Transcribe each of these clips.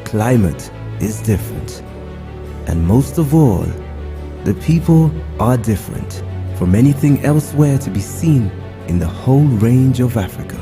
climate is different. And most of all, the people are different from anything elsewhere to be seen in the whole range of Africa.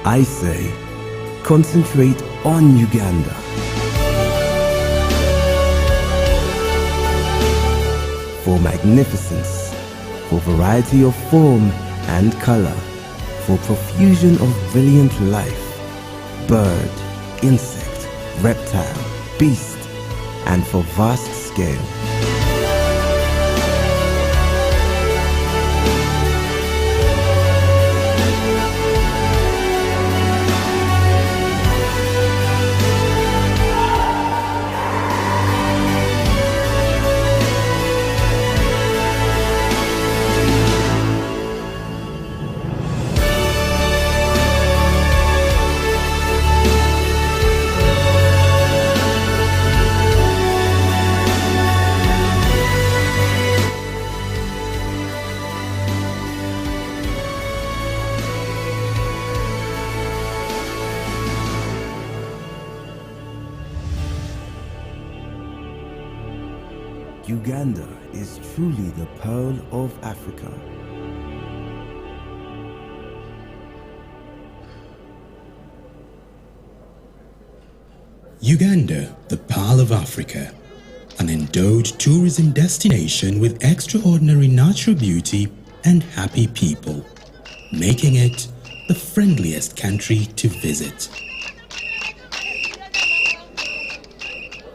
I say, concentrate on Uganda. For magnificence, for variety of form and color, for profusion of brilliant life, bird, insect, reptile, beast, and for vast scale. Uganda is truly the pearl of Africa. Uganda, the pearl of Africa, an endowed tourism destination with extraordinary natural beauty and happy people, making it the friendliest country to visit.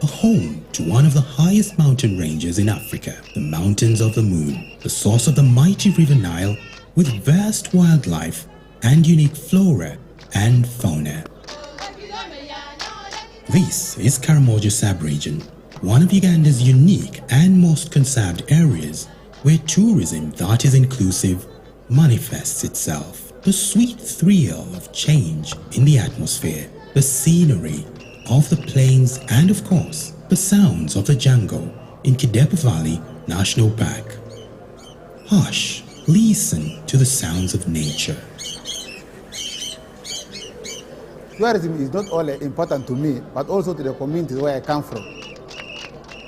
A home to one of the highest mountain ranges in Africa, the Mountains of the Moon, the source of the mighty River Nile, with vast wildlife and unique flora and fauna. This is Karamoja sub-region, one of Uganda's unique and most conserved areas where tourism that is inclusive manifests itself. The sweet thrill of change in the atmosphere, the scenery of the plains, and of course, the sounds of the jungle in Kidepo Valley National Park. Hush, listen to the sounds of nature. Tourism is not only important to me, but also to the community where I come from.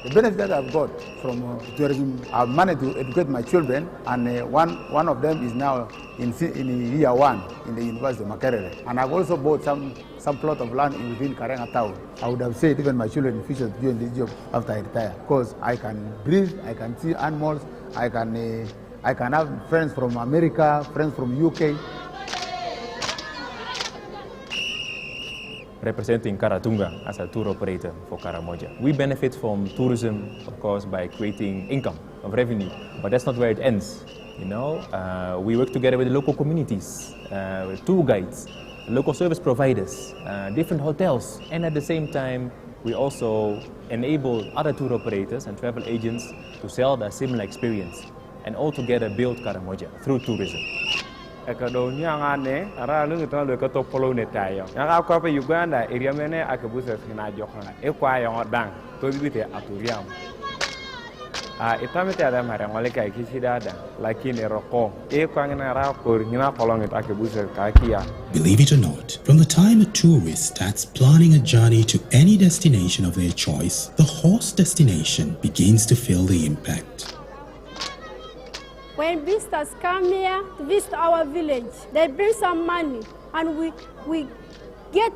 The benefit that I've got from tourism, I've managed to educate my children, and one of them is now in year 1 in the University of Makerere. And I've also bought some plot of land within Karenga town. I would have said even my children in the future to join this job after I retire, because I can breathe, I can see animals, I can have friends from America, friends from UK. Representing Karatunga as a tour operator for Karamoja. We benefit from tourism, of course, by creating income of revenue, but that's not where it ends. You know, we work together with the local communities, with tour guides, local service providers, different hotels, and at the same time, we also enable other tour operators and travel agents to sell a similar experience, and all together build Karamoja through tourism. Uganda area mene akabusa fina jokna e kwa yo dang to bibite aturiam itamete ada mara ngole kai kisidada lakini roko e kwa ngina ra ko ngina kolongit akabusa kakia. Believe it or not, from the time a tourist starts planning a journey to any destination of their choice, the host destination begins to feel the impact. When visitors come here to visit our village, they bring some money, and we get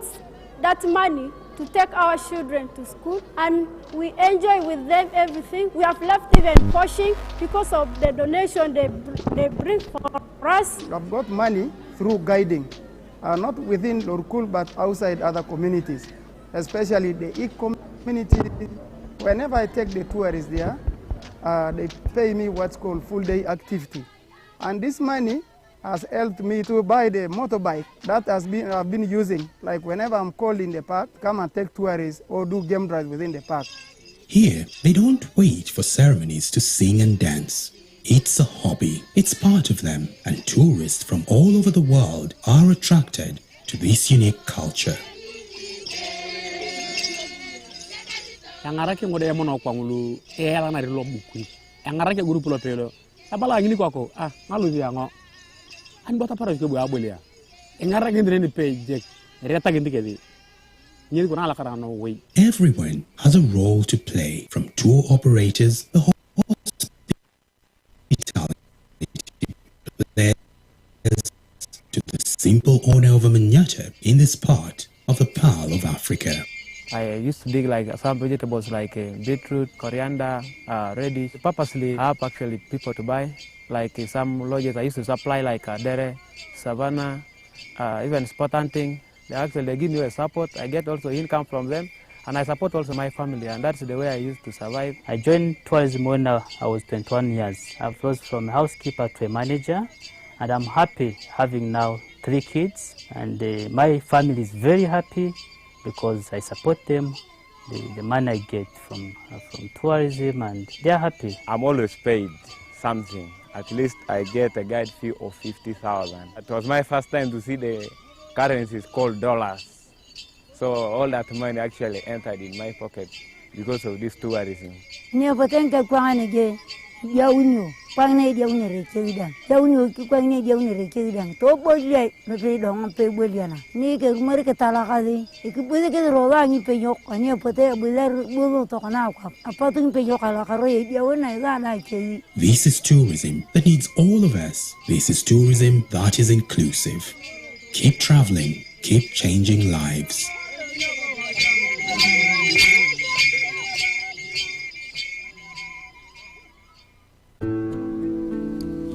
that money to take our children to school, and we enjoy with them everything. We have left even washing because of the donation they bring for us. I've got money through guiding, not within Lorkul but outside other communities, especially the E community. Whenever I take the tourists there, They pay me what's called full day activity. And this money has helped me to buy the motorbike that I've been using. Like whenever I'm called in the park, come and take tourists or do game drives within the park. Here, they don't wait for ceremonies to sing and dance. It's a hobby. It's part of them, and tourists from all over the world are attracted to this unique culture. Yangarake ngode mono kwangulu ela na rilo bukui. Yangarake guru pulo pelo. Abala ngini kwako ngalu biango. An bota para ke bu abolia. Yangarake ndire ni page. Reta gindi kedi. Nyiri kuna ala karano way. Everyone has a role to play, from tour operators, the hospitality players, to the simple owner of a manyatta in this part of the Pearl of Africa. I used to dig like some vegetables like beetroot, coriander, radish. Purposely, I have actually people to buy. Like some lodges I used to supply like Dere, Savannah, even spot hunting. They give me a support. I get also income from them. And I support also my family. And that's the way I used to survive. I joined tourism when I was 21 years. I've rose from a housekeeper to a manager. And I'm happy having now 3 kids. And my family is very happy, because I support them, the money I get from tourism, and they're happy. I'm always paid something. At least I get a guide fee of 50,000. It was my first time to see the currencies called dollars. So all that money actually entered in my pocket because of this tourism. Yaunyo, Pangna Yauni Rekidan, Yaunyo, Kipang Yauni Rekidan, Topo, Lepre Dong, Peboliana, Nick, Mercatalakadi, you could put the Roland Payok, and you put a Bulu Tokanaka, a potting Payok Alakare, Yauna. This is tourism that needs all of us. This is tourism that is inclusive. Keep traveling, keep changing lives.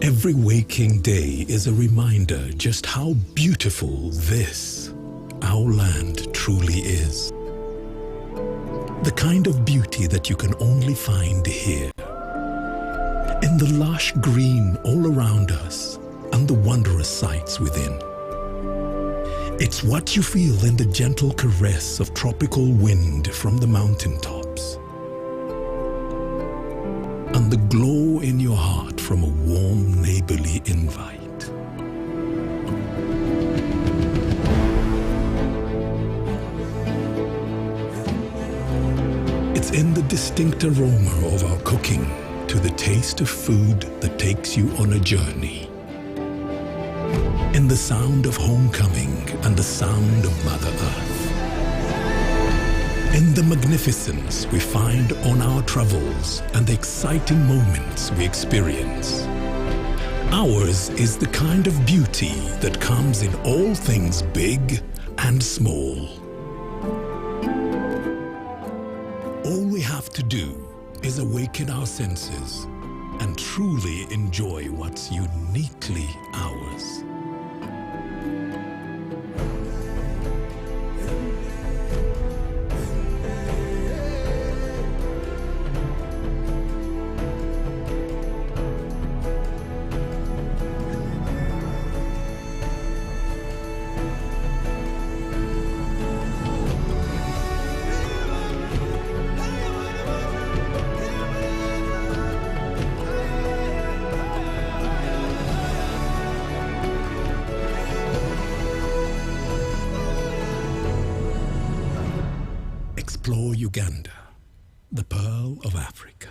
Every waking day is a reminder just how beautiful this, our land, truly is. The kind of beauty that you can only find here. In the lush green all around us and the wondrous sights within. It's what you feel in the gentle caress of tropical wind from the mountaintops. And the glow in your heart from a warm neighborly invite. It's in the distinct aroma of our cooking to the taste of food that takes you on a journey. In the sound of homecoming and the sound of Mother Earth. In the magnificence we find on our travels and the exciting moments we experience. Ours is the kind of beauty that comes in all things big and small. All we have to do is awaken our senses and truly enjoy what's uniquely ours. Explore Uganda, the Pearl of Africa.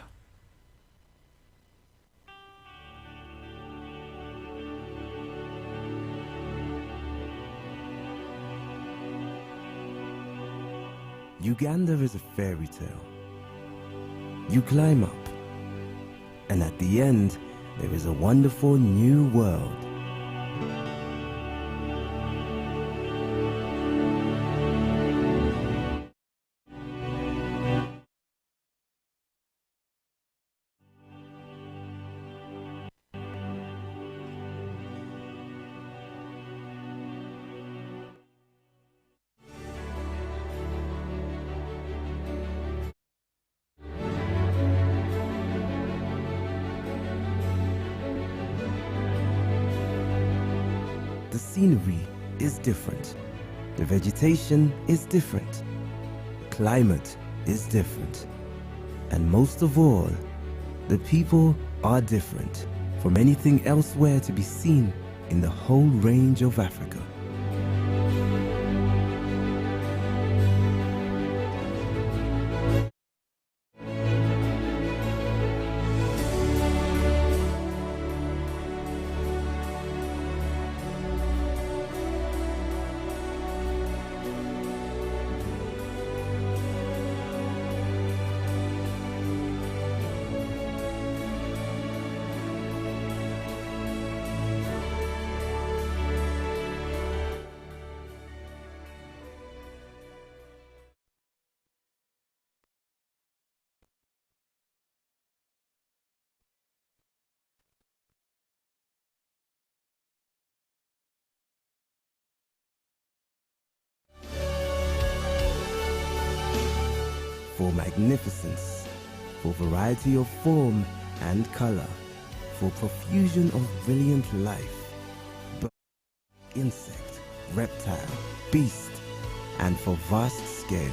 Uganda is a fairy tale. You climb up, and at the end, there is a wonderful new world. scenery is different. The vegetation is different. The climate is different. And most of all, the people are different from anything elsewhere to be seen in the whole range of Africa. For magnificence, for variety of form and color, for profusion of brilliant life, bird, insect, reptile, beast, and for vast scale.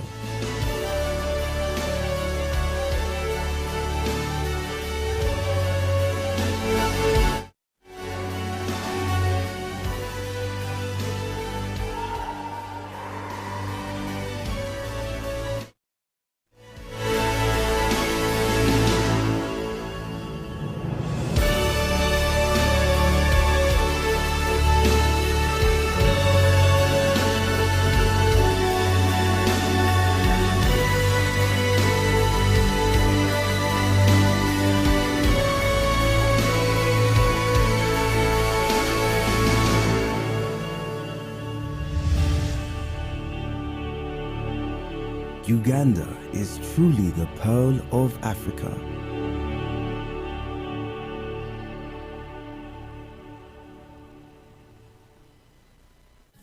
Uganda is truly the pearl of Africa.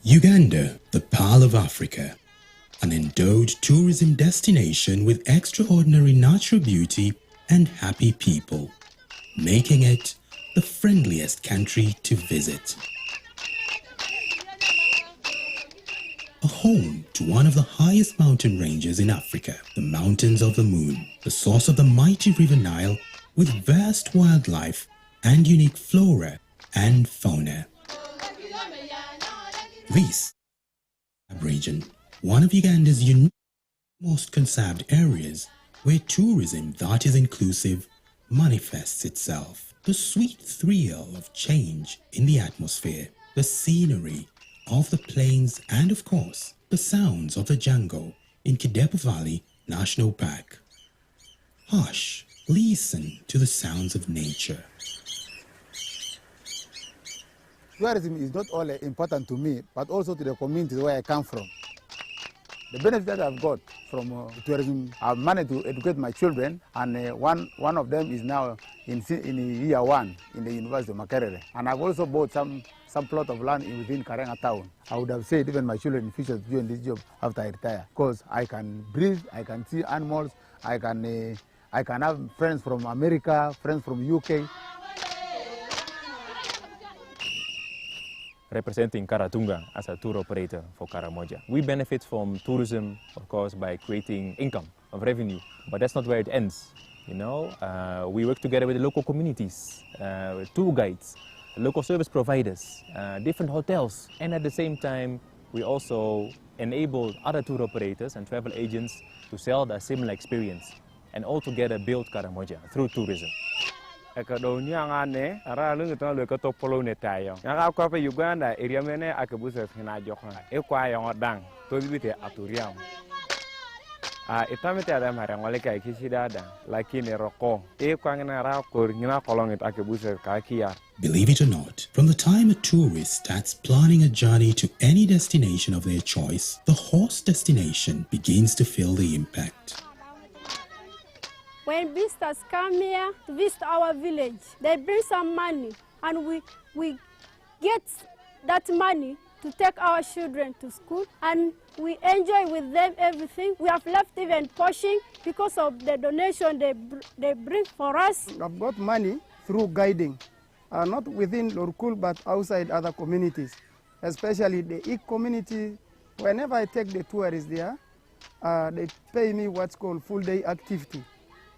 Uganda, the Pearl of Africa, an endowed tourism destination with extraordinary natural beauty and happy people, making it the friendliest country to visit. A home to one of the highest mountain ranges in Africa, the Mountains of the Moon, the source of the mighty River Nile, with vast wildlife and unique flora and fauna. This region, one of Uganda's unique, most conserved areas where tourism that is inclusive manifests itself. The sweet thrill of change in the atmosphere, the scenery of the plains, and of course, the sounds of the jungle in Kidepo Valley National Park. Hush, listen to the sounds of nature. Tourism is not only important to me, but also to the community where I come from. The benefit that I've got from tourism, I've managed to educate my children, and one of them is now in year 1 in the University of Makerere. And I've also bought some plot of land within Karenga town. I would have said even my children in future to join this job after I retire, because I can breathe, I can see animals, I can have friends from America, friends from UK. Representing Karatunga as a tour operator for Karamoja. We benefit from tourism, of course, by creating income of revenue, but that's not where it ends. You know, we work together with the local communities, with tour guides, local service providers, different hotels, and at the same time, we also enable other tour operators and travel agents to sell the similar experience and all together build Karamoja through tourism. Uganda area mene akabusa fina jokna e kwa yodang to bibite aturiam itamete ada marangole kai kisidada lakini roko e kwa ngina ra kor ngina kolongit akabusa kakia. Believe it or not, from the time a tourist starts planning a journey to any destination of their choice, the host destination begins to feel the impact. When visitors come here to visit our village, they bring some money, and we get that money to take our children to school, and we enjoy with them everything. We have left even portion because of the donation they bring for us. I've got money through guiding, not within Lorkul but outside other communities. especially the Ikk community. Whenever I take the tourists there, they pay me what's called full-day activity.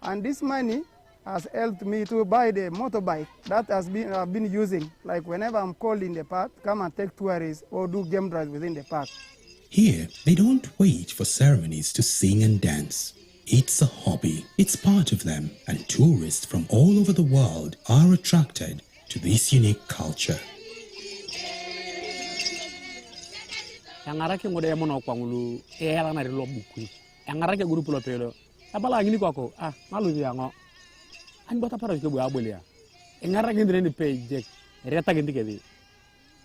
And this money has helped me to buy the motorbike that I've been using. Like whenever I'm called in the park, come and take tourists or do game drives within the park. Here, they don't wait for ceremonies to sing and dance. It's a hobby. It's part of them, and tourists from all over the world are attracted to this unique culture. Yangarake ngode mono kwangulu ela na rilo bukui. Yangarake grupu lo pelo. Abala ngini kwako malu yango. An bota para ke bu abolia. Yangarake ndre ni page reta gendike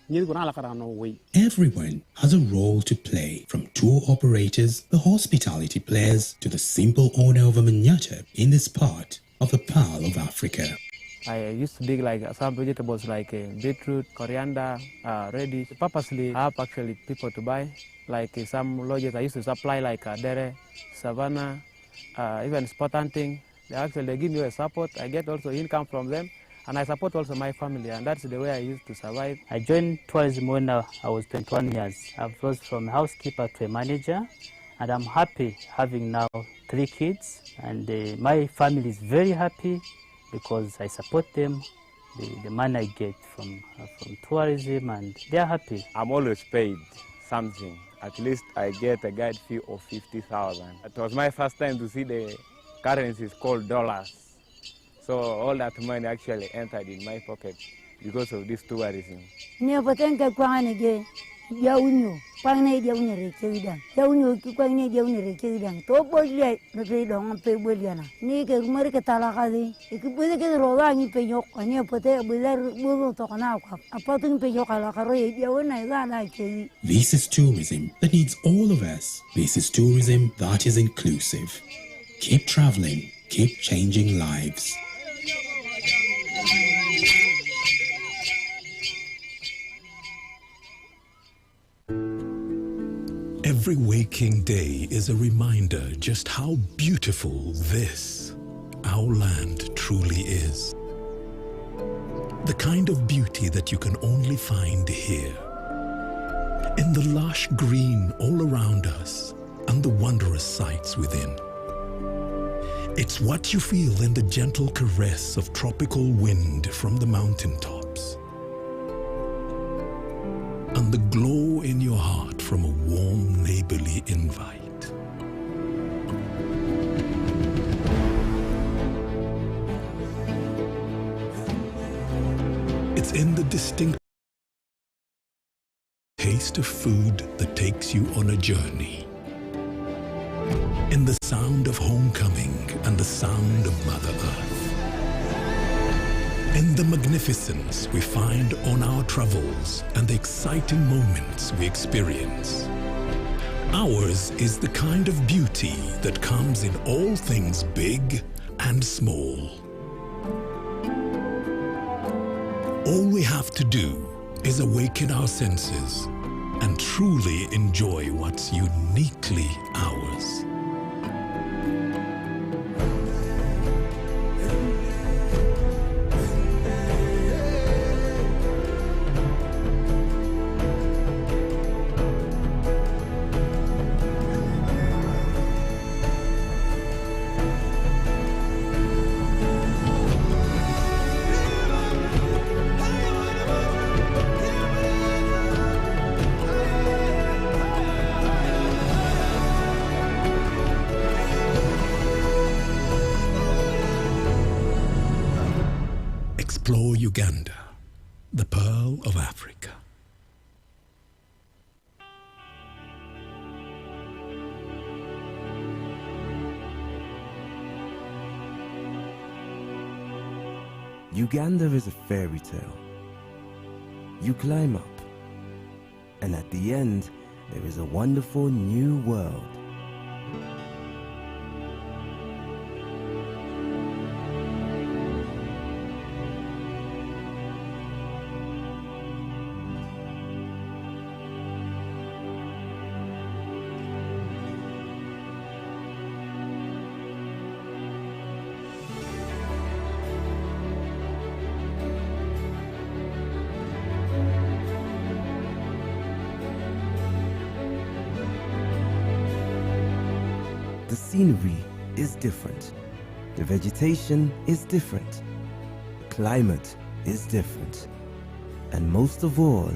Everyone has a role to play, from tour operators, the hospitality players, to the simple owner of a manyatta in this part of the Pearl of Africa. I used to dig like some vegetables like beetroot, coriander, radish. Purposely, I have actually people to buy. Like some lodges I used to supply like dere, savannah, even spot hunting. They give me a support. I get also income from them. And I support also my family, and that's the way I used to survive. I joined tourism when I was 21 years. I've rose from a housekeeper to a manager, and I'm happy having now 3 kids. And my family is very happy because I support them, the money I get from tourism, and they're happy. I'm always paid something. At least I get a guide fee of 50,000. It was my first time to see the currencies called dollars. So all that money actually entered in my pocket because of this tourism. This is tourism that needs all of us. This is tourism that is inclusive. Keep traveling, keep changing lives. Every waking day is a reminder just how beautiful this, our land, truly is. The kind of beauty that you can only find here. In the lush green all around us and the wondrous sights within. It's what you feel in the gentle caress of tropical wind from the mountaintops. And the glow in your heart from a warm neighborly invite. It's in the distinct taste of food that takes you on a journey. In the sound of homecoming and the sound of Mother Earth. In the magnificence we find on our travels and the exciting moments we experience. Ours is the kind of beauty that comes in all things big and small. All we have to do is awaken our senses and truly enjoy what's uniquely ours. Explore Uganda, the Pearl of Africa. Uganda is a fairy tale. You climb up, and at the end, there is a wonderful new world. The scenery is different. The vegetation is different. The climate is different. And most of all,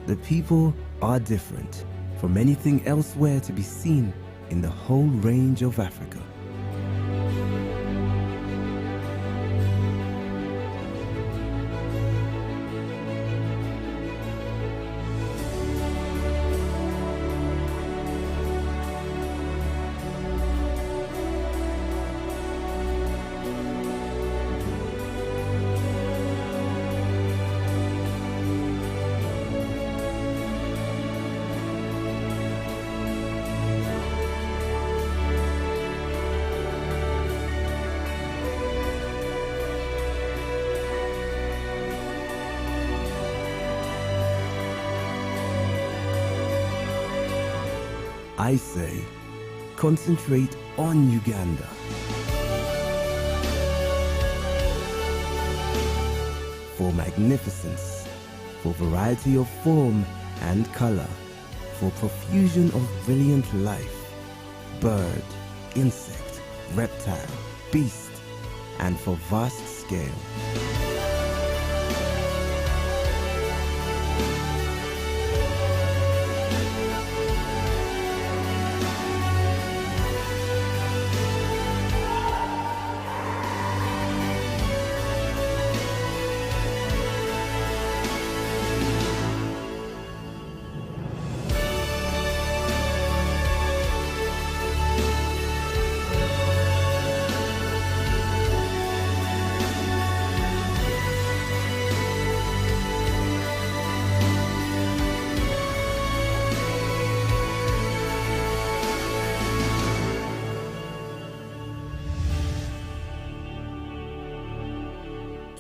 the people are different from anything elsewhere to be seen in the whole range of Africa. I say, concentrate on Uganda. For magnificence, for variety of form and color, for profusion of brilliant life, bird, insect, reptile, beast, and for vast scale.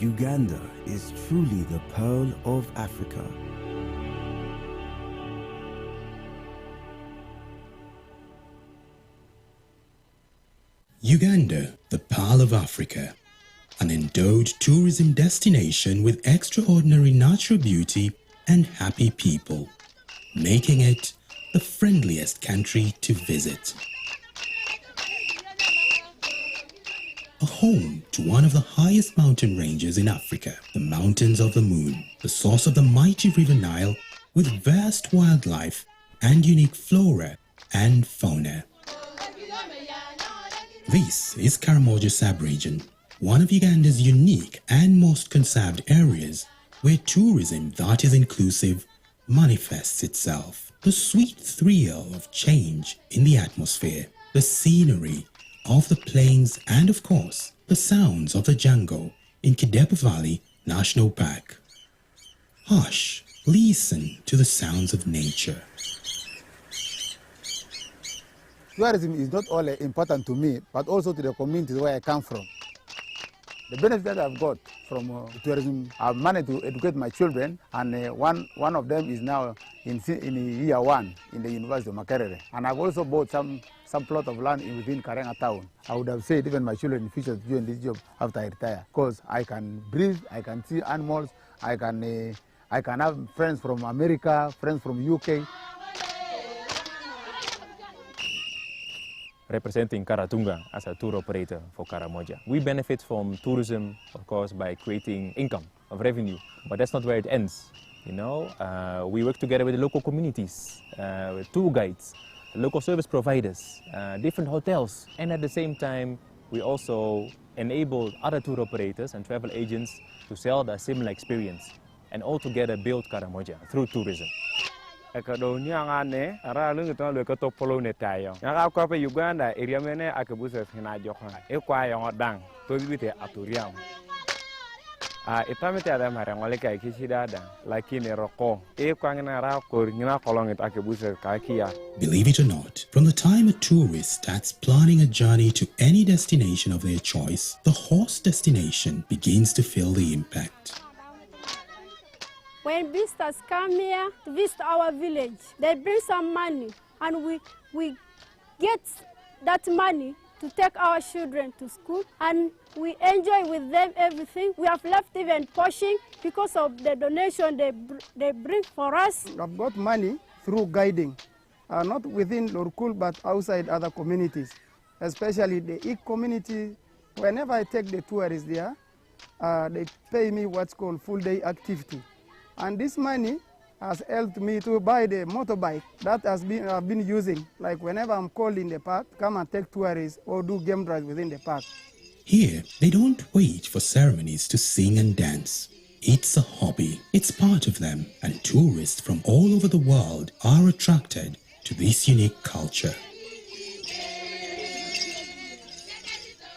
Uganda is truly the pearl of Africa. Uganda, the pearl of Africa, an endowed tourism destination with extraordinary natural beauty and happy people, making it the friendliest country to visit. A home to one of the highest mountain ranges in Africa, the Mountains of the Moon, the source of the mighty River Nile, with vast wildlife and unique flora and fauna. This is Karamoja Sub-region, one of Uganda's unique and most conserved areas where tourism that is inclusive manifests itself. The sweet thrill of change in the atmosphere, the scenery of the plains, and of course, the sounds of the jungle in Kidepo Valley National Park. Hush, listen to the sounds of nature. Tourism is not only important to me, but also to the communities where I come from. The benefit that I've got from tourism, I've managed to educate my children, and one of them is now in year 1 in the University of Makerere. And I've also bought some plot of land within Karenga town. I would have said even my children in the future to join this job after I retire, because I can breathe, I can see animals, I can have friends from America, friends from UK. Representing Karatunga as a tour operator for Karamoja. We benefit from tourism, of course, by creating income of revenue, but that's not where it ends. You know, we work together with the local communities, with tour guides, local service providers, different hotels, and at the same time, we also enable other tour operators and travel agents to sell a similar experience, and all together build Karamoja through tourism. Uganda area mene akabusa hina jokha e kwa yo dang to bibite aturiam itamete ada marangole kai kishidada lakini roko e kwa ngina ra ko ngina kolongit akabusa kakia. Believe it or not, from the time a tourist starts planning a journey to any destination of their choice, the host destination begins to feel the impact. When visitors come here to visit our village, they bring some money, and we get that money to take our children to school, and we enjoy with them everything. We have left even portion because of the donation they bring for us. I've got money through guiding, not within Lorkul but outside other communities. especially the Ikk community. Whenever I take the tourists there, they pay me what's called full-day activity. And this money has helped me to buy the motorbike that I've been using. Like whenever I'm called in the park, come and take tourists or do game drives within the park. Here, they don't wait for ceremonies to sing and dance. It's a hobby. It's part of them, and tourists from all over the world are attracted to this unique culture.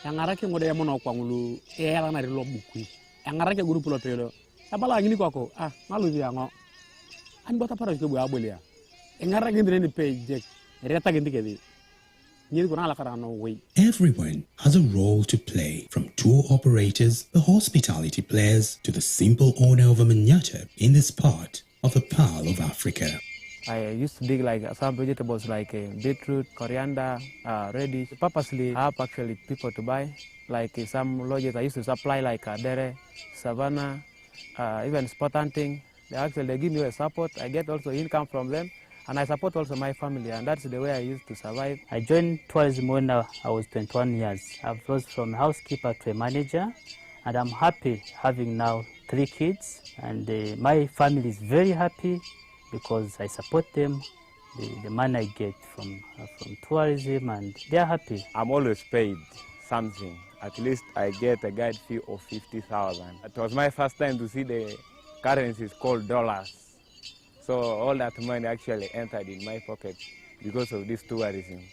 Yangarake ngode yamono kwangulu ela na rilo bukui. Yangarake grupu lo pelo. Abala ngini kwako malu yango. An bota para ke bu abolia. Yangarake ndreni page reta gendikedi. Everyone has a role to play, from tour operators, the hospitality players, to the simple owner of a manyatta in this part of the Pearl of Africa. I used to dig like some vegetables like beetroot, coriander, radish. Purposely I have actually people to buy. Like some lodges I used to supply like dere, savannah, even spot hunting. They give me a support. I get also income from them. And I support also my family, and that's the way I used to survive. I joined tourism when I was 21 years. I've rose from a housekeeper to a manager, and I'm happy having now 3 kids. And my family is very happy because I support them, the money I get from tourism, and they're happy. I'm always paid something. At least I get a guide fee of 50,000. It was my first time to see the currencies called dollars. So all that money actually entered in my pocket because of this tourism.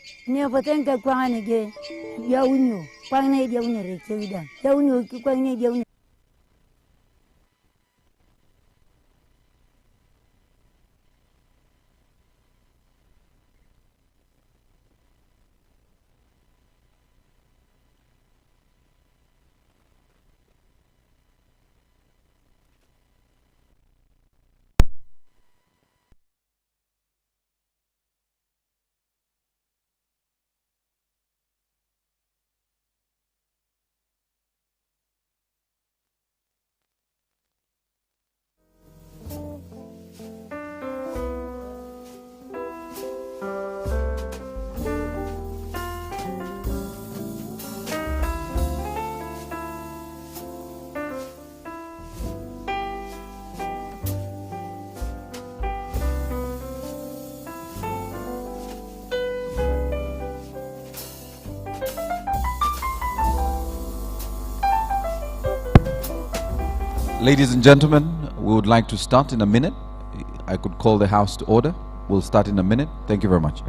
Ladies and gentlemen, we would like to start in a minute. I could call the house to order. We'll start in a minute. Thank you very much.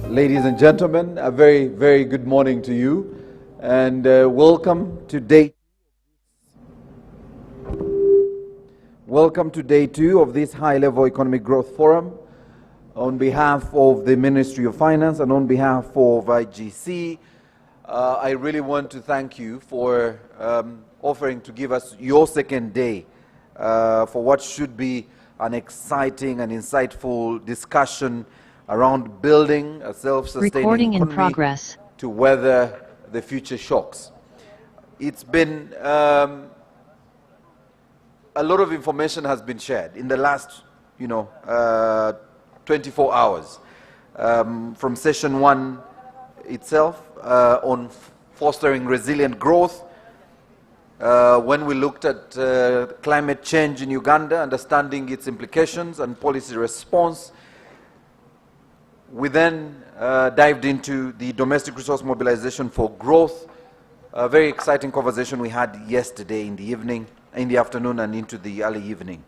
Ladies and gentlemen, a very, very good morning to you, and welcome to day 2 of this high-level economic growth forum. On behalf of the Ministry of Finance and on behalf of IGC, I really want to thank you for offering to give us your second day for what should be an exciting and insightful discussion around building a self-sustaining economy to weather the future shocks. It's been a lot of information has been shared in the last 24 hours from session 1 itself on fostering resilient growth. When we looked at climate change in Uganda, understanding its implications and policy response, we then dived into the domestic resource mobilization for growth, a very exciting conversation we had yesterday in the afternoon and into the early evening.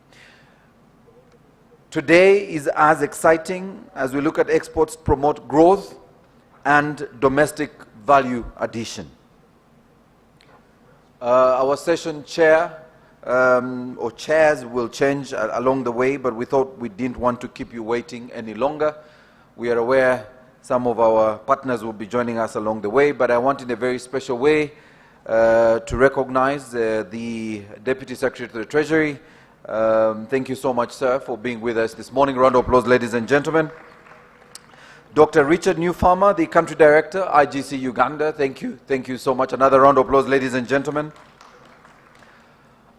Today is as exciting as we look at exports to promote growth and domestic value addition. Our session chair or chairs will change along the way, but we thought we didn't want to keep you waiting any longer. We are aware some of our partners will be joining us along the way, but I want in a very special way to recognize the Deputy Secretary to the Treasury. Thank you so much, sir, for being with us this morning. Round of applause, ladies and gentlemen. Dr. Richard Newfarmer, the Country Director, IGC Uganda. Thank you. Thank you so much. Another round of applause, ladies and gentlemen.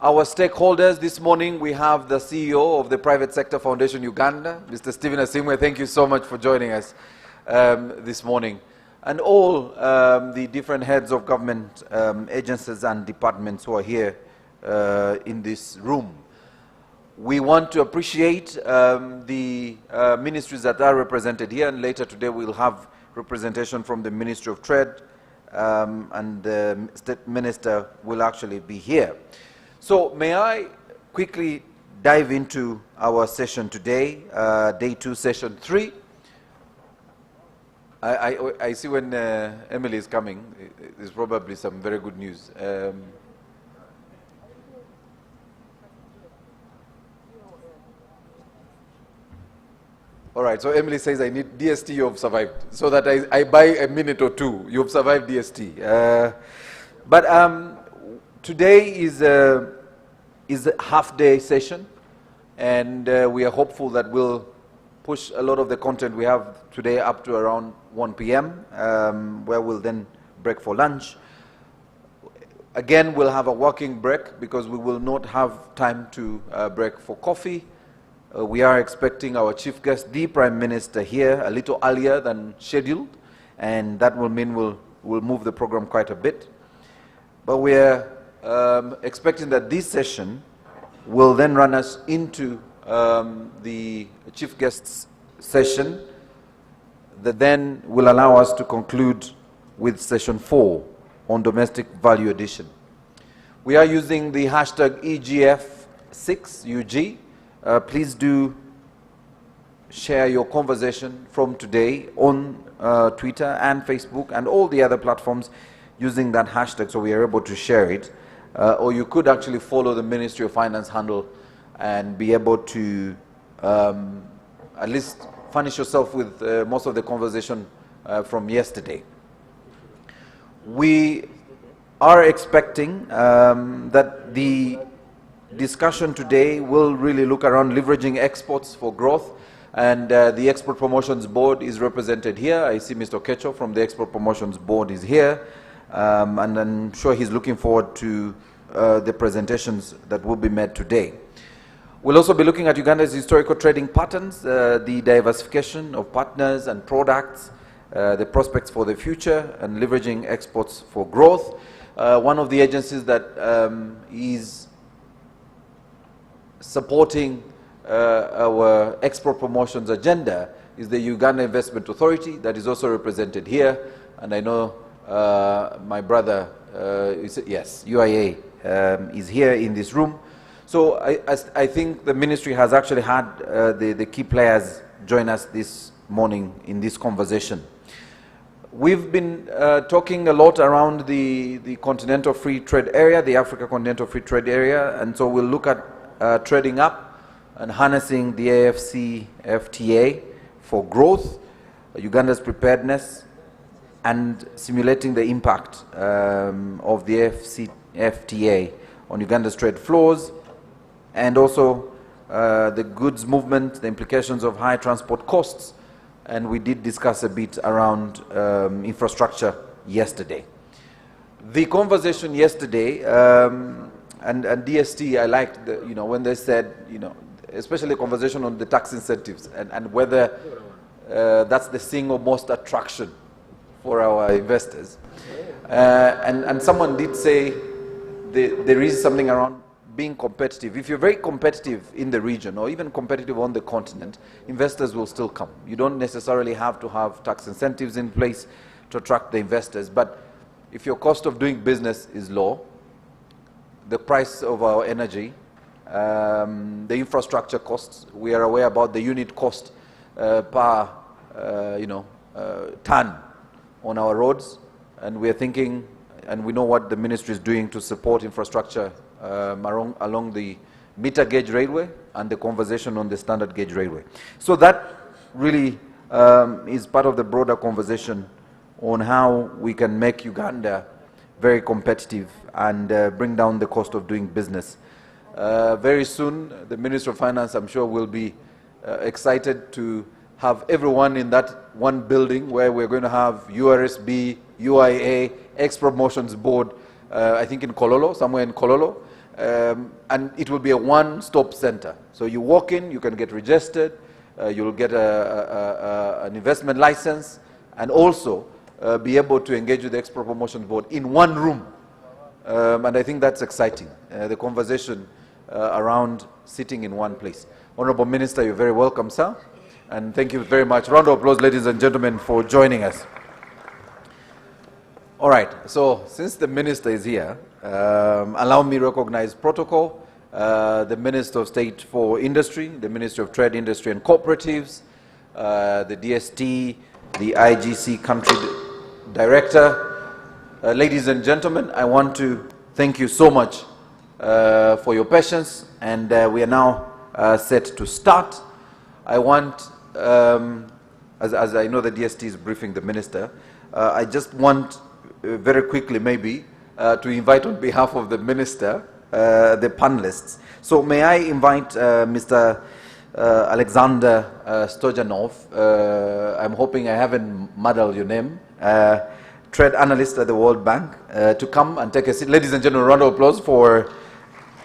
Our stakeholders this morning, we have the CEO of the Private Sector Foundation Uganda, Mr. Stephen Asimwe. Thank you so much for joining us this morning. And all the different heads of government agencies and departments who are here in this room. We want to appreciate the ministries that are represented here, and later today we'll have representation from the Ministry of Trade, and the State Minister will actually be here. So may I quickly dive into our session today, day 2, session 3. I see when Emily is coming, there's probably some very good news. All right, so Emily says I need DST, you have survived. So that I buy a minute or two, you have survived DST. Today is a half-day session, and we are hopeful that we'll push a lot of the content we have today up to around 1 p.m., where we'll then break for lunch. Again, we'll have a working break because we will not have time to break for coffee. We are expecting our chief guest, the Prime Minister, here a little earlier than scheduled, and that will mean we'll move the program quite a bit. But we're expecting that this session will then run us into the chief guest's session that then will allow us to conclude with session 4 on domestic value addition. We are using the hashtag EGF6UG. Please do share your conversation from today on Twitter and Facebook and all the other platforms using that hashtag so we are able to share it. Or you could actually follow the Ministry of Finance handle and be able to at least furnish yourself with most of the conversation from yesterday. We are expecting that the discussion today will really look around leveraging exports for growth, and the Export Promotions Board is represented here. I see Mr. Kecho from the Export Promotions Board is here, and I'm sure he's looking forward to the presentations that will be made today. We'll also be looking at Uganda's historical trading patterns, the diversification of partners and products, the prospects for the future, and leveraging exports for growth. One of the agencies that is supporting our export promotions agenda is the Uganda Investment Authority, that is also represented here. And I know my brother, yes, UIA is here in this room. So I think the ministry has actually had the key players join us this morning in this conversation. We've been talking a lot around the Continental Free Trade Area, the Africa Continental Free Trade Area, and so we'll look at trading up and harnessing the AFCFTA for growth, Uganda's preparedness, and simulating the impact of the AFCFTA on Uganda's trade flows, and also the goods movement, the implications of high transport costs, and we did discuss a bit around infrastructure yesterday. The conversation yesterday, and DST, I liked when they said, especially conversation on the tax incentives and whether that's the single most attraction for our investors. And someone did say there is something around being competitive. If you're very competitive in the region or even competitive on the continent, investors will still come. You don't necessarily have to have tax incentives in place to attract the investors, but if your cost of doing business is low, the price of our energy, the infrastructure costs, we are aware about the unit cost per ton on our roads, and we are thinking, and we know what the ministry is doing to support infrastructure along the meter gauge railway and the conversation on the standard gauge railway. So that really is part of the broader conversation on how we can make Uganda very competitive and bring down the cost of doing business. Very soon, the Minister of Finance, I'm sure, will be excited to have everyone in that one building where we're going to have URSB, UIA, Ex-Promotions Board, I think in Kololo, somewhere in Kololo, and it will be a one-stop center. So you walk in, you can get registered, you'll get an investment license, and also be able to engage with the Ex-Promotions Board in one room. And I think that's exciting, the conversation around sitting in one place. Honorable Minister, you're very welcome, sir. And thank you very much. Round of applause, ladies and gentlemen, for joining us. All right, so since the Minister is here, allow me to recognize protocol, the Minister of State for Industry, the Ministry of Trade, Industry and Cooperatives, the DST, the IGC Country Director. Ladies and gentlemen, I want to thank you so much for your patience, and we are now set to start. I want, as I know the DST is briefing the Minister, I just want very quickly maybe to invite on behalf of the Minister the panelists. So may I invite Mr. Alexander Stojanov, I'm hoping I haven't muddled your name, trade analyst at the World Bank, to come and take a seat. Ladies and gentlemen, round of applause for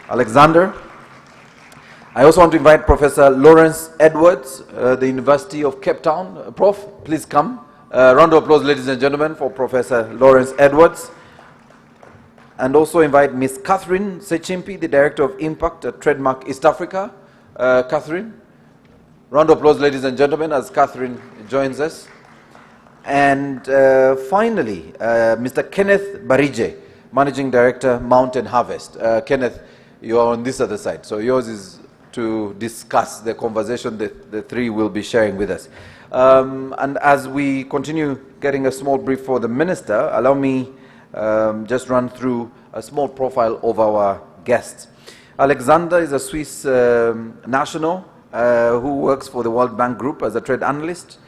Alexander. I also want to invite Professor Lawrence Edwards, the University of Cape Town. Prof, please come. Round of applause, ladies and gentlemen, for Professor Lawrence Edwards. And also invite Ms. Catherine Sechimpi, the Director of Impact at Trademark East Africa. Catherine. Round of applause, ladies and gentlemen, as Catherine joins us. And finally, Mr. Kenneth Barije, Managing Director, Mountain Harvest. Kenneth, you are on this other side, so yours is to discuss the conversation that the three will be sharing with us. And as we continue getting a small brief for the Minister, allow me just run through a small profile of our guests. Alexander is a Swiss national who works for the World Bank Group as a trade analyst.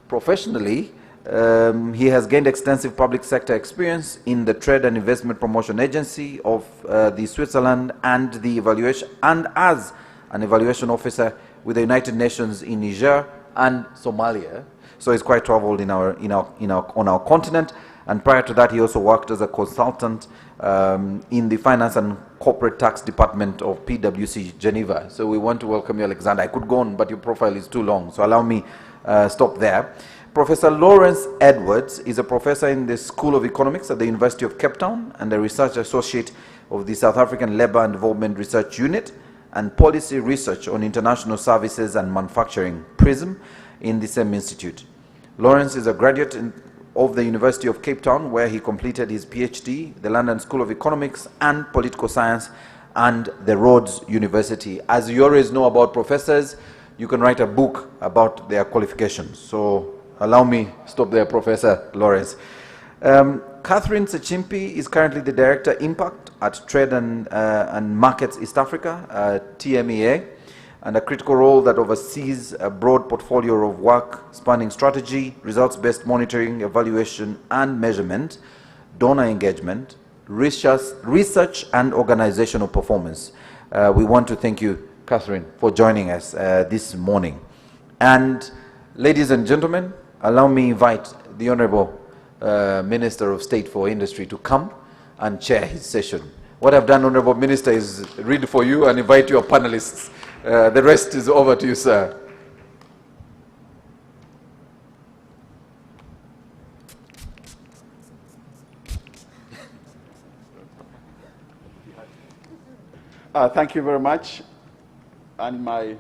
Professionally, he has gained extensive public sector experience in the Trade and Investment Promotion Agency of the Switzerland and the evaluation, and as an evaluation officer with the United Nations in Niger and Somalia. So he's quite traveled on our continent. And prior to that, he also worked as a consultant in the Finance and Corporate Tax Department of PwC Geneva. So we want to welcome you, Alexander. I could go on, but your profile is too long, so allow me stop there. Professor Lawrence Edwards is a professor in the School of Economics at the University of Cape Town and a research associate of the South African Labour and Development Research Unit and Policy Research on International Services and Manufacturing, PRISM, in the same institute. Lawrence is a graduate of the University of Cape Town, where he completed his PhD, the London School of Economics and Political Science, and the Rhodes University. As you always know about professors, you can write a book about their qualifications. So allow me stop there, Professor Lawrence. Catherine Sechimpi is currently the Director Impact at Trade and Markets East Africa, TMEA, and a critical role that oversees a broad portfolio of work spanning strategy, results-based monitoring, evaluation and measurement, donor engagement, research and organizational performance. We want to thank you, Catherine, for joining us this morning. And ladies and gentlemen, allow me invite the Honorable Minister of State for Industry to come and chair his session. What I've done, Honorable Minister, is read for you and invite your panelists. The rest is over to you, sir. Thank you very much. And my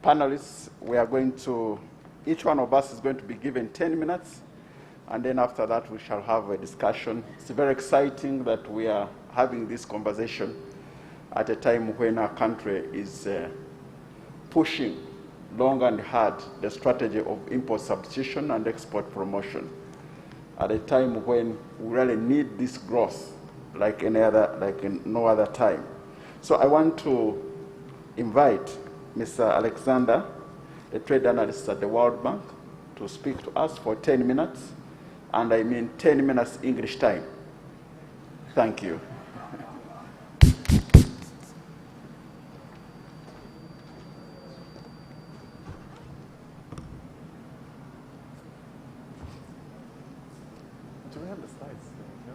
panelists, we are going to, each one of us is going to be given 10 minutes. And then after that, we shall have a discussion. It's very exciting that we are having this conversation at a time when our country is pushing long and hard the strategy of import substitution and export promotion. At a time when we really need this growth like in no other time. So I want to invite Mr. Alexander, a trade analyst at the World Bank, to speak to us for 10 minutes. And I mean 10 minutes English time. Thank you. Do we have the slides? No?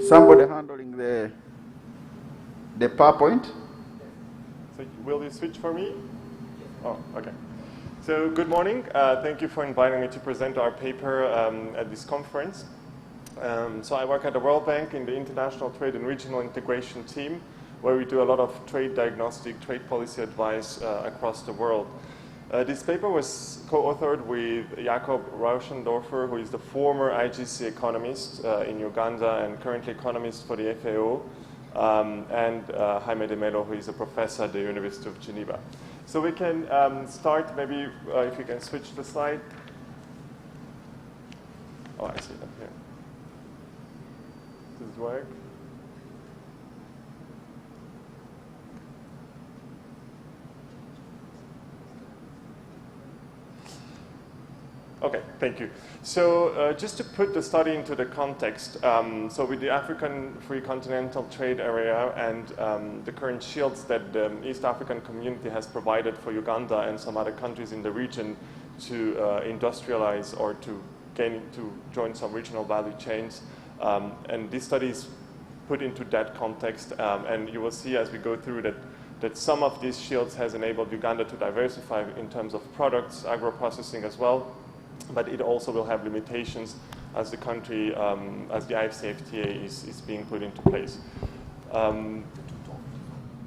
Somebody handling the PowerPoint? So will you switch for me? Oh, okay. So good morning. Thank you for inviting me to present our paper at this conference. So I work at the World Bank in the International Trade and Regional Integration team, where we do a lot of trade diagnostic, trade policy advice across the world. This paper was co-authored with Jakob Rauschendorfer, who is the former IGC economist in Uganda and currently economist for the FAO. And Jaime de Mello, who is a professor at the University of Geneva. So we can start, maybe if you can switch the slide. Oh, I see them here. Does it work? Okay, thank you. So just to put the study into the context, so with the African Free Continental Trade Area and the current shields that the East African community has provided for Uganda and some other countries in the region to industrialize or to join some regional value chains, and this study is put into that context, and you will see as we go through that some of these shields has enabled Uganda to diversify in terms of products, agro-processing as well. But it also will have limitations as the country, as the IFCFTA is being put into place.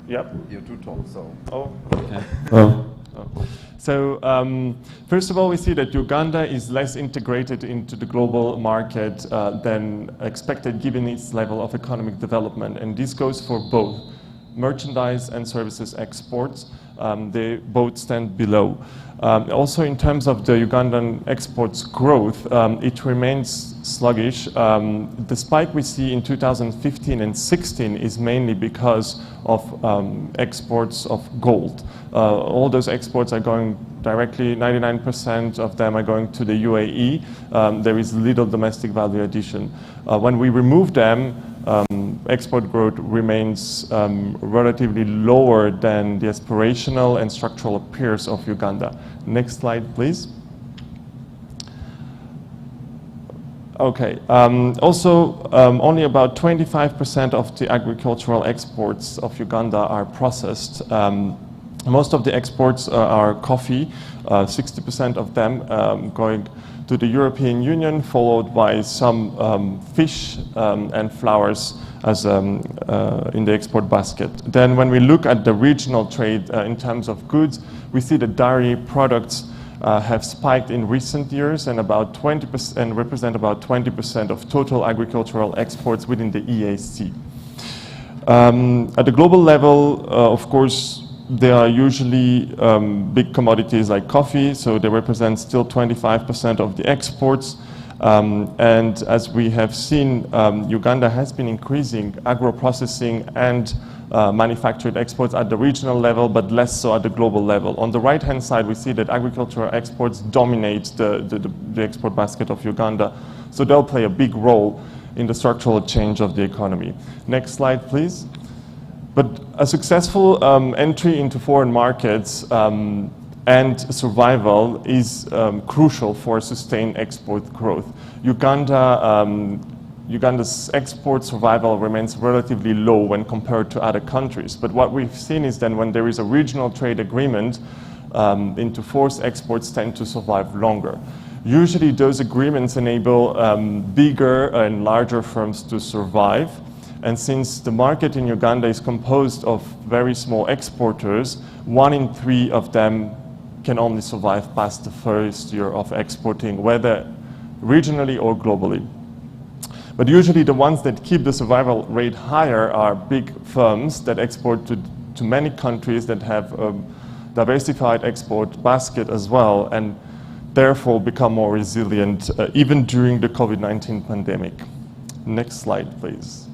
Yep. You're too tall, so. Oh, okay. Oh. So first of all, we see that Uganda is less integrated into the global market than expected given its level of economic development. And this goes for both merchandise and services exports. They both stand below. Also, in terms of the Ugandan exports growth, it remains sluggish. Despite we see in 2015 and 16 is mainly because of exports of gold. All those exports are going directly, 99% of them are going to the UAE. There is little domestic value addition. When we remove them, export growth remains relatively lower than the aspirational and structural peers of Uganda. Next slide, please. Okay. Also, only about 25% of the agricultural exports of Uganda are processed. Most of the exports are coffee, 60% of them going to the European Union, followed by some fish and flowers as in the export basket. Then when we look at the regional trade in terms of goods, we see that dairy products have spiked in recent years and about 20% and represent about 20% of total agricultural exports within the EAC. At the global level, of course, there are usually big commodities like coffee, so they represent still 25% of the exports. And as we have seen, Uganda has been increasing agro-processing and manufactured exports at the regional level, but less so at the global level. On the right-hand side, we see that agricultural exports dominate the export basket of Uganda, so they'll play a big role in the structural change of the economy. Next slide, please. But a successful entry into foreign markets and survival is crucial for sustained export growth. Uganda's export survival remains relatively low when compared to other countries. But what we've seen is that when there is a regional trade agreement into force, exports tend to survive longer. Usually those agreements enable bigger and larger firms to survive. And since the market in Uganda is composed of very small exporters, 1 in 3 of them can only survive past the first year of exporting, whether regionally or globally. But usually the ones that keep the survival rate higher are big firms that export to many countries that have a diversified export basket as well, and therefore become more resilient even during the COVID-19 pandemic. Next slide, please.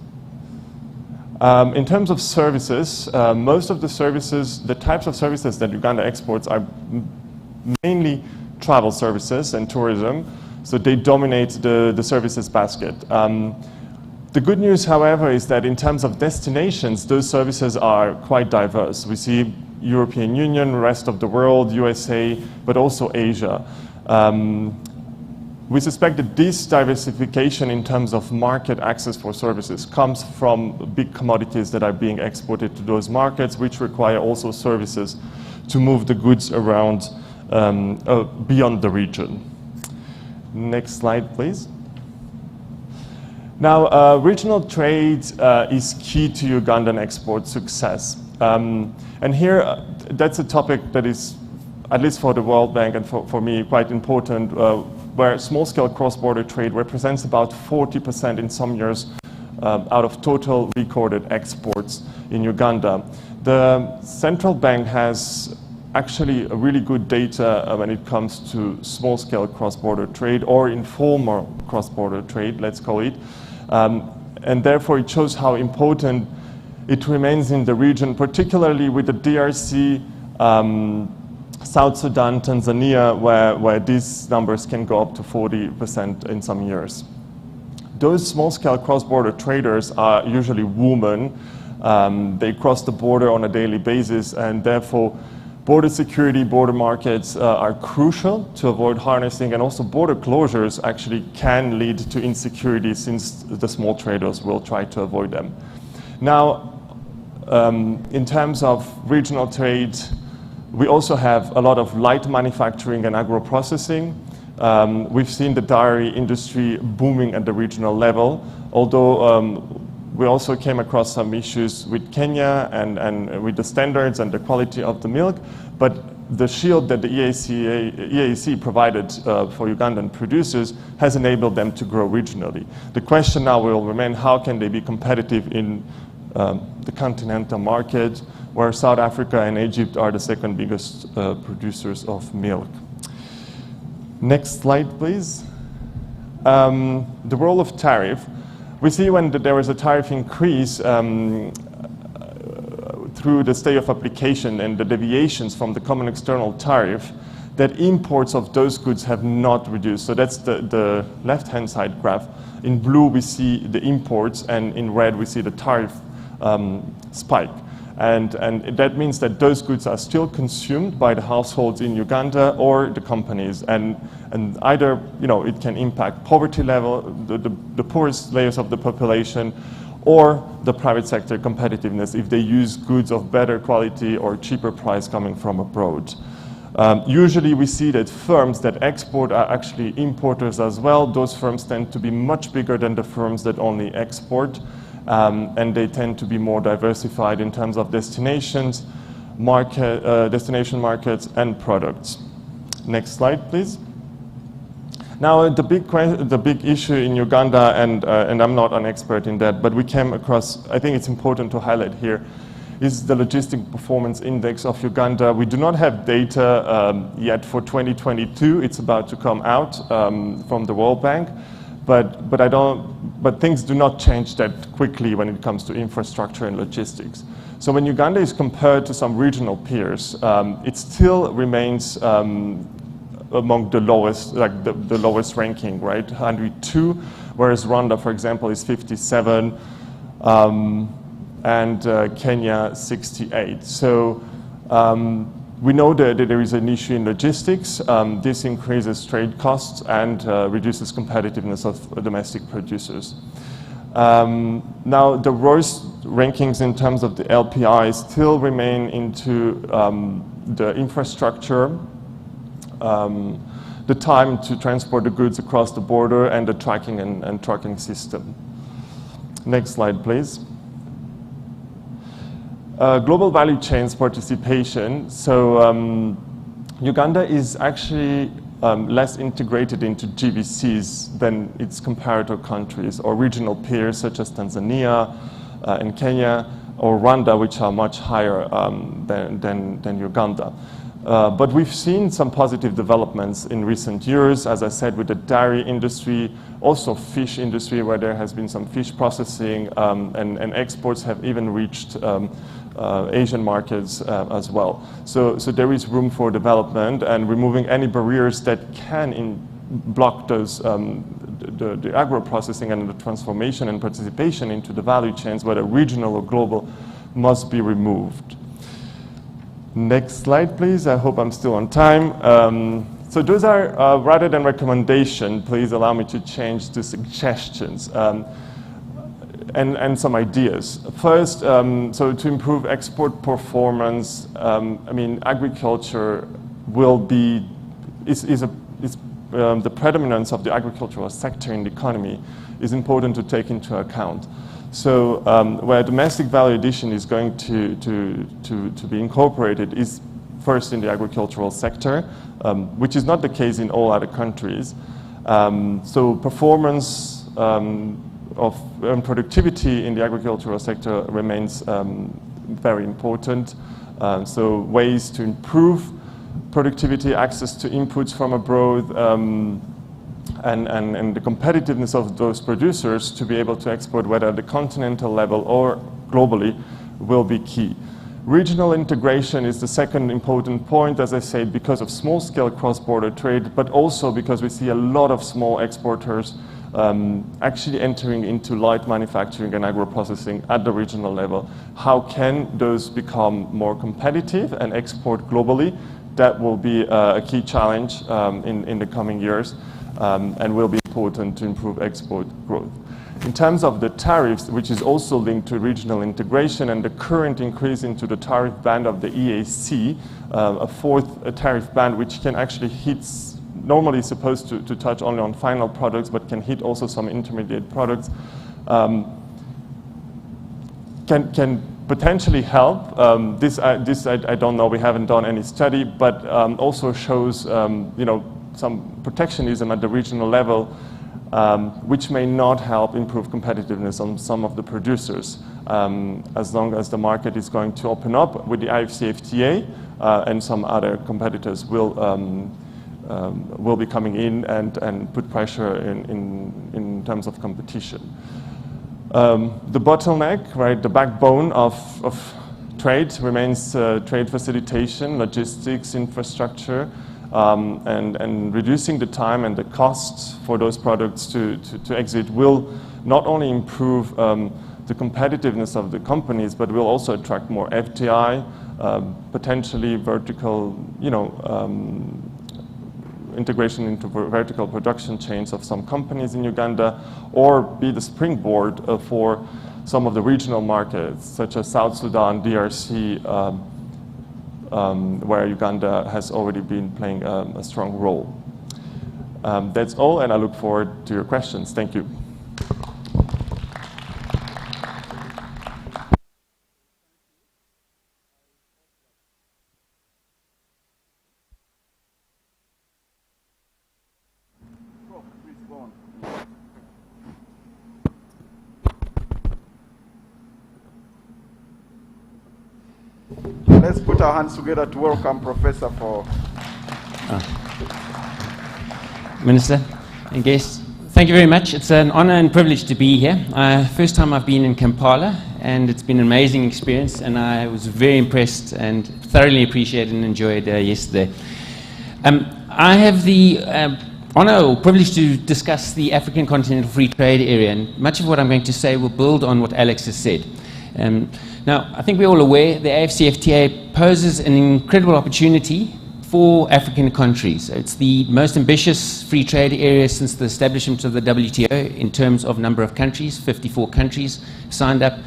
In terms of services, most of the services, the types of services that Uganda exports are mainly travel services and tourism, so they dominate the services basket. The good news, however, is that in terms of destinations, those services are quite diverse. We see European Union, rest of the world, USA, but also Asia. We suspect that this diversification in terms of market access for services comes from big commodities that are being exported to those markets, which require also services to move the goods around beyond the region. Next slide, please. Now, regional trade is key to Ugandan export success. And here, that's a topic that is, at least for the World Bank and for me, quite important, where small-scale cross-border trade represents about 40% in some years out of total recorded exports in Uganda. The central bank has actually a really good data when it comes to small-scale cross-border trade or informal cross-border trade, let's call it. And therefore, it shows how important it remains in the region, particularly with the DRC, South Sudan, Tanzania, where these numbers can go up to 40% in some years. Those small-scale cross-border traders are usually women. They cross the border on a daily basis, and therefore border security, border markets are crucial to avoid harnessing, and also border closures actually can lead to insecurity since the small traders will try to avoid them. Now, in terms of regional trade, we also have a lot of light manufacturing and agro-processing. We've seen the dairy industry booming at the regional level, although we also came across some issues with Kenya and with the standards and the quality of the milk, but the shield that the EAC provided for Ugandan producers has enabled them to grow regionally. The question now will remain, how can they be competitive in the continental market, where South Africa and Egypt are the second biggest producers of milk. Next slide, please. The role of tariff. We see when there was a tariff increase through the state of application and the deviations from the common external tariff, that imports of those goods have not reduced. So that's the left-hand side graph. In blue, we see the imports, and in red, we see the tariff spike. And that means that those goods are still consumed by the households in Uganda or the companies. And either, it can impact poverty level, the poorest layers of the population, or the private sector competitiveness if they use goods of better quality or cheaper price coming from abroad. Usually we see that firms that export are actually importers as well. Those firms tend to be much bigger than the firms that only export. And they tend to be more diversified in terms of destinations, destination markets, and products. Next slide, please. Now, the big issue in Uganda, and I'm not an expert in that, but we came across, I think it's important to highlight here, is the Logistic Performance Index of Uganda. We do not have data yet for 2022. It's about to come out from the World Bank, but things do not change that quickly when it comes to infrastructure and logistics. So when Uganda is compared to some regional peers, it still remains among the lowest, like the lowest ranking, right? 102, whereas Rwanda, for example, is 57, and Kenya 68. So we know that there is an issue in logistics. This increases trade costs and reduces competitiveness of domestic producers. Now, the worst rankings in terms of the LPI still remain into the infrastructure, the time to transport the goods across the border, and the tracking and trucking system. Next slide, please. Global value chains participation. So Uganda is actually less integrated into GVCs than its comparator countries or regional peers such as Tanzania and Kenya or Rwanda, which are much higher than Uganda. But we've seen some positive developments in recent years, as I said, with the dairy industry, also fish industry, where there has been some fish processing, and exports have even reached Asian markets as well. So there is room for development, and removing any barriers that can block those, the agro-processing and the transformation and participation into the value chains, whether regional or global, must be removed. Next slide, please. I hope I'm still on time. So those are, rather than recommendation, please allow me to change to suggestions and some ideas. First, so to improve export performance, I mean, agriculture will be, the predominance of the agricultural sector in the economy is important to take into account. So where domestic value addition is going to be incorporated is first in the agricultural sector, which is not the case in all other countries. So performance of productivity in the agricultural sector remains very important. So ways to improve productivity, access to inputs from abroad, and the competitiveness of those producers to be able to export, whether at the continental level or globally, will be key. Regional integration is the second important point, as I said, because of small-scale cross-border trade, but also because we see a lot of small exporters actually entering into light manufacturing and agro-processing at the regional level. How can those become more competitive and export globally? That will be a key challenge in the coming years. And will be important to improve export growth. In terms of the tariffs, which is also linked to regional integration and the current increase into the tariff band of the EAC, a fourth tariff band which can actually hit, normally supposed to touch only on final products, but can hit also some intermediate products, can potentially help. This I don't know, we haven't done any study, but also shows, you know, some protectionism at the regional level, which may not help improve competitiveness on some of the producers. As long as the market is going to open up with the IFCFTA, and some other competitors will be coming in and put pressure in terms of competition. The bottleneck, right, the backbone of trade remains trade facilitation, logistics, infrastructure, and reducing the time and the costs for those products to exit will not only improve the competitiveness of the companies, but will also attract more FDI, potentially vertical, you know, integration into vertical production chains of some companies in Uganda, or be the springboard for some of the regional markets, such as South Sudan, DRC, where Uganda has already been playing a strong role. That's all, and I look forward to your questions. Thank you. Let's put our hands together to welcome Professor for... Minister and guests, thank you very much. It's an honor and privilege to be here. First time I've been in Kampala, and it's been an amazing experience, and I was very impressed and thoroughly appreciated and enjoyed yesterday. I have the honor or privilege to discuss the African Continental Free Trade Area, and much of what I'm going to say will build on what Alex has said. Now, I think we're all aware the AFCFTA poses an incredible opportunity for African countries. It's the most ambitious free trade area since the establishment of the WTO in terms of number of countries. 54 countries signed up,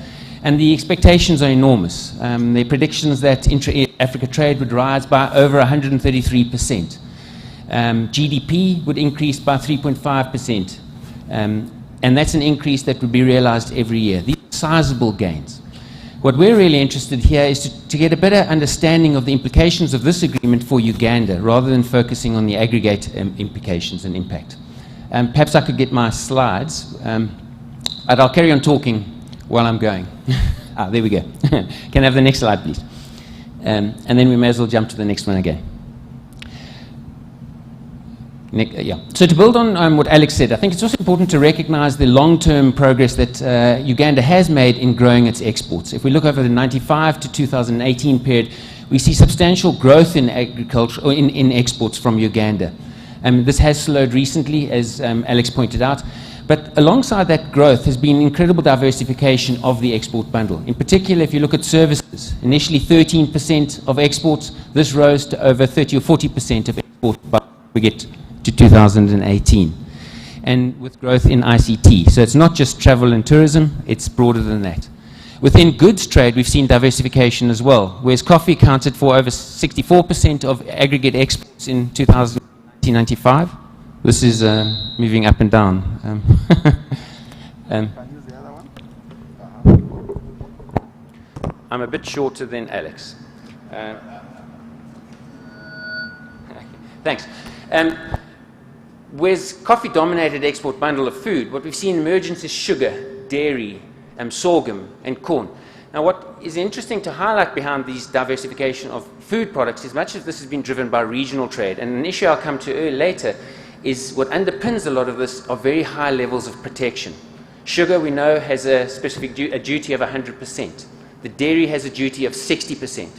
and the expectations are enormous. There are predictions that intra-Africa trade would rise by over 133%. GDP would increase by 3.5%, and that's an increase that would be realized every year. These are sizable gains. What we're really interested here is to get a better understanding of the implications of this agreement for Uganda, rather than focusing on the aggregate implications and impact. Perhaps I could get my slides, and I'll carry on talking while I'm going. There we go. Can I have the next slide, please? And then we may as well jump to the next one again. So to build on what Alex said, I think it's also important to recognize the long-term progress that Uganda has made in growing its exports. If we look over the 95 to 2018 period, we see substantial growth in agriculture, or in exports from Uganda. This has slowed recently, as Alex pointed out, but alongside that growth has been incredible diversification of the export bundle. In particular, if you look at services, initially 13% of exports, this rose to over 30 or 40% of exports by we get to 2018, and with growth in ICT. So it's not just travel and tourism, it's broader than that. Within goods trade, we've seen diversification as well, whereas coffee accounted for over 64% of aggregate exports in 1995. This is moving up and down. I'm a bit shorter than Alex. Thanks. Whereas coffee-dominated export bundle of food, what we've seen emergence is sugar, dairy, sorghum, and corn. Now, what is interesting to highlight behind these diversification of food products is much of this has been driven by regional trade. And an issue I'll come to later is what underpins a lot of this are very high levels of protection. Sugar, we know, has a specific duty of 100%. The dairy has a duty of 60%.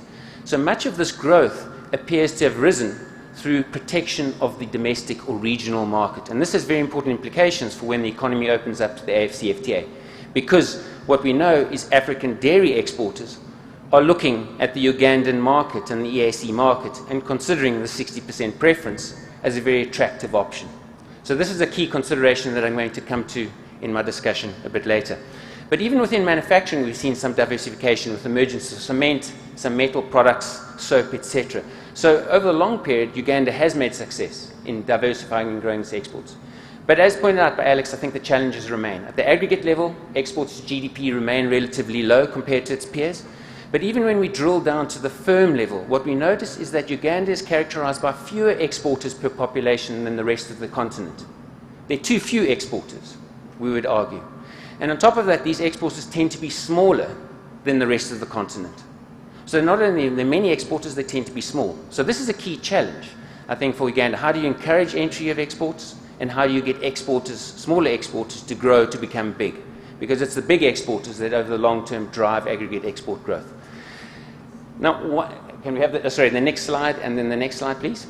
So much of this growth appears to have risen through protection of the domestic or regional market. And this has very important implications for when the economy opens up to the AFCFTA. Because what we know is African dairy exporters are looking at the Ugandan market and the EAC market and considering the 60% preference as a very attractive option. So this is a key consideration that I'm going to come to in my discussion a bit later. But even within manufacturing, we've seen some diversification with the emergence of cement, some metal products, soap, etc. So over the long period, Uganda has made success in diversifying and growing its exports. But as pointed out by Alex, I think the challenges remain. At the aggregate level, exports to GDP remain relatively low compared to its peers. But even when we drill down to the firm level, what we notice is that Uganda is characterized by fewer exporters per population than the rest of the continent. There are too few exporters, we would argue. And on top of that, these exporters tend to be smaller than the rest of the continent. So not only are there many exporters, they tend to be small. So this is a key challenge, I think, for Uganda. How do you encourage entry of exports, and how do you get exporters, smaller exporters, to grow, to become big? Because it's the big exporters that over the long term drive aggregate export growth. Now, can we have the next slide, and then the next slide, please?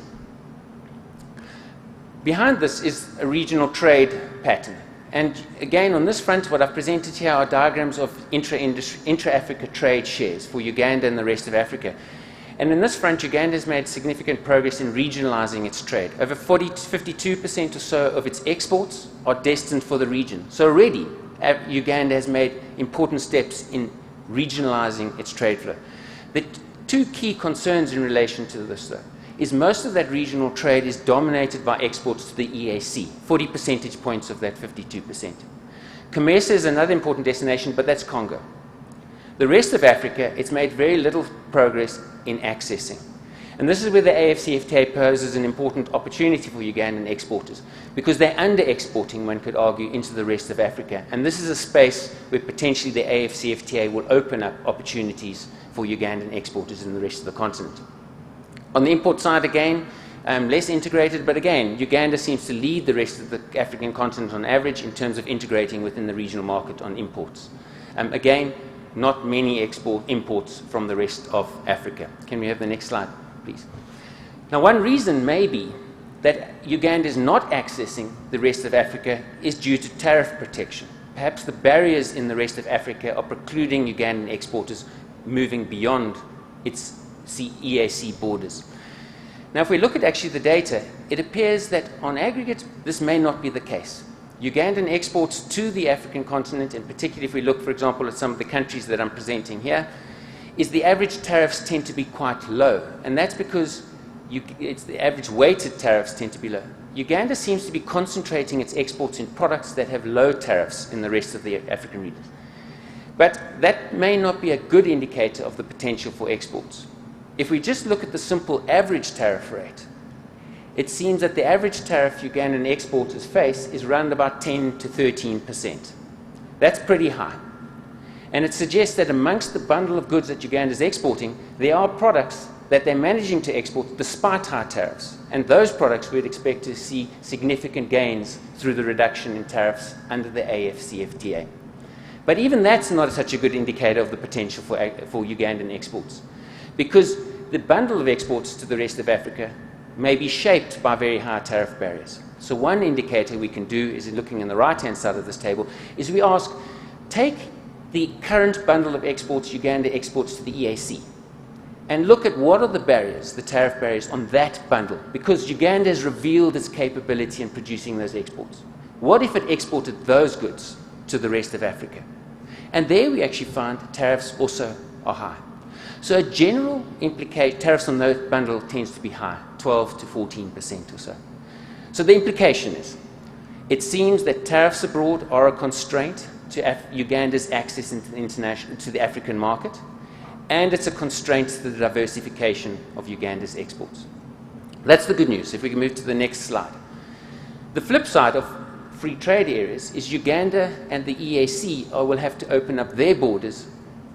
Behind this is a regional trade pattern. And again, on this front, what I've presented here are diagrams of intra-Africa trade shares for Uganda and the rest of Africa. And in this front, Uganda has made significant progress in regionalizing its trade. Over 52% or so of its exports are destined for the region. So already, Uganda has made important steps in regionalizing its trade flow. The two key concerns in relation to this, though, is most of that regional trade is dominated by exports to the EAC, 40 percentage points of that 52%. Comesa is another important destination, but that's Congo. The rest of Africa, it's made very little progress in accessing. And this is where the AFCFTA poses an important opportunity for Ugandan exporters, because they're under-exporting, one could argue, into the rest of Africa. And this is a space where potentially the AFCFTA will open up opportunities for Ugandan exporters in the rest of the continent. On the import side, again, less integrated, but again, Uganda seems to lead the rest of the African continent on average in terms of integrating within the regional market on imports. Again, not many imports from the rest of Africa. Can we have the next slide, please? Now, one reason may be that Uganda is not accessing the rest of Africa is due to tariff protection. Perhaps the barriers in the rest of Africa are precluding Ugandan exporters moving beyond its EAC borders. Now, if we look at actually the data, it appears that on aggregate, this may not be the case. Ugandan exports to the African continent, and particularly if we look, for example, at some of the countries that I'm presenting here, is the average tariffs tend to be quite low. And that's because it's the average weighted tariffs tend to be low. Uganda seems to be concentrating its exports in products that have low tariffs in the rest of the African regions. But that may not be a good indicator of the potential for exports. If we just look at the simple average tariff rate, it seems that the average tariff Ugandan exporters face is around about 10 to 13%. That's pretty high. And it suggests that amongst the bundle of goods that Uganda is exporting, there are products that they're managing to export despite high tariffs. And those products we'd expect to see significant gains through the reduction in tariffs under the AFCFTA. But even that's not such a good indicator of the potential for Ugandan exports, because the bundle of exports to the rest of Africa may be shaped by very high tariff barriers. So one indicator we can do is, looking on the right-hand side of this table, is we ask, take the current bundle of exports Uganda exports to the EAC, and look at what are the barriers, the tariff barriers on that bundle, because Uganda has revealed its capability in producing those exports. What if it exported those goods to the rest of Africa? And there we actually find tariffs also are high. So a general implication, tariffs on that bundle tends to be high, 12 to 14% or so. So the implication is, it seems that tariffs abroad are a constraint to Uganda's access to the African market, and it's a constraint to the diversification of Uganda's exports. That's the good news. If we can move to the next slide. The flip side of free trade areas is Uganda and the EAC will have to open up their borders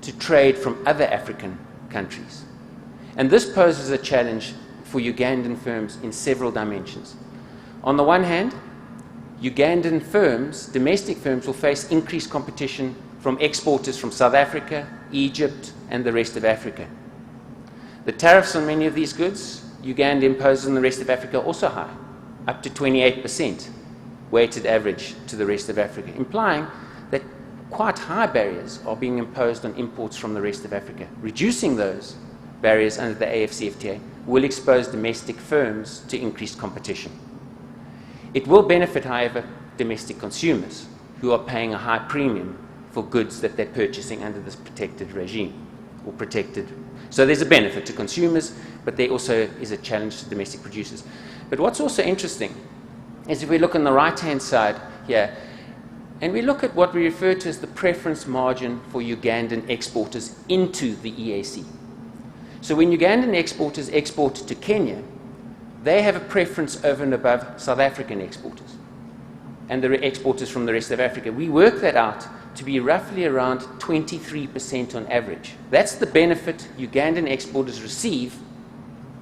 to trade from other African countries. And this poses a challenge for Ugandan firms in several dimensions. On the one hand, Ugandan firms, domestic firms, will face increased competition from exporters from South Africa, Egypt, and the rest of Africa. The tariffs on many of these goods Uganda imposes on the rest of Africa are also high, up to 28% weighted average to the rest of Africa, implying that quite high barriers are being imposed on imports from the rest of Africa. Reducing those barriers under the AFCFTA will expose domestic firms to increased competition. It will benefit, however, domestic consumers who are paying a high premium for goods that they're purchasing under this protected regime, or protected. So there's a benefit to consumers, but there also is a challenge to domestic producers. But what's also interesting is if we look on the right-hand side here, and we look at what we refer to as the preference margin for Ugandan exporters into the EAC. So when Ugandan exporters export to Kenya, they have a preference over and above South African exporters and the exporters from the rest of Africa. We work that out to be roughly around 23% on average. That's the benefit Ugandan exporters receive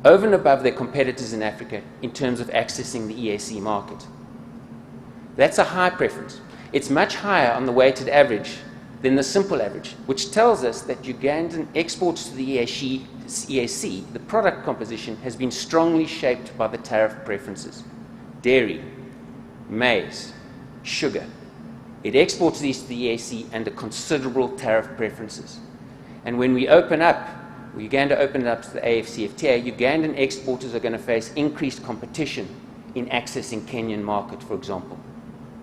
over and above their competitors in Africa in terms of accessing the EAC market. That's a high preference. It's much higher on the weighted average than the simple average, which tells us that Ugandan exports to the EAC, the product composition has been strongly shaped by the tariff preferences. Dairy, maize, sugar. It exports these to the EAC under considerable tariff preferences. And when we open up, Uganda opened up to the AFCFTA, Ugandan exporters are going to face increased competition in accessing Kenyan market, for example,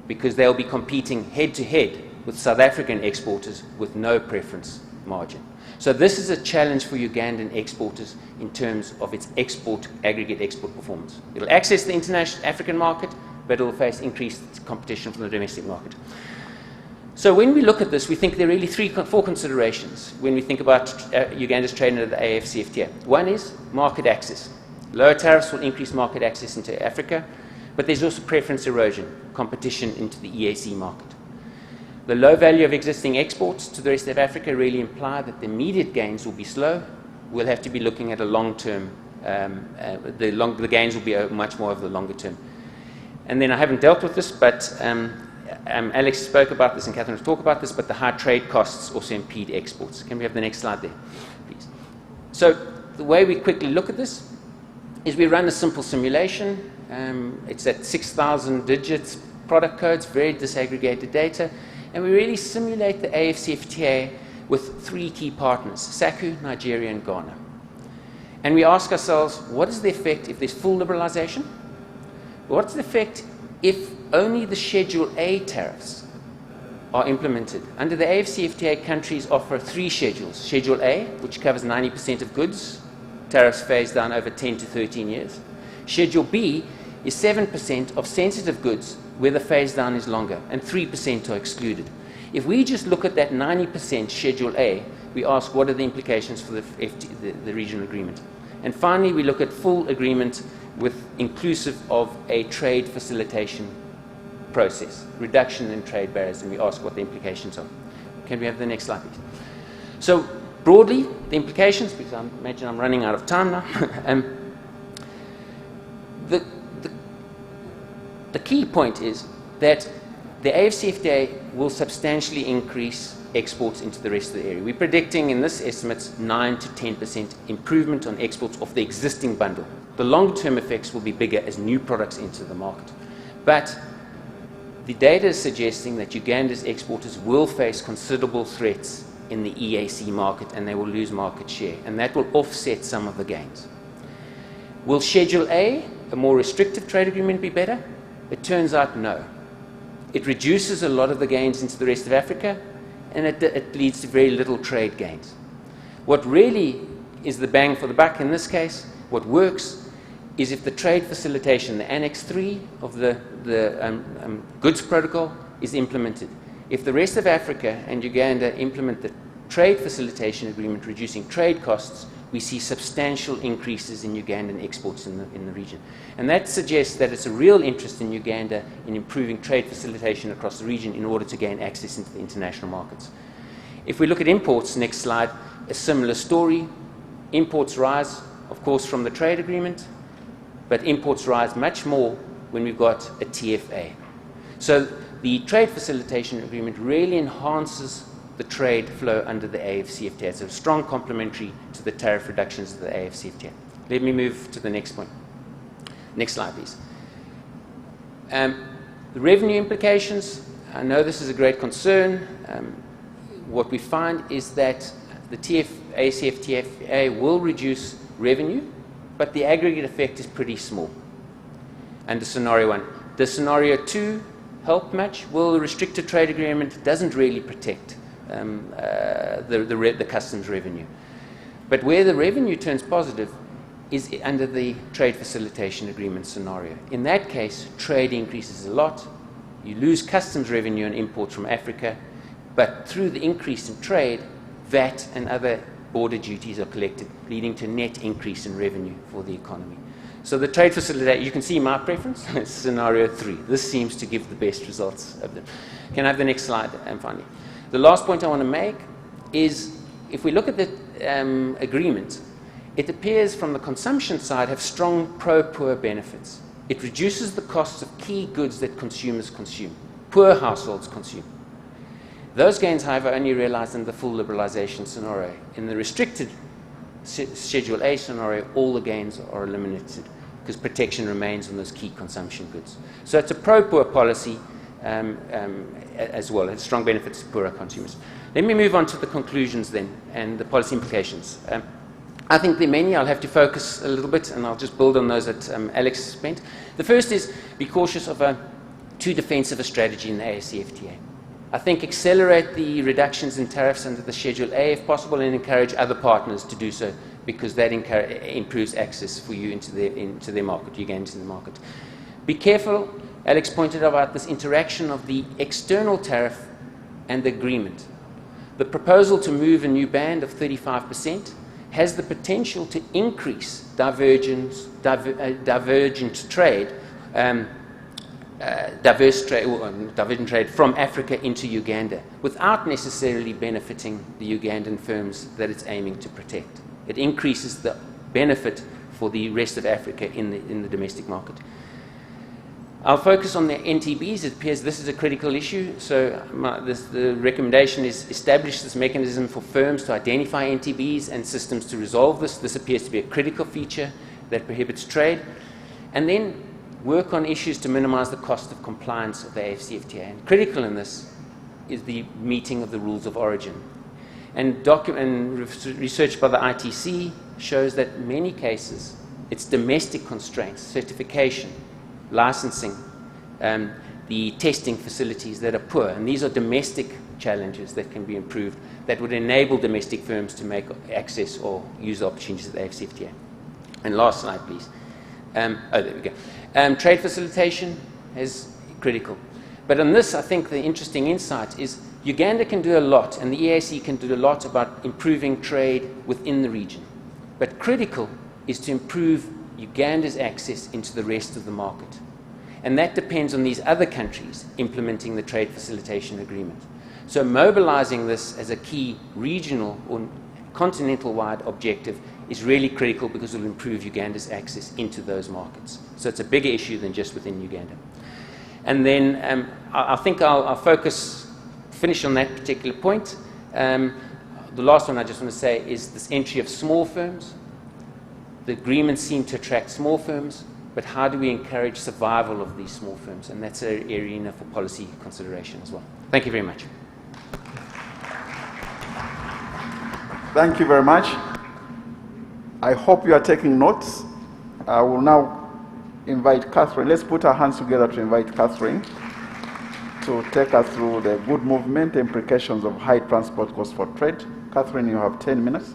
because they'll be competing head-to-head with South African exporters with no preference margin. So this is a challenge for Ugandan exporters in terms of its aggregate export performance. It'll access the international African market, but it'll face increased competition from the domestic market. So when we look at this, we think there are really four considerations when we think about Uganda's trade under the AFCFTA. One is market access. Lower tariffs will increase market access into Africa, but there's also preference erosion, competition into the EAC market. The low value of existing exports to the rest of Africa really imply that the immediate gains will be slow. We'll have to be looking at a long-term, the gains will be much more of the longer term. And then I haven't dealt with this, but Alex spoke about this and Catherine will talk about this, but the high trade costs also impede exports. Can we have the next slide there, please? So the way we quickly look at this is we run a simple simulation. It's at 6,000 digits, product codes, very disaggregated data, and we really simulate the AFCFTA with three key partners, SACU, Nigeria, and Ghana. And we ask ourselves, what is the effect if there's full liberalization? What's the effect if only the Schedule A tariffs are implemented? Under the AFCFTA, countries offer three schedules. Schedule A, which covers 90% of goods, tariffs phased down over 10 to 13 years. Schedule B is 7% of sensitive goods, where the phase down is longer, and 3% are excluded. If we just look at that 90% Schedule A, we ask what are the implications for the regional agreement. And finally, we look at full agreement with inclusive of a trade facilitation process, reduction in trade barriers, and we ask what the implications are. Can we have the next slide, please? So broadly, the implications, because I imagine I'm running out of time now, the key point is that the AFCFTA will substantially increase exports into the rest of the area. We're predicting in this estimates 9 to 10% improvement on exports of the existing bundle. The long-term effects will be bigger as new products enter the market. But the data is suggesting that Uganda's exporters will face considerable threats in the EAC market and they will lose market share, and that will offset some of the gains. Will Schedule A, a more restrictive trade agreement, be better? It turns out no. It reduces a lot of the gains into the rest of Africa, and it leads to very little trade gains. What really is the bang for the buck in this case, what works, is if the trade facilitation, the Annex 3 of the goods protocol is implemented. If the rest of Africa and Uganda implement the trade facilitation agreement reducing trade costs, we see substantial increases in Ugandan exports in the region. And that suggests that it's a real interest in Uganda in improving trade facilitation across the region in order to gain access into the international markets. If we look at imports, next slide, a similar story. Imports rise, of course, from the trade agreement, but imports rise much more when we've got a TFA. So the trade facilitation agreement really enhances the trade flow under the AFCFTA. It's a strong complementary to the tariff reductions of the AFCFTA. Let me move to the next point. Next slide, please. The revenue implications, I know this is a great concern. What we find is that the AFCFTA will reduce revenue, but the aggregate effect is pretty small under scenario 1. Does scenario 2 help much? Well, the restricted trade agreement doesn't really protect the customs revenue. But where the revenue turns positive is under the trade facilitation agreement scenario. In that case, trade increases a lot. You lose customs revenue on imports from Africa, but through the increase in trade, VAT and other border duties are collected, leading to a net increase in revenue for the economy. So the trade facilitation, you can see my preference, is scenario 3. This seems to give the best results of them. Can I have the next slide, finally? The last point I want to make is, if we look at the agreement, it appears from the consumption side have strong pro-poor benefits. It reduces the costs of key goods that consumers consume, poor households consume. Those gains, however, are only realized in the full liberalization scenario. In the restricted Schedule A scenario, all the gains are eliminated because protection remains on those key consumption goods. So it's a pro-poor policy as well. It has strong benefits to poorer consumers. Let me move on to the conclusions then and the policy implications. I think there are many. I'll have to focus a little bit, and I'll just build on those that Alex spent. The first is be cautious of a too defensive a strategy in the AFCFTA. I think accelerate the reductions in tariffs under the Schedule A if possible, and encourage other partners to do so, because that improves access for you into their market, you gain into the market. Be careful. Alex pointed out this interaction of the external tariff and the agreement. The proposal to move a new band of 35% has the potential to increase divergent trade, divergent trade from Africa into Uganda without necessarily benefiting the Ugandan firms that it's aiming to protect. It increases the benefit for the rest of Africa in the domestic market. I'll focus on the NTBs. It appears this is a critical issue, so the recommendation is establish this mechanism for firms to identify NTBs and systems to resolve this. This appears to be a critical feature that prohibits trade. And then work on issues to minimize the cost of compliance of the AFCFTA. And critical in this is the meeting of the rules of origin. And research by the ITC shows that in many cases, it's domestic constraints, certification, licensing, the testing facilities that are poor. And these are domestic challenges that can be improved that would enable domestic firms to make access or use the opportunities of the AFCFTA. And last slide, please. There we go. Trade facilitation is critical. But on this, I think the interesting insight is Uganda can do a lot, and the EAC can do a lot about improving trade within the region. But critical is to improve Uganda's access into the rest of the market. And that depends on these other countries implementing the trade facilitation agreement. So mobilizing this as a key regional or continental-wide objective is really critical because it will improve Uganda's access into those markets. So it's a bigger issue than just within Uganda. And then I think I'll finish on that particular point. The last one I just want to say is this entry of small firms. The agreements seem to attract small firms, but how do we encourage survival of these small firms? And that's an arena for policy consideration as well. Thank you very much. Thank you very much. I hope you are taking notes. I will now invite Catherine. Let's put our hands together to invite Catherine to take us through the good movement implications of high transport costs for trade. Catherine, you have 10 minutes.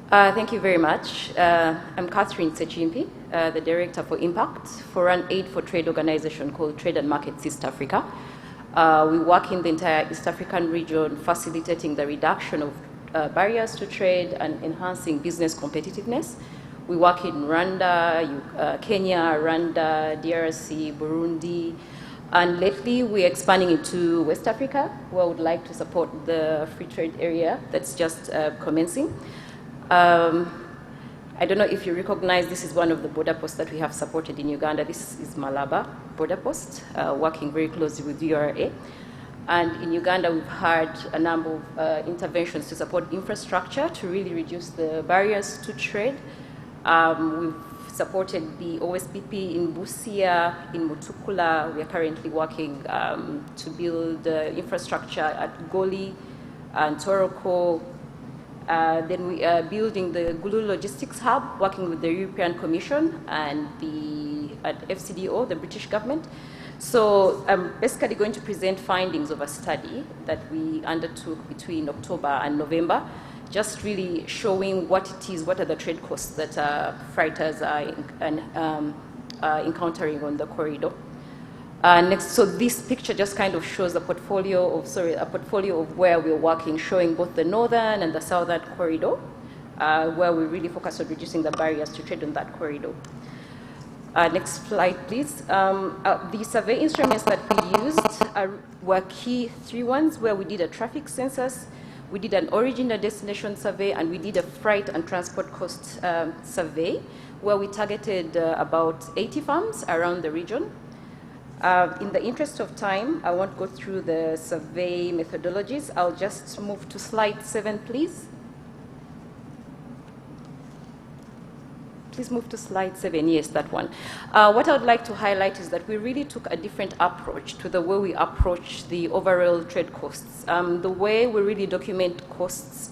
Thank you very much. I'm Catherine Sechimpi, the Director for Impact for an Aid for Trade organization called Trade and Markets East Africa. We work in the entire East African region, facilitating the reduction of barriers to trade and enhancing business competitiveness. We work in Rwanda, Kenya, Rwanda, DRC, Burundi, and lately we're expanding into West Africa, where we would like to support the free trade area that's just commencing. I don't know if you recognize, this is one of the border posts that we have supported in Uganda. This is Malaba border post, working very closely with URA. And in Uganda, we've had a number of interventions to support infrastructure to really reduce the barriers to trade. We've supported the OSPP in Busia, in Mutukula. We are currently working to build infrastructure at Goli and Toroko. Then we are building the Gulu Logistics Hub, working with the European Commission and the FCDO, the British government. So I'm basically going to present findings of a study that we undertook between October and November, just really showing what it is, what are the trade costs that freighters are encountering on the corridor. Next, so this picture just kind of shows a portfolio of where we're working, showing both the northern and the southern corridor, where we really focus on reducing the barriers to trade on that corridor. Next slide, please. The survey instruments that we used were key three ones, where we did a traffic census, we did an origin and destination survey, and we did a freight and transport cost survey, where we targeted about 80 farms around the region. In the interest of time, I won't go through the survey methodologies. I'll just move to slide 7, please. Please move to slide 7. Yes, that one. What I would like to highlight is that we really took a different approach to the way we approach the overall trade costs. The way we really document costs,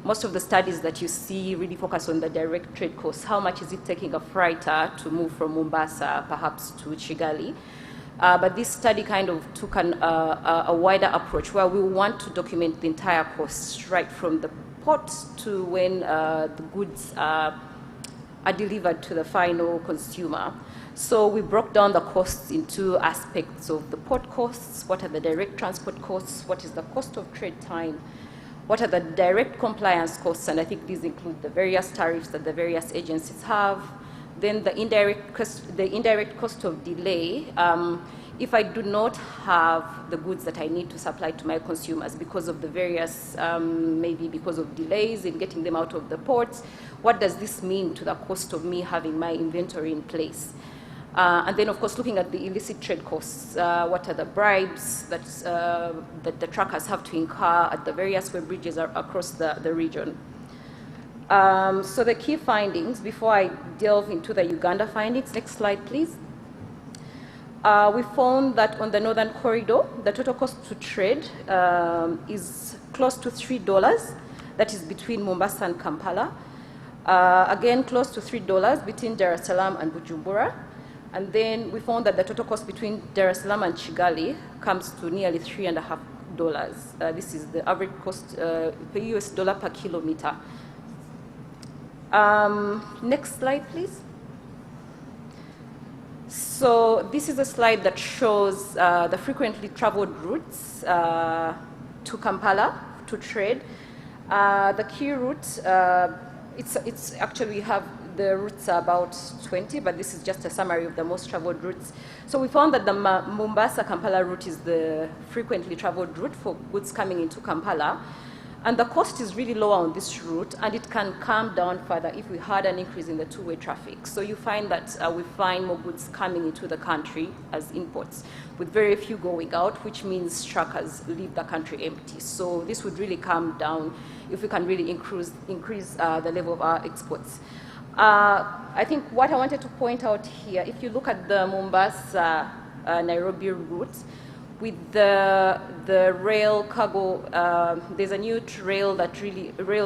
most of the studies that you see really focus on the direct trade costs. How much is it taking a freighter to move from Mombasa, perhaps to Kigali? But this study kind of took a wider approach, where we want to document the entire costs, right from the port to when the goods are are delivered to the final consumer. So we broke down the costs into aspects of the port costs, what are the direct transport costs, what is the cost of trade time, what are the direct compliance costs, and I think these include the various tariffs that the various agencies have. Then the indirect cost of delay. If I do not have the goods that I need to supply to my consumers because of the various, maybe because of delays in getting them out of the ports, what does this mean to the cost of me having my inventory in place? And then, of course, looking at the illicit trade costs, what are the bribes that the truckers have to incur at the various web bridges across the region? So the key findings, before I delve into the Uganda findings, next slide, please. We found that on the Northern Corridor, the total cost to trade is close to $3. That is between Mombasa and Kampala. Again, close to $3 between Dar es Salaam and Bujumbura. And then we found that the total cost between Dar es Salaam and Kigali comes to nearly $3.50. This is the average cost per US dollar per kilometer. Next slide, please. So this is a slide that shows the frequently traveled routes to Kampala to trade. The key route, it's actually we have the routes are about 20, but this is just a summary of the most traveled routes. So we found that the Mombasa-Kampala route is the frequently traveled route for goods coming into Kampala. And the cost is really lower on this route, and it can come down further if we had an increase in the two-way traffic. So you find that we find more goods coming into the country as imports, with very few going out, which means truckers leave the country empty. So this would really come down if we can really increase the level of our exports. I think what I wanted to point out here, if you look at the Mombasa-Nairobi route, with the rail cargo, there's a new rail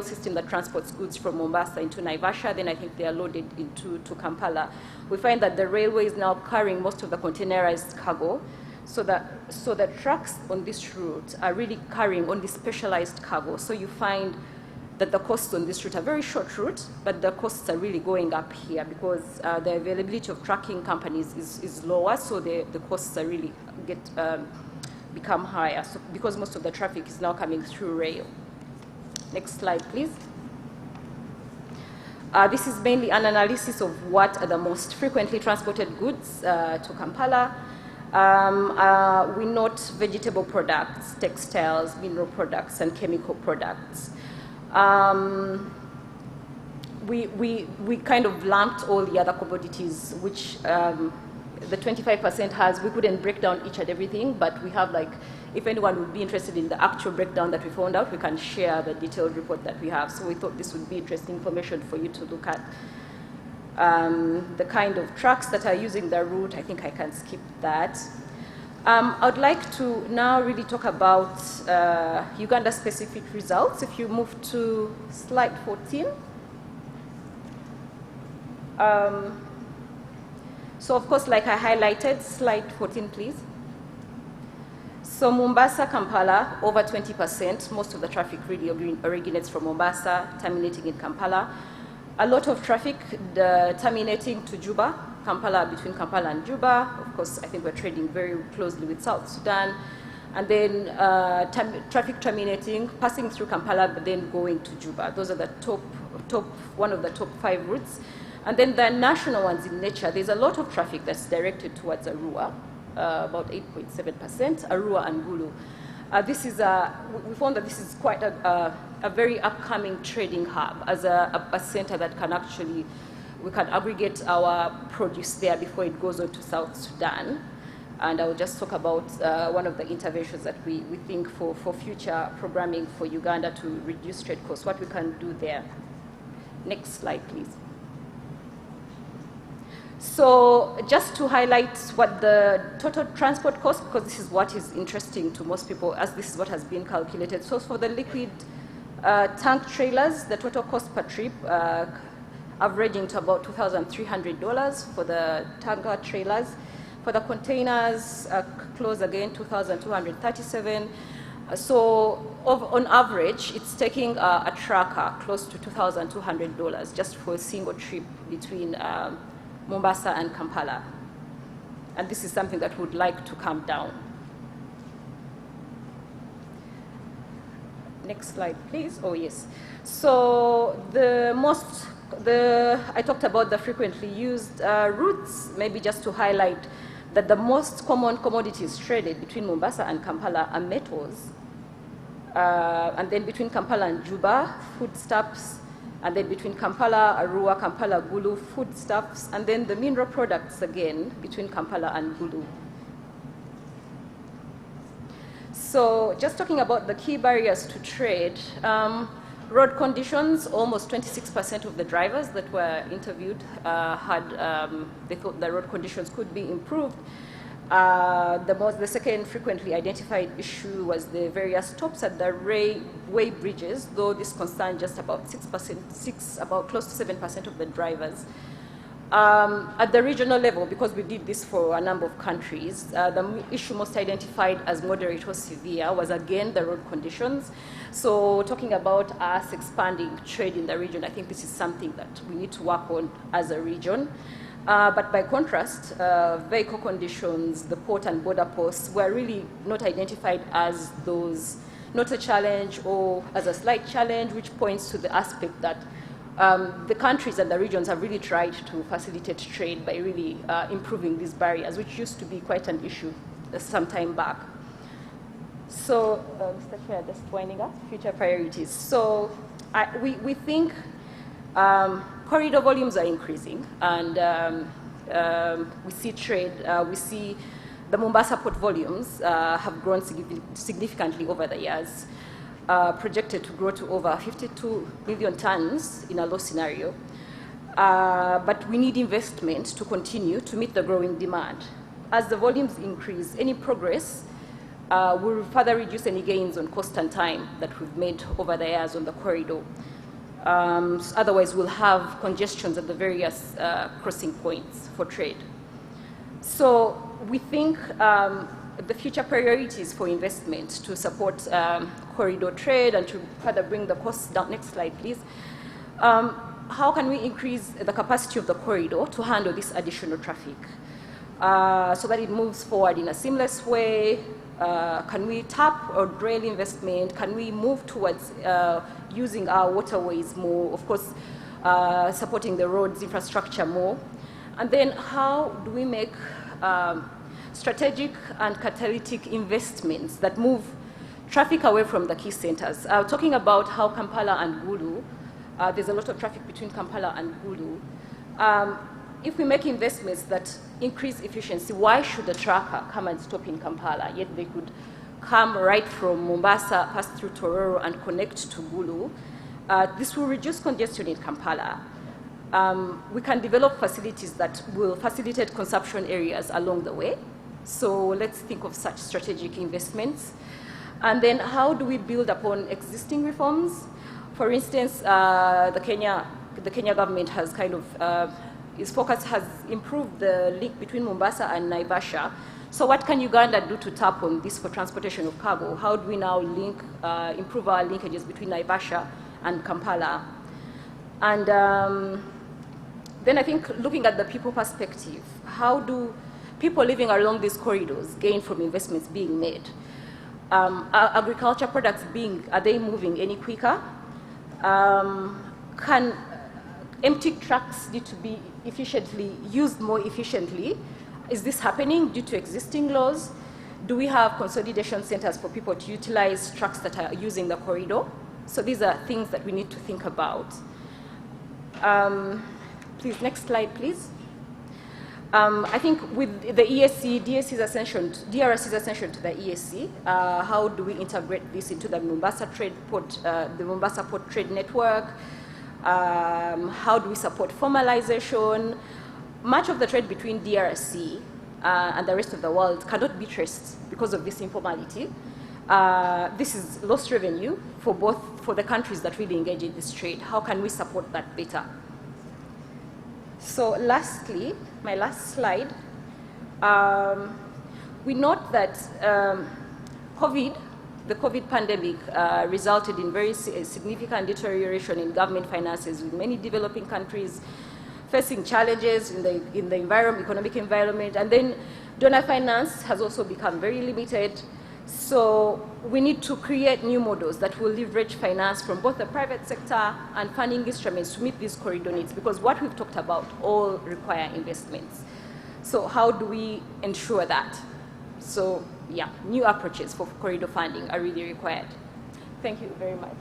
system that transports goods from Mombasa into Naivasha, then I think they are loaded into Kampala. We find that the railway is now carrying most of the containerized cargo, so the trucks on this route are really carrying only specialized cargo. So you find that the costs on this route are very short route, but the costs are really going up here because the availability of trucking companies is lower, so the costs are really become higher, so because most of the traffic is now coming through rail. Next slide, please. This is mainly an analysis of what are the most frequently transported goods to Kampala. We note vegetable products, textiles, mineral products, and chemical products. We kind of lumped all the other commodities, which the 25% has. We couldn't break down each and everything, but we have, like, if anyone would be interested in the actual breakdown that we found out, we can share the detailed report that we have. So we thought this would be interesting information for you to look at. The kind of trucks that are using the route, I think I can skip that. I'd like to now really talk about Uganda-specific results. If you move to slide 14. So of course, like I highlighted, slide 14, please. So Mombasa, Kampala, over 20%. Most of the traffic really originates from Mombasa, terminating in Kampala. A lot of traffic terminating to Juba, Kampala, between Kampala and Juba. Of course, I think we're trading very closely with South Sudan. And then traffic terminating, passing through Kampala, but then going to Juba. Those are the one of the top 5 routes. And then the national ones in nature, there's a lot of traffic that's directed towards Arua, about 8.7%, Arua and Gulu. We found that this is quite a very upcoming trading hub, as a center that can actually, we can aggregate our produce there before it goes on to South Sudan. And I will just talk about one of the interventions that we think for future programming for Uganda to reduce trade costs, what we can do there. Next slide, please. So just to highlight what the total transport cost, because this is what is interesting to most people, as this is what has been calculated. So for the liquid tank trailers, the total cost per trip averaging to about $2,300 for the tanker trailers. For the containers, close again, $2,237. So on average, it's taking a trucker close to $2,200 just for a single trip between Mombasa and Kampala. And this is something that we would like to come down. Next slide, please. Oh, yes. So I talked about the frequently used routes, maybe just to highlight that the most common commodities traded between Mombasa and Kampala are metals. And then between Kampala and Juba, foodstuffs. And then between Kampala, Arua, Kampala, Gulu, foodstuffs. And then the mineral products again between Kampala and Gulu. So just talking about the key barriers to trade, road conditions, almost 26% of the drivers that were interviewed they thought the road conditions could be improved. The second frequently identified issue was the various stops at the railway bridges, though this concerned just about about close to 7% of the drivers. At the regional level, because we did this for a number of countries, the issue most identified as moderate or severe was again the road conditions. So talking about us expanding trade in the region, I think this is something that we need to work on as a region. But by contrast, vehicle conditions, the port and border posts were really not identified as those, not a challenge or as a slight challenge, which points to the aspect that the countries and the regions have really tried to facilitate trade by really improving these barriers, which used to be quite an issue some time back. So, Mr. Chair, just winding up, future priorities. So, we think corridor volumes are increasing, and we see trade, we see the Mombasa port volumes have grown significantly over the years, projected to grow to over 52 million tons in a low scenario. But we need investment to continue to meet the growing demand. As the volumes increase, any progress will further reduce any gains on cost and time that we've made over the years on the corridor. Otherwise, we'll have congestions at the various crossing points for trade. So we think the future priorities for investment to support corridor trade and to further bring the costs down. Next slide, please. How can we increase the capacity of the corridor to handle this additional traffic so that it moves forward in a seamless way? Can we tap or rail investment? Can we move towards using our waterways more? Of course, supporting the roads infrastructure more. And then how do we make strategic and catalytic investments that move traffic away from the key centers? Talking about how Kampala and Gulu, there's a lot of traffic between Kampala and Gulu. If we make investments that increase efficiency, why should a trucker come and stop in Kampala? Yet they could come right from Mombasa, pass through Tororo, and connect to Gulu. This will reduce congestion in Kampala. We can develop facilities that will facilitate consumption areas along the way. So let's think of such strategic investments. And then how do we build upon existing reforms? For instance, the Kenya government has kind of its focus has improved the link between Mombasa and Naivasha. So what can Uganda do to tap on this for transportation of cargo? How do we now improve our linkages between Naivasha and Kampala? And then I think looking at the people perspective, how do people living along these corridors gain from investments being made? Are agriculture products are they moving any quicker? Can empty trucks need to be used more efficiently? Is this happening due to existing laws? Do we have consolidation centers for people to utilize trucks that are using the corridor? So these are things that we need to think about. Please, next slide, please. I think with the ESC, DRC's ascension to the ESC, how do we integrate this into the Mombasa Port Trade Network? How do we support formalization? Much of the trade between DRC and the rest of the world cannot be traced because of this informality. This is lost revenue for the countries that really engage in this trade. How can we support that better? So lastly, my last slide, we note that COVID the COVID pandemic resulted in very significant deterioration in government finances, with many developing countries facing challenges in the economic environment. And then donor finance has also become very limited. So we need to create new models that will leverage finance from both the private sector and funding instruments to meet these corridor needs, because what we've talked about all require investments. So how do we ensure that? So yeah, new approaches for corridor funding are really required. Thank you very much.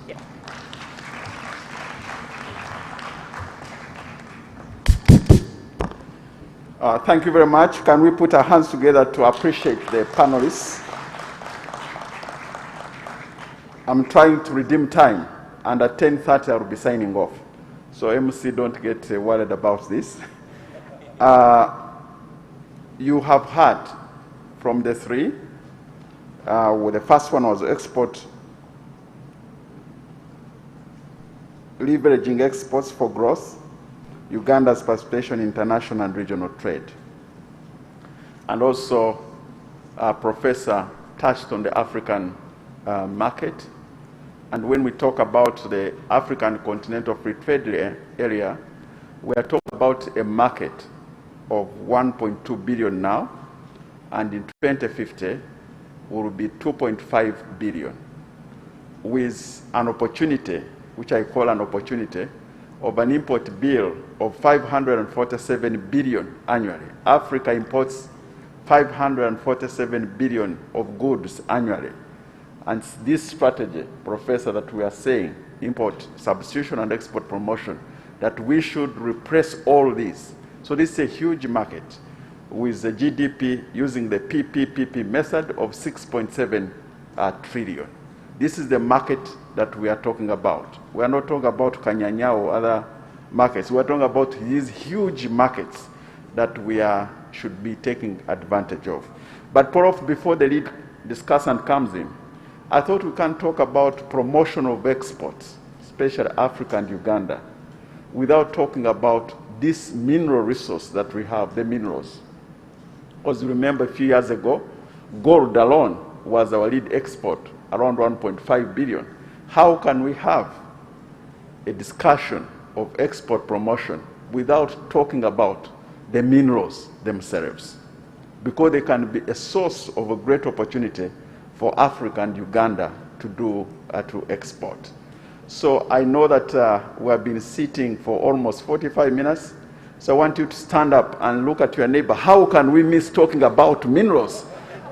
Yeah. Thank you very much. Can we put our hands together to appreciate the panelists? I'm trying to redeem time, and at 10:30 I will be signing off. So MC, don't get worried about this. You have heard from the three. The first one was export, leveraging exports for growth, Uganda's participation in international and regional trade. And also, Professor touched on the African market. And when we talk about the African Continental Free Trade area, we are talking about a market of 1.2 billion now, and in 2050 will be 2.5 billion, with an opportunity, which I call an opportunity, of an import bill of 547 billion annually. Africa imports 547 billion of goods annually. And this strategy, Professor, that we are saying, import substitution and export promotion, that we should repress all these. So this is a huge market with the GDP using the PPPP method of 6.7 trillion. This is the market that we are talking about. We are not talking about Kanyanya or other markets. We are talking about these huge markets that we should be taking advantage of. But Prof, before the lead discussant comes in, I thought we can talk about promotion of exports, especially Africa and Uganda, without talking about this mineral resource that we have, the minerals. Because you remember a few years ago, gold alone was our lead export, around 1.5 billion. How can we have a discussion of export promotion without talking about the minerals themselves? Because they can be a source of a great opportunity for Africa and Uganda to do to export. So I know that we have been sitting for almost 45 minutes. So I want you to stand up and look at your neighbor. How can we miss talking about minerals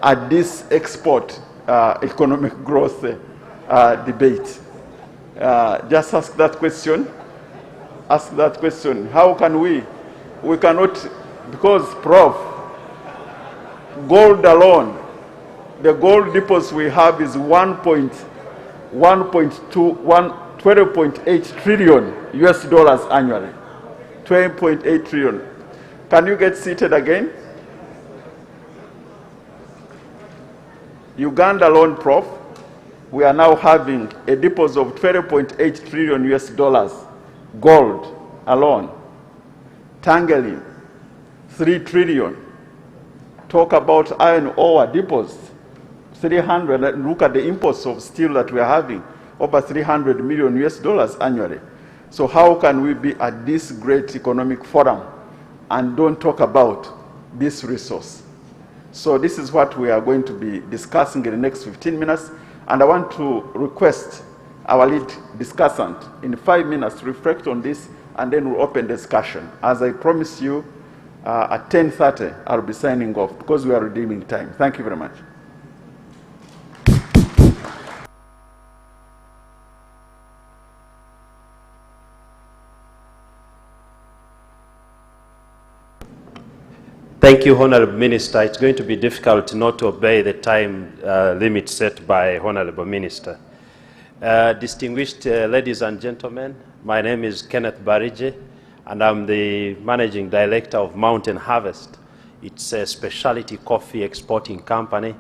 at this export economic growth debate? Just ask that question. Ask that question. How can we cannot, because Prof, gold alone, the gold deposits we have is 12.8 trillion US dollars annually. 12.8 trillion. Can you get seated again? Uganda alone, Prof, we are now having a deposit of 12.8 trillion US dollars, gold alone. Tangerine, 3 trillion. Talk about iron ore deposits, 300, and look at the imports of steel that we are having, over 300 million US dollars annually. So how can we be at this great economic forum and don't talk about this resource? So this is what we are going to be discussing in the next 15 minutes. And I want to request our lead discussant in 5 minutes to reflect on this, and then we'll open discussion. As I promised you, at 10:30, I'll be signing off because we are redeeming time. Thank you very much. Thank you, Honorable Minister. It's going to be difficult not to obey the time limit set by Honorable Minister. Distinguished ladies and gentlemen, my name is Kenneth Barige, and I'm the Managing Director of Mountain Harvest. It's a specialty coffee exporting company.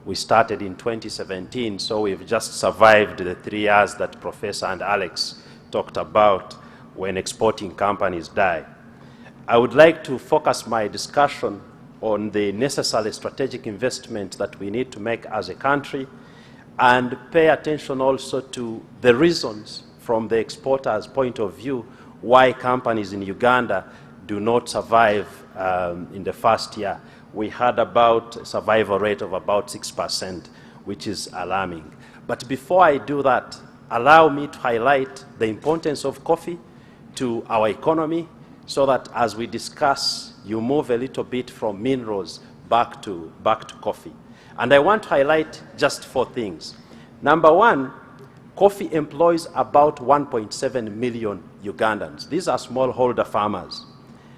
We started in 2017, so we've just survived the 3 years that Professor and Alex talked about when exporting companies die. I would like to focus my discussion on the necessary strategic investment that we need to make as a country and pay attention also to the reasons from the exporter's point of view why companies in Uganda do not survive in the first year. We had about a survival rate of about 6%, which is alarming. But before I do that, allow me to highlight the importance of coffee to our economy so that as we discuss, you move a little bit from minerals back to coffee. And I want to highlight just 4 things. Number one, coffee employs about 1.7 million Ugandans. These are smallholder farmers.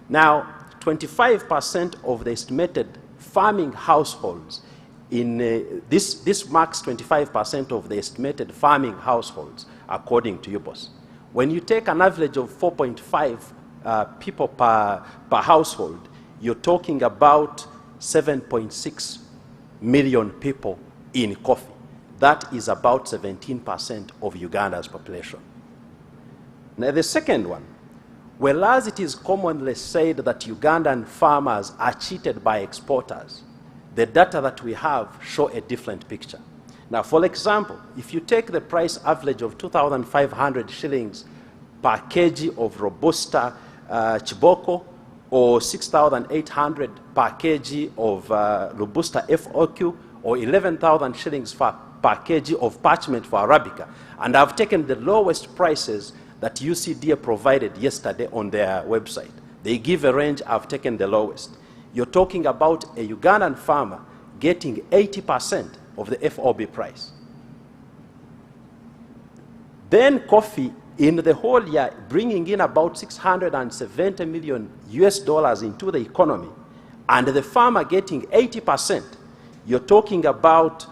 Now, 25% of the estimated farming households this marks 25% of the estimated farming households, according to UBOS. When you take an average of 4.5 people per household, you're talking about 7.6 million people in coffee. That is about 17% of Uganda's population. Now, the second one, whereas it is commonly said that Ugandan farmers are cheated by exporters, the data that we have show a different picture. Now, for example, if you take the price average of 2,500 shillings per kg of Robusta Chiboko, or 6,800 per kg of Robusta FOQ, or 11,000 shillings per kg of parchment for Arabica, and I've taken the lowest prices that UCDA provided yesterday on their website. They give a range, I've taken the lowest. You're talking about a Ugandan farmer getting 80% of the FOB price. Then coffee in the whole year bringing in about $670 million into the economy, and the farmer getting 80%, you're talking about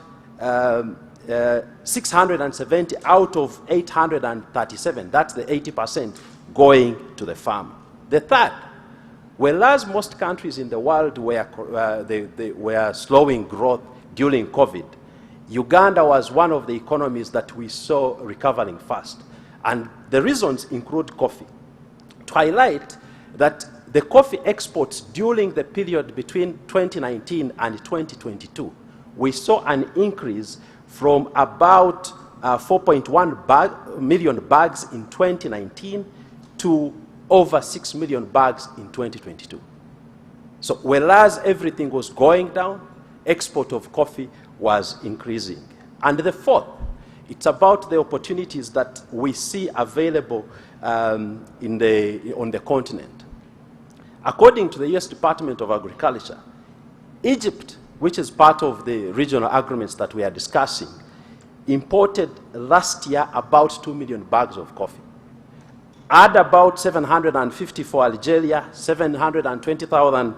670 out of 837. That's the 80% going to the farmer. The third, whereas most countries in the world they were slowing growth during COVID, Uganda was one of the economies that we saw recovering fast. And the reasons include coffee. To highlight that the coffee exports during the period between 2019 and 2022, we saw an increase from about 4.1 million bags in 2019 to over 6 million bags in 2022. So whereas everything was going down, export of coffee was increasing. And the fourth, it's about the opportunities that we see available on the continent. According to the US Department of Agriculture, Egypt, which is part of the regional agreements that we are discussing, imported last year about 2 million bags of coffee. Add about 750 for Algeria, 720,000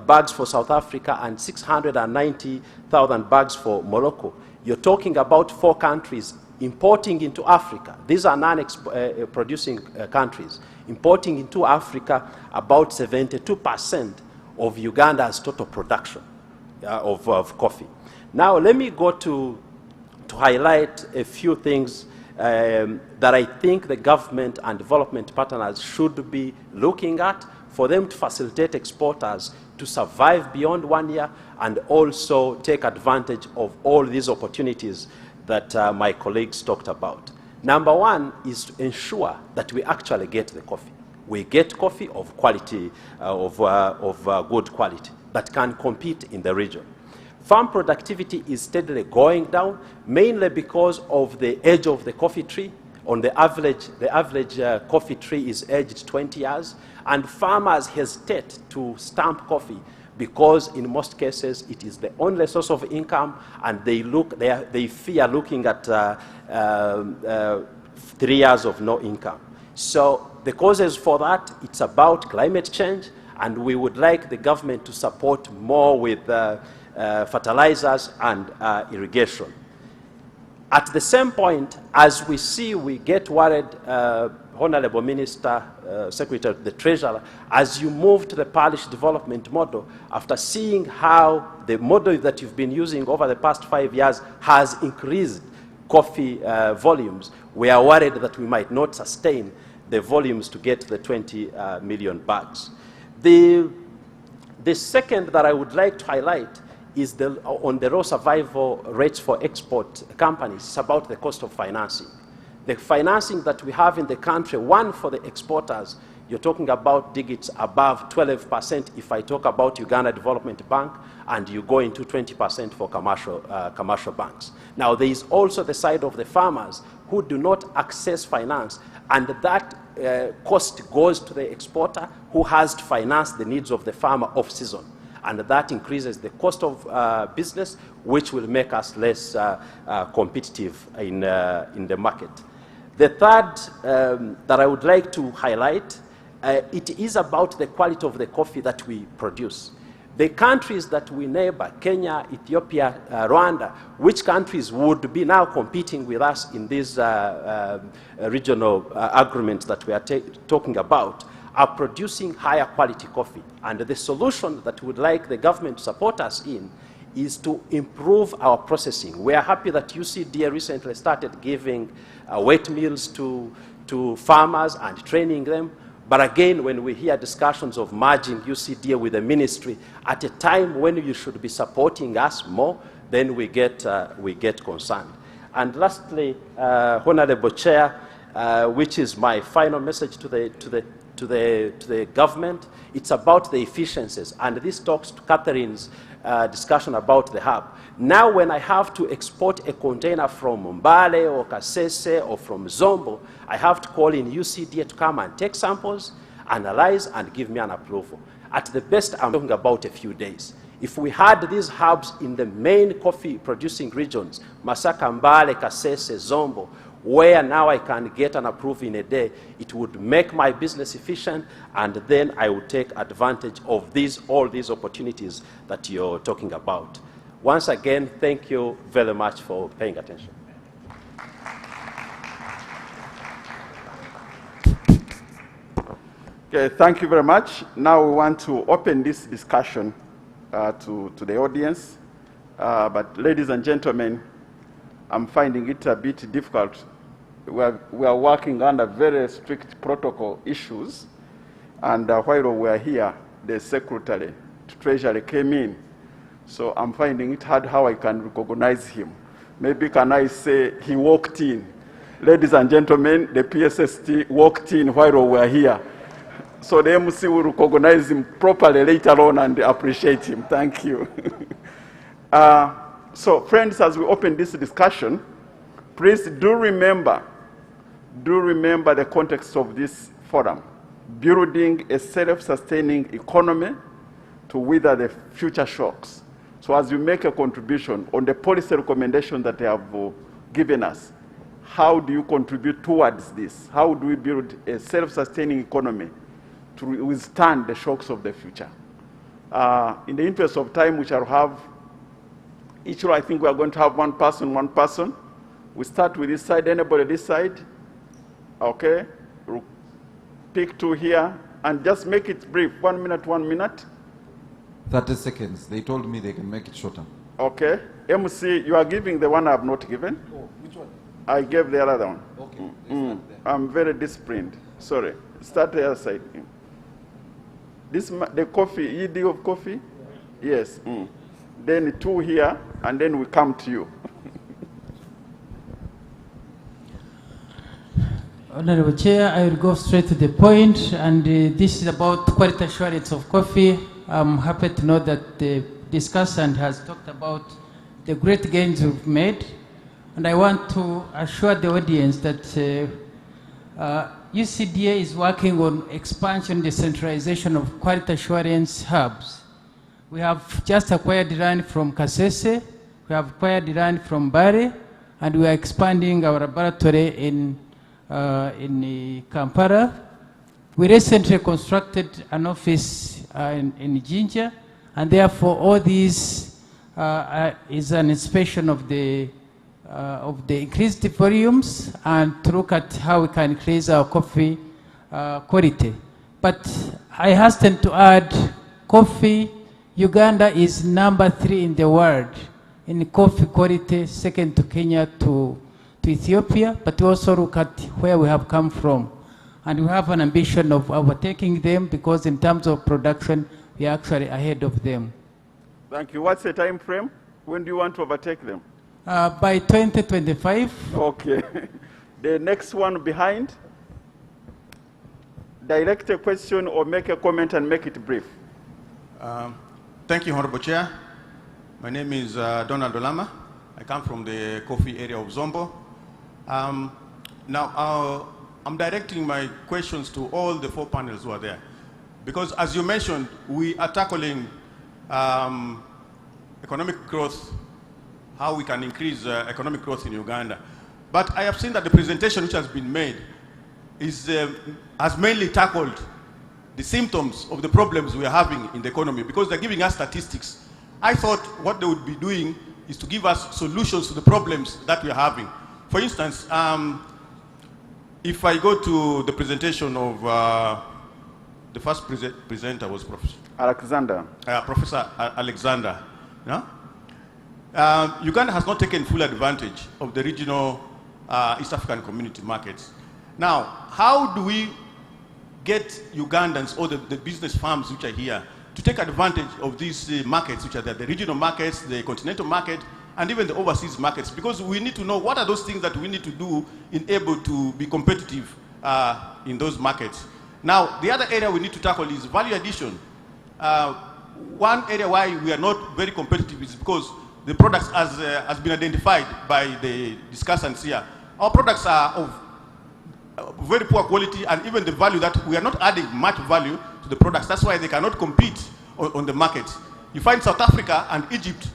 bags for South Africa, and 690,000 bags for Morocco. You're talking about 4 countries importing into Africa. These are non-producing countries. Importing into Africa about 72% of Uganda's total production of coffee. Now, let me go to highlight a few things that I think the government and development partners should be looking at for them to facilitate exporters to survive beyond 1 year and also take advantage of all these opportunities that my colleagues talked about. Number one is to ensure that we actually get the coffee. We get coffee of quality, good quality, that can compete in the region. Farm productivity is steadily going down, mainly because of the age of the coffee tree. On the average coffee tree is aged 20 years, and farmers hesitate to stamp coffee because in most cases it is the only source of income, and they fear looking at 3 years of no income. So the causes for that, it's about climate change, and we would like the government to support more with fertilizers and irrigation. At the same point, as we get worried, Honorable Minister, Secretary of the Treasurer, as you move to the Polish development model, after seeing how the model that you've been using over the past 5 years has increased coffee volumes, we are worried that we might not sustain the volumes to get the 20 million bags. The second that I would like to highlight is on the raw survival rates for export companies. It's about the cost of financing. The financing that we have in the country, one for the exporters, you're talking about digits above 12% if I talk about Uganda Development Bank, and you go into 20% for commercial banks. Now, there is also the side of the farmers who do not access finance, and that cost goes to the exporter who has to finance the needs of the farmer off-season. And that increases the cost of business, which will make us less competitive in the market. The third that I would like to highlight, it is about the quality of the coffee that we produce. The countries that we neighbor, Kenya, Ethiopia, Rwanda, which countries would be now competing with us in these regional agreements that we are talking about, are producing higher quality coffee. And the solution that we would like the government to support us in is to improve our processing. We are happy that UCDA recently started giving wet mills to farmers and training them. But again, when we hear discussions of merging UCDA with the ministry at a time when you should be supporting us more, then we get concerned. And lastly, Honorable Chair, which is my final message to the government, it's about the efficiencies. And this talks to Catherine's discussion about the hub. Now, when I have to export a container from Mbale or Kasese or from Zombo, I have to call in UCDA to come and take samples, analyze, and give me an approval. At the best, I'm talking about a few days. If we had these hubs in the main coffee-producing regions, Masaka, Mbale, Kasese, Zombo, where now I can get an approval in a day, it would make my business efficient, and then I would take advantage of all these opportunities that you're talking about. Once again, thank you very much for paying attention. Okay, thank you very much. Now we want to open this discussion to the audience. But ladies and gentlemen, I'm finding it a bit difficult. We are working under very strict protocol issues. And while we are here, the Secretary to Treasury came in. So I'm finding it hard how I can recognize him. Maybe can I say he walked in. Ladies and gentlemen, the PSST walked in while we were here. So the MC will recognize him properly later on and appreciate him. Thank you. So friends, as we open this discussion, please do remember the context of this forum, building a self-sustaining economy to weather the future shocks. So as you make a contribution on the policy recommendation that they have given us, how do you contribute towards this? How do we build a self-sustaining economy to withstand the shocks of the future? In the interest of time, we shall have, each row I think we are going to have one person. We start with this side, anybody this side? Okay, we'll pick two here, and just make it brief, 1 minute, 1 minute. 30 seconds. They told me they can make it shorter. Okay. MC, you are giving the one I have not given. Oh, which one? I gave the other one. Okay. I'm very disciplined. Sorry. Start the other side. This the coffee, ED of coffee? Yes. Then two here, and then we come to you. Honorable Chair, I will go straight to the point, and this is about quality assurance of coffee. I'm happy to know that the discussant has talked about the great gains we've made, and I want to assure the audience that UCDA is working on expansion, decentralization of quality assurance hubs. We have just acquired land from Kasese, we have acquired land from Mbale, and we are expanding our laboratory in Kampala. We recently constructed an office in Jinja, and therefore all these is an inspection of the increased volumes and to look at how we can increase our coffee quality. But I hasten to add, coffee, Uganda is #3 in the world in coffee quality, second to Kenya, to Ethiopia, but we also look at where we have come from. And we have an ambition of overtaking them, because in terms of production, we are actually ahead of them. Thank you. What's the time frame? When do you want to overtake them? By 2025. Okay. The next one behind. Direct a question or make a comment and make it brief. Thank you, Honorable Chair. My name is Donald Olama. I come from the coffee area of Zombo. Now, I'm directing my questions to all the 4 panels who are there. Because as you mentioned, we are tackling economic growth, how we can increase economic growth in Uganda. But I have seen that the presentation which has been made has mainly tackled the symptoms of the problems we are having in the economy, because they're giving us statistics. I thought what they would be doing is to give us solutions to the problems that we are having. For instance, if I go to the presentation of the first presenter was Professor Alexander. Professor Alexander. Yeah? Uganda has not taken full advantage of the regional East African community markets. Now, how do we get Ugandans or the business firms which are here to take advantage of these markets which are there, the regional markets, the continental market, and even the overseas markets? Because we need to know what are those things that we need to do in able to be competitive in those markets. Now, the other area we need to tackle is value addition. One area why we are not very competitive is because the products, as has been identified by the discussants here, our products are of very poor quality, and even the value that we are not adding much value to the products. That's why they cannot compete on the market. You find South Africa and Egypt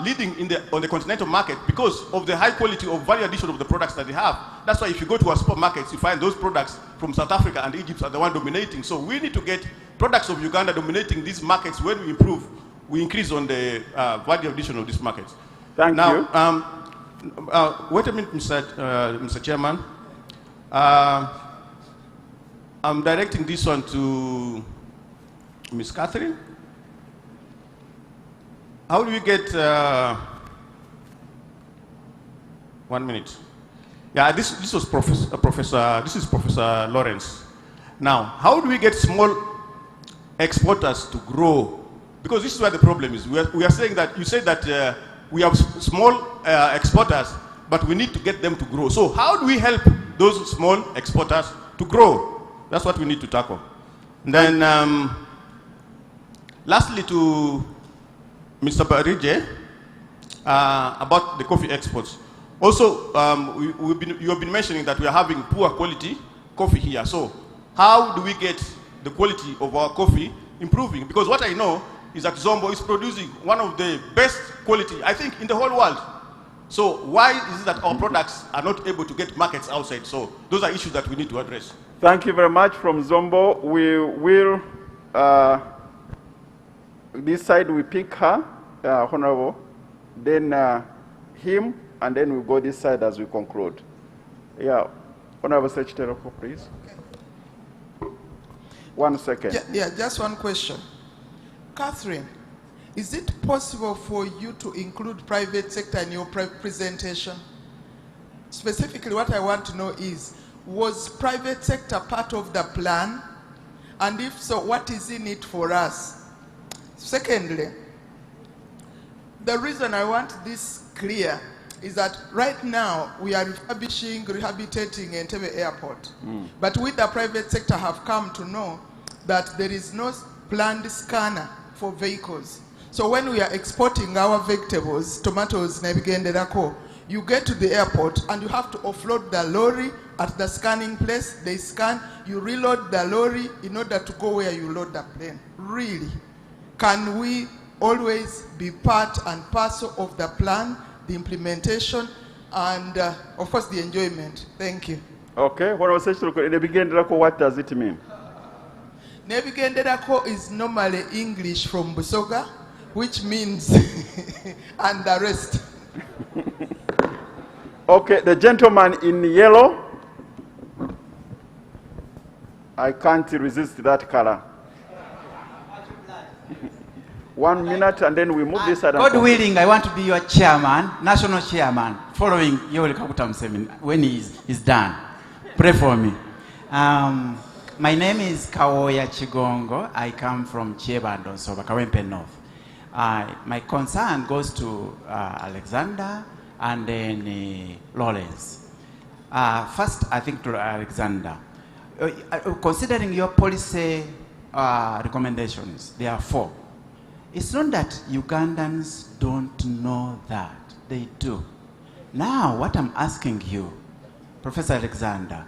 leading on the continental market because of the high quality of value addition of the products that they have. That's why if you go to our supermarkets, you find those products from South Africa and Egypt are the one dominating. So we need to get products of Uganda dominating these markets. When we improve, we increase on the value addition of these markets. Thank you. Wait a minute, Mr. Chairman. I'm directing this one to Ms. Catherine. How do we get 1 minute? Yeah, this was Professor Lawrence. Now, how do we get small exporters to grow? Because this is where the problem is. We are saying that you said that we have small exporters, but we need to get them to grow. So how do we help those small exporters to grow? That's what we need to tackle. And then lastly to Mr. Barije about the coffee exports. Also, you have been mentioning that we are having poor quality coffee here. So how do we get the quality of our coffee improving? Because what I know is that Zombo is producing one of the best quality, I think, in the whole world. So why is it that our products are not able to get markets outside? So those are issues that we need to address. Thank you very much. From Zombo, we will, this side we pick her, Honorable, then him, and then we'll go this side as we conclude. Yeah, Honorable Secretary, please. Okay. 1 second. Yeah, just one question. Catherine, is it possible for you to include private sector in your presentation? Specifically, what I want to know is, was private sector part of the plan? And if so, what is in it for us? Secondly, the reason I want this clear is that right now we are rehabilitating Entebbe Airport. But with the private sector have come to know that there is no planned scanner for vehicles. So when we are exporting our vegetables, tomatoes, Nebigenderako, you get to the airport and you have to offload the lorry at the scanning place. They scan, you reload the lorry in order to go where you load the plane. Really, can we always be part and parcel of the plan, the implementation, and of course the enjoyment? Thank you. Okay, what does it mean? Nebigenderako is normally English from Busoga, which means and the rest. Okay, the gentleman in yellow. I can't resist that color. 1 minute and then we move this side. God willing, I want to be your chairman, national chairman, following Yoweri Kaguta Museveni when he is done. Pray for me. My name is Kawoya Chigongo. I come from Chiebando, so Kawempe North. My concern goes to Alexander and then Lawrence. First, I think to Alexander. Considering your policy recommendations, there are 4. It's not that Ugandans don't know that. They do. Now, what I'm asking you, Professor Alexander,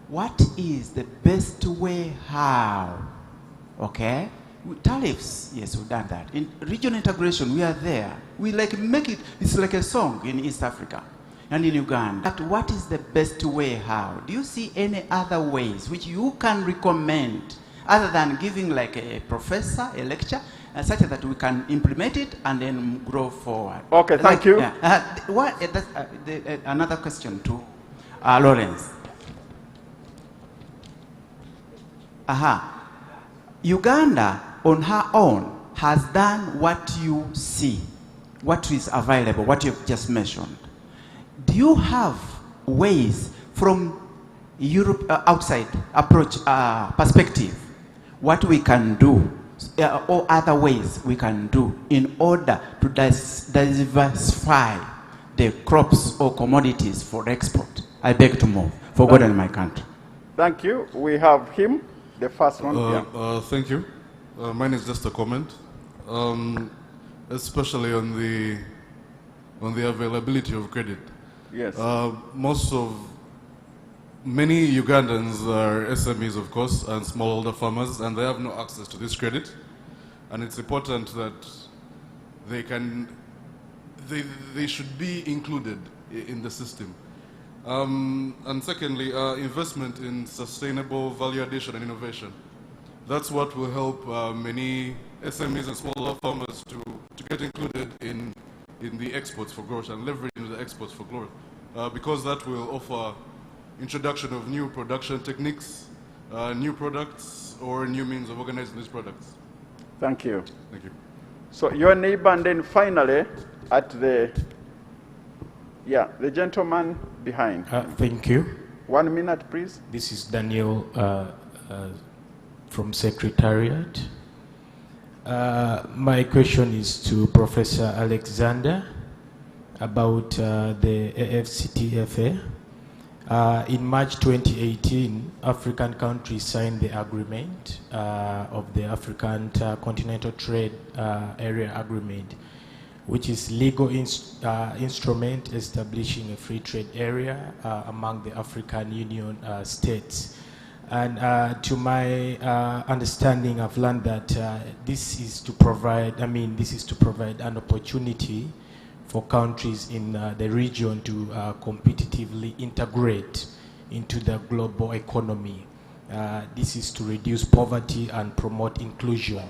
what is the best way how? Okay? Tariffs, yes, we've done that. In regional integration, we are there. We like make it, it's like a song in East Africa and in Uganda. But what is the best way how? Do you see any other ways which you can recommend other than giving like a professor a lecture, such that we can implement it and then grow forward? Okay, thank you. Another question to Lawrence. Uganda on her own has done what you see, what is available, what you've just mentioned. Do you have ways from Europe outside approach perspective, what we can do, or other ways we can do in order to diversify the crops or commodities for export? I beg to move for God and my country. Thank you. We have him, the first one. Thank you. Mine is just a comment, especially on the availability of credit. Yes. Many Ugandans are SMEs, of course, and smallholder farmers, and they have no access to this credit. And it's important that they should be included in the system. And secondly, investment in sustainable value addition and innovation. That's what will help many SMEs and smaller farmers to get included in the exports for growth and leveraging the exports for growth, because that will offer introduction of new production techniques, new products, or new means of organizing these products. Thank you. Thank you. So your neighbor, and then finally at the gentleman behind. Thank you. 1 minute, please. This is Daniel from Secretariat. My question is to Professor Alexander about the AfCFTA. In March 2018, African countries signed the agreement of the African Continental Trade Area Agreement, which is legal instrument establishing a free trade area among the African Union states. And to my understanding, I've learned that this is to provide an opportunity for countries in the region to competitively integrate into the global economy. This is to reduce poverty and promote inclusion.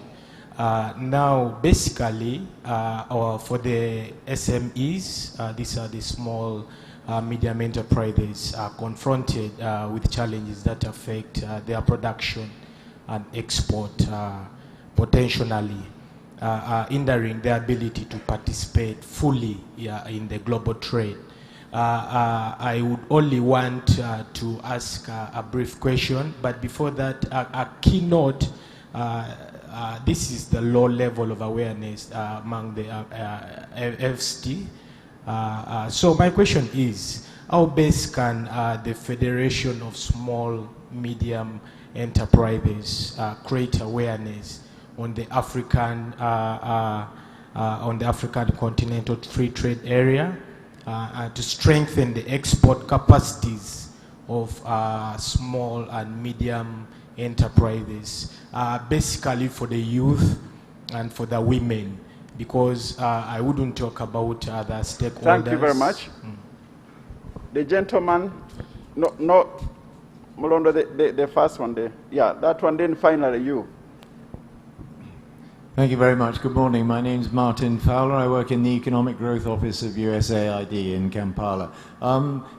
Now, basically, for the SMEs, these are the small, medium enterprises confronted with challenges that affect their production and export potentially, hindering their ability to participate fully in the global trade. I would only want to ask a brief question, but before that, a keynote. This is the low level of awareness among the FST. So my question is, how best can the Federation of Small, Medium Enterprises create awareness on the African Continental Free Trade Area to strengthen the export capacities of small and medium enterprises, basically for the youth and for the women, because I wouldn't talk about other stakeholders. Thank you very much. The gentleman, no, Molondo, the first one there. Yeah, that one, then finally you. Thank you very much. Good morning. My name is Martin Fowler. I work in the Economic Growth Office of USAID in Kampala.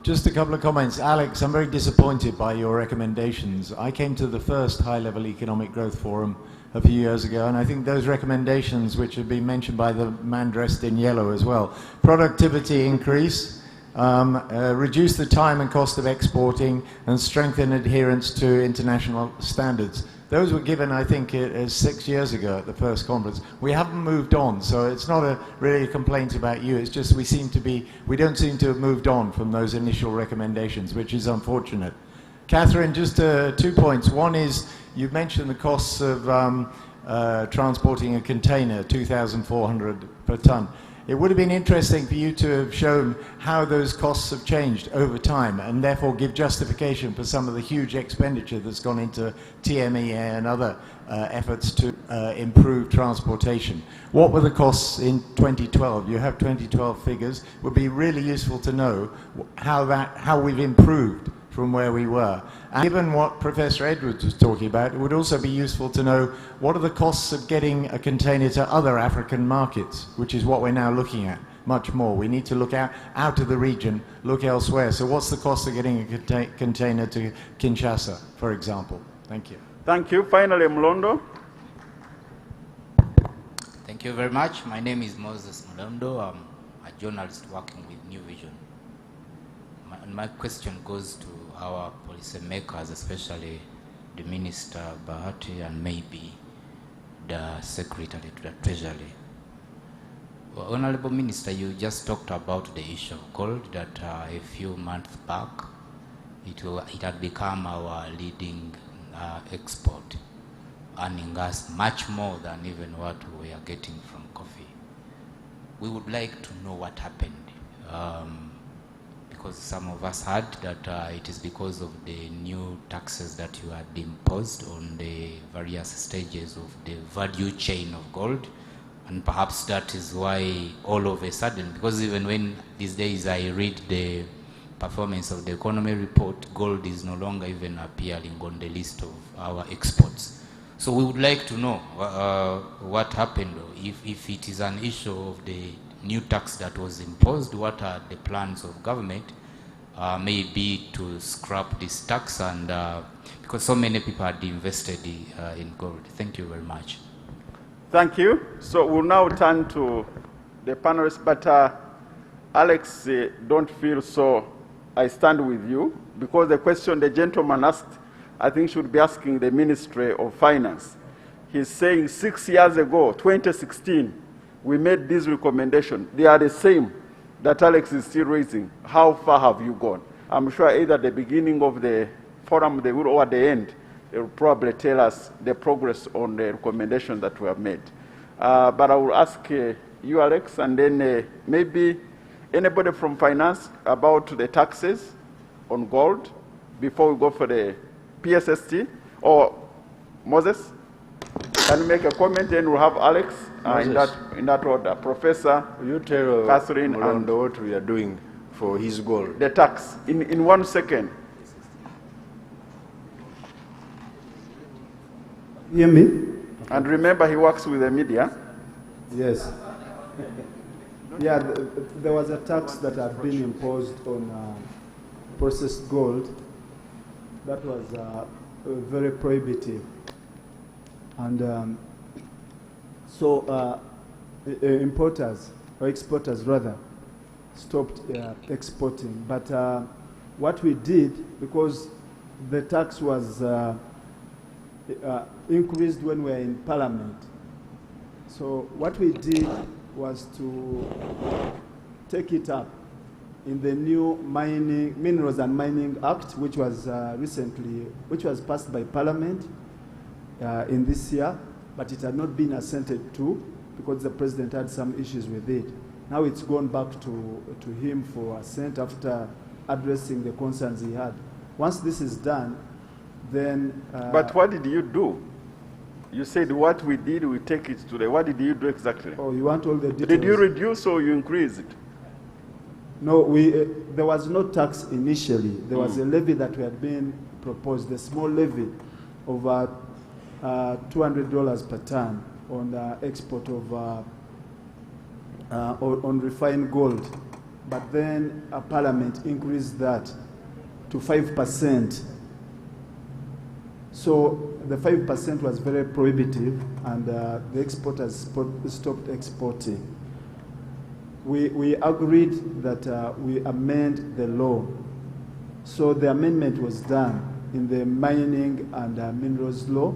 Just a couple of comments. Alex, I'm very disappointed by your recommendations. I came to the first high-level economic growth forum a few years ago, and I think those recommendations, which have been mentioned by the man dressed in yellow as well, productivity increase, reduce the time and cost of exporting, and strengthen adherence to international standards. Those were given, I think, 6 years ago at the first conference. We haven't moved on, so it's not really a complaint about you. It's just we don't seem to have moved on from those initial recommendations, which is unfortunate. Catherine, just 2 points. One is, you mentioned the costs of transporting a container, 2,400 per ton. It would have been interesting for you to have shown how those costs have changed over time and therefore give justification for some of the huge expenditure that's gone into TMEA and other efforts to improve transportation. What were the costs in 2012? You have 2012 figures. It would be really useful to know how we've improved from where we were. And given what Professor Edwards was talking about, it would also be useful to know what are the costs of getting a container to other African markets, which is what we're now looking at much more. We need to look out of the region, look elsewhere. So what's the cost of getting a container to Kinshasa, for example? Thank you. Thank you. Finally, Mlondo. Thank you very much. My name is Moses Mlondo. I'm a journalist working with New Vision. My question goes to our policymakers, especially the Minister Bahati and maybe the Secretary to the Treasury. Well, Honorable Minister, you just talked about the issue of gold that a few months back it had become our leading export, earning us much more than even what we are getting from coffee. We would like to know what happened. Because some of us heard that it is because of the new taxes that you had imposed on the various stages of the value chain of gold, and perhaps that is why all of a sudden, because even when these days I read the performance of the economy report, gold is no longer even appearing on the list of our exports. So we would like to know what happened, if it is an issue of the new tax that was imposed, what are the plans of government maybe to scrap this tax, and because so many people had invested in gold. Thank you very much. Thank you. So we'll now turn to the panelists, but Alex, don't feel so I stand with you, because the question the gentleman asked, I think should be asking the Ministry of Finance. He's saying 6 years ago, 2016, we made this recommendation. They are the same that Alex is still raising. How far have you gone? I'm sure either at the beginning of the forum or at the end, they will probably tell us the progress on the recommendation that we have made. But I will ask you, Alex, and then maybe anybody from finance about the taxes on gold before we go for the PSST, or Moses? Can you make a comment? Then we'll have Alex in that order. Professor, you tell Catherine, and what we are doing for his goal. The tax in 1 second. Hear me? And remember, he works with the media. Yes. Yeah, there was a tax that had been imposed on processed gold that was very prohibitive. And so importers, or exporters rather, stopped exporting. But what we did, because the tax was increased when we were in Parliament, so what we did was to take it up in the new Minerals and Mining Act, which was which was passed by Parliament in this year, but it had not been assented to because the President had some issues with it. Now it's gone back to him for assent after addressing the concerns he had. Once this is done, then... but what did you do? You said what we did, we take it to the... What did you do exactly? Oh, you want all the details? Did you reduce or you increase it? No, there was no tax initially. There was a levy that had been proposed, a small levy of $200 per ton on the export of on refined gold. But then Parliament increased that to 5%. So the 5% was very prohibitive, and the exporters stopped exporting. We agreed that we amend the law. So the amendment was done in the mining and minerals law,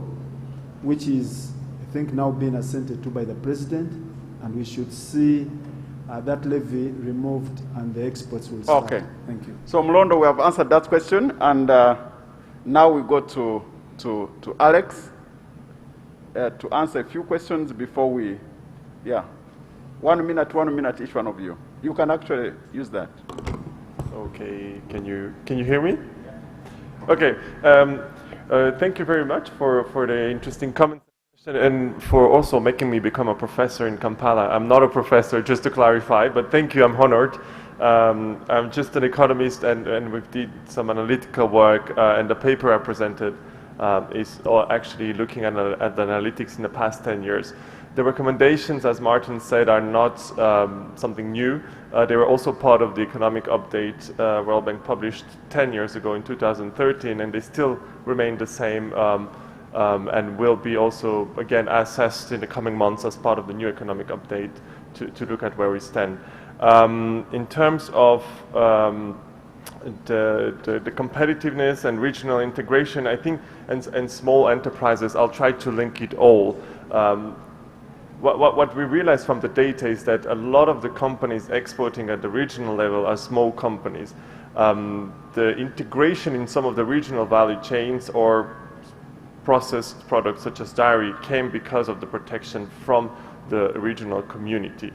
which is, I think, now being assented to by the president, and we should see that levy removed and the exports will start. Okay. Thank you. So Mlondo, we have answered that question, and now we go to Alex to answer a few questions before we, 1 minute each one of you. You can actually use that. Okay, can you hear me? Okay, thank you very much for the interesting comments and for also making me become a professor in Kampala. I'm not a professor, just to clarify, but thank you, I'm honored. I'm just an economist, and we did some analytical work, and the paper I presented is actually looking at the analytics in the past 10 years. The recommendations, as Martin said, are not something new. They were also part of the economic update World Bank published 10 years ago in 2013, and they still remain the same and will be also, again, assessed in the coming months as part of the new economic update to look at where we stand. In terms of the competitiveness and regional integration, I think, and small enterprises, I'll try to link it all. What we realize from the data is that a lot of the companies exporting at the regional level are small companies. The integration in some of the regional value chains or processed products such as dairy came because of the protection from the regional community.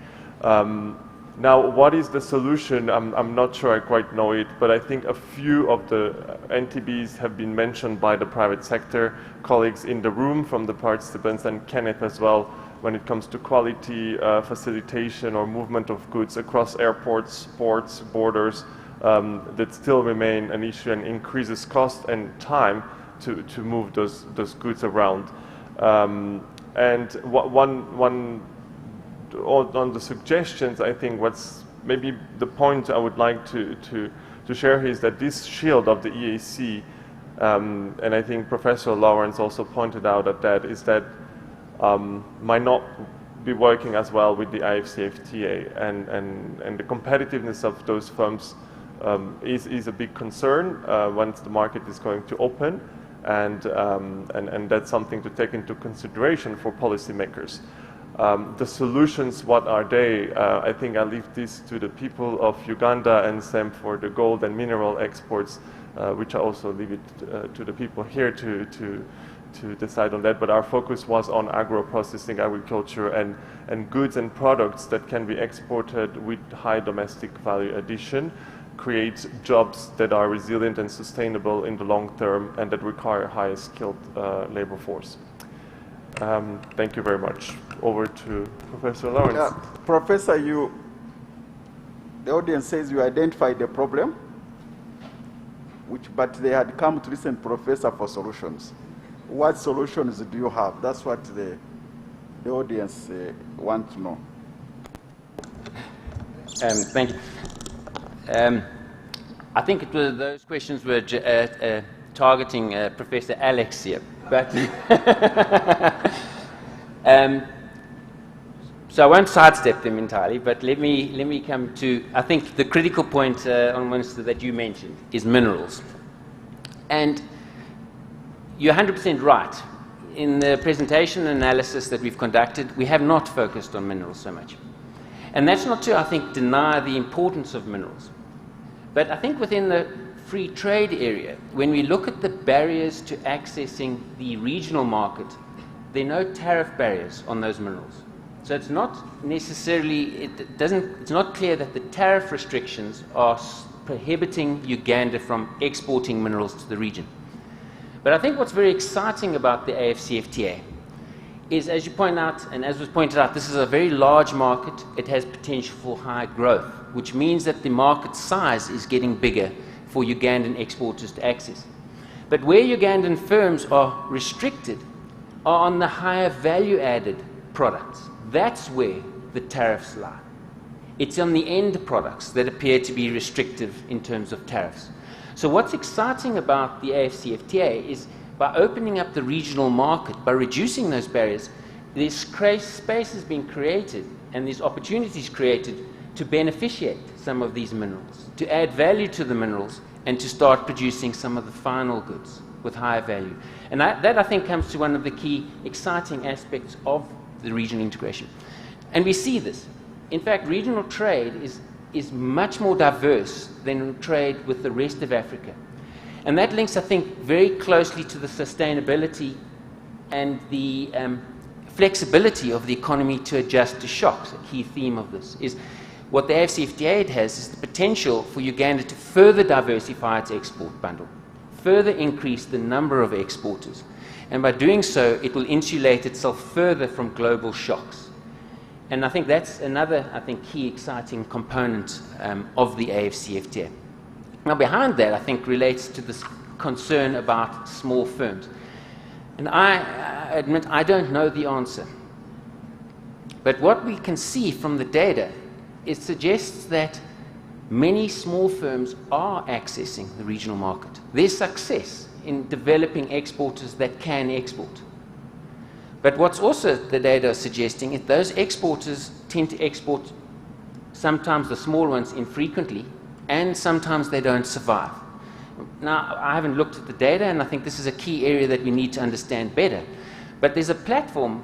Now, what is the solution? I'm not sure I quite know it, but I think a few of the NTBs have been mentioned by the private sector colleagues in the room, from the participants, and Kenneth as well, when it comes to quality facilitation or movement of goods across airports, ports, borders, that still remain an issue and increases cost and time to move those goods around. And one on the suggestions, I think what's maybe the point I would like to share is that this shield of the EAC, and I think Professor Lawrence also pointed out at that, is that might not be working as well with the IFCFTA, and the competitiveness of those firms is a big concern once the market is going to open, and that's something to take into consideration for policymakers. The solutions, what are they? I think I leave this to the people of Uganda, and same for the gold and mineral exports, which I also leave it to the people here to decide on that. But our focus was on agro-processing agriculture and goods and products that can be exported with high domestic value addition, create jobs that are resilient and sustainable in the long term, and that require high skilled labor force. Thank you very much. Over to Professor Lawrence. Professor, the audience says you identified the problem, but they had come to listen to Professor for solutions. What solutions do you have? That's what the audience want to know. Thank you. I think those questions were targeting Professor Alex here, but so I won't sidestep them entirely. But let me come to, I think the critical point on one that you mentioned is minerals, and you're 100% right. In the presentation analysis that we've conducted, we have not focused on minerals so much, and that's not to, I think, deny the importance of minerals. But I think within the free trade area, when we look at the barriers to accessing the regional market, there are no tariff barriers on those minerals. So it's not necessarily, it's not clear that the tariff restrictions are prohibiting Uganda from exporting minerals to the region. But I think what's very exciting about the AFCFTA is, as you point out, and as was pointed out, this is a very large market. It has potential for high growth, which means that the market size is getting bigger for Ugandan exporters to access. But where Ugandan firms are restricted are on the higher value-added products. That's where the tariffs lie. It's on the end products that appear to be restrictive in terms of tariffs. So what's exciting about the AFCFTA is, by opening up the regional market, by reducing those barriers, this space has been created and these opportunities created to beneficiate some of these minerals, to add value to the minerals, and to start producing some of the final goods with higher value. And that I think comes to one of the key exciting aspects of the regional integration. And we see this. In fact, regional trade is much more diverse than trade with the rest of Africa. And that links, I think, very closely to the sustainability and the flexibility of the economy to adjust to shocks. A key theme of this is what the AFCFTA has is the potential for Uganda to further diversify its export bundle, further increase the number of exporters. And by doing so, it will insulate itself further from global shocks. And I think that's another, key exciting component of the AFCFTA. Now, behind that, I think, relates to this concern about small firms. And I admit I don't know the answer. But what we can see from the data, it suggests that many small firms are accessing the regional market. There's success in developing exporters that can export. But what's also the data suggesting is those exporters tend to export, sometimes the small ones, infrequently, and sometimes they don't survive. Now, I haven't looked at the data, and I think this is a key area that we need to understand better. But there's a platform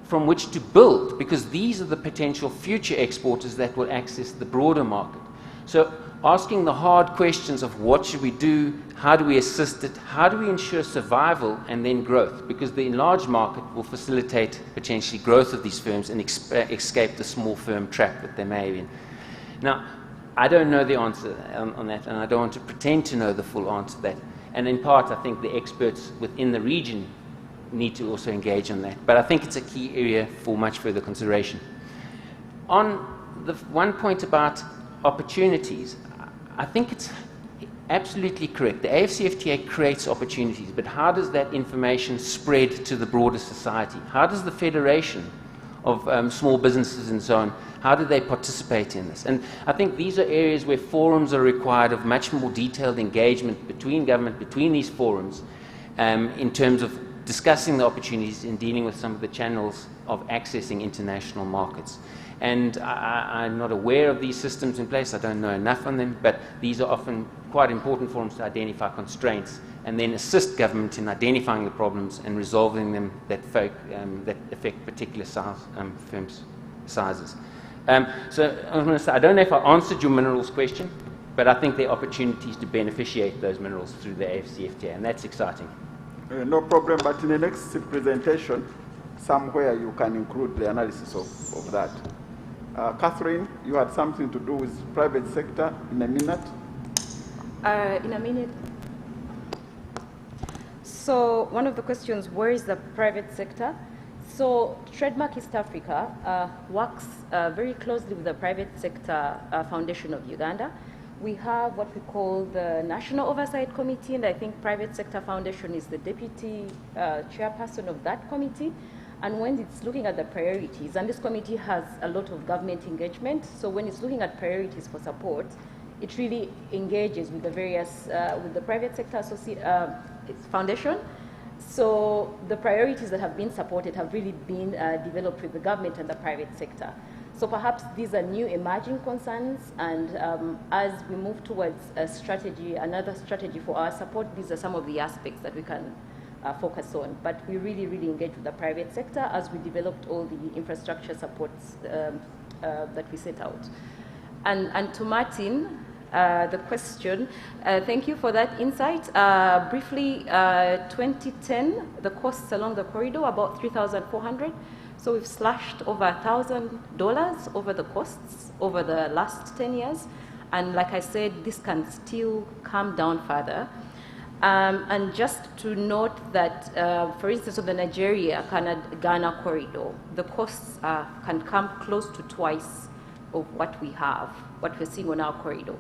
from which to build, because these are the potential future exporters that will access the broader market. So asking the hard questions of what should we do, how do we assist it, how do we ensure survival and then growth, because the enlarged market will facilitate potentially growth of these firms and escape the small firm trap that they may be in. Now, I don't know the answer on that, and I don't want to pretend to know the full answer to that. And in part, I think the experts within the region need to also engage on that. But I think it's a key area for much further consideration. On the one point about opportunities, I think it's absolutely correct. The AFCFTA creates opportunities, but how does that information spread to the broader society? How does the Federation of small businesses and so on, how do they participate in this? And I think these are areas where forums are required of much more detailed engagement between government, between these forums, in terms of discussing the opportunities in dealing with some of the channels of accessing international markets. And I'm not aware of these systems in place. I don't know enough on them, but these are often quite important forums to identify constraints and then assist government in identifying the problems and resolving them that affect particular firms' sizes. So I was going to say, I don't know if I answered your minerals question, but I think there are opportunities to beneficiate those minerals through the AFCFTA, and that's exciting. No problem, but in the next presentation, somewhere you can include the analysis of that. Catherine, you had something to do with private sector in a minute. In a minute. So one of the questions, where is the private sector? So Trademark East Africa works very closely with the Private Sector Foundation of Uganda. We have what we call the National Oversight Committee, and I think Private Sector Foundation is the deputy chairperson of that committee. And when it's looking at the priorities, and this committee has a lot of government engagement, so when it's looking at priorities for support, it really engages with the various, with the Private Sector Foundation. So the priorities that have been supported have really been developed with the government and the private sector. So perhaps these are new emerging concerns, and as we move towards a strategy, another strategy for our support, these are some of the aspects that we can focus on. But we really, really engage with the private sector as we developed all the infrastructure supports that we set out. And to Martin, the question, thank you for that insight. Briefly, 2010, the costs along the corridor, about $3,400. So we've slashed over $1,000 over the costs over the last 10 years. And like I said, this can still come down further. And just to note that, for instance, on the Nigeria-Ghana corridor, the costs can come close to twice of what we have, what we're seeing on our corridor.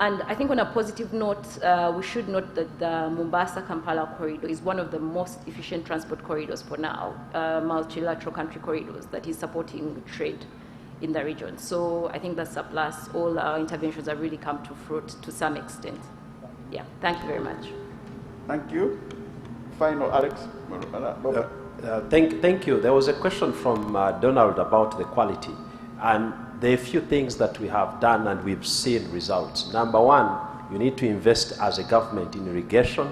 And I think on a positive note, we should note that the Mombasa-Kampala corridor is one of the most efficient transport corridors for now, multilateral country corridors that is supporting trade in the region. So I think that's a plus. All our interventions have really come to fruit to some extent. Yeah, thank you very much. Thank you. Final, Alex. Thank you. There was a question from Donald about the quality. And there are a few things that we have done and we've seen results. Number one, you need to invest as a government in irrigation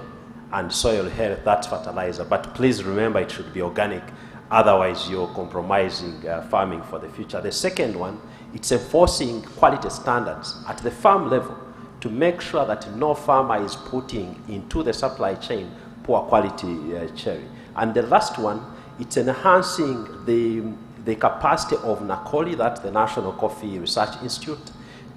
and soil health, that's fertilizer. But please remember it should be organic, otherwise you're compromising farming for the future. The second one, it's enforcing quality standards at the farm level to make sure that no farmer is putting into the supply chain poor quality cherry. And the last one, it's enhancing the capacity of NACOLI, that's the National Coffee Research Institute,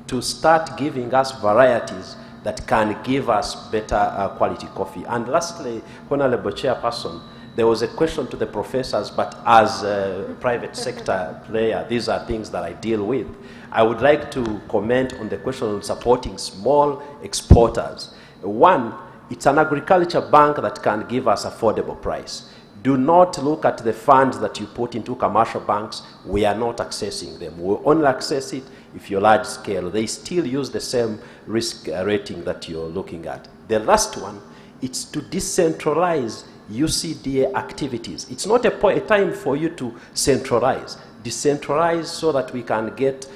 to start giving us varieties that can give us better quality coffee. And lastly, Honorable Chairperson, there was a question to the professors, but as a private sector player, these are things that I deal with. I would like to comment on the question on supporting small exporters. One, it's an agriculture bank that can give us affordable price. Do not look at the funds that you put into commercial banks. We are not accessing them. We'll only access it if you're large scale. They still use the same risk rating that you're looking at. The last one, it's to decentralize UCDA activities. It's not a time for you to centralize. Decentralize so that we can get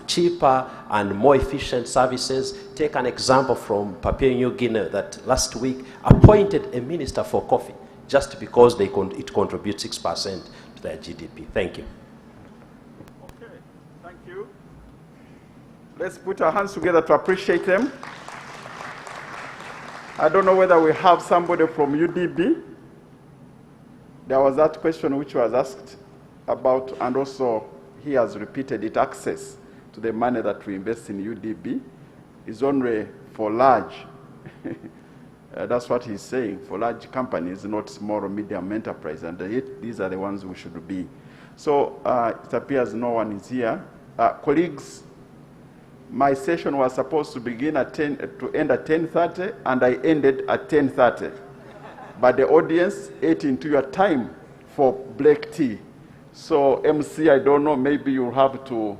cheaper and more efficient services. Take an example from Papua New Guinea that last week appointed a minister for coffee just because it contributes 6% to their GDP. Thank you. Okay, thank you. Let's put our hands together to appreciate them. I don't know whether we have somebody from UDB. There was that question which was asked about, and also he has repeated it, access to the money that we invest in UDB is only for large. That's what he's saying, for large companies, not small or medium enterprise, and yet these are the ones we should be. So it appears no one is here. Colleagues, my session was supposed to begin at to end at 10:30, and I ended at 10:30. But the audience ate into your time for black tea. So MC, I don't know, maybe you'll have to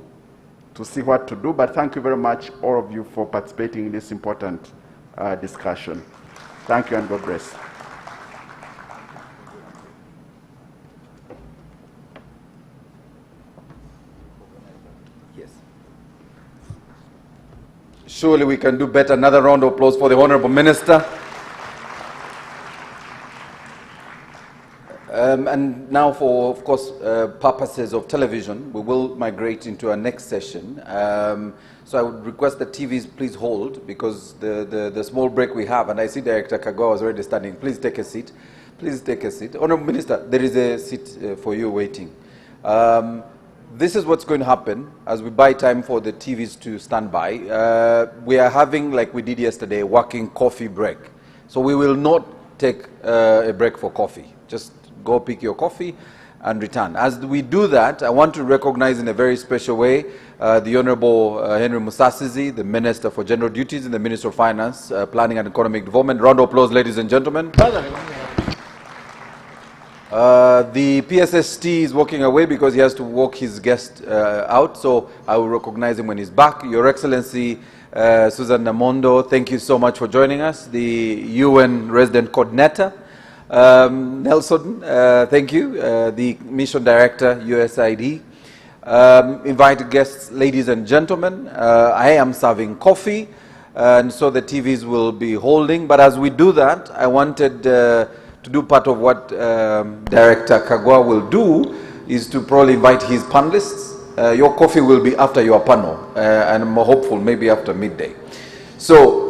see what to do, but thank you very much, all of you, for participating in this important discussion. Thank you and God bless. Yes. Surely we can do better. Another round of applause for the Honorable Minister. And now for, of course, purposes of television, we will migrate into our next session. So I would request that TVs please hold, because the small break we have, and I see Director Kagwa was already standing. Please take a seat. Please take a seat. Honorable Minister, there is a seat for you waiting. This is what's going to happen as we buy time for the TVs to stand by. We are having, like we did yesterday, a working coffee break. So we will not take a break for coffee. Just go pick your coffee and return. As we do that, I want to recognize in a very special way the Honorable Henry Musasizi, the Minister for General Duties and the Minister of Finance, Planning and Economic Development. Round of applause, ladies and gentlemen. The PSST is walking away because he has to walk his guest out, so I will recognize him when he's back. Your Excellency, Susan Namondo, thank you so much for joining us. The UN Resident Coordinator, Nelson, thank you. The Mission Director, USAID. Invited guests, ladies and gentlemen, I am serving coffee, and so the TVs will be holding. But as we do that, I wanted to do part of what Director Kagwa will do, is to probably invite his panelists. Your coffee will be after your panel, and I'm hopeful maybe after midday. So,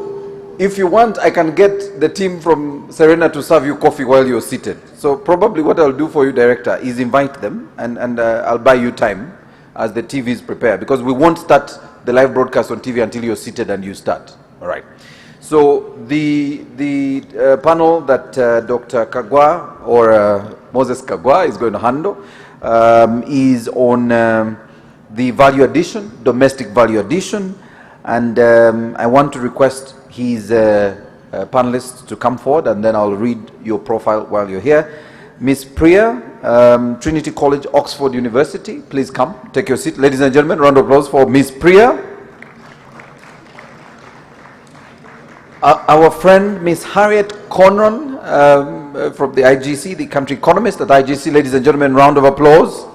if you want, I can get the team from Serena to serve you coffee while you're seated. So probably what I'll do for you, Director, is invite them, and I'll buy you time as the TVs prepare, because we won't start the live broadcast on TV until you're seated and you start. All right. So the panel that Dr. Kagwa, or Moses Kagwa, is going to handle is on the value addition, domestic value addition, and I want to request his panelists to come forward, and then I'll read your profile while you're here. Ms. Priya, Trinity College, Oxford University, please come, take your seat. Ladies and gentlemen, round of applause for Ms. Priya. Our friend, Ms. Harriet Conron, from the IGC, the country economist at IGC. Ladies and gentlemen, round of applause.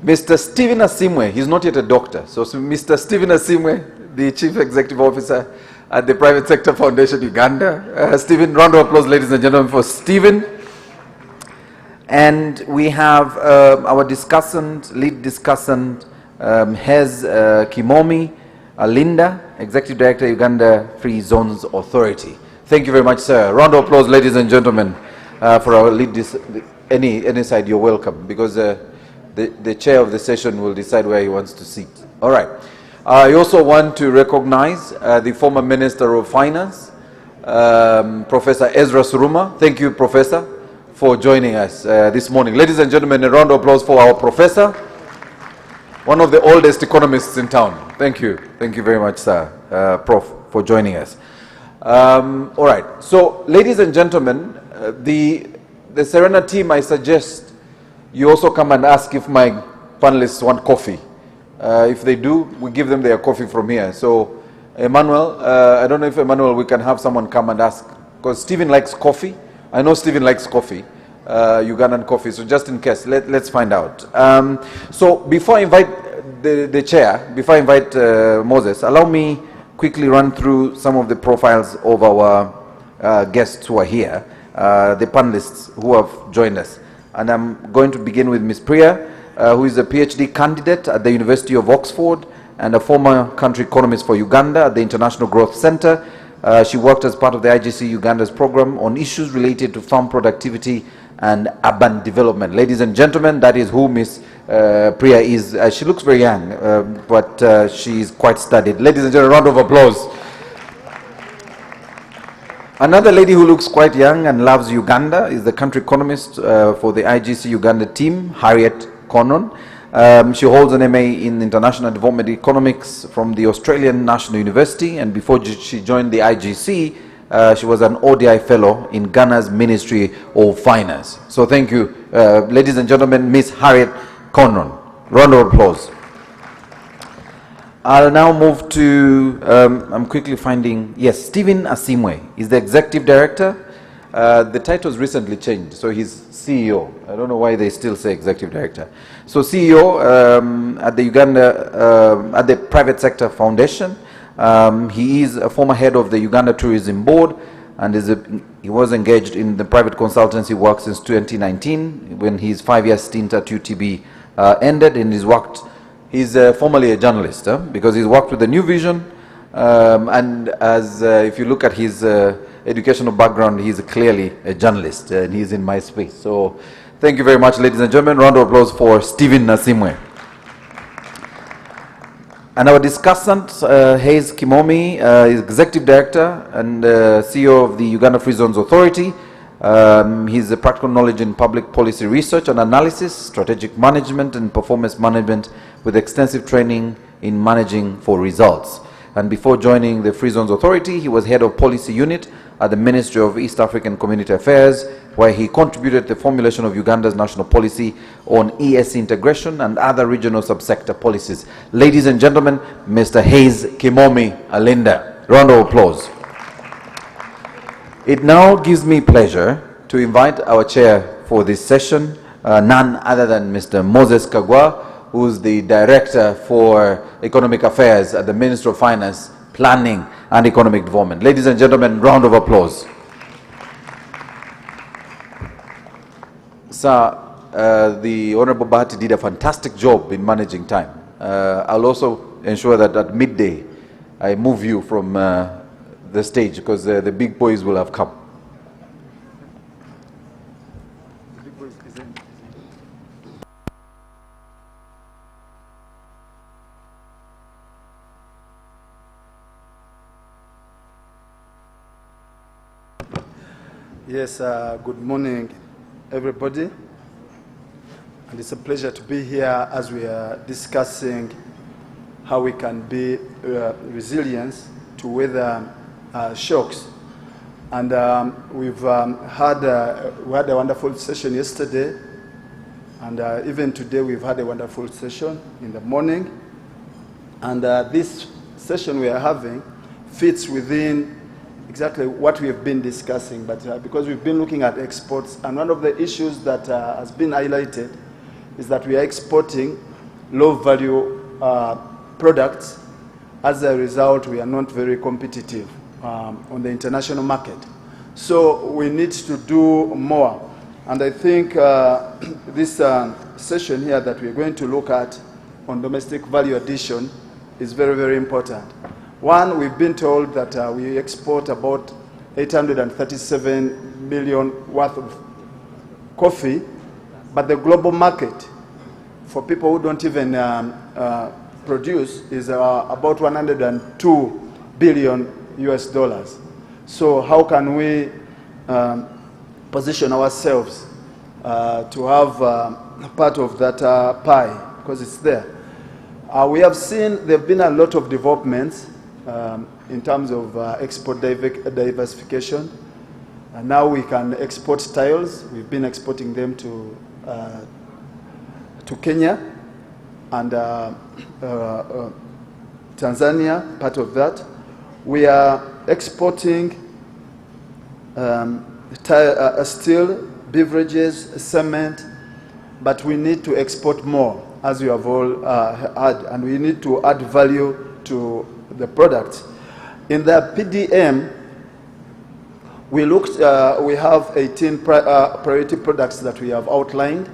Mr. Stephen Asimwe, he's not yet a doctor, so Mr. Stephen Asimwe, the Chief Executive Officer at the Private Sector Foundation Uganda. Stephen, round of applause, ladies and gentlemen, for Stephen. And we have our discussant, lead discussant, Hez Kimomi Alinda, Executive Director, Uganda Free Zones Authority. Thank you very much, sir. Round of applause, ladies and gentlemen, for our lead. Any side, you're welcome, because the chair of the session will decide where he wants to sit. All right. I also want to recognize the former Minister of Finance, Professor Ezra Suruma. Thank you, Professor, for joining us this morning. Ladies and gentlemen, a round of applause for our professor, one of the oldest economists in town. Thank you. Thank you very much, sir, Prof, for joining us. All right. So, ladies and gentlemen, the Serena team, I suggest you also come and ask if my panelists want coffee. If they do, we give them their coffee from here. So, Emmanuel, I don't know if Emmanuel, we can have someone come and ask, because Stephen likes coffee. I know Stephen likes coffee, Ugandan coffee, so just in case, let's find out. So before I invite the chair, before I invite Moses, allow me quickly run through some of the profiles of our guests who are here, the panelists who have joined us. And I'm going to begin with Ms. Priya, who is a PhD candidate at the University of Oxford and a former country economist for Uganda at the International Growth Center. She worked as part of the IGC Uganda's program on issues related to farm productivity and urban development. Ladies and gentlemen, that is who Ms. Priya is. She looks very young, but she is quite studied. Ladies and gentlemen, a round of applause. Another lady who looks quite young and loves Uganda is the country economist for the IGC Uganda team, Harriet Connon. She holds an MA in International Development Economics from the Australian National University, and before she joined the IGC, she was an ODI Fellow in Ghana's Ministry of Finance. So thank you, ladies and gentlemen, Miss Harriet Connon. Round of applause. I'll now move to, I'm quickly finding, yes, Stephen Asimwe is the Executive Director. The title's recently changed, so he's CEO. I don't know why they still say Executive Director. So CEO at the Uganda, at the Private Sector Foundation. He is a former head of the Uganda Tourism Board, and he was engaged in the private consultancy work since 2019, when his 5-year stint at UTB ended, and he's formerly a journalist, because he's worked with the New Vision, and as if you look at his educational background, he's clearly a journalist, and he's in my space. So thank you very much, ladies and gentlemen. Round of applause for Stephen Asimwe. And our discussant, Hez Kimomi, is Executive Director and CEO of the Uganda Free Zones Authority. He's a practical knowledge in public policy research and analysis, strategic management and performance management, with extensive training in managing for results. And before joining the Free Zones Authority, he was head of policy unit at the Ministry of East African Community Affairs, where he contributed to the formulation of Uganda's national policy on EAC integration and other regional subsector policies. Ladies and gentlemen, Mr. Hez Kimomi Alinda. Round of applause. It now gives me pleasure to invite our chair for this session, none other than Mr. Moses Kagwa, who's the Director for Economic Affairs at the Ministry of Finance, Planning and Economic Development. Ladies and gentlemen, round of applause. Sir, the Honorable Bahati did a fantastic job in managing time. I'll also ensure that at midday I move you from the stage, because the big boys will have come. Yes, good morning, everybody. And it's a pleasure to be here as we are discussing how we can be resilient to weather shocks. And we had a wonderful session yesterday, and even today we've had a wonderful session in the morning. And this session we are having fits within exactly what we have been discussing, but because we've been looking at exports, and one of the issues that has been highlighted is that we are exporting low-value products as a result, we are not very competitive on the international market. So we need to do more. And I think this session here that we're going to look at on domestic value addition is very, very important. One, we've been told that we export about 837 million worth of coffee, but the global market for people who don't even produce is about 102 billion US dollars. So how can we position ourselves to have part of that pie, because it's there. We have seen there have been a lot of developments in terms of export diversification. Now we can export tiles. We've been exporting them to Kenya and Tanzania, part of that. We are exporting steel, beverages, cement, but we need to export more, as you have all heard, and we need to add value to the product. In the PDM, we looked, we have 18 priority products that we have outlined.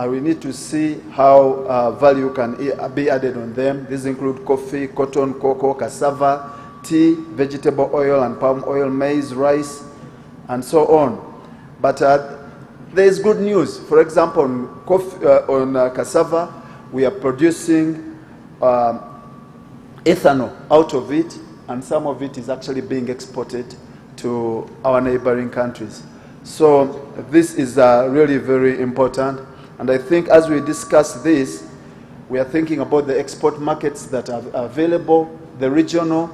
We need to see how value can be added on them. These include coffee, cotton, cocoa, cassava, tea, vegetable oil and palm oil, maize, rice, and so on. But there is good news. For example, on, cassava, we are producing ethanol out of it, and some of it is actually being exported to our neighboring countries. So this is really very important. And I think as we discuss this, we are thinking about the export markets that are available, the regional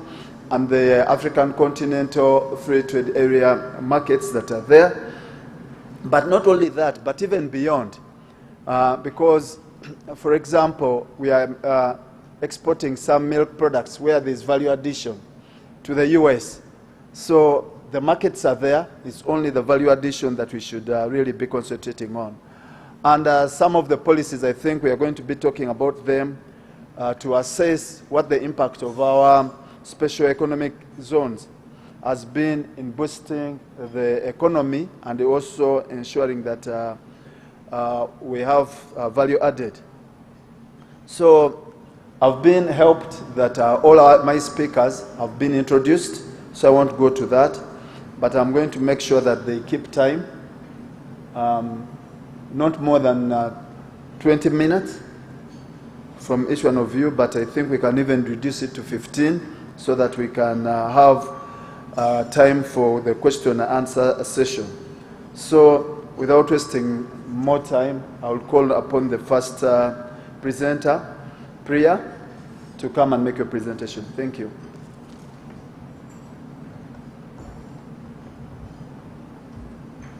and the African continental free trade area markets that are there. But not only that, but even beyond. Because, for example, we are exporting some milk products where there's value addition to the US. So the markets are there. It's only the value addition that we should really be concentrating on. And some of the policies, I think we are going to be talking about them to assess what the impact of our special economic zones has been in boosting the economy and also ensuring that we have value added. So I've been helped that all my speakers have been introduced, so I won't go to that, but I'm going to make sure that they keep time. Not more than 20 minutes from each one of you, but I think we can even reduce it to 15 so that we can have time for the question and answer session. So without wasting more time, I will call upon the first presenter, Priya, to come and make your presentation. Thank you.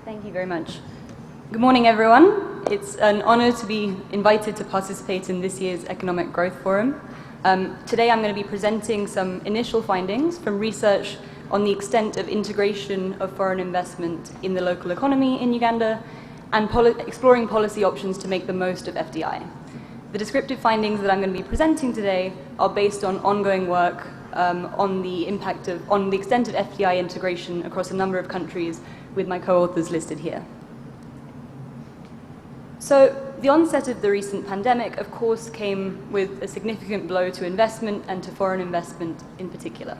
Thank you very much. Good morning, everyone. It's an honor to be invited to participate in this year's Economic Growth Forum. Today I'm going to be presenting some initial findings from research on the extent of integration of foreign investment in the local economy in Uganda and exploring policy options to make the most of FDI. The descriptive findings that I'm going to be presenting today are based on ongoing work on the extent of FDI integration across a number of countries with my co-authors listed here. So the onset of the recent pandemic, of course, came with a significant blow to investment and to foreign investment in particular.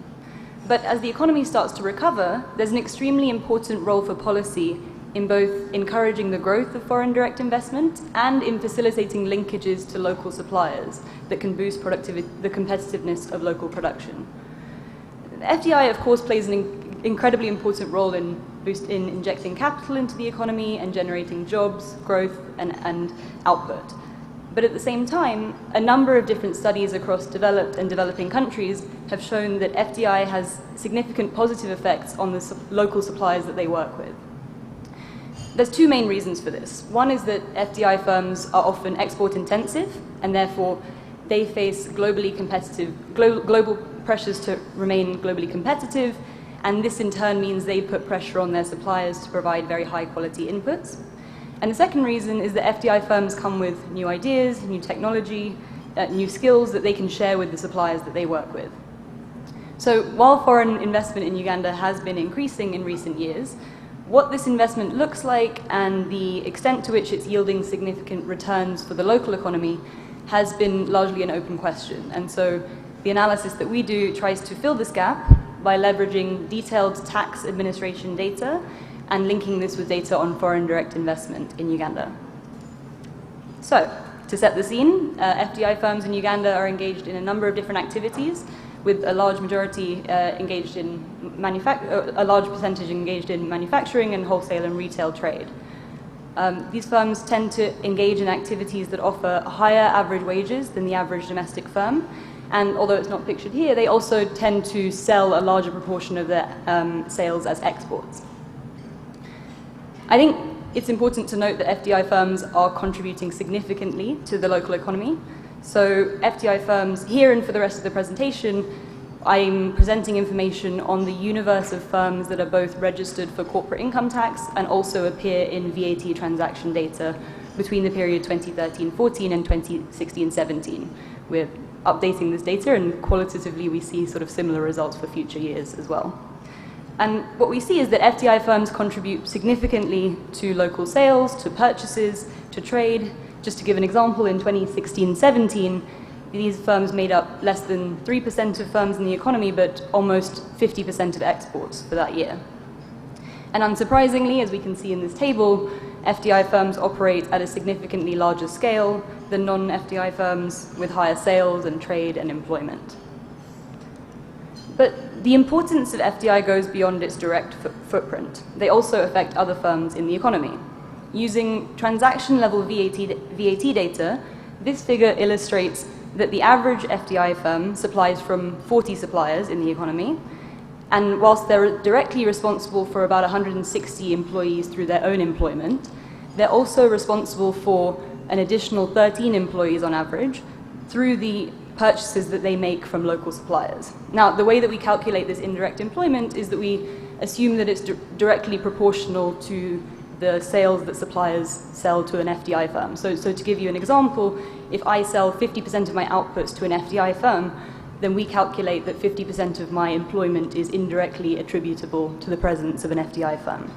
But as the economy starts to recover, there's an extremely important role for policy in both encouraging the growth of foreign direct investment and in facilitating linkages to local suppliers that can boost the competitiveness of local production. FDI, of course, plays an incredibly important role in injecting capital into the economy and generating jobs, growth, and output. But at the same time, a number of different studies across developed and developing countries have shown that FDI has significant positive effects on the local suppliers that they work with. There's two main reasons for this. One is that FDI firms are often export intensive, and therefore they face global pressures to remain globally competitive, and this in turn means they put pressure on their suppliers to provide very high quality inputs. And the second reason is that FDI firms come with new ideas, new technology, new skills that they can share with the suppliers that they work with. So while foreign investment in Uganda has been increasing in recent years, what this investment looks like and the extent to which it's yielding significant returns for the local economy has been largely an open question. And so the analysis that we do tries to fill this gap by leveraging detailed tax administration data and linking this with data on foreign direct investment in Uganda. So, to set the scene, FDI firms in Uganda are engaged in a number of different activities, with a large majority engaged in a large percentage engaged in manufacturing and wholesale and retail trade. These firms tend to engage in activities that offer higher average wages than the average domestic firm, and although it's not pictured here, they also tend to sell a larger proportion of their sales as exports. I think it's important to note that FDI firms are contributing significantly to the local economy. So FDI firms, here and for the rest of the presentation, I'm presenting information on the universe of firms that are both registered for corporate income tax and also appear in VAT transaction data between the period 2013-14 and 2016-17. We're updating this data, and qualitatively we see sort of similar results for future years as well. And what we see is that FDI firms contribute significantly to local sales, to purchases, to trade. Just to give an example, in 2016-17, these firms made up less than 3% of firms in the economy, but almost 50% of exports for that year. And unsurprisingly, as we can see in this table, FDI firms operate at a significantly larger scale than non-FDI firms with higher sales and trade and employment. But the importance of FDI goes beyond its direct footprint. They also affect other firms in the economy. Using transaction-level VAT data, this figure illustrates that the average FDI firm supplies from 40 suppliers in the economy, and whilst they're directly responsible for about 160 employees through their own employment, they're also responsible for an additional 13 employees on average through the purchases that they make from local suppliers. Now, the way that we calculate this indirect employment is that we assume that it's directly proportional to the sales that suppliers sell to an FDI firm. So to give you an example, if I sell 50% of my outputs to an FDI firm, then we calculate that 50% of my employment is indirectly attributable to the presence of an FDI firm.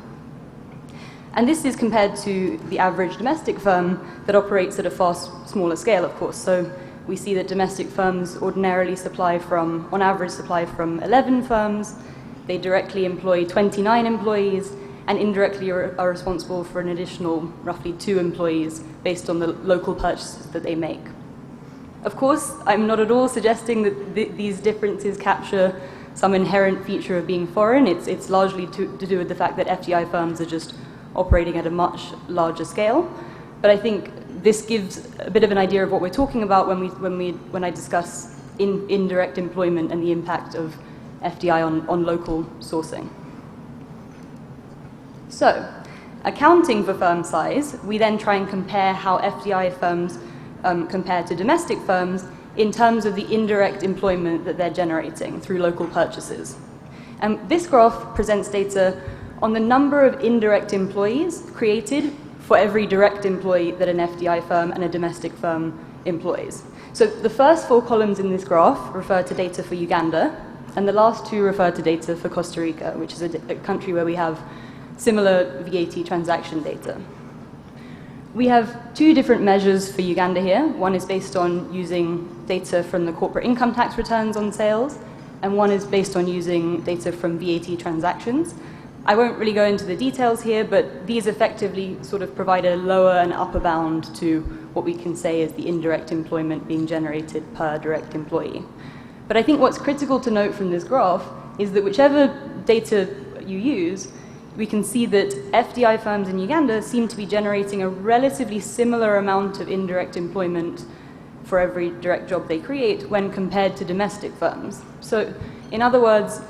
And this is compared to the average domestic firm that operates at a far smaller scale, of course. So we see that domestic firms ordinarily on average supply from 11 firms. They directly employ 29 employees, and indirectly are responsible for an additional roughly 2 employees based on the local purchases that they make. Of course, I'm not at all suggesting that these differences capture some inherent feature of being foreign. It's largely to do with the fact that FDI firms are just operating at a much larger scale. But I think this gives a bit of an idea of what we're talking about when I discuss indirect employment and the impact of FDI on local sourcing. So, accounting for firm size, we then try and compare how FDI firms compare to domestic firms in terms of the indirect employment that they're generating through local purchases. And this graph presents data on the number of indirect employees created for every direct employee that an FDI firm and a domestic firm employs. So the first 4 columns in this graph refer to data for Uganda, and the last 2 refer to data for Costa Rica, which is a country where we have similar VAT transaction data. We have 2 different measures for Uganda here. One is based on using data from the corporate income tax returns on sales, and one is based on using data from VAT transactions. I won't really go into the details here, but these effectively sort of provide a lower and upper bound to what we can say is the indirect employment being generated per direct employee. But I think what's critical to note from this graph is that whichever data you use, we can see that FDI firms in Uganda seem to be generating a relatively similar amount of indirect employment for every direct job they create when compared to domestic firms. So, in other words,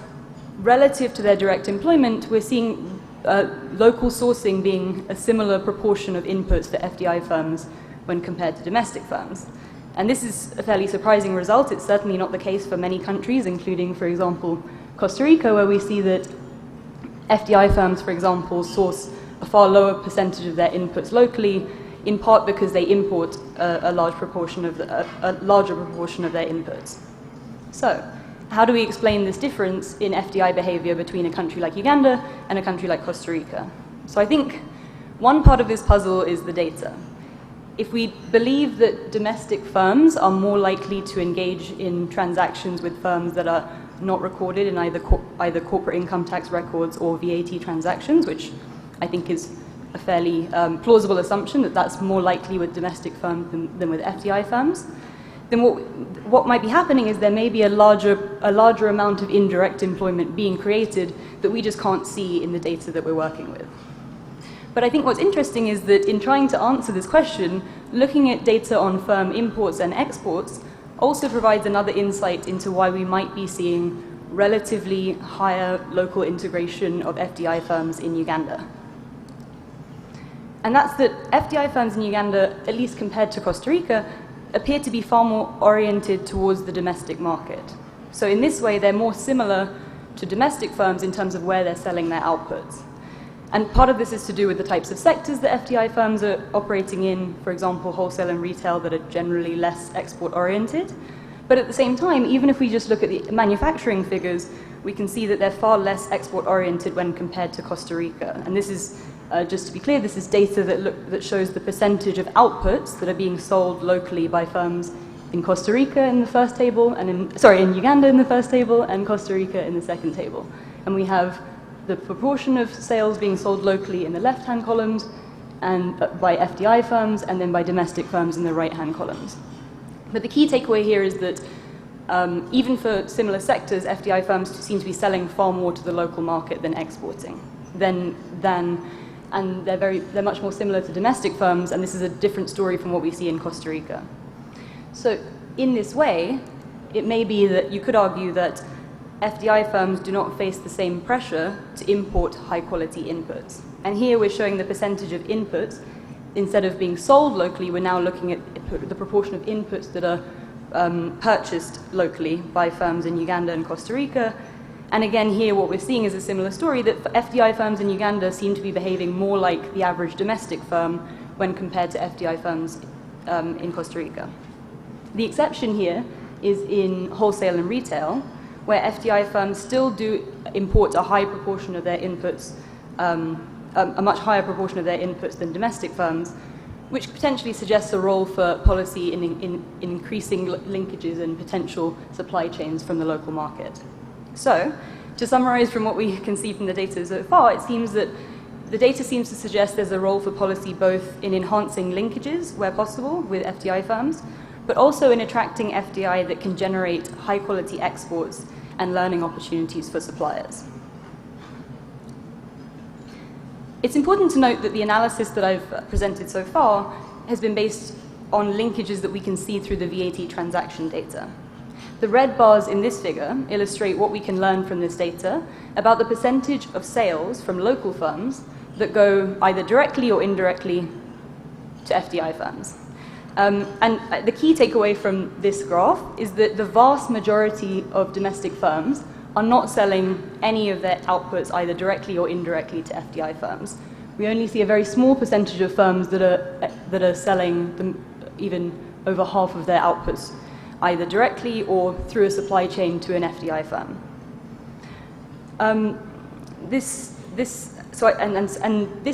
relative to their direct employment, we're seeing local sourcing being a similar proportion of inputs for FDI firms when compared to domestic firms. And this is a fairly surprising result. It's certainly not the case for many countries, including, for example, Costa Rica, where we see that FDI firms, for example, source a far lower percentage of their inputs locally in part because they import a larger proportion of their inputs. So, how do we explain this difference in FDI behavior between a country like Uganda and a country like Costa Rica? So I think one part of this puzzle is the data. If we believe that domestic firms are more likely to engage in transactions with firms that are not recorded in either corporate income tax records or VAT transactions, which I think is a fairly plausible assumption that that's more likely with domestic firms than with FDI firms, then what might be happening is there may be a larger amount of indirect employment being created that we just can't see in the data that we're working with. But I think what's interesting is that in trying to answer this question, looking at data on firm imports and exports also provides another insight into why we might be seeing relatively higher local integration of FDI firms in Uganda. And that's that FDI firms in Uganda, at least compared to Costa Rica, appear to be far more oriented towards the domestic market. So in this way, they're more similar to domestic firms in terms of where they're selling their outputs. And part of this is to do with the types of sectors that FDI firms are operating in, for example, wholesale and retail that are generally less export-oriented. But at the same time, even if we just look at the manufacturing figures, we can see that they're far less export-oriented when compared to Costa Rica. And this is, just to be clear, this is data that shows the percentage of outputs that are being sold locally by firms in Costa Rica in the first table, and in Uganda in the first table, and Costa Rica in the second table. And we have the proportion of sales being sold locally in the left-hand columns, and by FDI firms, and then by domestic firms in the right-hand columns. But the key takeaway here is that even for similar sectors, FDI firms seem to be selling far more to the local market than exporting. And they're much more similar to domestic firms, and this is a different story from what we see in Costa Rica. So in this way, it may be that you could argue that FDI firms do not face the same pressure to import high-quality inputs. And here we're showing the percentage of inputs. Instead of being sold locally, we're now looking at the proportion of inputs that are purchased locally by firms in Uganda and Costa Rica. And again, here what we're seeing is a similar story, that FDI firms in Uganda seem to be behaving more like the average domestic firm when compared to FDI firms in Costa Rica. The exception here is in wholesale and retail, where FDI firms still do import a high proportion of their inputs, a much higher proportion of their inputs than domestic firms, which potentially suggests a role for policy in increasing linkages and potential supply chains from the local market. So, to summarize from what we can see from the data so far, it seems that the data seems to suggest there's a role for policy both in enhancing linkages where possible with FDI firms, but also in attracting FDI that can generate high-quality exports and learning opportunities for suppliers. It's important to note that the analysis that I've presented so far has been based on linkages that we can see through the VAT transaction data. The red bars in this figure illustrate what we can learn from this data about the percentage of sales from local firms that go either directly or indirectly to FDI firms. And the key takeaway from this graph is that the vast majority of domestic firms are not selling any of their outputs either directly or indirectly to FDI firms. We only see a very small percentage of firms that are selling even over half of their outputs either directly or through a supply chain to an FDI firm. This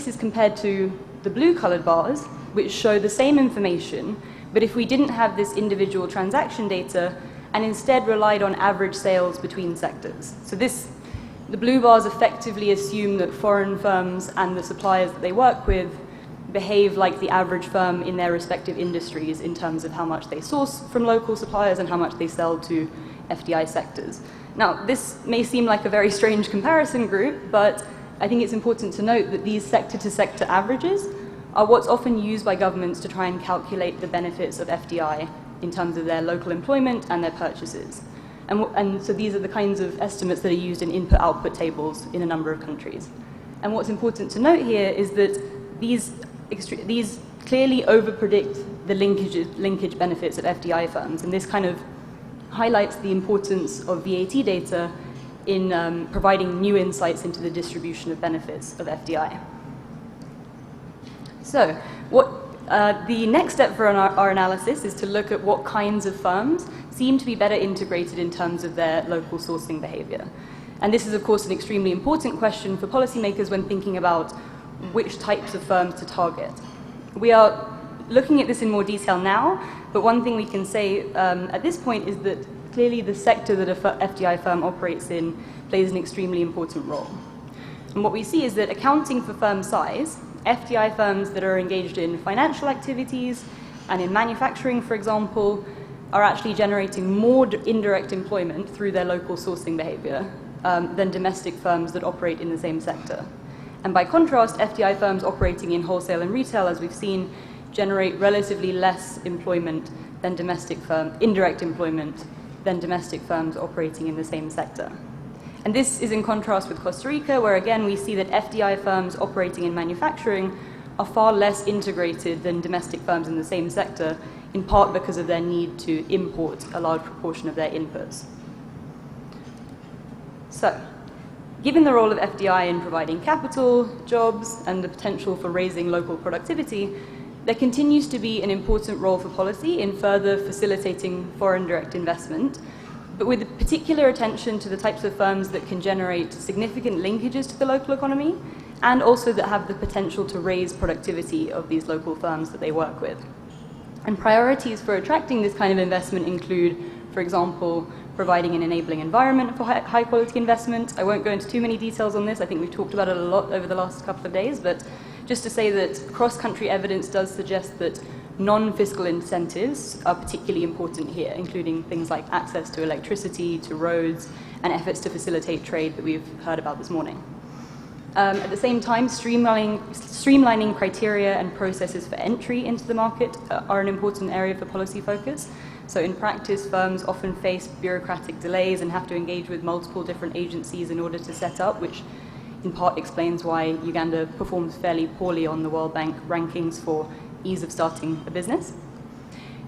is compared to the blue-colored bars, which show the same information, but if we didn't have this individual transaction data and instead relied on average sales between sectors. So the blue bars effectively assume that foreign firms and the suppliers that they work with behave like the average firm in their respective industries in terms of how much they source from local suppliers and how much they sell to FDI sectors. Now, this may seem like a very strange comparison group, but I think it's important to note that these sector-to-sector averages are what's often used by governments to try and calculate the benefits of FDI in terms of their local employment and their purchases. And so these are the kinds of estimates that are used in input-output tables in a number of countries. And what's important to note here is that these clearly overpredict the linkage benefits of FDI firms, and this kind of highlights the importance of VAT data in providing new insights into the distribution of benefits of FDI. So, The next step for our analysis is to look at what kinds of firms seem to be better integrated in terms of their local sourcing behavior. And this is, of course, an extremely important question for policymakers when thinking about which types of firms to target. We are looking at this in more detail now, but one thing we can say at this point is that clearly the sector that a FDI firm operates in plays an extremely important role. And what we see is that accounting for firm size, FDI firms that are engaged in financial activities and in manufacturing, for example, are actually generating more indirect employment through their local sourcing behavior than domestic firms that operate in the same sector. And by contrast, FDI firms operating in wholesale and retail, as we've seen, generate relatively less employment than indirect employment than domestic firms operating in the same sector. And this is in contrast with Costa Rica, where again we see that FDI firms operating in manufacturing are far less integrated than domestic firms in the same sector, in part because of their need to import a large proportion of their inputs. So, given the role of FDI in providing capital, jobs, and the potential for raising local productivity, there continues to be an important role for policy in further facilitating foreign direct investment, but with particular attention to the types of firms that can generate significant linkages to the local economy, and also that have the potential to raise productivity of these local firms that they work with. And priorities for attracting this kind of investment include, for example, providing an enabling environment for high-quality investment. I won't go into too many details on this. I think we've talked about it a lot over the last couple of days, but just to say that cross-country evidence does suggest that non-fiscal incentives are particularly important here, including things like access to electricity, to roads, and efforts to facilitate trade that we've heard about this morning. At the same time, streamlining criteria and processes for entry into the market are an important area for policy focus. So in practice, firms often face bureaucratic delays and have to engage with multiple different agencies in order to set up, which in part explains why Uganda performs fairly poorly on the World Bank rankings for ease of starting a business.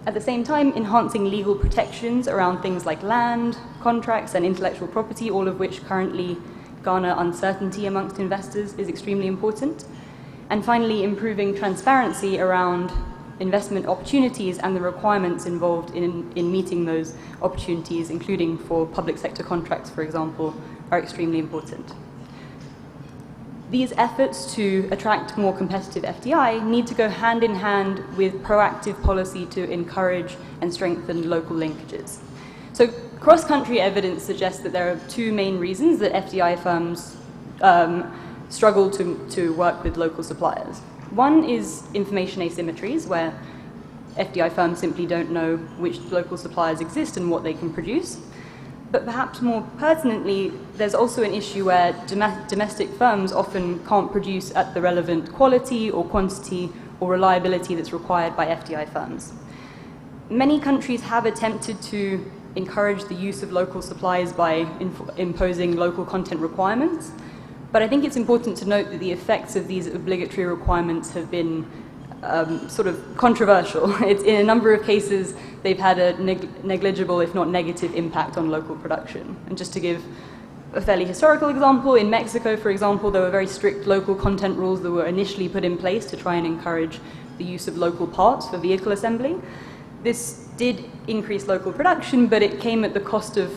At the same time, enhancing legal protections around things like land, contracts, and intellectual property, all of which currently garner uncertainty amongst investors, is extremely important. And finally, improving transparency around investment opportunities and the requirements involved in meeting those opportunities, including for public sector contracts, for example, are extremely important. These efforts to attract more competitive FDI need to go hand in hand with proactive policy to encourage and strengthen local linkages. So cross-country evidence suggests that there are two main reasons that FDI firms struggle to work with local suppliers. One is information asymmetries, where FDI firms simply don't know which local suppliers exist and what they can produce. But perhaps more pertinently, there's also an issue where domestic firms often can't produce at the relevant quality or quantity or reliability that's required by FDI firms. Many countries have attempted to encourage the use of local supplies by imposing local content requirements, but I think it's important to note that the effects of these obligatory requirements have been sort of controversial. In a number of cases, they've had a negligible, if not negative, impact on local production. And just to give a fairly historical example, in Mexico, for example, there were very strict local content rules that were initially put in place to try and encourage the use of local parts for vehicle assembly. This did increase local production, but it came at the cost of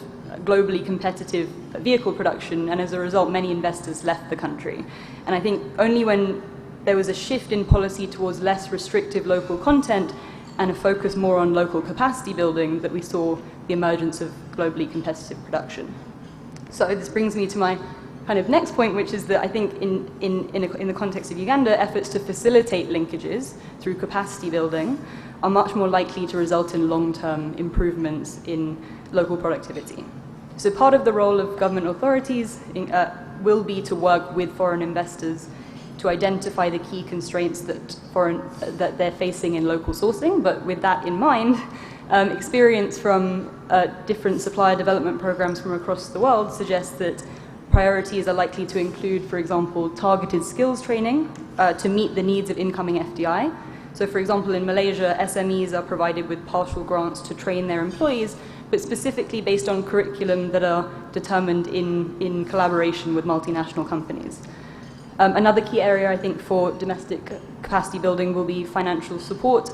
globally competitive vehicle production, and as a result, many investors left the country. And I think only when there was a shift in policy towards less restrictive local content and a focus more on local capacity building that we saw the emergence of globally competitive production. So this brings me to my kind of next point, which is that I think in the context of Uganda, efforts to facilitate linkages through capacity building are much more likely to result in long-term improvements in local productivity. So part of the role of government authorities will be to work with foreign investors to identify the key constraints that they're facing in local sourcing. But with that in mind, experience from different supplier development programs from across the world suggests that priorities are likely to include, for example, targeted skills training to meet the needs of incoming FDI. So for example, in Malaysia, SMEs are provided with partial grants to train their employees, but specifically based on curriculum that are determined in collaboration with multinational companies. Another key area, I think, for domestic capacity building will be financial support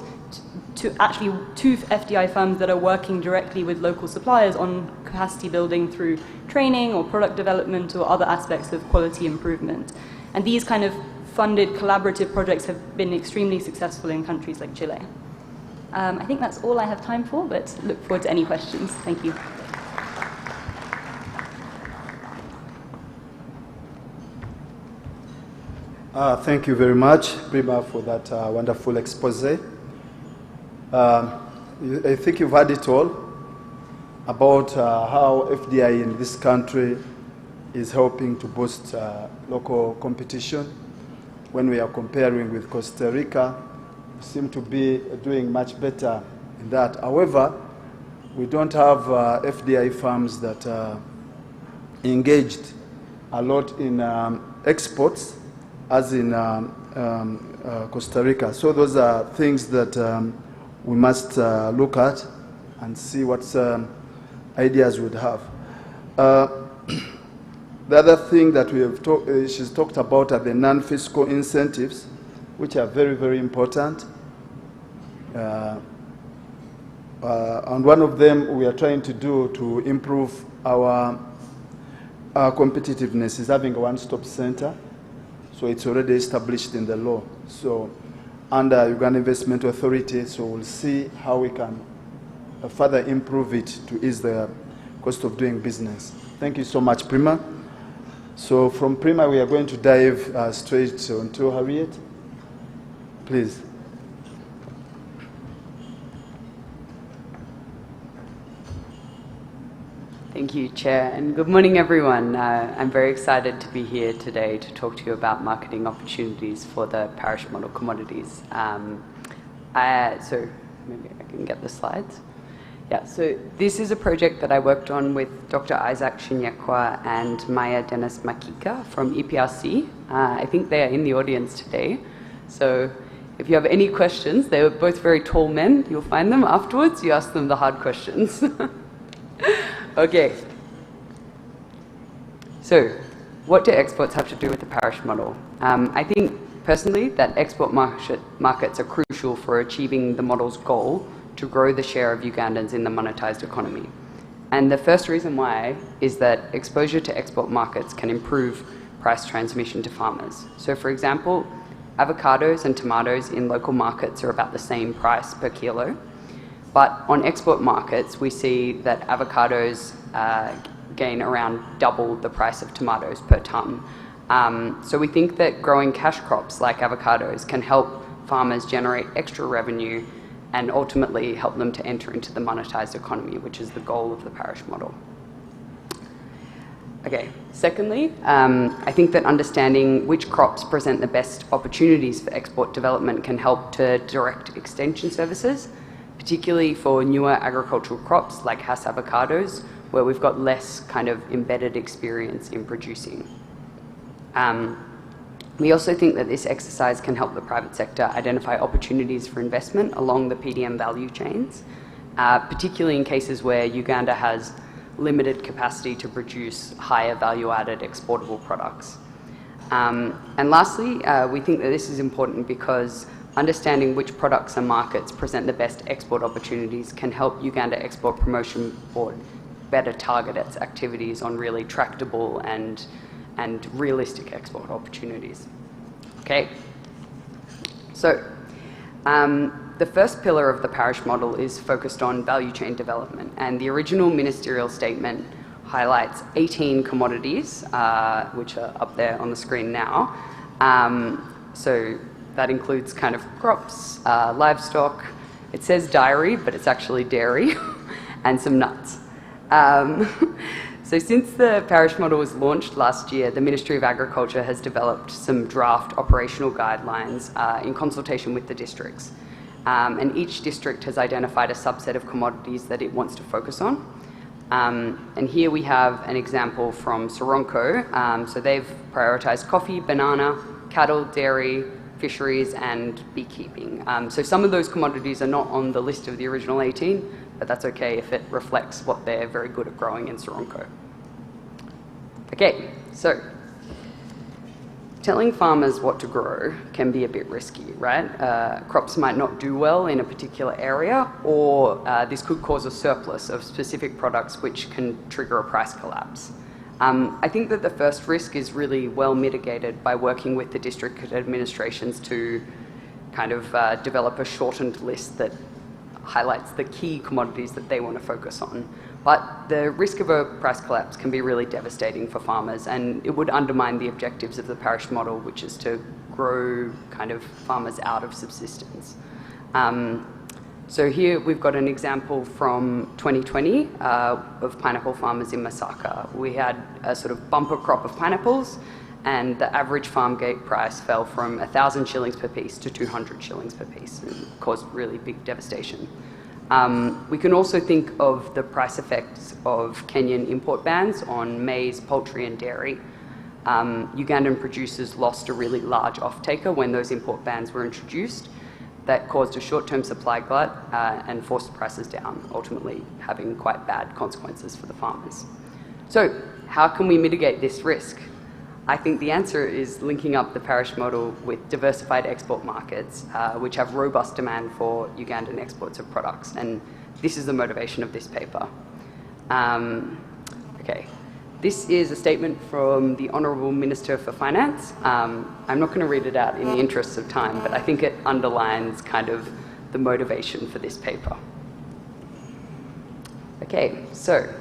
to FDI firms that are working directly with local suppliers on capacity building through training or product development or other aspects of quality improvement. And these kind of funded collaborative projects have been extremely successful in countries like Chile. I think that's all I have time for, but look forward to any questions. Thank you. Thank you very much, Prima, for that wonderful expose. I think you've heard it all about how FDI in this country is helping to boost local competition. When we are comparing with Costa Rica, we seem to be doing much better in that. However, we don't have FDI firms that are engaged a lot in exports, as in Costa Rica. So those are things that we must look at and see what ideas we'd have. The other thing that we have she's talked about are the non-fiscal incentives, which are very, very important. And one of them we are trying to do to improve our competitiveness is having a one-stop center. So it's already established in the law. So under Uganda Investment Authority, so we'll see how we can further improve it to ease the cost of doing business. Thank you so much, Prima. So from Prima, we are going to dive straight onto Harriet. Please. Thank you, Chair, and good morning, everyone. I'm very excited to be here today to talk to you about marketing opportunities for the parish model commodities. So maybe I can get the slides. Yeah, so this is a project that I worked on with Dr. Isaac Shinyekwa and Maya Dennis Makika from EPRC. I think they are in the audience today. So if you have any questions, they were both very tall men. You'll find them afterwards. You ask them the hard questions. Okay. So what do exports have to do with the parish model? I think personally that export markets are crucial for achieving the model's goal to grow the share of Ugandans in the monetized economy. And the first reason why is that exposure to export markets can improve price transmission to farmers. So for example, avocados and tomatoes in local markets are about the same price per kilo. But on export markets, we see that avocados gain around double the price of tomatoes per tonne. So we think that growing cash crops like avocados can help farmers generate extra revenue and ultimately help them to enter into the monetized economy, which is the goal of the parish model. Okay, secondly, I think that understanding which crops present the best opportunities for export development can help to direct extension services, particularly for newer agricultural crops like Hass avocados, where we've got less kind of embedded experience in producing. We also think that this exercise can help the private sector identify opportunities for investment along the PDM value chains, particularly in cases where Uganda has limited capacity to produce higher value-added exportable products. And lastly, we think that this is important because understanding which products and markets present the best export opportunities can help Uganda Export Promotion Board better target its activities on really tractable and realistic export opportunities. Okay, so the first pillar of the parish model is focused on value chain development, and the original ministerial statement highlights 18 commodities, which are up there on the screen now. So that includes kind of crops, livestock. It says dairy, but it's actually dairy, and some nuts. So since the parish model was launched last year, the Ministry of Agriculture has developed some draft operational guidelines in consultation with the districts. And each district has identified a subset of commodities that it wants to focus on. And here we have an example from Soronko. So they've prioritized coffee, banana, cattle, dairy, fisheries, and beekeeping. So some of those commodities are not on the list of the original 18, but that's okay if it reflects what they're very good at growing in Soronko. Okay, so telling farmers what to grow can be a bit risky, right? Crops might not do well in a particular area, or this could cause a surplus of specific products which can trigger a price collapse. I think that the first risk is really well mitigated by working with the district administrations to kind of develop a shortened list that highlights the key commodities that they want to focus on. But the risk of a price collapse can be really devastating for farmers, and it would undermine the objectives of the parish model, which is to grow kind of farmers out of subsistence. So here we've got an example from 2020 of pineapple farmers in Masaka. We had a sort of bumper crop of pineapples, and the average farm gate price fell from 1,000 shillings per piece to 200 shillings per piece, and caused really big devastation. We can also think of the price effects of Kenyan import bans on maize, poultry and dairy. Ugandan producers lost a really large off-taker when those import bans were introduced. That caused a short-term supply glut and forced prices down, ultimately having quite bad consequences for the farmers. So how can we mitigate this risk? I think the answer is linking up the parish model with diversified export markets, which have robust demand for Ugandan exports of products. And this is the motivation of this paper. Okay, this is a statement from the Honourable Minister for Finance. I'm not going to read it out in the interests of time, but I think it underlines kind of the motivation for this paper. Okay, so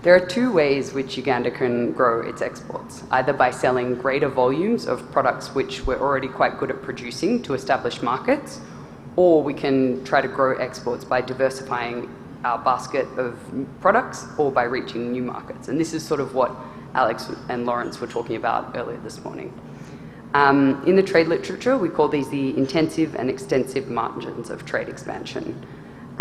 there are two ways which Uganda can grow its exports, either by selling greater volumes of products which we're already quite good at producing to established markets, or we can try to grow exports by diversifying our basket of products or by reaching new markets. And this is sort of what Alex and Lawrence were talking about earlier this morning. In the trade literature, we call these the intensive and extensive margins of trade expansion.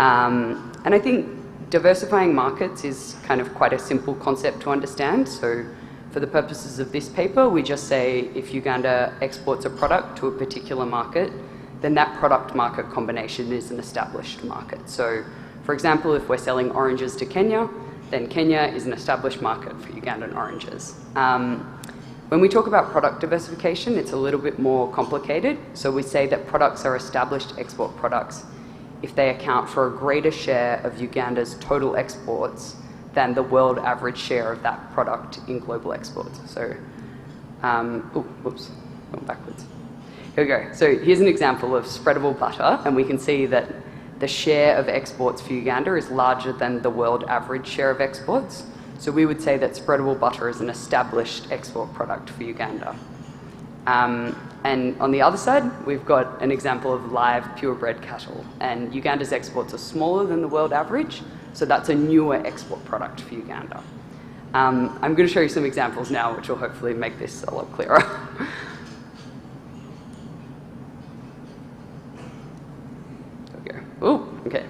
And I think diversifying markets is kind of quite a simple concept to understand. So for the purposes of this paper, we just say if Uganda exports a product to a particular market, then that product-market combination is an established market. So for example, if we're selling oranges to Kenya, then Kenya is an established market for Ugandan oranges. When we talk about product diversification, it's a little bit more complicated. So we say that products are established export products if they account for a greater share of Uganda's total exports than the world average share of that product in global exports. So, whoops, going backwards. Here we go. So here's an example of spreadable butter, and we can see that the share of exports for Uganda is larger than the world average share of exports. So we would say that spreadable butter is an established export product for Uganda. And on the other side, we've got an example of live purebred cattle. And Uganda's exports are smaller than the world average, so that's a newer export product for Uganda. I'm going to show you some examples now, which will hopefully make this a lot clearer. Okay. Oh, okay.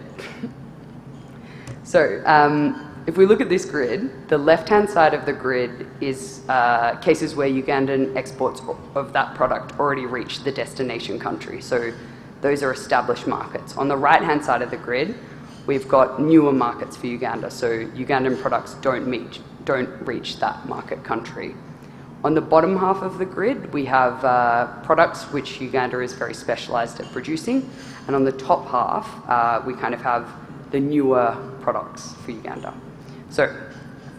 So, if we look at this grid, the left-hand side of the grid is cases where Ugandan exports of that product already reached the destination country. So those are established markets. On the right-hand side of the grid, we've got newer markets for Uganda. So Ugandan products don't reach that market country. On the bottom half of the grid, we have products which Uganda is very specialized at producing. And on the top half, we kind of have the newer products for Uganda. So,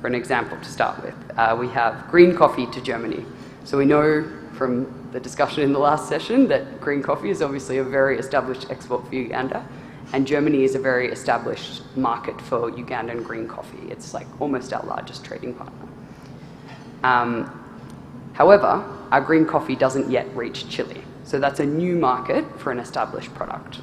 for an example to start with, we have green coffee to Germany. So we know from the discussion in the last session that green coffee is obviously a very established export for Uganda, and Germany is a very established market for Ugandan green coffee. It's like almost our largest trading partner. However, our green coffee doesn't yet reach Chile. So that's a new market for an established product.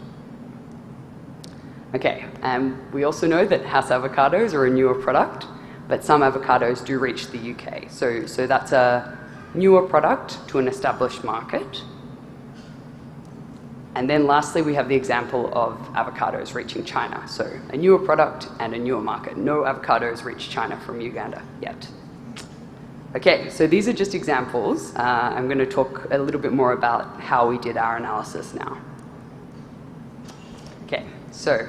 Okay, and we also know that house avocados are a newer product, but some avocados do reach the UK. So that's a newer product to an established market. And then lastly, we have the example of avocados reaching China. So a newer product and a newer market. No avocados reach China from Uganda yet. Okay, so these are just examples. I'm going to talk a little bit more about how we did our analysis now. Okay, so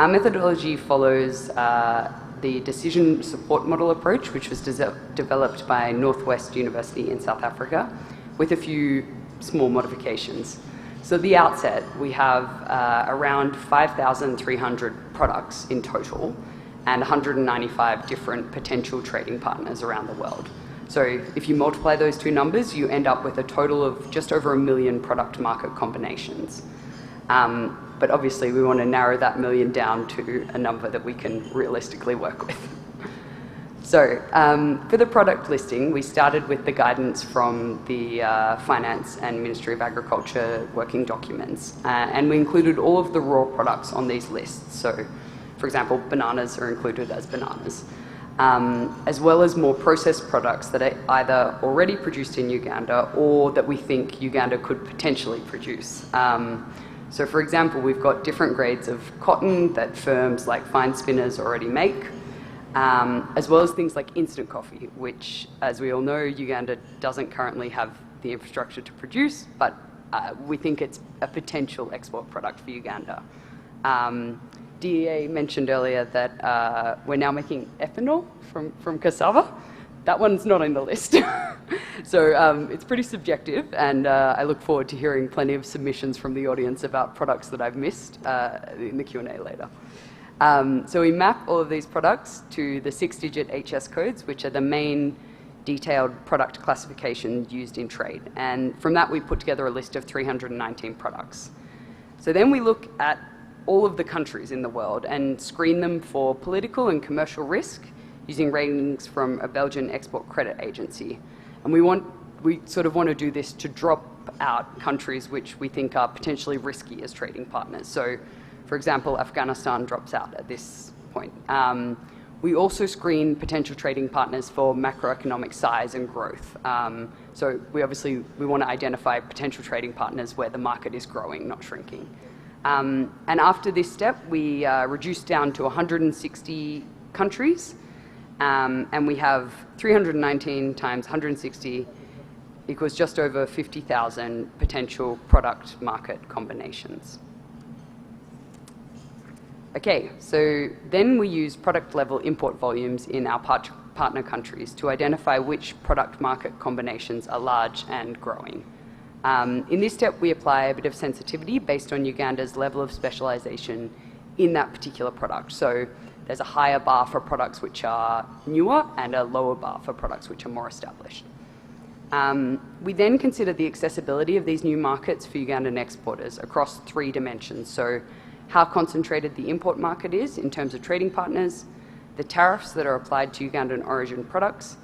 our methodology follows the decision support model approach, which was developed by Northwest University in South Africa, with a few small modifications. So at the outset, we have around 5,300 products in total and 195 different potential trading partners around the world. So if you multiply those two numbers, you end up with a total of just over 1 million product market combinations. But obviously, we want to narrow that million down to a number that we can realistically work with. So for the product listing, we started with the guidance from the Finance and Ministry of Agriculture working documents. And we included all of the raw products on these lists. So, for example, bananas are included as bananas, as well as more processed products that are either already produced in Uganda or that we think Uganda could potentially produce. So for example, we've got different grades of cotton that firms like Fine Spinners already make, as well as things like instant coffee, which, as we all know, Uganda doesn't currently have the infrastructure to produce, but we think it's a potential export product for Uganda. DEA mentioned earlier that we're now making ethanol from cassava. That one's not on the list. So it's pretty subjective, and I look forward to hearing plenty of submissions from the audience about products that I've missed in the Q&A later. So we map all of these products to the 6-digit HS codes, which are the main detailed product classification used in trade. And from that, we put together a list of 319 products. So then we look at all of the countries in the world and screen them for political and commercial risk using ratings from a Belgian export credit agency. And we sort of want to do this to drop out countries which we think are potentially risky as trading partners. So, for example, Afghanistan drops out at this point. We also screen potential trading partners for macroeconomic size and growth. So we want to identify potential trading partners where the market is growing, not shrinking. And after this step, we reduce down to 160 countries, and we have 319 times 160 equals just over 50,000 potential product market combinations. Okay, so then we use product level import volumes in our partner countries to identify which product market combinations are large and growing. In this step, we apply a bit of sensitivity based on Uganda's level of specialization in that particular product. So there's a higher bar for products which are newer and a lower bar for products which are more established. We then consider the accessibility of these new markets for Ugandan exporters across 3 dimensions. So how concentrated the import market is in terms of trading partners, the tariffs that are applied to Ugandan origin products,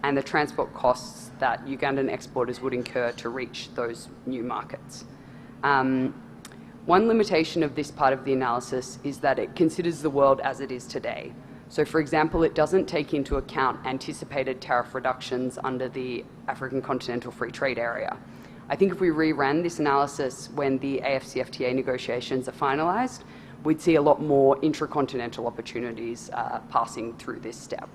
and the transport costs that Ugandan exporters would incur to reach those new markets. One limitation of this part of the analysis is that it considers the world as it is today. So for example, it doesn't take into account anticipated tariff reductions under the African Continental Free Trade Area. I think if we reran this analysis when the AFCFTA negotiations are finalized, we'd see a lot more intracontinental opportunities passing through this step.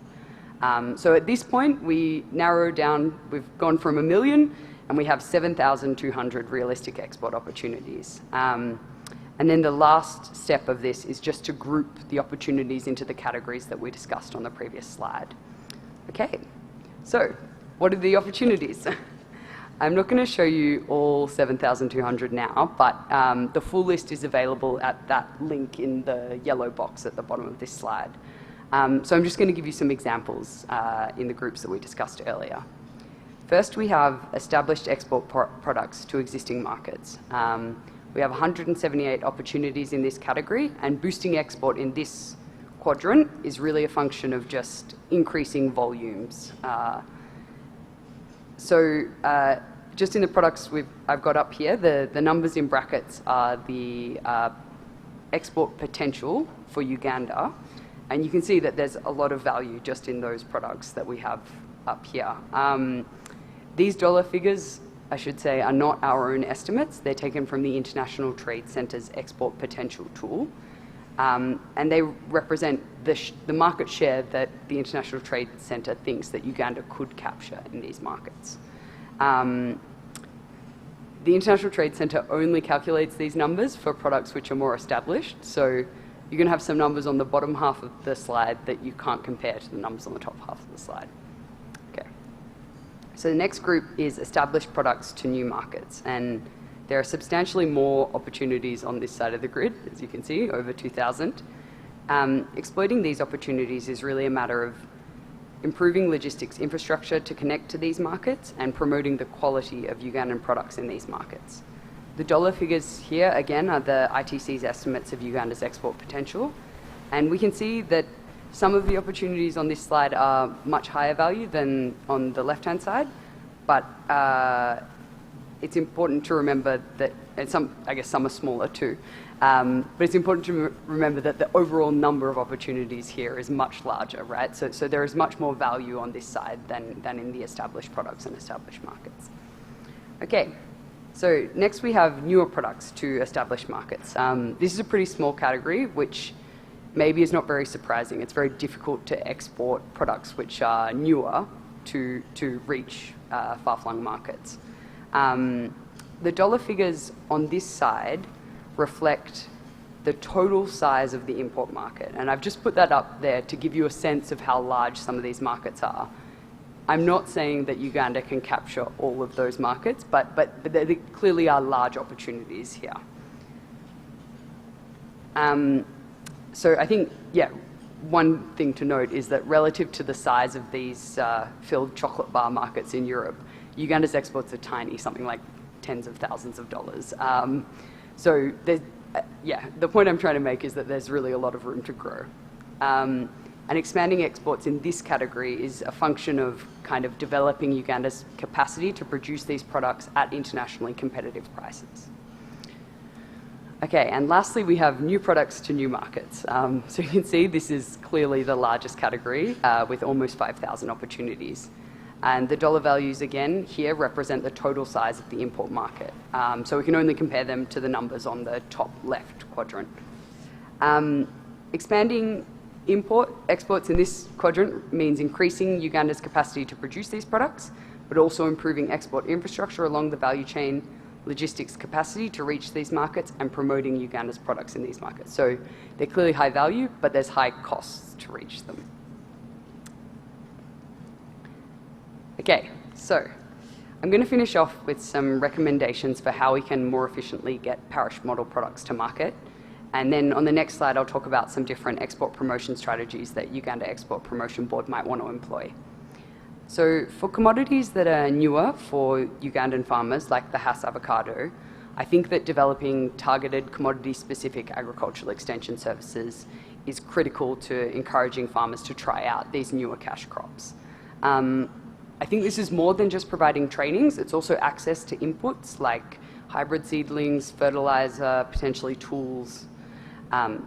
So at this point, we narrow down, we've gone from 1 million, and we have 7,200 realistic export opportunities. And then the last step of this is just to group the opportunities into the categories that we discussed on the previous slide. Okay, so what are the opportunities? I'm not going to show you all 7,200 now, but the full list is available at that link in the yellow box at the bottom of this slide. So I'm just going to give you some examples in the groups that we discussed earlier. First, we have established export products to existing markets. We have 178 opportunities in this category, and boosting export in this quadrant is really a function of just increasing volumes. Just in the products I've got up here, the numbers in brackets are the export potential for Uganda, and you can see that there's a lot of value just in those products that we have up here. These dollar figures, I should say, are not our own estimates. They're taken from the International Trade Centre's Export Potential Tool, and they represent the market share that the International Trade Centre thinks that Uganda could capture in these markets. The International Trade Centre only calculates these numbers for products which are more established, so you're going to have some numbers on the bottom half of the slide that you can't compare to the numbers on the top half of the slide. Okay. So the next group is established products to new markets, and there are substantially more opportunities on this side of the grid, as you can see, over 2,000. Exploiting these opportunities is really a matter of improving logistics infrastructure to connect to these markets and promoting the quality of Ugandan products in these markets. The dollar figures here, again, are the ITC's estimates of Uganda's export potential. And we can see that some of the opportunities on this slide are much higher value than on the left-hand side, but it's important to remember that, and I guess some are smaller too, but it's important to remember that the overall number of opportunities here is much larger, right? So there is much more value on this side than in the established products and established markets. Okay, so next we have newer products to established markets. This is a pretty small category, which maybe is not very surprising. It's very difficult to export products which are newer to reach far-flung markets. The dollar figures on this side reflect the total size of the import market. And I've just put that up there to give you a sense of how large some of these markets are. I'm not saying that Uganda can capture all of those markets, but there clearly are large opportunities here. So I think, yeah, one thing to note is that relative to the size of these filled chocolate bar markets in Europe, Uganda's exports are tiny, something like tens of thousands of dollars. So yeah, the point I'm trying to make is that there's really a lot of room to grow. And expanding exports in this category is a function of kind of developing Uganda's capacity to produce these products at internationally competitive prices. Okay, and lastly, we have new products to new markets. So you can see this is clearly the largest category with almost 5,000 opportunities. And the dollar values, again, here represent the total size of the import market. So we can only compare them to the numbers on the top left quadrant. Expanding exports in this quadrant means increasing Uganda's capacity to produce these products, but also improving export infrastructure along the value chain, logistics capacity to reach these markets, and promoting Uganda's products in these markets. So they're clearly high value, but there's high costs to reach them. Okay, so I'm going to finish off with some recommendations for how we can more efficiently get parish model products to market. And then on the next slide, I'll talk about some different export promotion strategies that Uganda Export Promotion Board might want to employ. So for commodities that are newer for Ugandan farmers, like the Hass avocado, I think that developing targeted commodity-specific agricultural extension services is critical to encouraging farmers to try out these newer cash crops. I think this is more than just providing trainings, it's also access to inputs like hybrid seedlings, fertilizer, potentially tools. The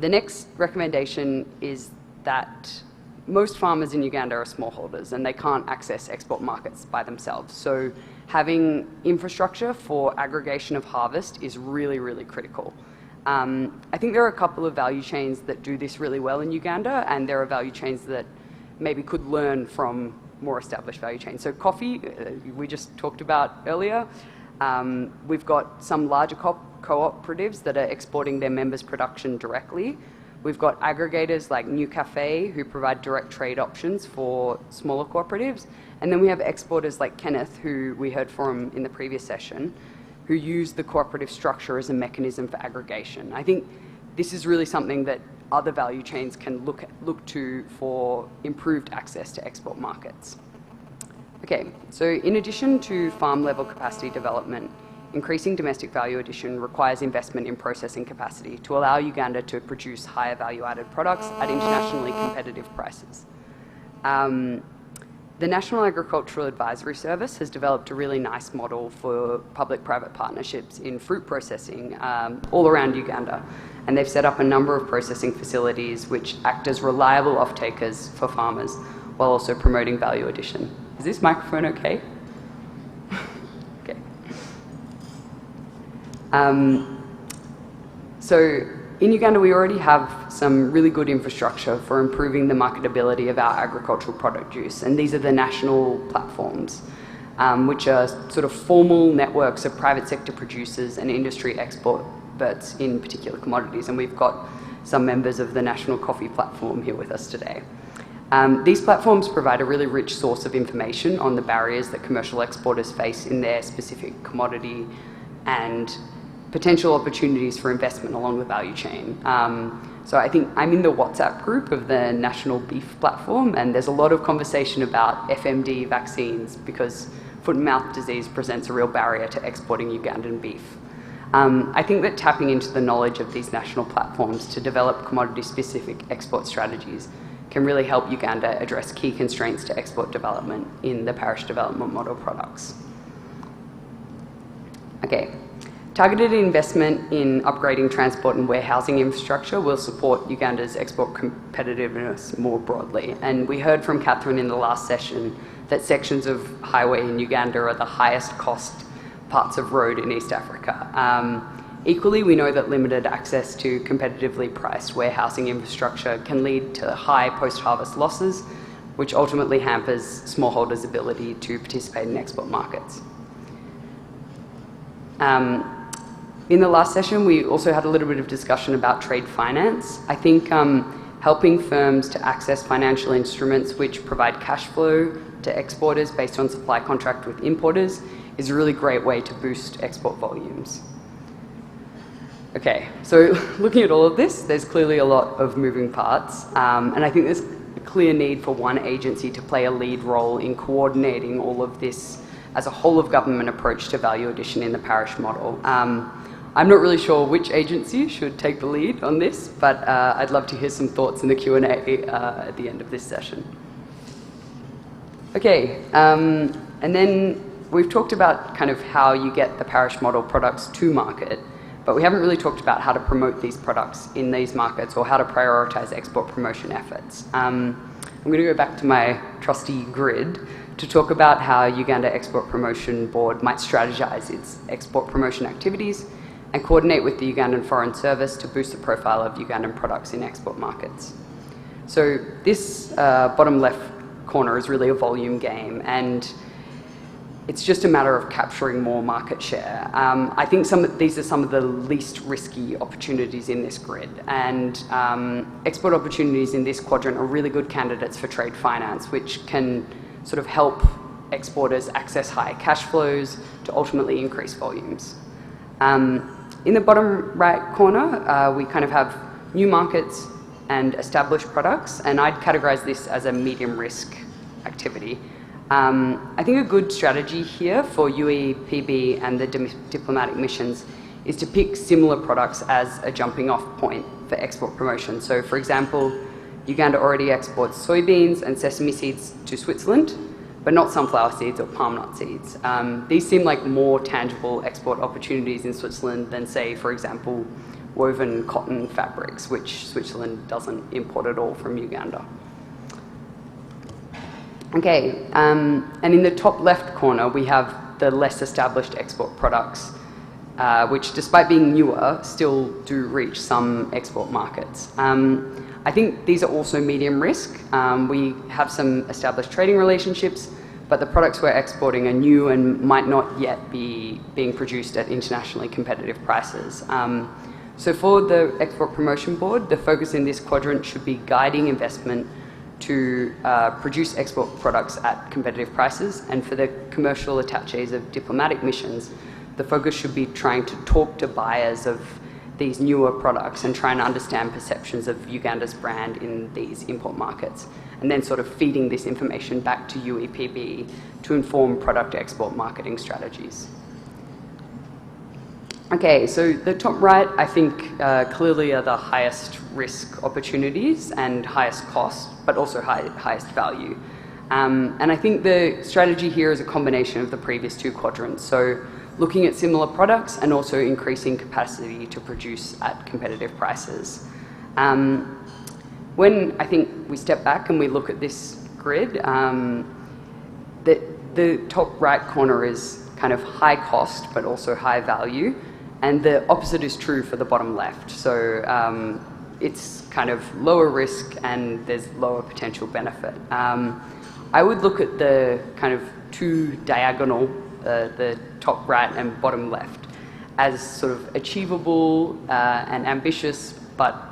next recommendation is that most farmers in Uganda are smallholders and they can't access export markets by themselves. So having infrastructure for aggregation of harvest is really, really critical. I think there are a couple of value chains that do this really well in Uganda, and there are value chains that maybe could learn from more established value chains. So coffee, we just talked about earlier. We've got some larger cooperatives that are exporting their members' production directly. We've got aggregators like New Cafe who provide direct trade options for smaller cooperatives. And then we have exporters like Kenneth, who we heard from in the previous session, who use the cooperative structure as a mechanism for aggregation. I think this is really something that other value chains can look to for improved access to export markets. Okay, so in addition to farm-level capacity development, increasing domestic value addition requires investment in processing capacity to allow Uganda to produce higher value-added products at internationally competitive prices. The National Agricultural Advisory Service has developed a really nice model for public-private partnerships in fruit processing all around Uganda. And they've set up a number of processing facilities which act as reliable off-takers for farmers while also promoting value addition. Is this microphone okay? Okay. So in Uganda, we already have some really good infrastructure for improving the marketability of our agricultural produce, and these are the national platforms, which are sort of formal networks of private sector producers and industry experts in particular commodities, and we've got some members of the National Coffee Platform here with us today. These platforms provide a really rich source of information on the barriers that commercial exporters face in their specific commodity and potential opportunities for investment along the value chain. So I think I'm in the WhatsApp group of the National Beef Platform, and there's a lot of conversation about FMD vaccines because foot and mouth disease presents a real barrier to exporting Ugandan beef. I think that tapping into the knowledge of these national platforms to develop commodity-specific export strategies can really help Uganda address key constraints to export development in the parish development model products. Okay. Targeted investment in upgrading transport and warehousing infrastructure will support Uganda's export competitiveness more broadly. And we heard from Catherine in the last session that sections of highway in Uganda are the highest cost parts of road in East Africa. Equally, we know that limited access to competitively priced warehousing infrastructure can lead to high post-harvest losses, which ultimately hampers smallholders' ability to participate in export markets. In the last session, we also had a little bit of discussion about trade finance. I think helping firms to access financial instruments which provide cash flow to exporters based on supply contract with importers is a really great way to boost export volumes. Okay, so looking at all of this, there's clearly a lot of moving parts, and I think there's a clear need for one agency to play a lead role in coordinating all of this as a whole of government approach to value addition in the parish model. I'm not really sure which agency should take the lead on this, but I'd love to hear some thoughts in the Q&A at the end of this session. Okay, and then we've talked about kind of how you get the parish model products to market, but we haven't really talked about how to promote these products in these markets or how to prioritize export promotion efforts. I'm going to go back to my trusty grid to talk about how Uganda Export Promotion Board might strategize its export promotion activities and coordinate with the Ugandan Foreign Service to boost the profile of Ugandan products in export markets. So this bottom left corner is really a volume game, and it's just a matter of capturing more market share. I think these are some of the least risky opportunities in this grid, and export opportunities in this quadrant are really good candidates for trade finance, which can sort of help exporters access high cash flows to ultimately increase volumes. In the bottom right corner, we kind of have new markets and established products, and I'd categorize this as a medium risk activity. I think a good strategy here for UEPB and the diplomatic missions is to pick similar products as a jumping off point for export promotion. So for example, Uganda already exports soybeans and sesame seeds to Switzerland, but not sunflower seeds or palm nut seeds. These seem like more tangible export opportunities in Switzerland than, say, for example, woven cotton fabrics, which Switzerland doesn't import at all from Uganda. Okay, and in the top left corner, we have the less established export products, which despite being newer, still do reach some export markets. I think these are also medium risk. We have some established trading relationships, but the products we're exporting are new and might not yet be being produced at internationally competitive prices. So for the Export Promotion Board, the focus in this quadrant should be guiding investment to produce export products at competitive prices, and for the commercial attaches of diplomatic missions, the focus should be trying to talk to buyers of these newer products and trying to understand perceptions of Uganda's brand in these import markets, and then sort of feeding this information back to UEPB to inform product export marketing strategies. Okay, so the top right, I think, clearly are the highest risk opportunities and highest cost, but also highest value. And I think the strategy here is a combination of the previous two quadrants. So looking at similar products and also increasing capacity to produce at competitive prices. When I think we step back and we look at this grid, the top right corner is kind of high cost, but also high value. And the opposite is true for the bottom left. So it's kind of lower risk and there's lower potential benefit. I would look at the kind of two diagonal, the top right and bottom left, as sort of achievable and ambitious, but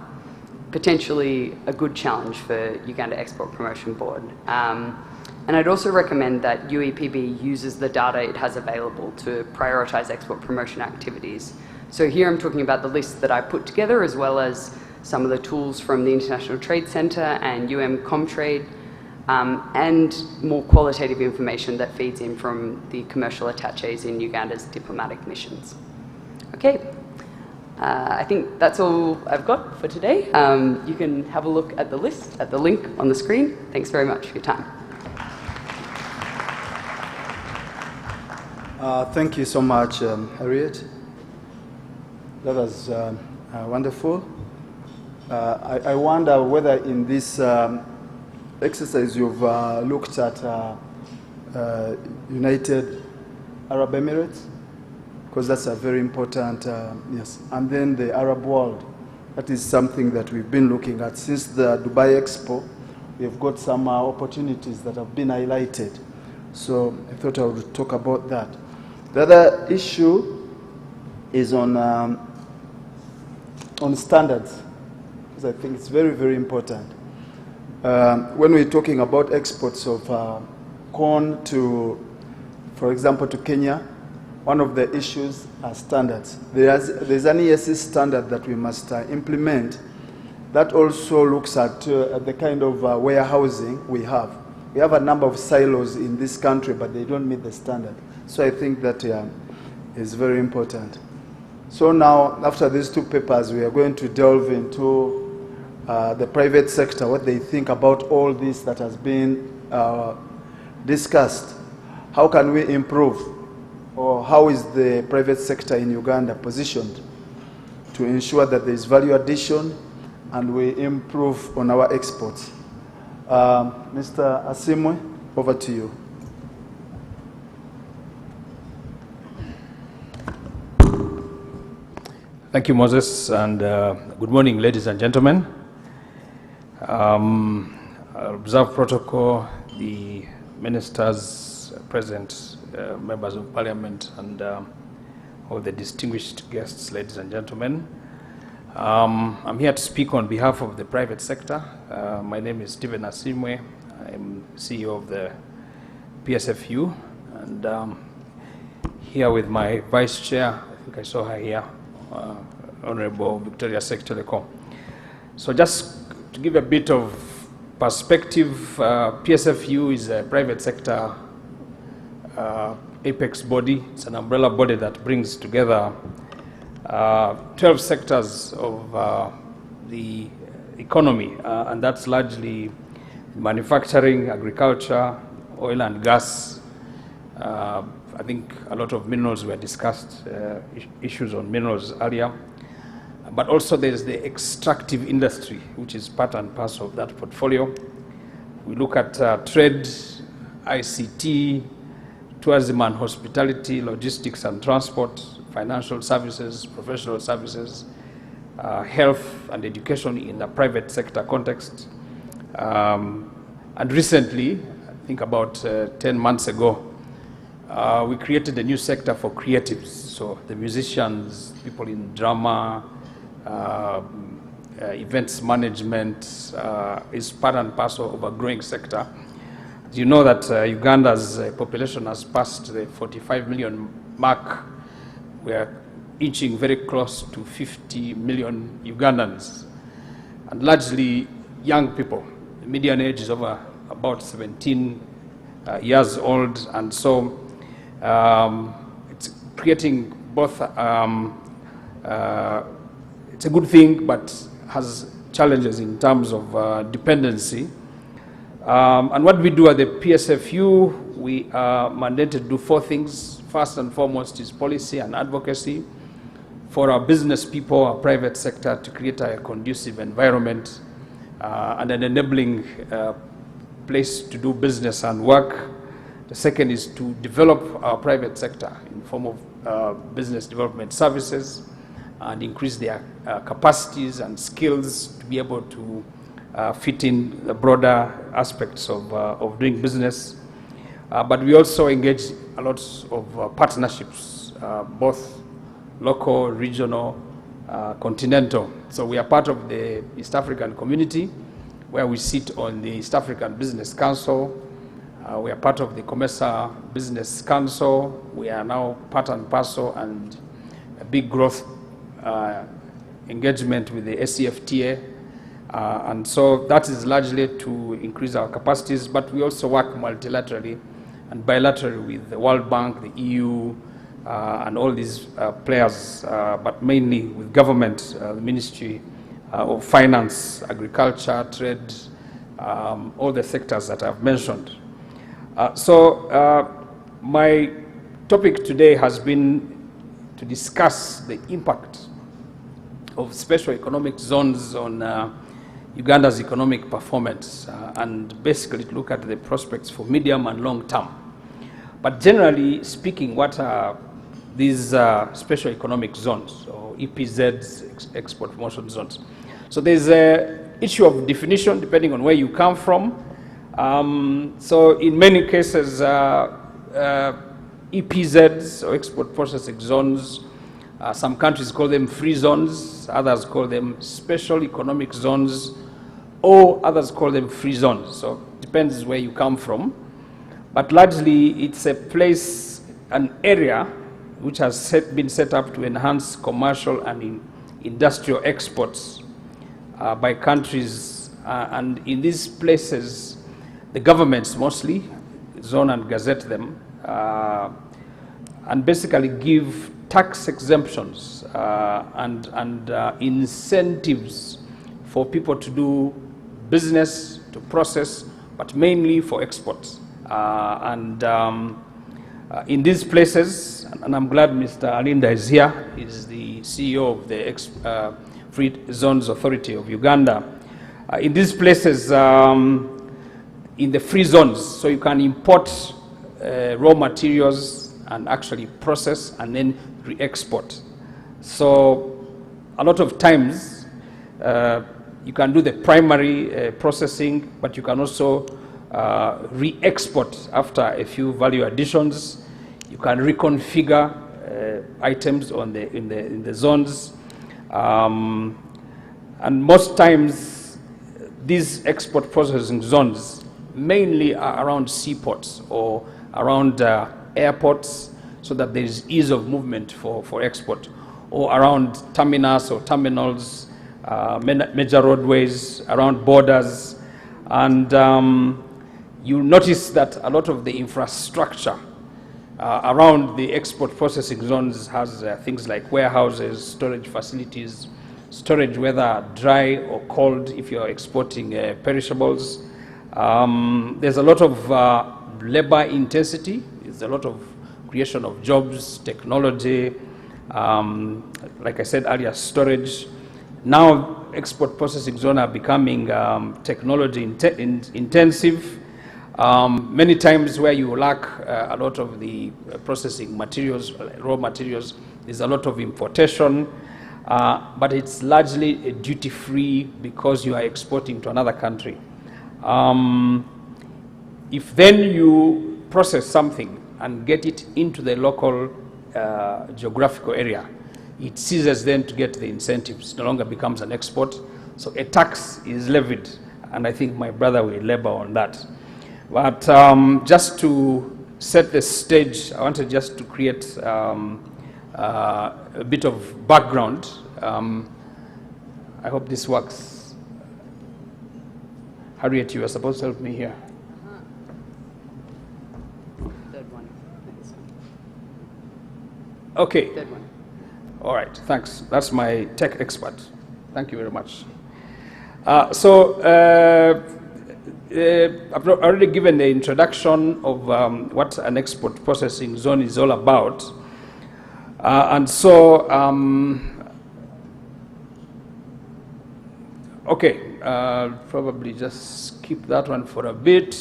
potentially a good challenge for Uganda Export Promotion Board. And I'd also recommend that UEPB uses the data it has available to prioritise export promotion activities. So here I'm talking about the list that I put together, as well as some of the tools from the International Trade Centre and Comtrade, and more qualitative information that feeds in from the commercial attaches in Uganda's diplomatic missions. Okay, I think that's all I've got for today. You can have a look at the list, at the link on the screen. Thanks very much for your time. Thank you so much, Harriet. That was wonderful. I wonder whether in this exercise you've looked at United Arab Emirates, because that's a very important, yes. And then the Arab world. That is something that we've been looking at. Since the Dubai Expo, we've got some opportunities that have been highlighted. So I thought I would talk about that. The other issue is on standards, because I think it's very, very important. When we're talking about exports of corn to, for example, to Kenya, one of the issues are standards. There's an ESC standard that we must implement that also looks at the kind of warehousing we have. We have a number of silos in this country, but they don't meet the standard. So I think that is very important. So now, after these two papers, we are going to delve into the private sector, what they think about all this that has been discussed. How can we improve? Or how is the private sector in Uganda positioned to ensure that there is value addition and we improve on our exports? Mr. Asimwe, over to you. Thank you, Moses, and good morning, ladies and gentlemen. I'll observe protocol, the ministers present, members of parliament, and all the distinguished guests, ladies and gentlemen. I'm here to speak on behalf of the private sector. My name is Stephen Asimwe. I'm CEO of the PSFU, and here with my vice chair, I think I saw her here, Honorable Victoria Sekitoleko. So just to give a bit of perspective, PSFU is a private sector apex body. It's an umbrella body that brings together 12 sectors of the economy, and that's largely manufacturing, agriculture, oil and gas. I think a lot of minerals were discussed, issues on minerals earlier. But also there's the extractive industry, which is part and parcel of that portfolio. We look at trade, ICT, tourism and hospitality, logistics and transport, financial services, professional services, health and education in the private sector context. And recently, I think about 10 months ago, we created a new sector for creatives. So the musicians, people in drama, events management is part and parcel of a growing sector. You know that Uganda's population has passed the 45 million mark. We are inching very close to 50 million Ugandans, and largely young people. The median age is over about 17 years old, and so it's creating both, it's a good thing, but has challenges in terms of dependency. And what we do at the PSFU, we are mandated to do 4 things. First and foremost is policy and advocacy for our business people, our private sector, to create a conducive environment and an enabling place to do business and work. The second is to develop our private sector in the form of business development services and increase their capacities and skills to be able to fit in the broader aspects of doing business. But we also engage a lot of partnerships, both local, regional, continental. So we are part of the East African community, where we sit on the East African Business Council. We are part of the COMESA Business Council. We are now part and parcel and a big growth engagement with the ACFTA. And so that is largely to increase our capacities, but we also work multilaterally and bilaterally with the World Bank, the EU, and all these players, but mainly with government, the Ministry of Finance, Agriculture, Trade, all the sectors that I've mentioned. My topic today has been to discuss the impact of special economic zones on Uganda's economic performance and basically to look at the prospects for medium and long term. But generally speaking, what are these special economic zones, or EPZs, export promotion zones? So there's an issue of definition depending on where you come from. So in many cases, EPZs, or export processing zones, some countries call them free zones, others call them special economic zones, or others call them free zones. So it depends where you come from. But largely, it's a place, an area, which has been set up to enhance commercial and industrial exports by countries. And in these places, the governments mostly zone and gazette them and basically give tax exemptions and incentives for people to do business, to process, but mainly for exports. In these places, and I'm glad Mr. Alinda is here, he's the CEO of the Free Zones Authority of Uganda. In these places, in the free zones, so you can import raw materials and actually process and then re-export. So a lot of times you can do the primary processing, but you can also re-export after a few value additions. You can reconfigure items in the zones, and most times these export processing zones mainly are around seaports or around airports, so that there is ease of movement for export, or around terminals or terminals, major roadways, around borders. And you notice that a lot of the infrastructure around the export processing zones has things like warehouses, storage facilities, storage whether dry or cold if you're exporting perishables. There's a lot of labor intensity. There's a lot of creation of jobs, technology, like I said earlier, storage. Now export processing zones are becoming technology intensive. Many times where you lack a lot of the processing materials, raw materials, there's a lot of importation, but it's largely a duty-free because you are exporting to another country. If then you process something and get it into the local geographical area, it ceases then to get the incentives, no longer becomes an export. So a tax is levied, and I think my brother will labor on that. But just to set the stage, I wanted just to create a bit of background. I hope this works. Harriet, you are supposed to help me here. Third one. Okay. Third one. All right, thanks. That's my tech expert. Thank you very much. I've already given the introduction of what an export processing zone is all about. Probably just skip that one for a bit.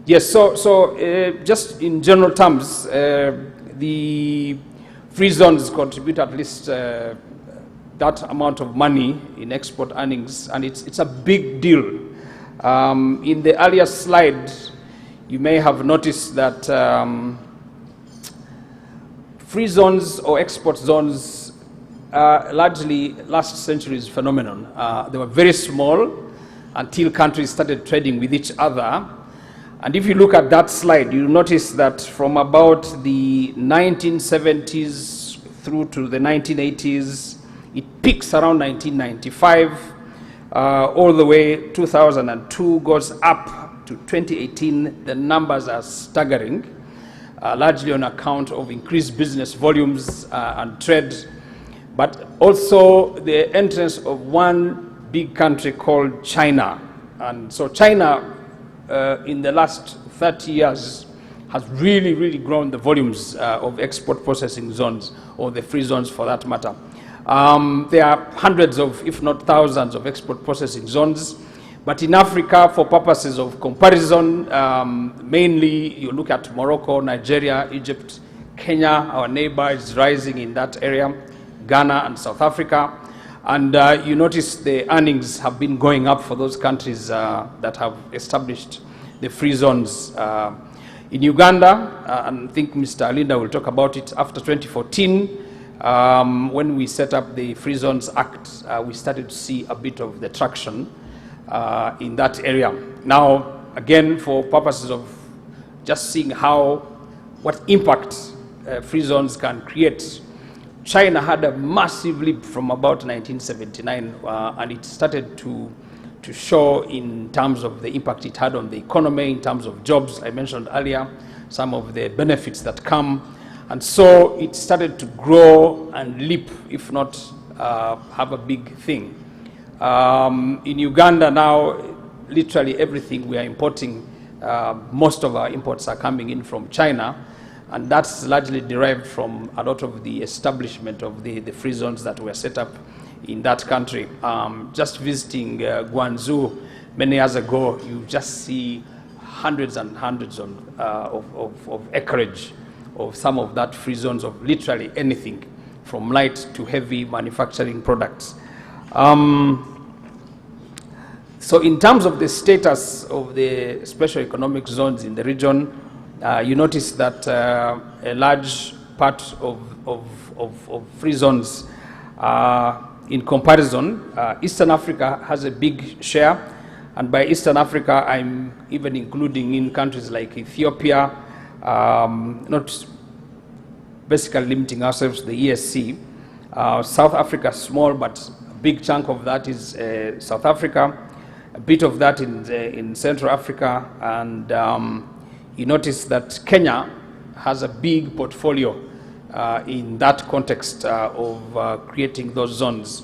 Yes, just in general terms, the free zones contribute at least that amount of money in export earnings, and it's a big deal. In the earlier slide, you may have noticed that free zones or export zones largely last century's phenomenon. They were very small until countries started trading with each other. And if you look at that slide, you'll notice that from about the 1970s through to the 1980s, it peaks around 1995, all the way 2002 goes up to 2018. The numbers are staggering, largely on account of increased business volumes and trade, but also the entrance of one big country called China. And so China, in the last 30 years, has really grown the volumes of export processing zones, or the free zones for that matter. There are hundreds of, if not thousands, of export processing zones. But in Africa, for purposes of comparison, mainly you look at Morocco, Nigeria, Egypt, Kenya, our neighbor is rising in that area, Ghana and South Africa. And you notice the earnings have been going up for those countries that have established the free zones. In Uganda, and I think Mr. Alinda will talk about it, after 2014, when we set up the Free Zones Act, we started to see a bit of the traction in that area. Now, again, for purposes of just seeing what impact free zones can create, China had a massive leap from about 1979, and it started to show in terms of the impact it had on the economy, in terms of jobs. I mentioned earlier some of the benefits that come. And so it started to grow and leap, if not have a big thing. In Uganda now, literally everything we are importing, most of our imports are coming in from China. And that's largely derived from a lot of the establishment of the free zones that were set up in that country. Just visiting Guangzhou many years ago, you just see hundreds and hundreds of acreage of some of that free zones of literally anything, from light to heavy manufacturing products. So in terms of the status of the special economic zones in the region, you notice that a large part of free zones, in comparison, Eastern Africa has a big share. And by Eastern Africa, I'm even including in countries like Ethiopia, not basically limiting ourselves to the ESC. South Africa small, but a big chunk of that is South Africa, a bit of that in Central Africa, and you notice that Kenya has a big portfolio in that context of creating those zones.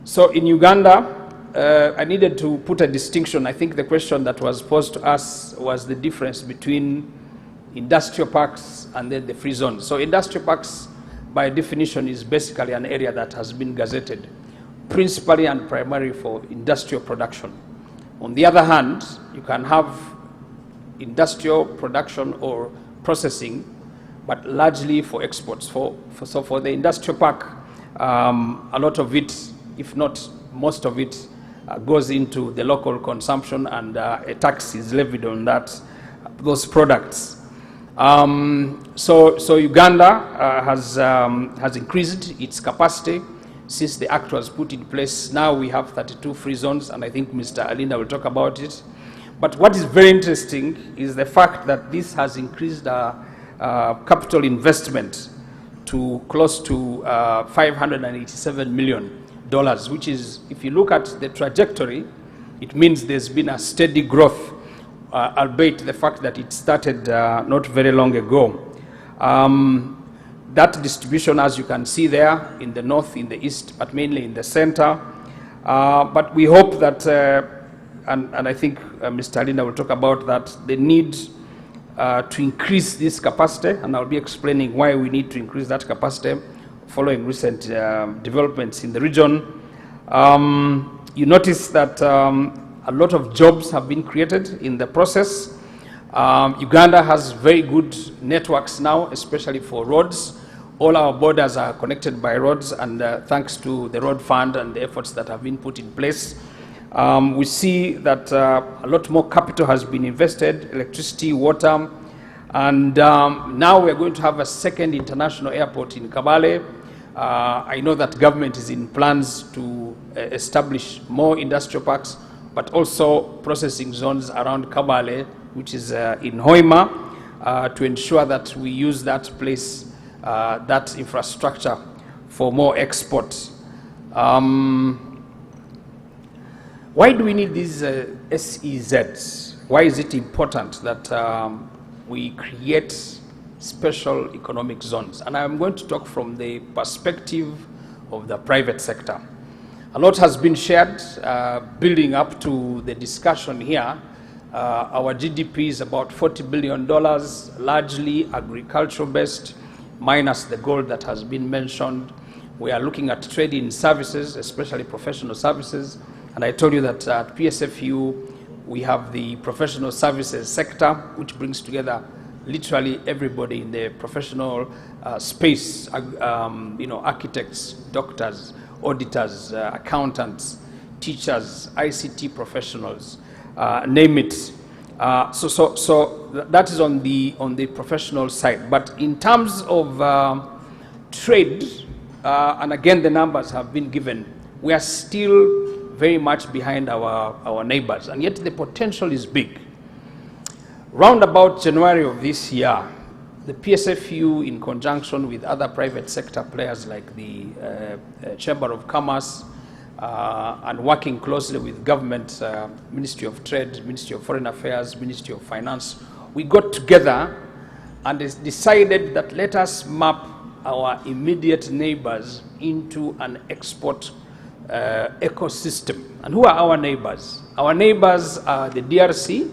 So in Uganda, I needed to put a distinction. I think the question that was posed to us was the difference between industrial parks and then the free zones. So industrial parks, by definition, is basically an area that has been gazetted principally and primarily for industrial production. On the other hand, you can have industrial production or processing, but largely for exports. So for the industrial park, a lot of it, if not most of it, goes into the local consumption, and a tax is levied on those products. So Uganda has increased its capacity since the act was put in place. Now we have 32 free zones, and I think Mr. Alinda will talk about it. But what is very interesting is the fact that this has increased capital investment to close to $587 million, which is, if you look at the trajectory, it means there's been a steady growth, albeit the fact that it started not very long ago. That distribution, as you can see there, in the north, in the east, but mainly in the center. But we hope that, and I think Mr. Alinda will talk about that, the need to increase this capacity, and I'll be explaining why we need to increase that capacity following recent developments in the region. You notice that a lot of jobs have been created in the process. Uganda has very good networks now, especially for roads. All our borders are connected by roads, and thanks to the road fund and the efforts that have been put in place, we see that a lot more capital has been invested, electricity, water, And now we're going to have a second international airport in Kabale. I know that government is in plans to establish more industrial parks, but also processing zones around Kabale, which is in Hoima, to ensure that we use that place, that infrastructure for more export. Why do we need these SEZs? Why is it important that we create special economic zones? And I'm going to talk from the perspective of the private sector. A lot has been shared building up to the discussion here. Our GDP is about $40 billion, largely agricultural based, minus the gold that has been mentioned. We are looking at trade in services, especially professional services. And I told you that at PSFU, we have the professional services sector, which brings together literally everybody in the professional space, architects, doctors, auditors, accountants, teachers, ICT professionals, name it. So that is on the professional side. But in terms of trade, and again the numbers have been given, we are still very much behind our neighbors, and yet the potential is big. Round about January of this year, the PSFU, in conjunction with other private sector players like the Chamber of Commerce, and working closely with government, Ministry of Trade, Ministry of Foreign Affairs, Ministry of Finance, we got together and decided that let us map our immediate neighbors into an export ecosystem. And who are our neighbors? Our neighbors are the DRC,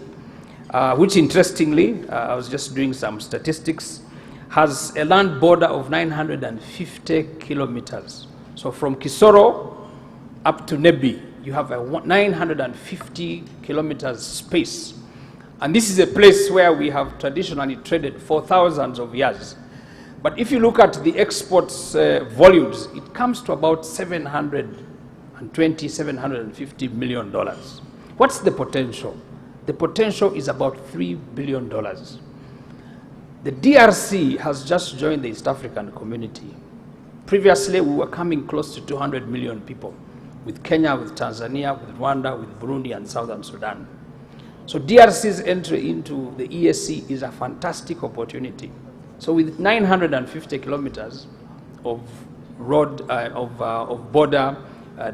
which interestingly, I was just doing some statistics, has a land border of 950 kilometers. So from Kisoro up to Nebi, you have a 950 kilometers space. And this is a place where we have traditionally traded for thousands of years. But if you look at the exports volumes, it comes to about $750 million. What's the potential? The potential is about $3 billion. The DRC has just joined the East African community. Previously, we were coming close to 200 million people, with Kenya, with Tanzania, with Rwanda, with Burundi, and Southern Sudan. So DRC's entry into the EAC is a fantastic opportunity. So with 950 kilometers of road, of border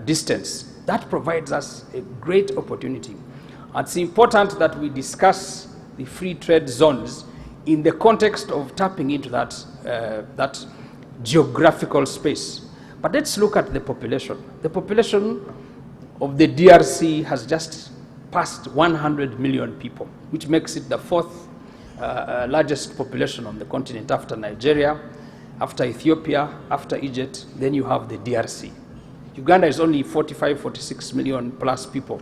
distance, that provides us a great opportunity. And it's important that we discuss the free trade zones in the context of tapping into that geographical space. But let's look at the population. The population of the DRC has just passed 100 million people, which makes it the fourth largest population on the continent after Nigeria, after Ethiopia, after Egypt. Then you have the DRC. Uganda is only 45, 46 million plus people.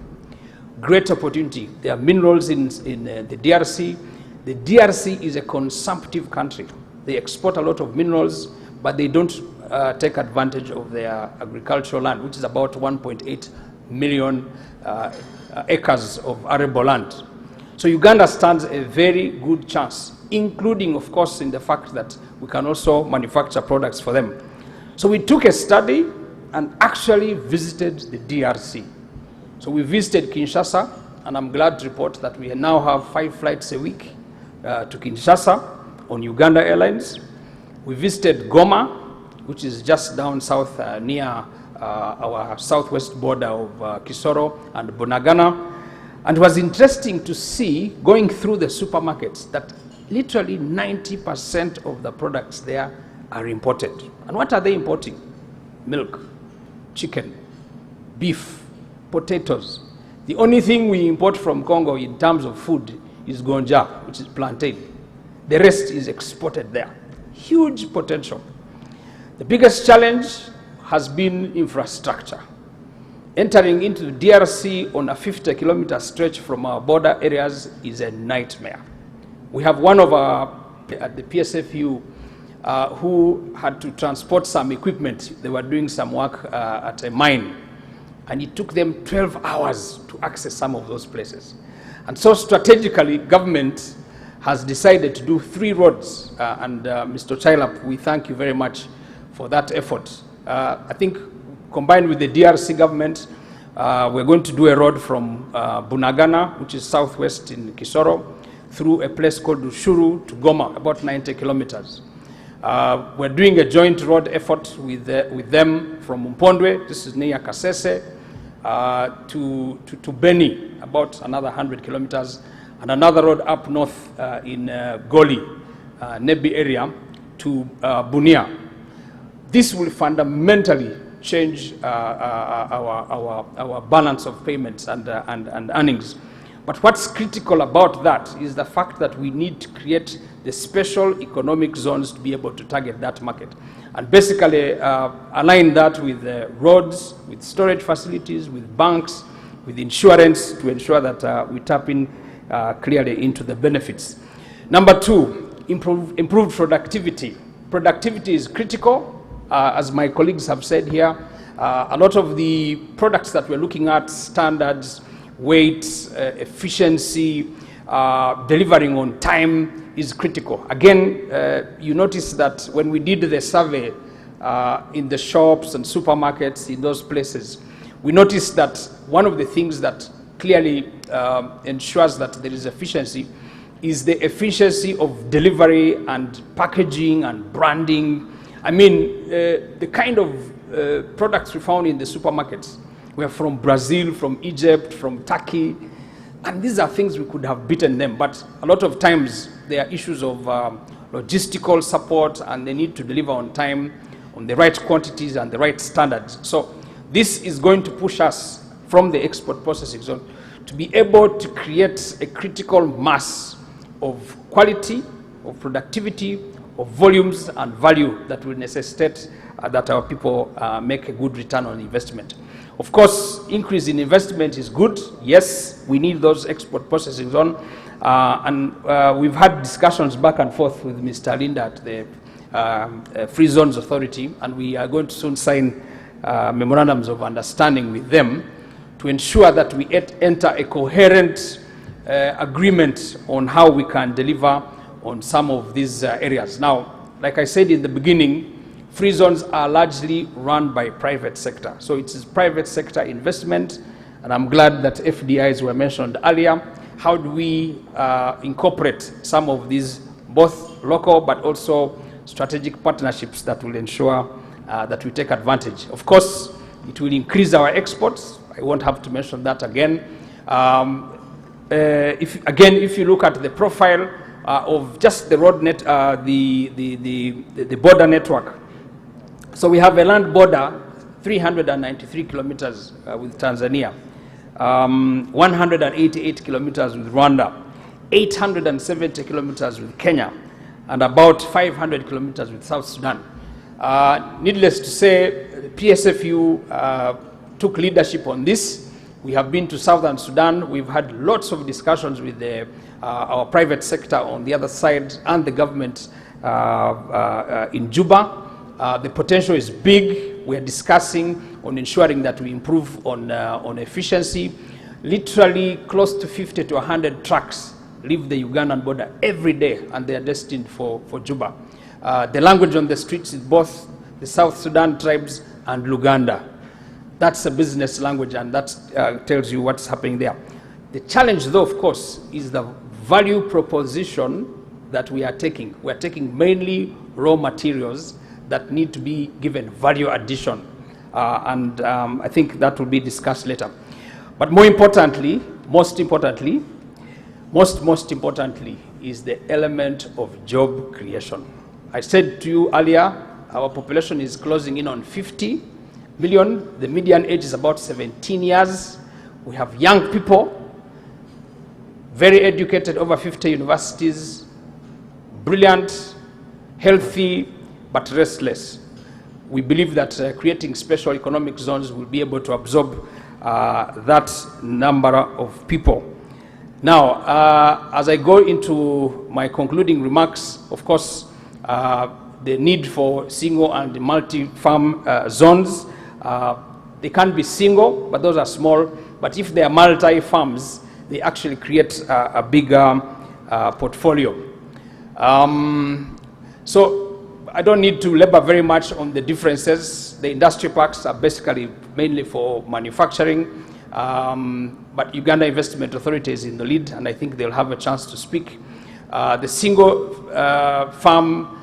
Great opportunity. There are minerals in the DRC. The DRC is a consumptive country. They export a lot of minerals, but they don't take advantage of their agricultural land, which is about 1.8 million acres of arable land. So Uganda stands a very good chance, including, of course, in the fact that we can also manufacture products for them. So we took a study and actually visited the DRC. So we visited Kinshasa, and I'm glad to report that we now have 5 flights a week to Kinshasa on Uganda Airlines. We visited Goma, which is just down south near our southwest border of Kisoro and Bunagana. And it was interesting to see, going through the supermarkets, that literally 90% of the products there are imported. And what are they importing? Milk, chicken, beef, potatoes. The only thing we import from Congo in terms of food is gonja, which is plantain. The rest is exported there. Huge potential. The biggest challenge has been infrastructure. Entering into the DRC on a 50-kilometer stretch from our border areas is a nightmare. We have one of our, at the PSFU, who had to transport some equipment. They were doing some work at a mine, and it took them 12 hours to access some of those places. And so strategically, government has decided to do 3 roads. And Mr. Chailap, we thank you very much for that effort. I think combined with the DRC government, we're going to do a road from Bunagana, which is southwest in Kisoro, through a place called Ushuru to Goma, about 90 kilometers. We're doing a joint road effort with them from Mpondwe, this is near Kasese, to Beni, about another 100 kilometers, and another road up north in Goli, Nebi area, to Bunia. This will fundamentally change our balance of payments and earnings. But what's critical about that is the fact that we need to create the special economic zones to be able to target that market. And basically align that with roads, with storage facilities, with banks, with insurance to ensure that we tap in clearly into the benefits. Number 2, improved productivity. Productivity is critical. As my colleagues have said here, a lot of the products that we're looking at, standards, weight, efficiency, delivering on time is critical. Again, you notice that when we did the survey in the shops and supermarkets in those places, we noticed that one of the things that clearly ensures that there is efficiency is the efficiency of delivery and packaging and branding. I mean, the kind of products we found in the supermarkets were from Brazil, from Egypt, from Turkey, and these are things we could have beaten them, but a lot of times there are issues of logistical support, and they need to deliver on time, on the right quantities and the right standards. So this is going to push us from the export processing zone to be able to create a critical mass of quality, of productivity, of volumes and value that will necessitate that our people make a good return on investment. Of course, increase in investment is good. Yes, we need those export processing zones. We've had discussions back and forth with Mr. Linda at the Free Zones Authority, and we are going to soon sign memorandums of understanding with them to ensure that we enter a coherent agreement on how we can deliver on some of these areas. Now, like I said in the beginning, free zones are largely run by private sector. So it is private sector investment, and I'm glad that FDIs were mentioned earlier. How do we incorporate some of these, both local but also strategic partnerships that will ensure that we take advantage? Of course, it will increase our exports. I won't have to mention that again. If you look at the profile of just the road net, the border network. So we have a land border, 393 kilometers with Tanzania, 188 kilometers with Rwanda, 870 kilometers with Kenya, and about 500 kilometers with South Sudan. Needless to say, the PSFU took leadership on this. We have been to Southern Sudan. We've had lots of discussions with our private sector on the other side and the government in Juba. The potential is big. We're discussing on ensuring that we improve on efficiency. Literally close to 50 to 100 trucks leave the Ugandan border every day, and they are destined for Juba. The language on the streets is both the South Sudan tribes and Luganda. That's a business language, and that tells you what's happening there. The challenge, though, of course, is the value proposition that we are taking. We are taking mainly raw materials that need to be given value addition. I think that will be discussed later. But more importantly, most importantly, is the element of job creation. I said to you earlier, our population is closing in on 50 million. The median age is about 17 years. We have young people, very educated, over 50 universities, brilliant, healthy, but restless. We believe that creating special economic zones will be able to absorb that number of people. Now, as I go into my concluding remarks, of course, the need for single and multi-farm zones. They can't be single, but those are small. But if they are multi-farms, they actually create a bigger portfolio. So I don't need to labor very much on the differences. The industry parks are basically mainly for manufacturing, but Uganda Investment Authority is in the lead, and I think they'll have a chance to speak. The single farm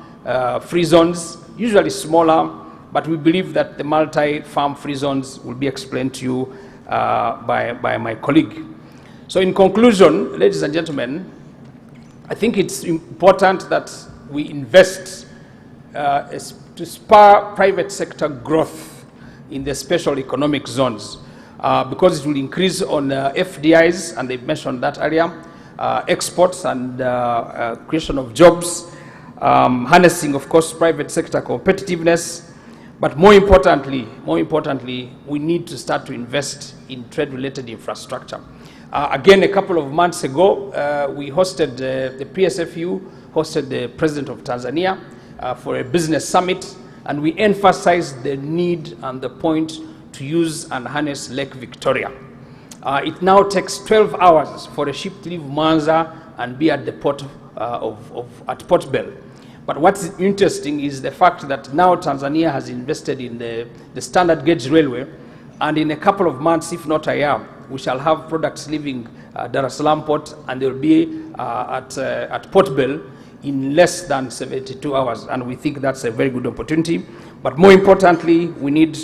free zones, usually smaller, but we believe that the multi-farm free zones will be explained to you by my colleague. So in conclusion, ladies and gentlemen, I think it's important that we invest to spur private sector growth in the special economic zones because it will increase on FDIs, and they mentioned that earlier, exports and creation of jobs, harnessing, of course, private sector competitiveness. But more importantly, we need to start to invest in trade-related infrastructure. Again, a couple of months ago, we hosted, the PSFU hosted the President of Tanzania for a business summit, and we emphasized the need and the point to use and harness Lake Victoria. It now takes 12 hours for a ship to leave Mwanza and be at the port at Port Bell. But what's interesting is the fact that now Tanzania has invested in the standard gauge railway, and in a couple of months, if not a year, we shall have products leaving Dar es Salaam port, and they'll be at Port Bell in less than 72 hours, and we think that's a very good opportunity. But more importantly, we need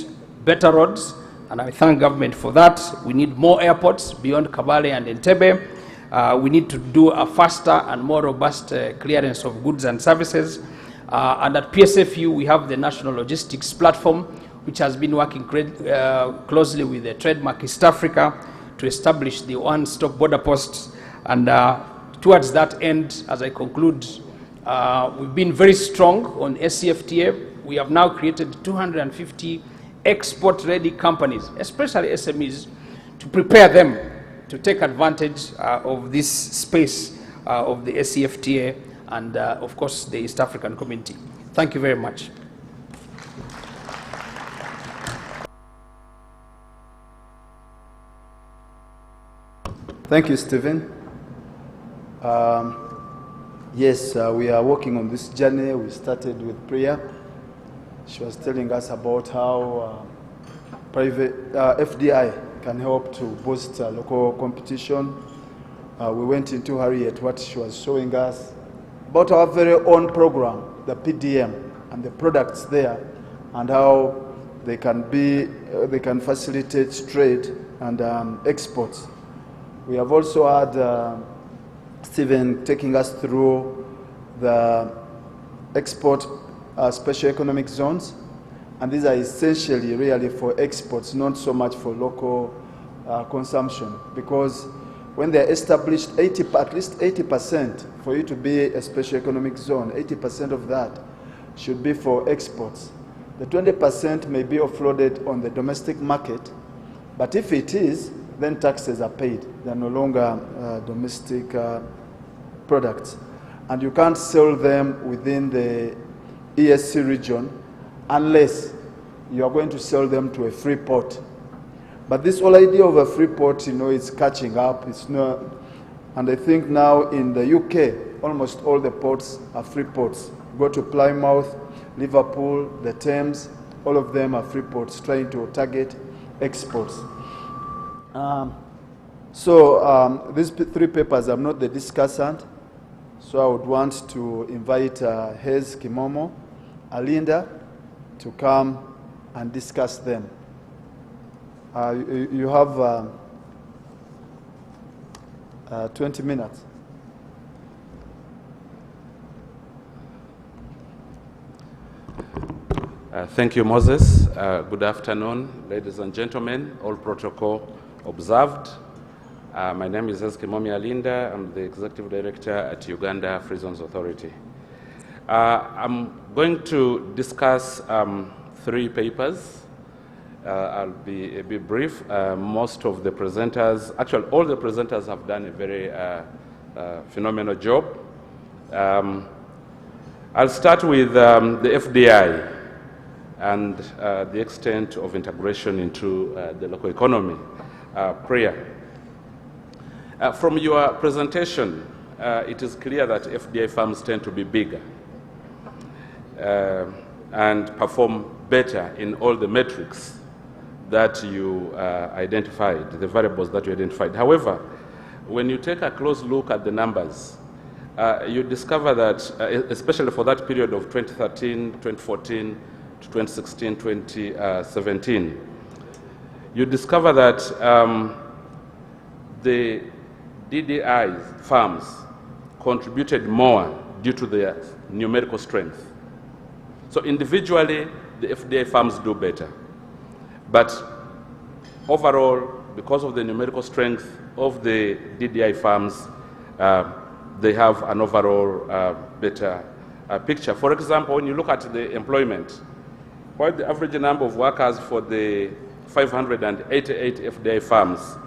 better roads, and I thank government for that. We need more airports beyond Kabale and Entebbe. We need to do a faster and more robust clearance of goods and services. And at PSFU, we have the National Logistics Platform, which has been working closely with the Trademark East Africa to establish the one-stop border posts. And towards that end, as I conclude, we've been very strong on SCFTA. We have now created 250 export-ready companies, especially SMEs, to prepare them to take advantage of this space of the SCFTA and, of course, the East African community. Thank you very much. Thank you, Stephen. Yes, we are working on this journey. We started with Priya. She was telling us about how private FDI can help to boost local competition. We went into Harriet, what she was showing us about our very own program, the PDM, and the products there, and how they can facilitate trade and exports. We have also had Stephen taking us through the export special economic zones, and these are essentially really for exports, not so much for local consumption, because when they're established, at least 80% for you to be a special economic zone, 80% of that should be for exports. The 20% may be offloaded on the domestic market, but if it is, then taxes are paid. They're no longer domestic products. And you can't sell them within the ESC region unless you are going to sell them to a free port. But this whole idea of a free port, is catching up. It's not, and I think now in the UK, almost all the ports are free ports. Go to Plymouth, Liverpool, the Thames, all of them are free ports trying to target exports. These three papers, I'm not the discussant, so I would want to invite Hez Kimomo, Alinda, to come and discuss them. You have 20 minutes. Thank you, Moses. Good afternoon, ladies and gentlemen, all protocol observed. My name is Hez Kimomo Alinda. I'm the Executive Director at Uganda Free Zones Authority. I'm going to discuss three papers. I'll be a bit brief. Most of the presenters, actually all the presenters have done a very phenomenal job. I'll start with the FDI and the extent of integration into the local economy. Priya, from your presentation, it is clear that FDI farms tend to be bigger and perform better in all the metrics that you identified, the variables that you identified. However, when you take a close look at the numbers, you discover that, especially for that period of 2013, 2014 to 2016, 2017, you discover that the DDI farms contributed more due to their numerical strength. So individually, the FDI farms do better. But overall, because of the numerical strength of the DDI farms, they have an overall better picture. For example, when you look at the employment, while the average number of workers for the 588 FDI farms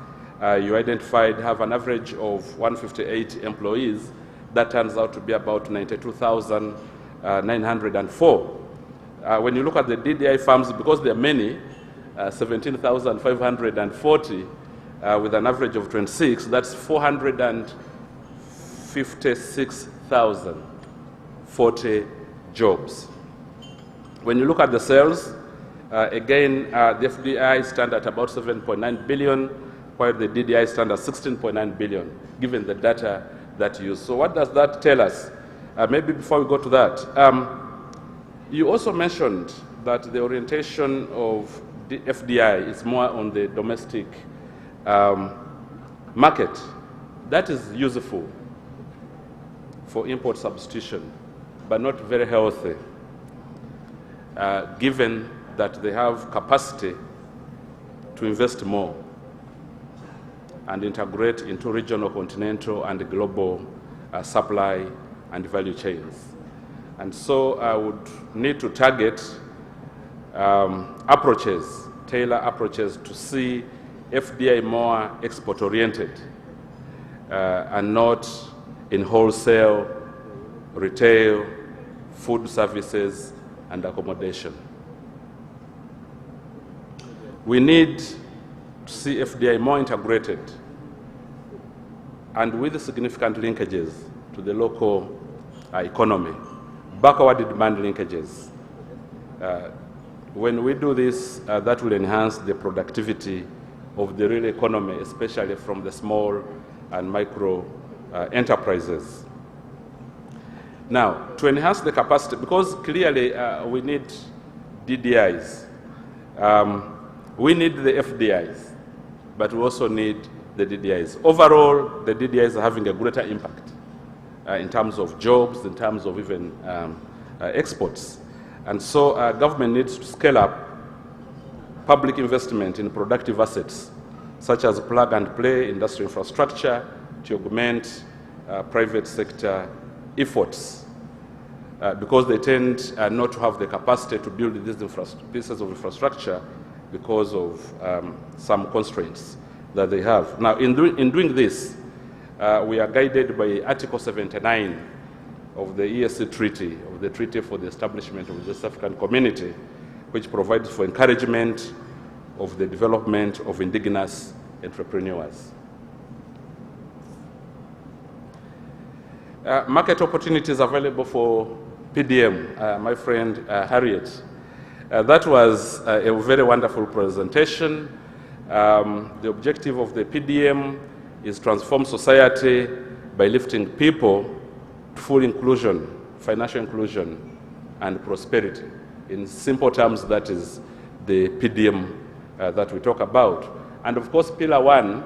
you identified have an average of 158 employees, that turns out to be about 92,904. When you look at the DDI farms, because there are many, 17,540 with an average of 26, that's 456,040 jobs. When you look at the sales, again, the FDI stand at about 7.9 billion, while the DDI stand at 16.9 billion, given the data that you use. So what does that tell us? Maybe before we go to that, you also mentioned that the orientation of the FDI is more on the domestic market. That is useful for import substitution, but not very healthy, given that they have capacity to invest more and integrate into regional, continental, and global supply and value chains. And so I would need to target approaches, tailor approaches to see FDI more export-oriented and not in wholesale, retail, food services, and accommodation. We need to see FDI more integrated and with significant linkages to the local economy, backward demand linkages. When we do this, that will enhance the productivity of the real economy, especially from the small and micro enterprises. Now, to enhance the capacity, because clearly we need DDIs, we need the FDIs, but we also need the DDIs. Overall, the DDIs are having a greater impact in terms of jobs, in terms of even exports. And so government needs to scale up public investment in productive assets, such as plug-and-play industrial infrastructure to augment private sector efforts, because they tend not to have the capacity to build these pieces of infrastructure because of some constraints that they have. Now, in doing this, we are guided by Article 79 of the ESC Treaty, of the Treaty for the Establishment of the West African Community, which provides for encouragement of the development of indigenous entrepreneurs. Market opportunities available for PDM, my friend Harriet. That was a very wonderful presentation. The objective of the PDM is transform society by lifting people to full inclusion, financial inclusion, and prosperity. In simple terms, that is the PDM that we talk about. And of course, Pillar 1,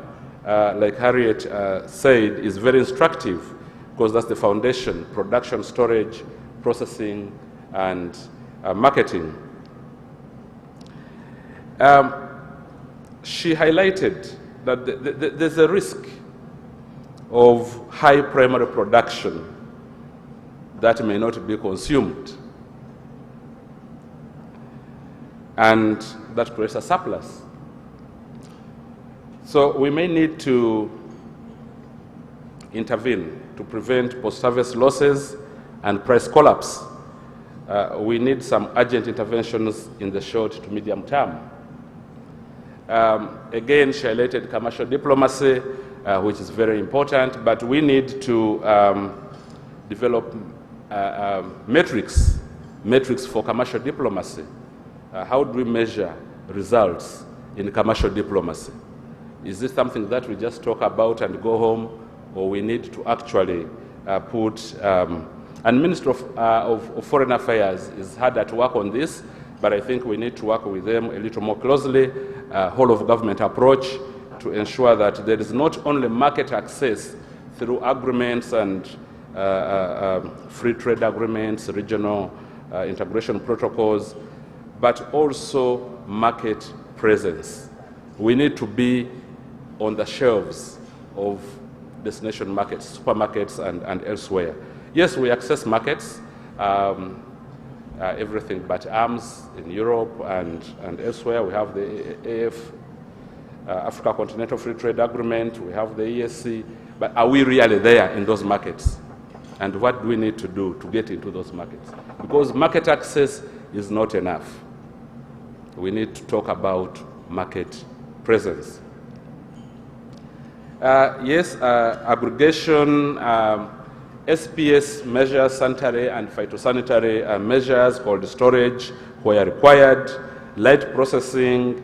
like Harriet said, is very instructive because that's the foundation: production, storage, processing, and marketing. She highlighted that there's a risk of high primary production that may not be consumed, and that creates a surplus. So we may need to intervene to prevent post-harvest losses and price collapse. We need some urgent interventions in the short to medium term. Again, she highlighted commercial diplomacy which is very important, but we need to develop metrics for commercial diplomacy. How do we measure results in commercial diplomacy? Is this something that we just talk about and go home, or we need to actually put, and Minister of Foreign Affairs is hard at work on this, but I think we need to work with them a little more closely, whole of government approach to ensure that there is not only market access through agreements and free trade agreements, regional integration protocols, but also market presence. We need to be on the shelves of destination markets, supermarkets, and elsewhere. Yes, we access markets, everything but arms in Europe and elsewhere. We have the Africa Continental Free Trade Agreement, we have the ESC, but are we really there in those markets? And what do we need to do to get into those markets? Because market access is not enough. We need to talk about market presence. Yes, aggregation, SPS measures, sanitary and phytosanitary measures, cold storage where required, light processing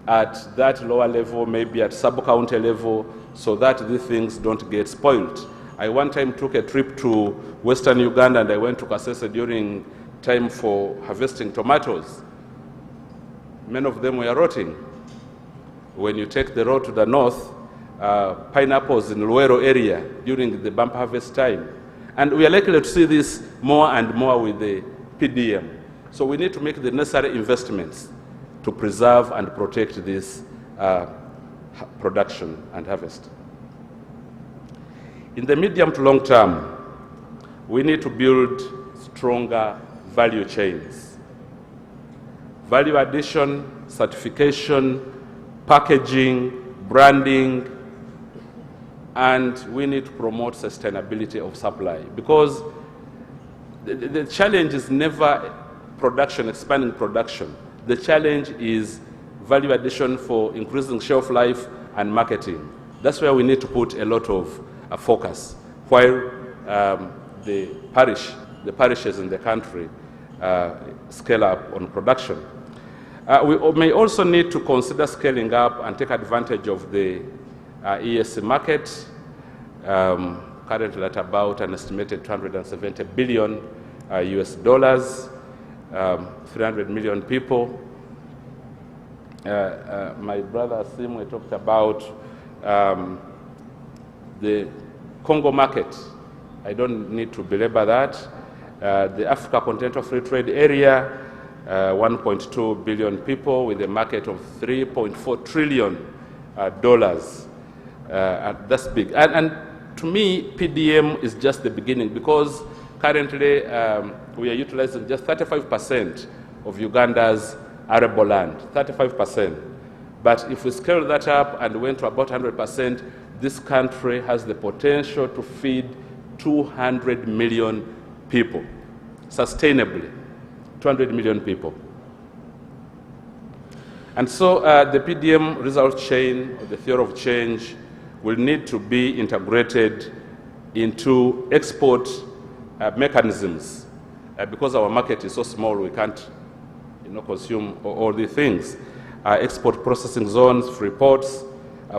at that lower level, maybe at sub-county level, so that these things don't get spoiled. I one time took a trip to Western Uganda and I went to Kasese during time for harvesting tomatoes. Many of them were rotting. When you take the road to the north, pineapples in Luero area during the bumper harvest time. And we are likely to see this more and more with the PDM. So we need to make the necessary investments to preserve and protect this production and harvest. In the medium to long term, we need to build stronger value chains. Value addition, certification, packaging, branding, and we need to promote sustainability of supply, because the challenge is never production, expanding production. The challenge is value addition for increasing shelf life and marketing. That's where we need to put a lot of focus, while the parishes in the country scale up on production. We may also need to consider scaling up and take advantage of the ESC market, currently at about an estimated $270 billion US dollars, 300 million people. My brother Simwe talked about the Congo market. I don't need to belabor that. The Africa Continental Free Trade Area, 1.2 billion people with a market of $3.4 trillion. That's big. And to me, PDM is just the beginning, because currently we are utilizing just 35% of Uganda's arable land, 35%. But if we scale that up and went to about 100%, this country has the potential to feed 200 million people, sustainably, 200 million people. And so the PDM result chain, or the theory of change, will need to be integrated into export mechanisms. Because our market is so small, we can't consume all these things. Export processing zones, free ports,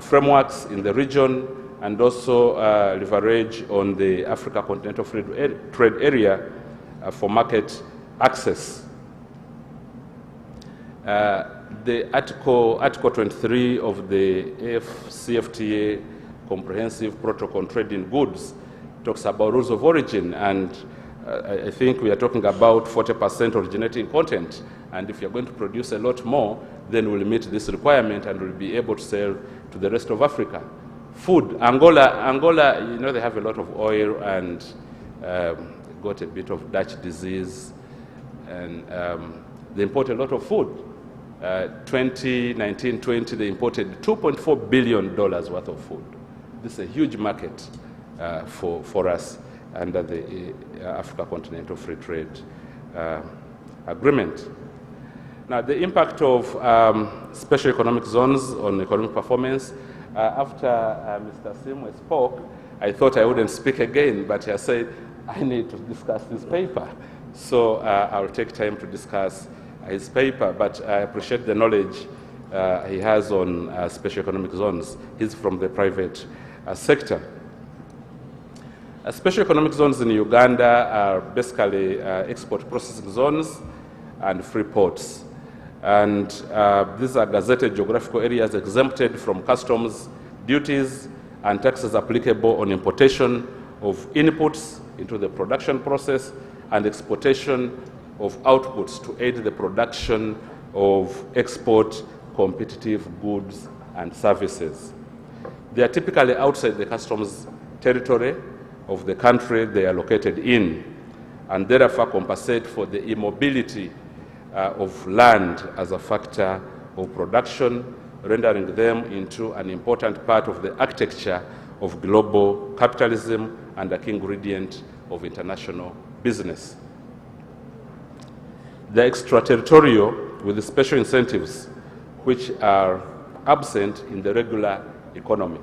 frameworks in the region, and also leverage on the Africa Continental Free Trade Area for market access. The Article 23 of the AfCFTA Comprehensive Protocol on Trade in Goods talks about rules of origin, and I think we are talking about 40% originating content, and if you're going to produce a lot more, then we'll meet this requirement and we'll be able to sell to the rest of Africa. Food, Angola, you know, they have a lot of oil and got a bit of Dutch disease, and they import a lot of food. 2019-20, they imported $2.4 billion worth of food. This is a huge market for us under the Africa Continental Free Trade Agreement. Now, the impact of special economic zones on economic performance, After Mr. Simwe spoke, I thought I wouldn't speak again, but he said, I need to discuss this paper. So I'll take time to discuss his paper, but I appreciate the knowledge he has on special economic zones. He's from the private sector. Special economic zones in Uganda are basically export processing zones and free ports. And these are gazetted geographical areas exempted from customs duties and taxes applicable on importation of inputs into the production process and exportation of outputs to aid the production of export competitive goods and services. They are typically outside the customs territory of the country they are located in, and therefore compensate for the immobility of land as a factor of production, rendering them into an important part of the architecture of global capitalism and a key ingredient of international business. They're extraterritorial with special incentives which are absent in the regular economy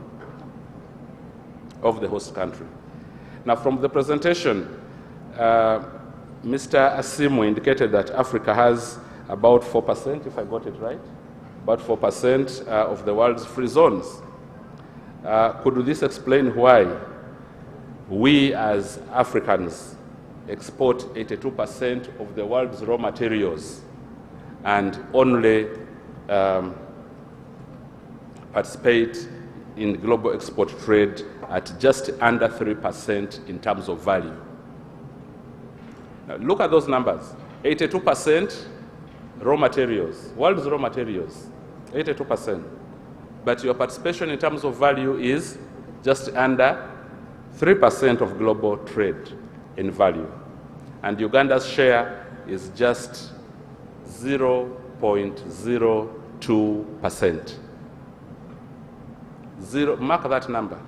of the host country. Now, from the presentation, Mr. Asimu indicated that Africa has about 4%, if I got it right, about 4% of the world's free zones. Could this explain why we as Africans export 82% of the world's raw materials and only participate in global export trade at just under 3% in terms of value? Now, look at those numbers. 82% raw materials, world's raw materials, 82%. But your participation in terms of value is just under 3% of global trade in value. And Uganda's share is just 0.02%. Mark that number,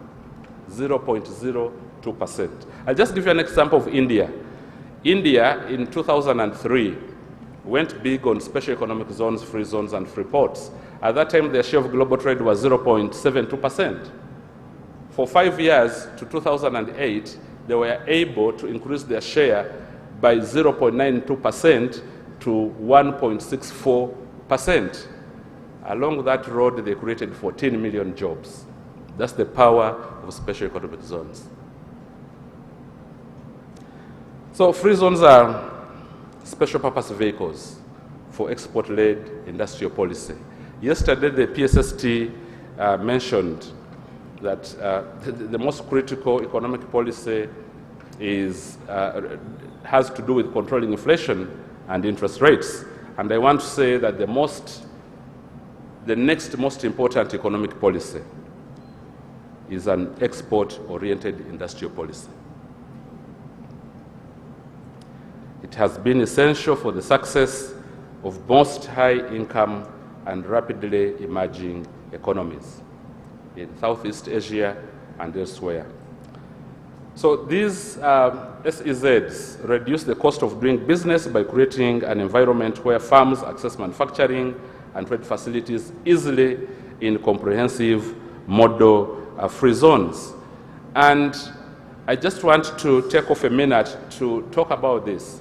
0.02%. I'll just give you an example of India. India, in 2003, went big on special economic zones, free zones, and free ports. At that time, their share of global trade was 0.72%. For 5 years, to 2008, they were able to increase their share by 0.92% to 1.64%. Along that road, they created 14 million jobs. That's the power of special economic zones. So free zones are special purpose vehicles for export-led industrial policy. Yesterday, the PSST mentioned that the most critical economic policy has to do with controlling inflation and interest rates. And I want to say that the next most important economic policy is an export-oriented industrial policy. It has been essential for the success of most high-income and rapidly emerging economies in Southeast Asia and elsewhere. So these SEZs reduce the cost of doing business by creating an environment where firms access manufacturing and trade facilities easily in comprehensive model free zones. And I just want to take off a minute to talk about this.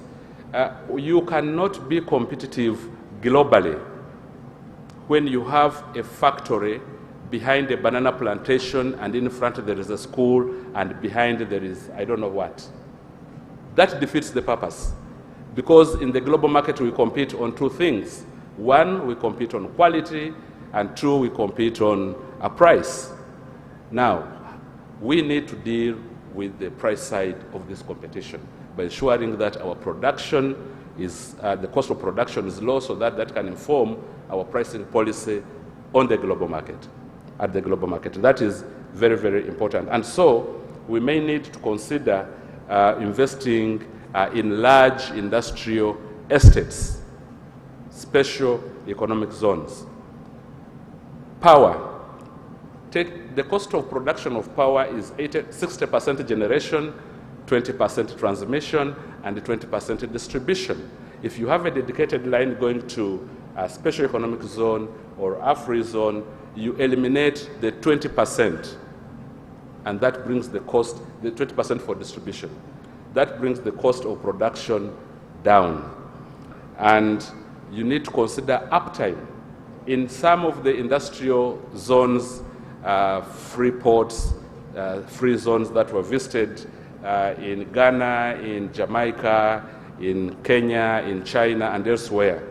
You cannot be competitive globally when you have a factory behind a banana plantation and in front there is a school and behind there is I don't know what. That defeats the purpose, because in the global market we compete on two things. One, we compete on quality, and two, we compete on a price. Now, we need to deal with the price side of this competition by ensuring that our production is, the cost of production is low, so that that can inform our pricing policy on the global market, at the global market. That is very, very important. And so we may need to consider investing in large industrial estates, special economic zones. Power. Take the cost of production of power is 60% generation, 20% transmission, and 20% distribution. If you have a dedicated line going to a special economic zone or a free zone, you eliminate the 20%, and that brings the cost, the 20% for distribution. That brings the cost of production down. And you need to consider uptime. In some of the industrial zones, free ports, free zones that were visited in Ghana, in Jamaica, in Kenya, in China, and elsewhere,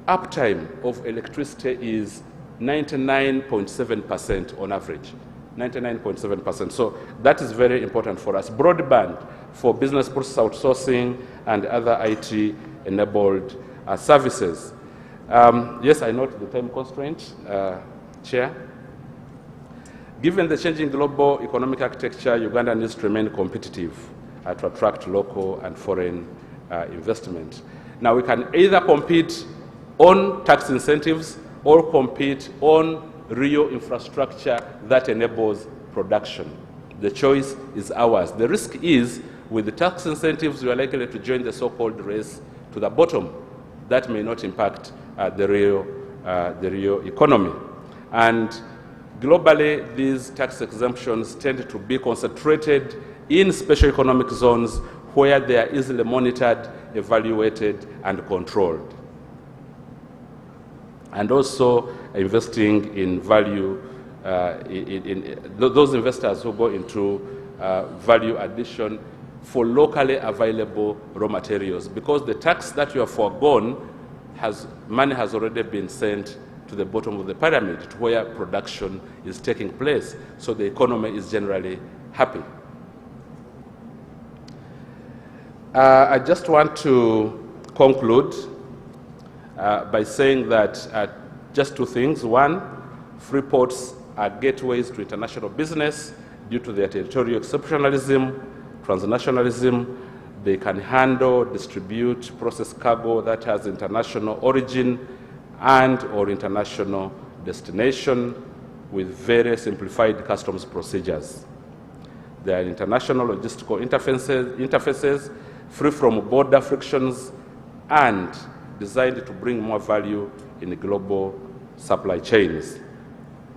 uptime of electricity is 99.7% on average. 99.7%. So that is very important for us. Broadband for business process outsourcing and other IT-enabled services. Yes, I note the time constraint, Chair. Given the changing global economic architecture, Uganda needs to remain competitive to attract local and foreign investment. Now, we can either compete on tax incentives or compete on real infrastructure that enables production. The choice is ours. The risk is, with the tax incentives, we are likely to join the so-called race to the bottom. That may not impact the real economy. And globally, these tax exemptions tend to be concentrated in special economic zones where they are easily monitored, evaluated, and controlled. And also investing in value, in those investors who go into value addition for locally available raw materials, because the tax that you have foregone, money has already been sent to the bottom of the pyramid, to where production is taking place, so the economy is generally happy. I just want to conclude by saying that just two things. One, free ports are gateways to international business due to their territorial exceptionalism, transnationalism. They can handle, distribute, process cargo that has international origin and or international destination with very simplified customs procedures. There are international logistical interfaces free from border frictions and designed to bring more value in the global supply chains.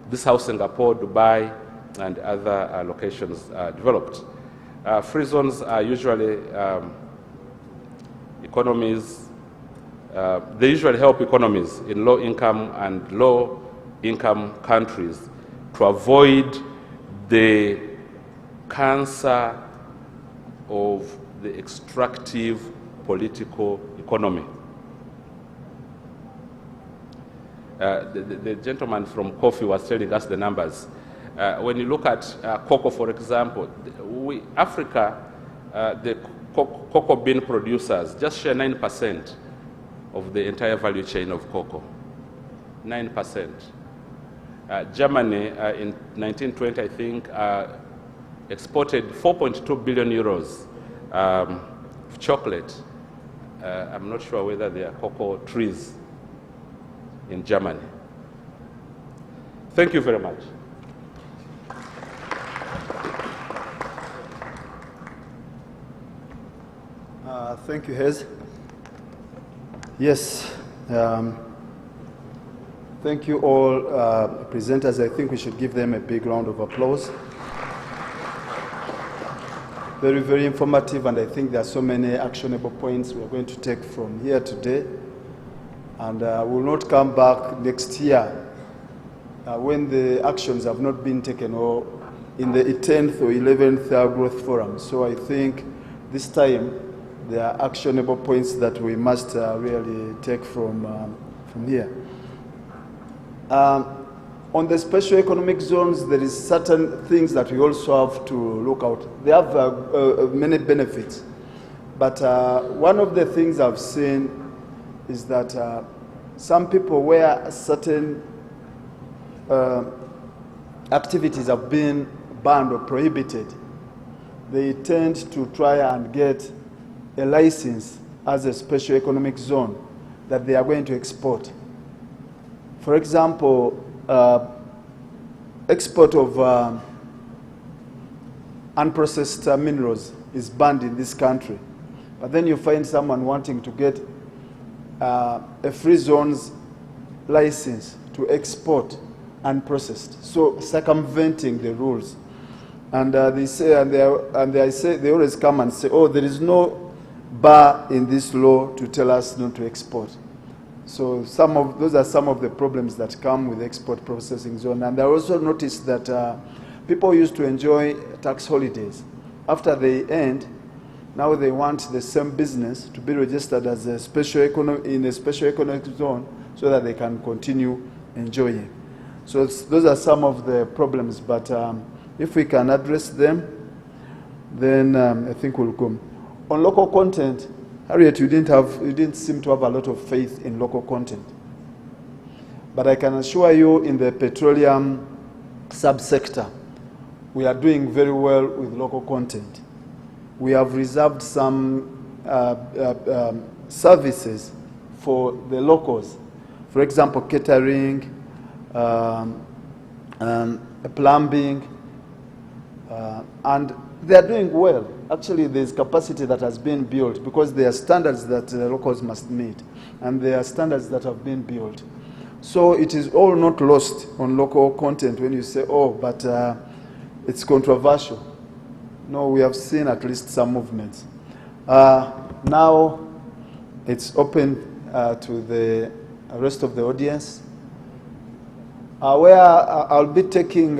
This is how Singapore, Dubai, and other locations are developed. Free zones are usually economies, they usually help economies in low-income and low-income countries to avoid the cancer of the extractive political economy. The gentleman from coffee was telling us the numbers. When you look at cocoa, for example, Africa, the cocoa bean producers just share 9% of the entire value chain of cocoa. 9%. Germany, in 1920, I think, exported 4.2 billion euros of chocolate. I'm not sure whether there are cocoa trees in Germany. Thank you very much. Thank you, Hez. Yes. Thank you all presenters. I think we should give them a big round of applause. Very, very informative, and I think there are so many actionable points we are going to take from here today. And we'll not come back next year when the actions have not been taken, or in the 10th or 11th Growth Forum. So I think this time there are actionable points that we must really take from here. On the special economic zones, there is certain things that we also have to look out. They have many benefits, but one of the things I've seen is that some people, where certain activities have been banned or prohibited, they tend to try and get a license as a special economic zone that they are going to export. For example, export of unprocessed minerals is banned in this country. But then you find someone wanting to get a free zones license to export unprocessed, so circumventing the rules. And they say, they always come and say, oh, there is no bar in this law to tell us not to export. So those are some of the problems that come with export processing zone. And I also noticed that people used to enjoy tax holidays. After they end, now they want the same business to be registered as a in a special economic zone so that they can continue enjoying. So those are some of the problems, but if we can address them, then I think we'll come. On local content, Harriet, you didn't seem to have a lot of faith in local content. But I can assure you in the petroleum subsector, we are doing very well with local content. We have reserved some services for the locals. For example, catering, plumbing, and they are doing well. Actually, there's capacity that has been built because there are standards that the locals must meet, and there are standards that have been built. So it is all not lost on local content when you say, oh, but it's controversial. No, we have seen at least some movements. Now it's open to the rest of the audience, where I'll be taking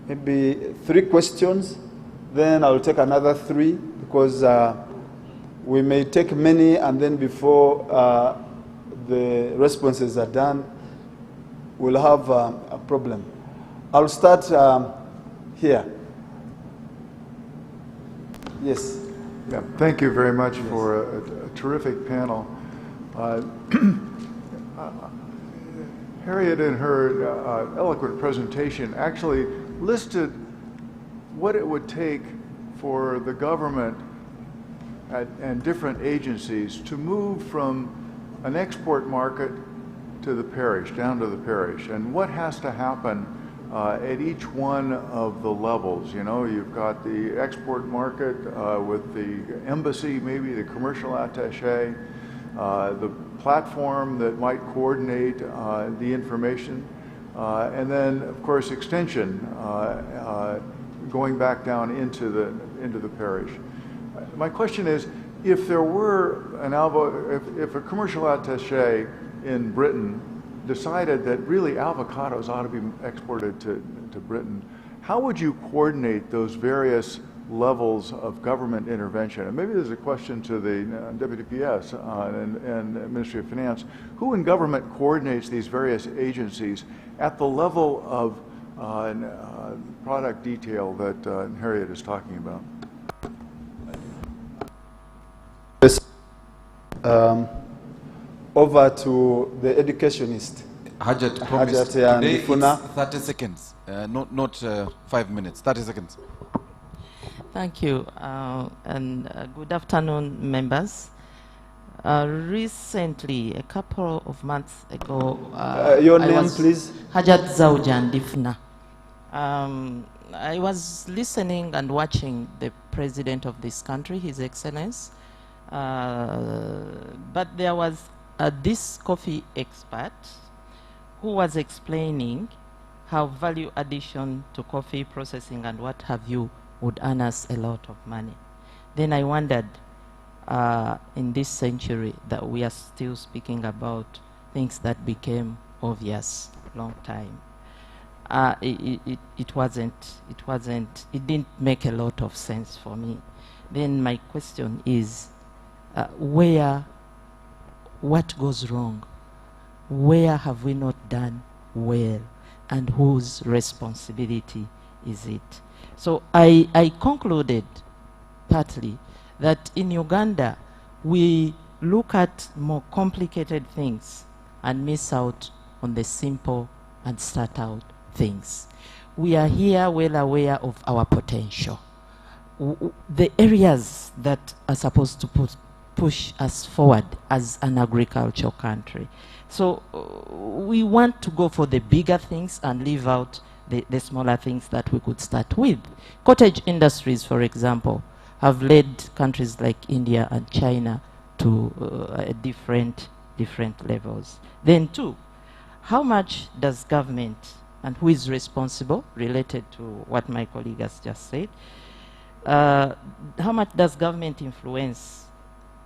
maybe 3 questions, then I'll take another 3 because we may take many, and then before the responses are done, we'll have a problem. I'll start here. Yes. Yeah, thank you very much for a terrific panel. Harriet, in her eloquent presentation, actually listed what it would take for the government and different agencies to move from an export market to the parish, down to the parish, and what has to happen at each one of the levels. You know, you've got the export market with the embassy, maybe the commercial attaché, the platform that might coordinate the information, and then, of course, extension going back down into the parish. My question is, if there were if a commercial attaché in Britain decided that really avocados ought to be exported to Britain, how would you coordinate those various levels of government intervention? And maybe there's a question to the Deputy PS and Ministry of Finance. Who in government coordinates these various agencies at the level of product detail that Harriet is talking about? Over to the educationist. Hajat, promised. Today it's 30 seconds, not 5 minutes, 30 seconds. Thank you, and good afternoon, members. Recently, a couple of months ago, your name, please? Hajat Zawjan Difna. I was listening and watching the president of this country, His Excellency, but there was this coffee expert who was explaining how value addition to coffee processing and what have you would earn us a lot of money. Then I wondered, in this century, that we are still speaking about things that became obvious long time. It didn't make a lot of sense for me. Then my question is, what goes wrong? Where have we not done well? And whose responsibility is it? So I concluded partly that in Uganda, we look at more complicated things and miss out on the simple and start out things. We are here well aware of our potential. The areas that are supposed to push us forward as an agricultural country. So we want to go for the bigger things and leave out the smaller things that we could start with. Cottage industries, for example, have led countries like India and China to different levels. Then two, how much does government, and who is responsible, related to what my colleague has just said, how much does government influence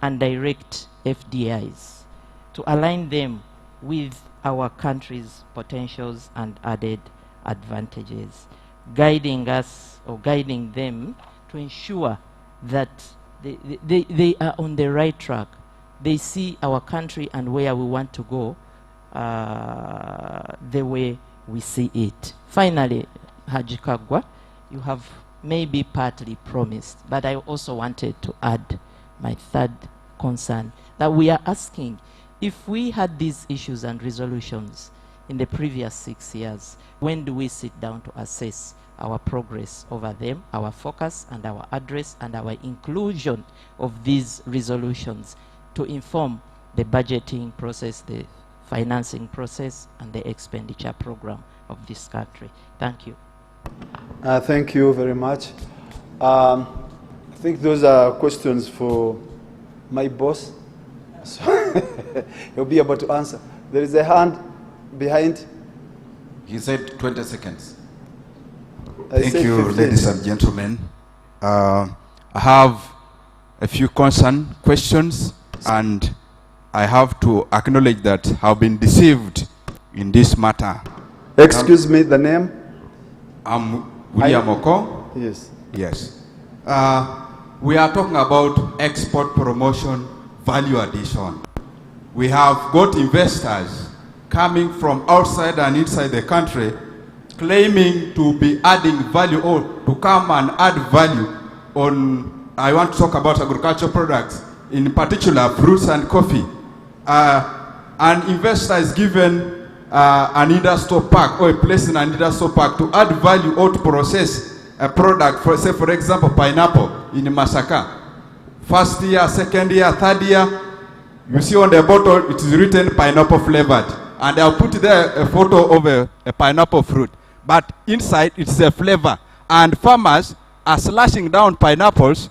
and direct FDIs to align them with our country's potentials and added advantages, guiding us or guiding them to ensure that they are on the right track. They see our country and where we want to go the way we see it. Finally, Haji Kagwa, you have maybe partly promised, but I also wanted to add my third concern, that we are asking, if we had these issues and resolutions in the previous 6 years, when do we sit down to assess our progress over them, our focus and our address and our inclusion of these resolutions to inform the budgeting process, the financing process, and the expenditure program of this country? Thank you. Thank you very much. I think those are questions for my boss, so he'll be able to answer. There is a hand behind. He said 20 seconds. Thank you, 15. ladies and gentlemen. I have a few questions, and I have to acknowledge that I've been deceived in this matter. Excuse me, the name? I'm William Oko. Yes. Yes. We are talking about export promotion, value addition. We have got investors coming from outside and inside the country claiming to be adding value or to come and add value on, I want to talk about agricultural products, in particular fruits and coffee. An investor is given an industrial park or a place in an industrial park to add value or to process a product, for say for example pineapple in Masaka. First year, second year, third year, you see on the bottle it is written pineapple flavored, and I'll put there a photo of a pineapple fruit, but inside it's a flavor, and farmers are slashing down pineapples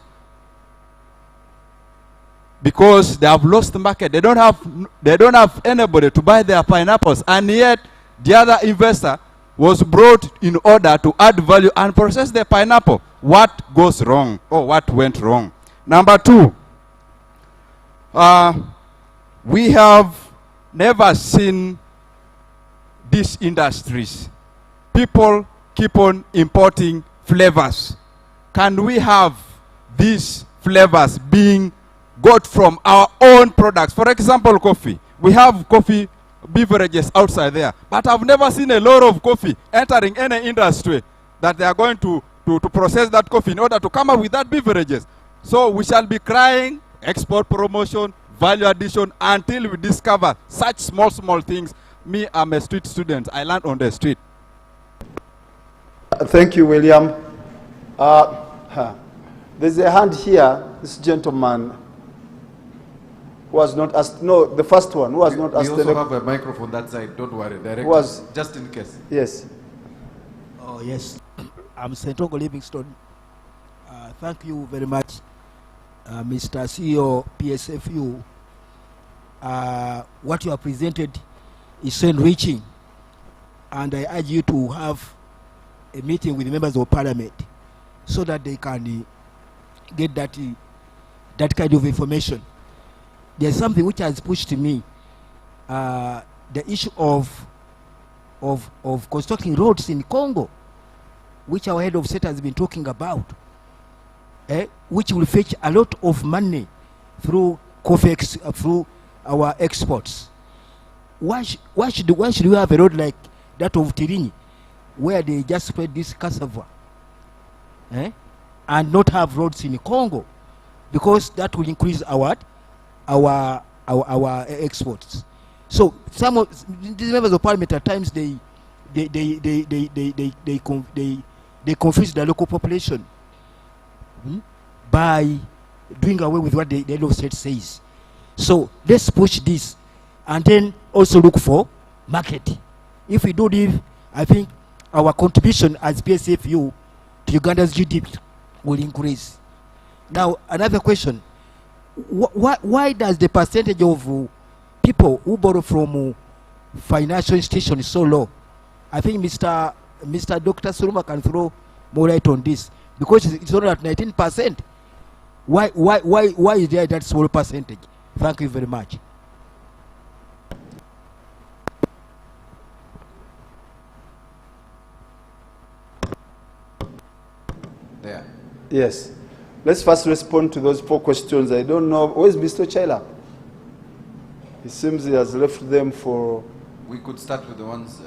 because they have lost the market. They don't have anybody to buy their pineapples, and yet the other investor was brought in order to add value and process the pineapple. What goes wrong, or what went wrong? Number two, we have never seen these industries. People keep on importing flavors. Can we have these flavors being got from our own products? For example, coffee. We have coffee beverages outside there, but I've never seen a lot of coffee entering any industry that they are going to process that coffee in order to come up with that beverages. So we shall be crying export promotion, value addition, until we discover such small things. Me, I'm a street student. I learned on the street. Thank you, William. There's a hand here, this gentleman who has not asked, no, the first one, who has not asked. We also have a microphone that side, don't worry, director, was, just in case. Yes. Oh, yes. I'm Sentongo Livingstone. Thank you very much, Mr. CEO, PSFU. What you have presented is so enriching, and I urge you to have a meeting with the members of parliament so that they can get that kind of information. There's something which has pushed me, the issue of constructing roads in Congo, which our head of state has been talking about, which will fetch a lot of money through COFEX, through our exports. Why should we have a road like that of Tirini, where they just spread this cassava, and not have roads in Congo? Because that will increase our exports. So some of these members of parliament at times they confuse the local population by doing away with what the head of state says. So let's push this, and then also look for market. If we do this, I think our contribution as PSFU to Uganda's GDP will increase. Now, another question. why does the percentage of people who borrow from financial institutions so low? I think Mr. Dr. Suruma can throw more light on this, because it's only at 19%. Why is there that small percentage? Thank you very much. There. Yes. Let's first respond to those 4 questions. I don't know. Where's Mr. Chaila? It seems he has left them for... We could start with the ones...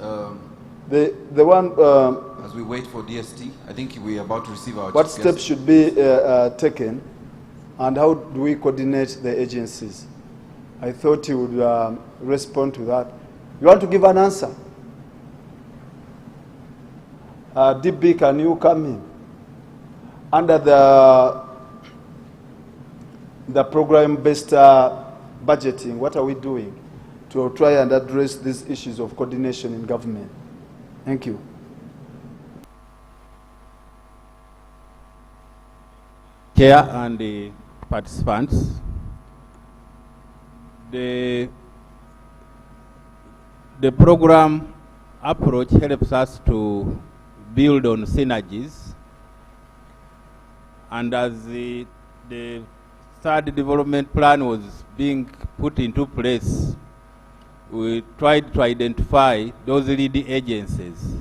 the one... as we wait for DST, I think we're about to receive our... What steps should be taken, and how do we coordinate the agencies? I thought he would respond to that. You want to give an answer? DB, can you come in? Under the program-based budgeting, what are we doing to try and address these issues of coordination in government? Thank you. Chair and the participants, the program approach helps us to build on synergies, and as the third development plan was being put into place, we tried to identify those lead agencies.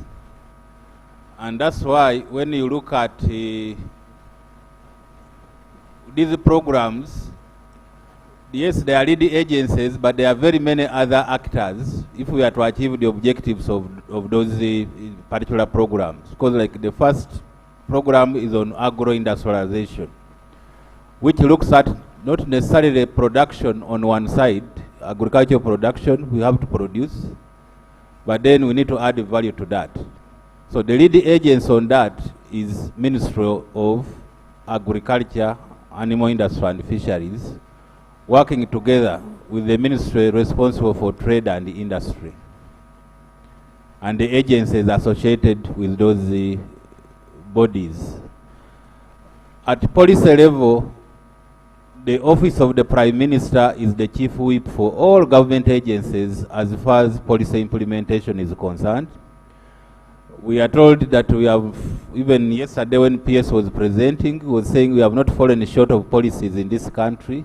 And that's why when you look at these programs, yes, they are lead agencies, but there are very many other actors if we are to achieve the objectives of those particular programs. Because like the first program is on agro-industrialization, which looks at not necessarily production on one side, agricultural production, we have to produce, but then we need to add value to that. So the lead agents on that is Ministry of Agriculture, Animal Industry and Fisheries, working together with the ministry responsible for trade and industry, and the agencies associated with those bodies. At policy level, the Office of the Prime Minister is the chief whip for all government agencies as far as policy implementation is concerned. We are told that we have, even yesterday when PS was presenting, was saying we have not fallen short of policies in this country.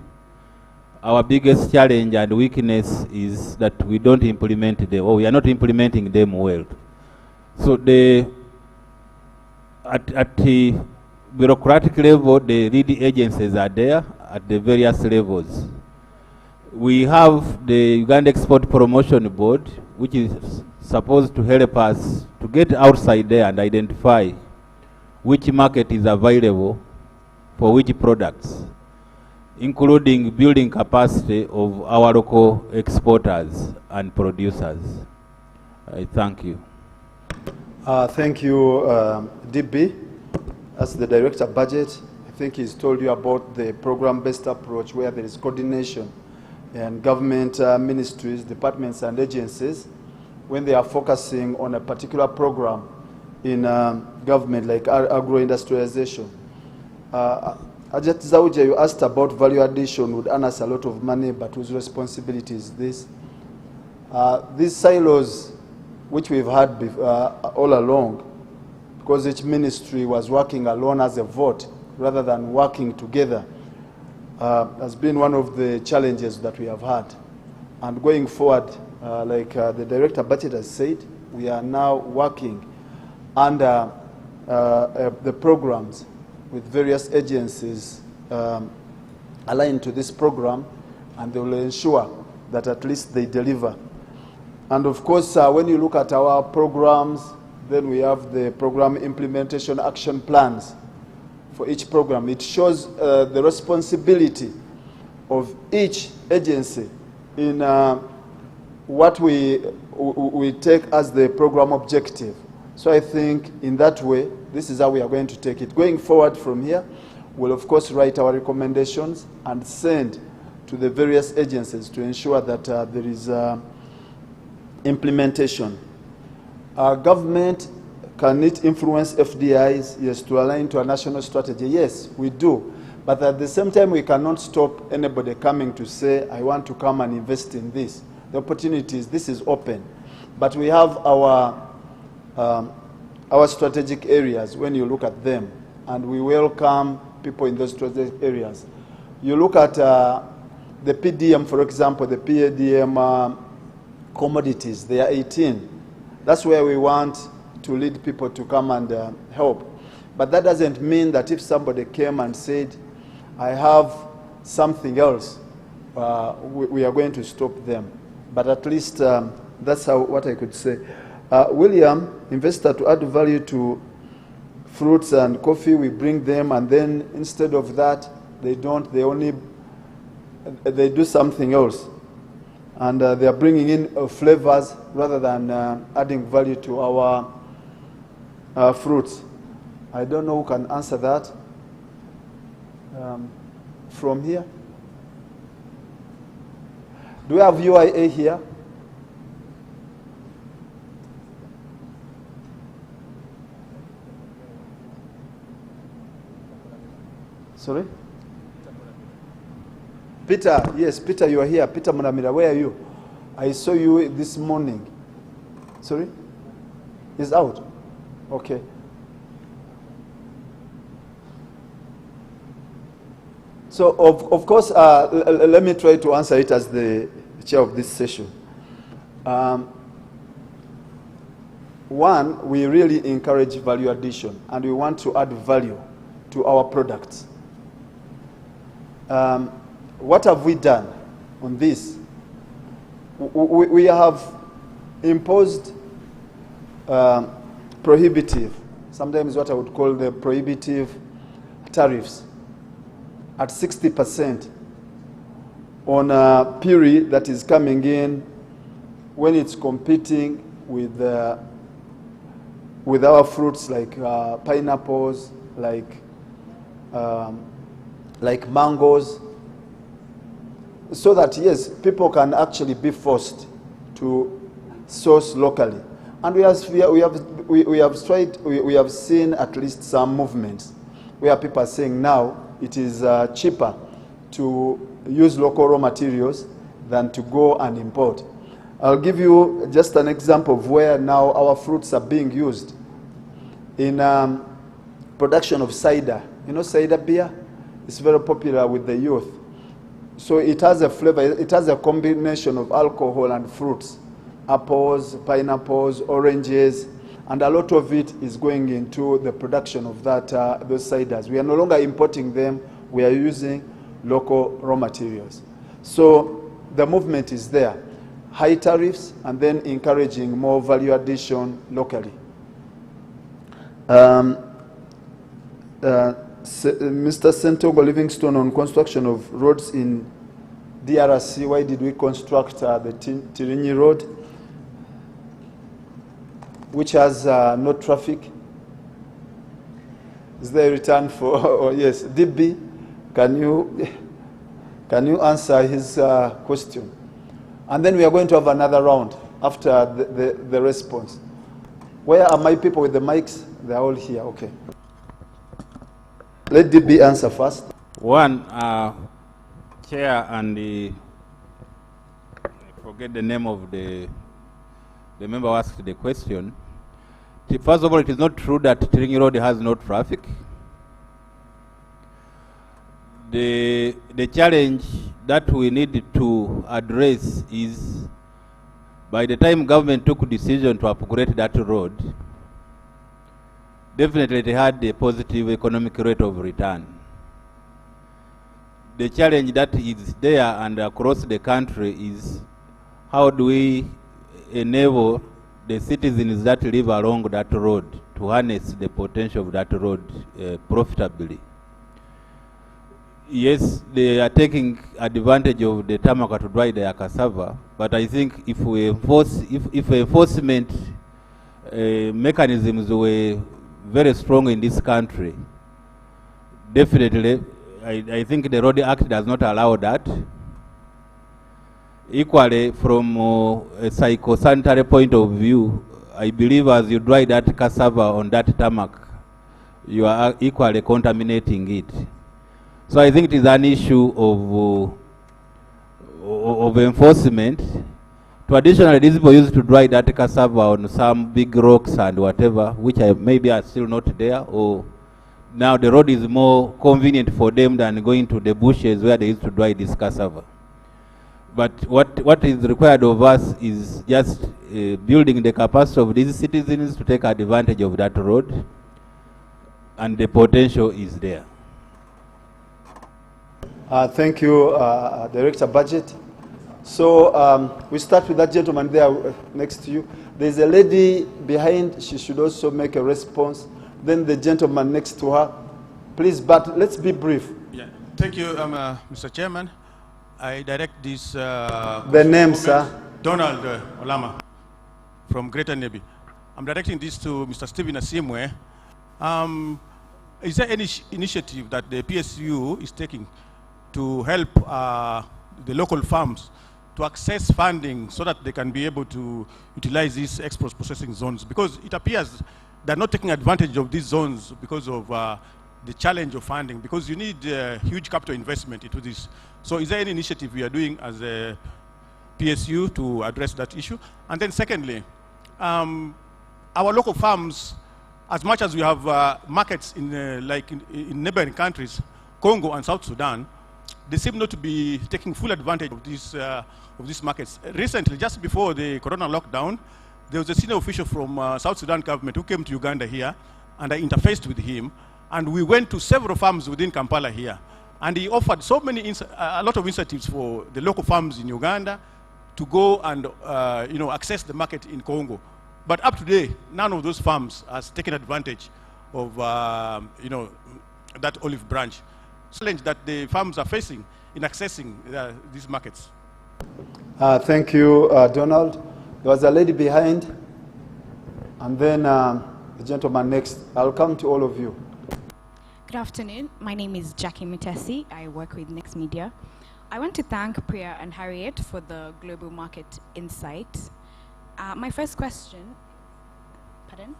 Our biggest challenge and weakness is that we don't implement them, or we are not implementing them well. So at the bureaucratic level, the lead agencies are there at the various levels. We have the Uganda Export Promotion Board, which is supposed to help us to get outside there and identify which market is available for which products, including building capacity of our local exporters and producers. I thank you. Thank you, DB. As the Director of Budget, I think he's told you about the program-based approach where there is coordination and government ministries, departments and agencies when they are focusing on a particular program in government like agro-industrialization. Ajat Zauje, you asked about value addition would earn us a lot of money, but whose responsibility is this? These silos, which we've had all along, because each ministry was working alone as a vote rather than working together, has been one of the challenges that we have had. And going forward, like the Director of Budget has said, we are now working under the programs with various agencies aligned to this program, and they will ensure that at least they deliver. And of course, when you look at our programs, then we have the program implementation action plans for each program. It shows the responsibility of each agency in what we take as the program objective. So I think in that way, this is how we are going to take it. Going forward from here, we'll of course write our recommendations and send to the various agencies to ensure that there is implementation. Government, can it influence FDIs? Yes, to align to a national strategy. Yes, we do. But at the same time, we cannot stop anybody coming to say, I want to come and invest in this. The opportunities, this is open. But we have our strategic areas when you look at them, and we welcome people in those strategic areas. You look at the PDM, for example, the PADM commodities, they are 18. That's where we want to lead people to come and help. But that doesn't mean that if somebody came and said, I have something else, we are going to stop them. But at least that's what I could say. William, investor to add value to fruits and coffee, we bring them, and then instead of that, they do something else. And they are bringing in flavors rather than adding value to our fruits. I don't know who can answer that. From here? Do we have UIA here? Sorry? Peter, yes, Peter, you are here. Peter Muramira, where are you? I saw you this morning. Sorry? He's out. Okay. So, of course, let me try to answer it as the chair of this session. One, we really encourage value addition, and we want to add value to our products. What have we done on this? We have imposed prohibitive, sometimes what I would call the prohibitive tariffs at 60% on a puri that is coming in when it's competing with our fruits like pineapples, like mangoes, so that, yes, people can actually be forced to source locally. And we have seen at least some movements where people are saying now it is cheaper to use local raw materials than to go and import. I'll give you just an example of where now our fruits are being used in production of cider. You know cider beer? It's very popular with the youth. So it has a flavor, it has a combination of alcohol and fruits, apples, pineapples, oranges, and a lot of it is going into the production of those ciders. We are no longer importing them, we are using local raw materials. So the movement is there. High tariffs and then encouraging more value addition locally. Mr. Sentogo Livingstone, on construction of roads in DRC, why did we construct the Tirinyi Road, which has no traffic? Is there a return for, oh yes, DB, can you answer his question? And then we are going to have another round after the response. Where are my people with the mics? They're all here, okay. Let DB answer first. One, Chair and I forget the name of the member who asked the question. First of all, it is not true that Tirinyi Road has no traffic. The challenge that we need to address is, by the time government took decision to upgrade that road, definitely it had a positive economic rate of return. The challenge that is there and across the country is, how do we enable the citizens that live along that road to harness the potential of that road profitably? Yes, they are taking advantage of the Tamaka to dry their cassava, but I think if we enforce, if enforcement mechanisms were very strong in this country, definitely I think the Road Act does not allow that. Equally, from a psychosanitary point of view, I believe as you dry that cassava on that tarmac, you are equally contaminating it. So I think it is an issue of enforcement. Traditionally, these people used to dry that cassava on some big rocks and whatever, which maybe are still not there, or now the road is more convenient for them than going to the bushes where they used to dry this cassava. But what is required of us is just building the capacity of these citizens to take advantage of that road, and the potential is there. Thank you, Director Budget. So we start with that gentleman there next to you. There's a lady behind. She should also make a response. Then the gentleman next to her. Please, but let's be brief. Yeah. Thank you, Mr. Chairman. I direct this... the name, sir? Donald Olama from Greater Nebi. I'm directing this to Mr. Stephen Asimwe. Is there any initiative that the PSU is taking to help the local farms to access funding so that they can be able to utilize these export processing zones? Because it appears they're not taking advantage of these zones because of the challenge of funding, because you need huge capital investment into this. So is there any initiative we are doing as a PSU to address that issue? And then secondly, our local farms, as much as we have markets in neighboring countries, Congo and South Sudan, they seem not to be taking full advantage of these markets. Recently, just before the corona lockdown, there was a senior official from South Sudan government who came to Uganda here, and I interfaced with him, and we went to several farms within Kampala here, and he offered a lot of incentives for the local farms in Uganda to go and access the market in Congo. But up to date, none of those farms has taken advantage of that olive branch. Challenge that the farms are facing in accessing these markets. Thank you, Donald. There was a lady behind, and then the gentleman next. I'll come to all of you. Good afternoon. My name is Jackie Mutesi. I work with Next Media. I want to thank Priya and Harriet for the Global Market Insight. My first question, pardon?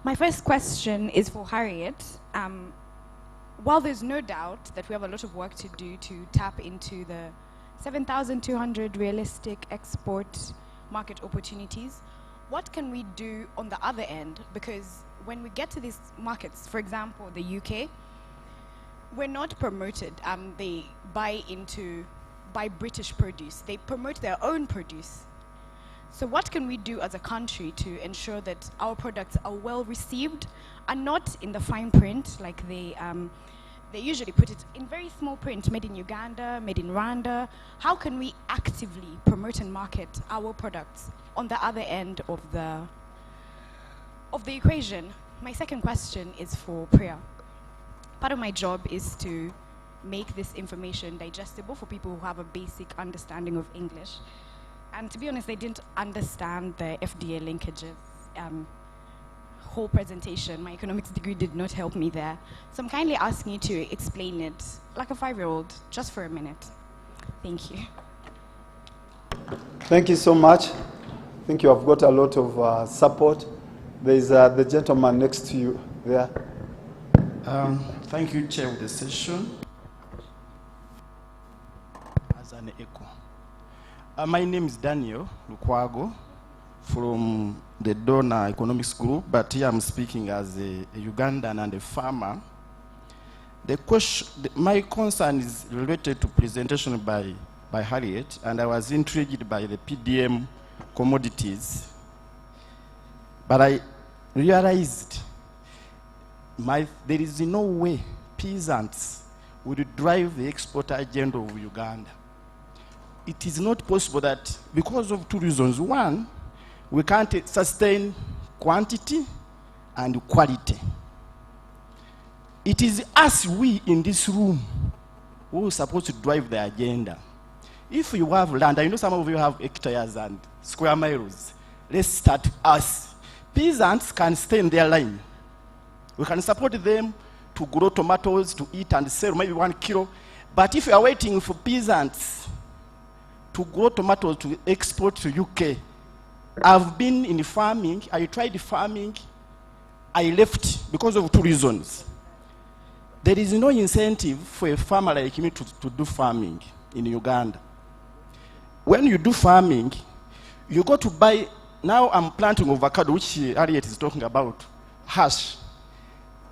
My first question is for Harriet. While there's no doubt that we have a lot of work to do to tap into the 7,200 realistic export market opportunities, what can we do on the other end? Because when we get to these markets, for example, the UK, we're not promoted. They buy British produce. They promote their own produce. So what can we do as a country to ensure that our products are well received and not in the fine print like they usually put it in very small print, made in Uganda, made in Rwanda? How can we actively promote and market our products on the other end of the equation? My second question is for Priya. Part of my job is to make this information digestible for people who have a basic understanding of English. And to be honest, I didn't understand the FDA linkages whole presentation. My economics degree did not help me there. So I'm kindly asking you to explain it like a 5-year-old, just for a minute. Thank you. Thank you so much. I think you have got a lot of support. There's the gentleman next to you there. Thank you, Chair of the session. As an echo. My name is Daniel Lukwago from the Donor Economics Group, but here I'm speaking as a Ugandan and a farmer. My concern is related to presentation by Harriet, and I was intrigued by the PDM commodities. But I realized there is no way peasants would drive the export agenda of Uganda. It is not possible that, because of two reasons. One, we can't sustain quantity and quality. It is us, we in this room, who are supposed to drive the agenda. If you have land, I know some of you have hectares and square miles. Let's start us. Peasants can stay in their line. We can support them to grow tomatoes, to eat and sell maybe 1 kilo. But if you are waiting for peasants to grow tomatoes to export to UK, I've been in farming. I tried farming. I left because of two reasons. There is no incentive for a farmer like me to do farming in Uganda. When you do farming, you go to buy, now I'm planting avocado, which Harriet is talking about, hash.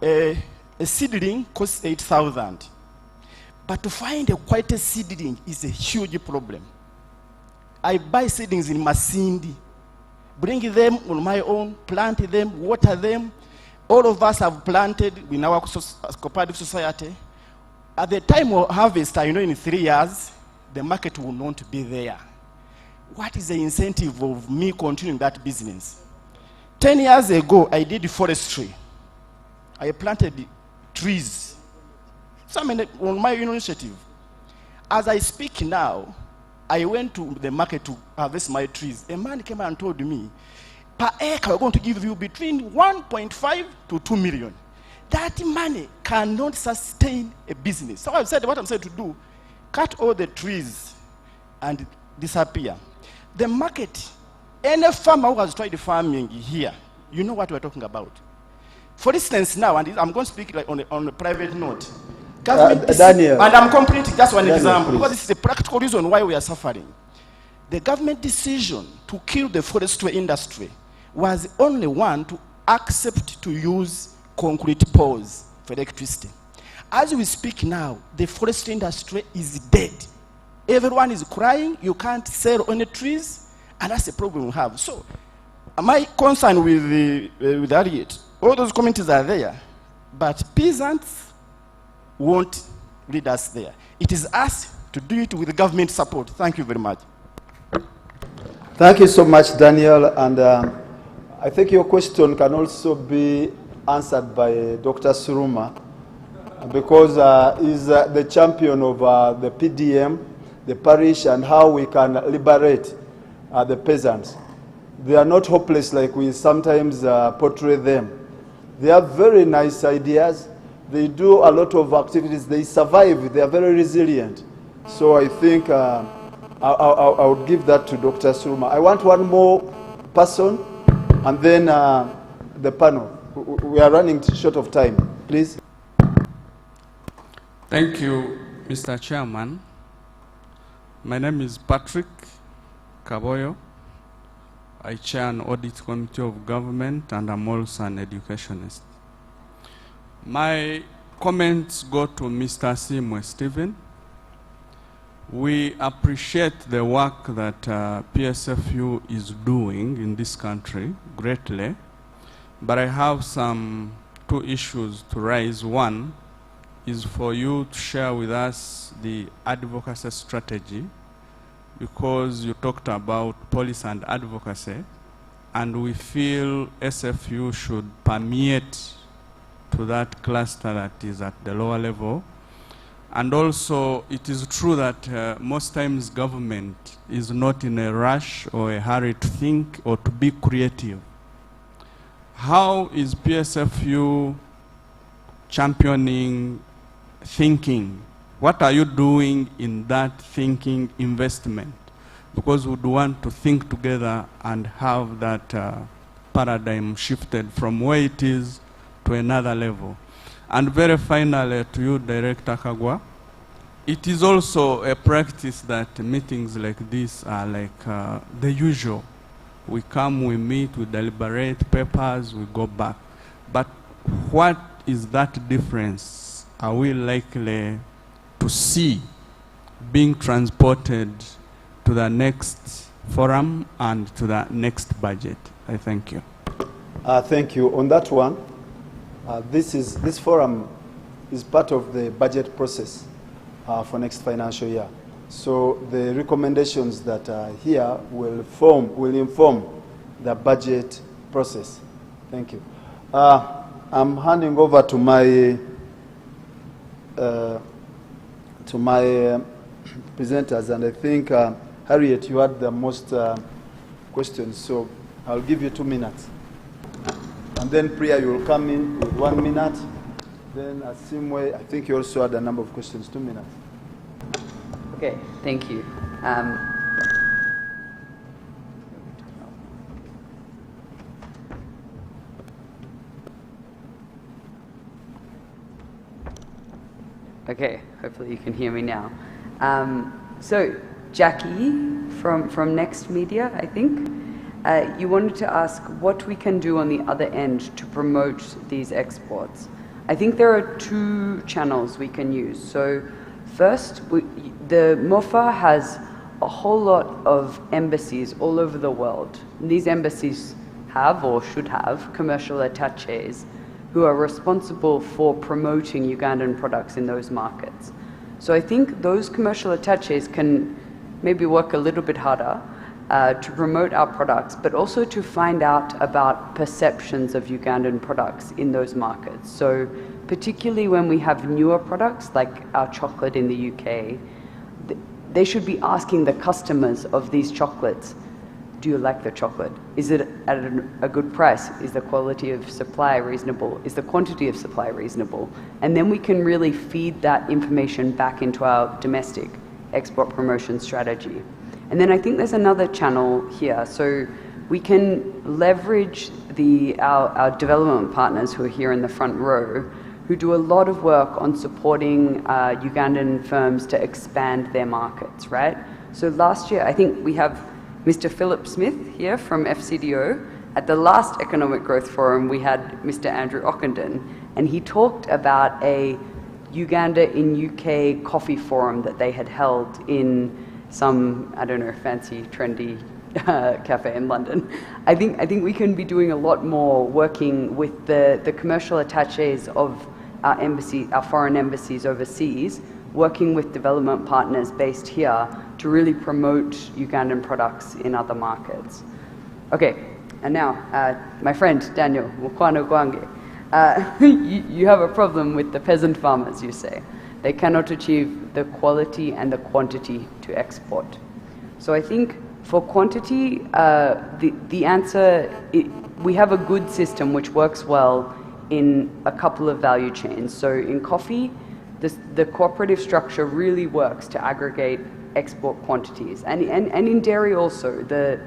A seedling costs 8,000. But to find a quality seedling is a huge problem. I buy seedlings in Masindi, bring them on my own, plant them, water them. All of us have planted in our cooperative society. At the time of harvest, in 3 years, the market will not be there. What is the incentive of me continuing that business? 10 years ago, I did forestry. I planted trees. Some on my initiative. As I speak now, I went to the market to harvest my trees. A man came and told me, per acre, we're going to give you between 1.5 to 2 million. That money cannot sustain a business. So I've said what I'm saying to do, cut all the trees and disappear. The market, any farmer who has tried farming here, you know what we're talking about. For instance, now, and I'm going to speak like on a private note. Daniel. And I'm completing just one example, please. because this is a practical reason why we are suffering. The government decision to kill the forestry industry was the only one to accept to use concrete poles for electricity. As we speak now, the forestry industry is dead. Everyone is crying, you can't sell any trees, and that's the problem we have. So, my concern with Harriet, all those communities are there, but peasants won't lead us there. It is us to do it with government support. Thank you very much. Thank you so much, Daniel. And I think your question can also be answered by Dr. Suruma, because he's the champion of the PDM, the parish, and how we can liberate the peasants. They are not hopeless like we sometimes portray them. They have very nice ideas. They do a lot of activities. They survive. They are very resilient. So I think I would give that to Dr. Suruma. I want one more person, and then the panel. We are running short of time. Please. Thank you, Mr. Chairman. My name is Patrick Kaboyo. I chair an audit committee of government, and I'm also an educationist. My comments go to Mr. Simwe Stephen. We appreciate the work that PSFU is doing in this country greatly, but I have two issues to raise. One is for you to share with us the advocacy strategy, because you talked about policy and advocacy, and we feel SFU should permeate to that cluster that is at the lower level. And also, it is true that most times government is not in a rush or a hurry to think or to be creative. How is PSFU championing thinking? What are you doing in that thinking investment? Because we would want to think together and have that paradigm shifted from where it is to another level. And very finally, to you, Director Kagwa, it is also a practice that meetings like this are like the usual. We come, we meet, we deliberate papers, we go back. But what is that difference? Are we likely to see being transported to the next forum and to the next budget? I thank you. Thank you. On that one, this forum is part of the budget process for next financial year. So the recommendations that are here will inform the budget process. Thank you. I'm handing over to my presenters, and I think Harriet, you had the most questions, so I'll give you 2 minutes. And then Priya, you will come in with 1 minute. Then Asimwe, I think you also had a number of questions, 2 minutes. Okay, thank you. Okay, hopefully you can hear me now. So, Jackie from Next Media, I think, you wanted to ask what we can do on the other end to promote these exports. I think there are two channels we can use. So, first, the MOFA has a whole lot of embassies all over the world. And these embassies have, or should have, commercial attaches who are responsible for promoting Ugandan products in those markets. So I think those commercial attaches can maybe work a little bit harder to promote our products, but also to find out about perceptions of Ugandan products in those markets. So particularly when we have newer products like our chocolate in the UK, they should be asking the customers of these chocolates, do you like the chocolate? Is it at a good price? Is the quality of supply reasonable? Is the quantity of supply reasonable? And then we can really feed that information back into our domestic export promotion strategy. And then I think there's another channel here. So we can leverage our development partners who are here in the front row, who do a lot of work on supporting Ugandan firms to expand their markets, right? So last year, I think we have Mr. Philip Smith here from FCDO. At the last Economic Growth Forum, we had Mr. Andrew Ockenden, and he talked about a Uganda in UK coffee forum that they had held in some, I don't know, fancy, trendy cafe in London. I think we can be doing a lot more working with the commercial attaches of our embassy, our foreign embassies overseas, working with development partners based here to really promote Ugandan products in other markets. Okay, and now, my friend Daniel Mukwano Gwange, you have a problem with the peasant farmers, you say. They cannot achieve the quality and the quantity to export. So I think for quantity, the answer, we have a good system which works well in a couple of value chains. So in coffee, the cooperative structure really works to aggregate export quantities. And in dairy also, the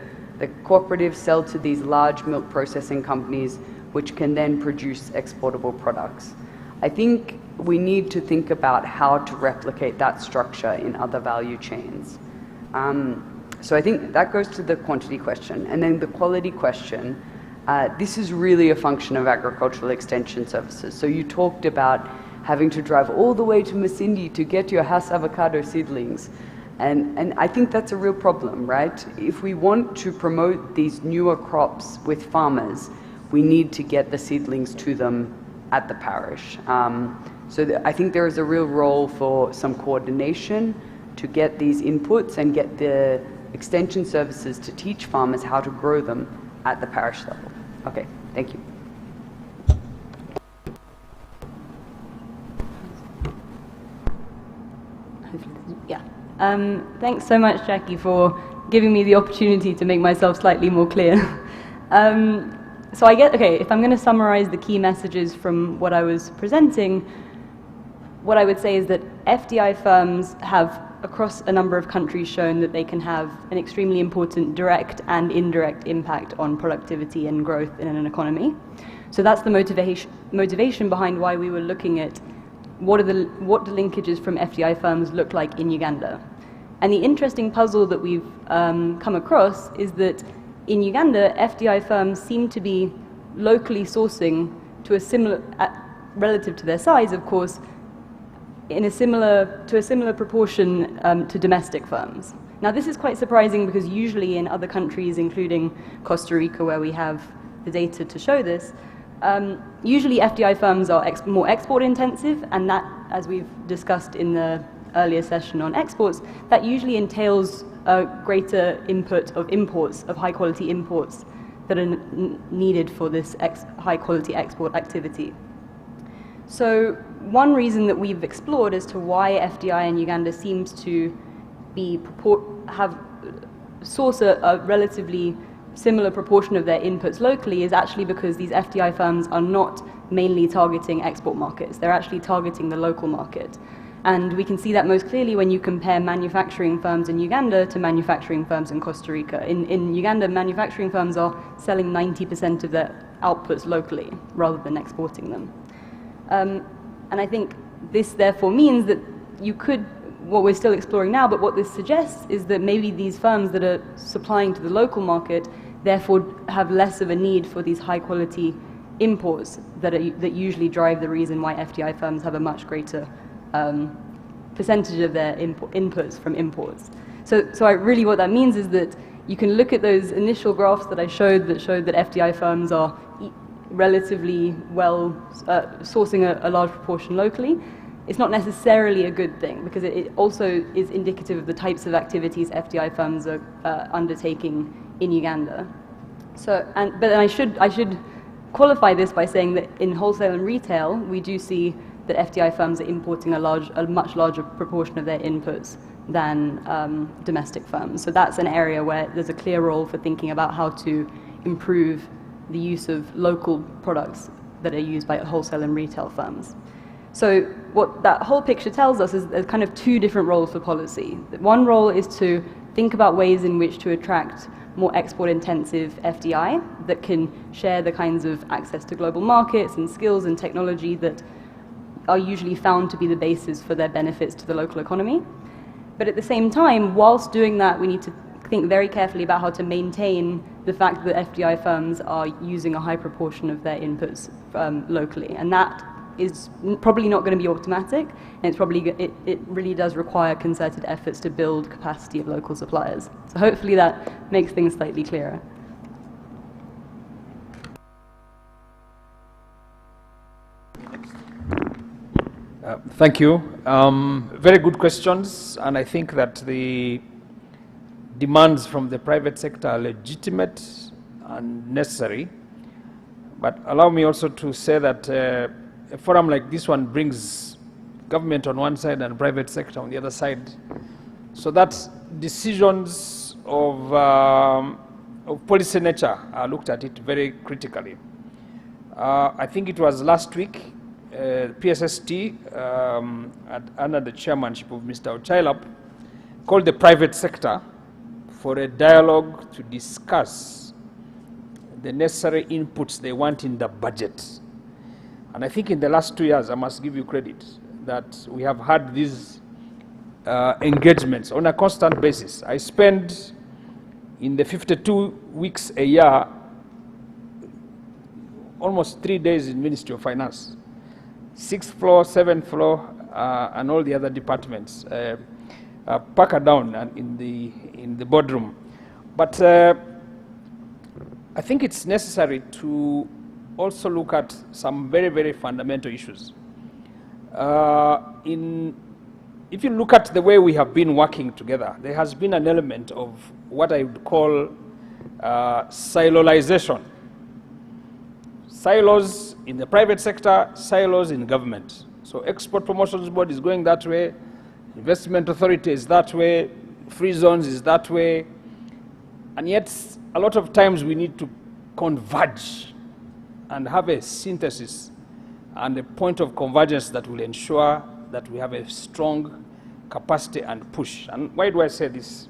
cooperatives sell to these large milk processing companies which can then produce exportable products. I think we need to think about how to replicate that structure in other value chains. So I think that goes to the quantity question. And then the quality question, this is really a function of agricultural extension services. So you talked about having to drive all the way to Masindi to get your Hass avocado seedlings. And I think that's a real problem, right? If we want to promote these newer crops with farmers, we need to get the seedlings to them at the parish. So I think there is a real role for some coordination to get these inputs and get the extension services to teach farmers how to grow them at the parish level. Okay, thank you. Yeah. Thanks so much, Jackie, for giving me the opportunity to make myself slightly more clear. So if I'm going to summarize the key messages from what I was presenting, what I would say is that FDI firms have, across a number of countries, shown that they can have an extremely important direct and indirect impact on productivity and growth in an economy. So that's the motivation behind why we were looking at what do linkages from FDI firms look like in Uganda. And the interesting puzzle that we've come across is that in Uganda, FDI firms seem to be locally sourcing to a similar, relative to their size, of course, to a similar proportion to domestic firms. Now, this is quite surprising because usually in other countries, including Costa Rica, where we have the data to show this, usually FDI firms are more export intensive, and that, as we've discussed in the earlier session on exports, that usually entails a greater input of imports, of high quality imports that are needed for this high quality export activity. So one reason that we've explored as to why FDI in Uganda seems to source a relatively similar proportion of their inputs locally is actually because these FDI firms are not mainly targeting export markets. They're actually targeting the local market. And we can see that most clearly when you compare manufacturing firms in Uganda to manufacturing firms in Costa Rica. In Uganda, manufacturing firms are selling 90% of their outputs locally rather than exporting them. And I think this therefore means that you could, what we're still exploring now, but what this suggests is that maybe these firms that are supplying to the local market therefore have less of a need for these high quality imports that usually drive the reason why FDI firms have a much greater percentage of their inputs from imports. So really what that means is that you can look at those initial graphs that I showed that FDI firms are relatively well sourcing a large proportion locally. It's not necessarily a good thing because it also is indicative of the types of activities FDI firms are undertaking in Uganda. But then I should qualify this by saying that in wholesale and retail, we do see that FDI firms are importing a much larger proportion of their inputs than domestic firms. So that's an area where there's a clear role for thinking about how to improve the use of local products that are used by wholesale and retail firms. So what that whole picture tells us is there's kind of two different roles for policy. One role is to think about ways in which to attract more export-intensive FDI that can share the kinds of access to global markets and skills and technology that are usually found to be the basis for their benefits to the local economy. But at the same time, whilst doing that, we need to think very carefully about how to maintain the fact that FDI firms are using a high proportion of their inputs locally. And that is probably not going to be automatic, and it really does require concerted efforts to build capacity of local suppliers. So hopefully that makes things slightly clearer. Thank you. Very good questions, and I think that the demands from the private sector are legitimate and necessary. But allow me also to say that a forum like this one brings government on one side and private sector on the other side, so that decisions of policy nature are looked at it very critically. I think it was last week, PSST, under the chairmanship of Mr. Ochailap, called the private sector for a dialogue to discuss the necessary inputs they want in the budget. And I think in the last 2 years, I must give you credit, that we have had these engagements on a constant basis. I spend, in the 52 weeks a year, almost 3 days in Ministry of Finance. 6th floor, 7th floor, and all the other departments. Packer down in the boardroom. But I think it's necessary to also look at some very, very fundamental issues. If you look at the way we have been working together, there has been an element of what I would call silolization. Silos in the private sector, silos in government. So Export Promotions Board is going that way, Investment Authority is that way, Free Zones is that way, and yet a lot of times we need to converge and have a synthesis and a point of convergence that will ensure that we have a strong capacity and push. And why do I say this?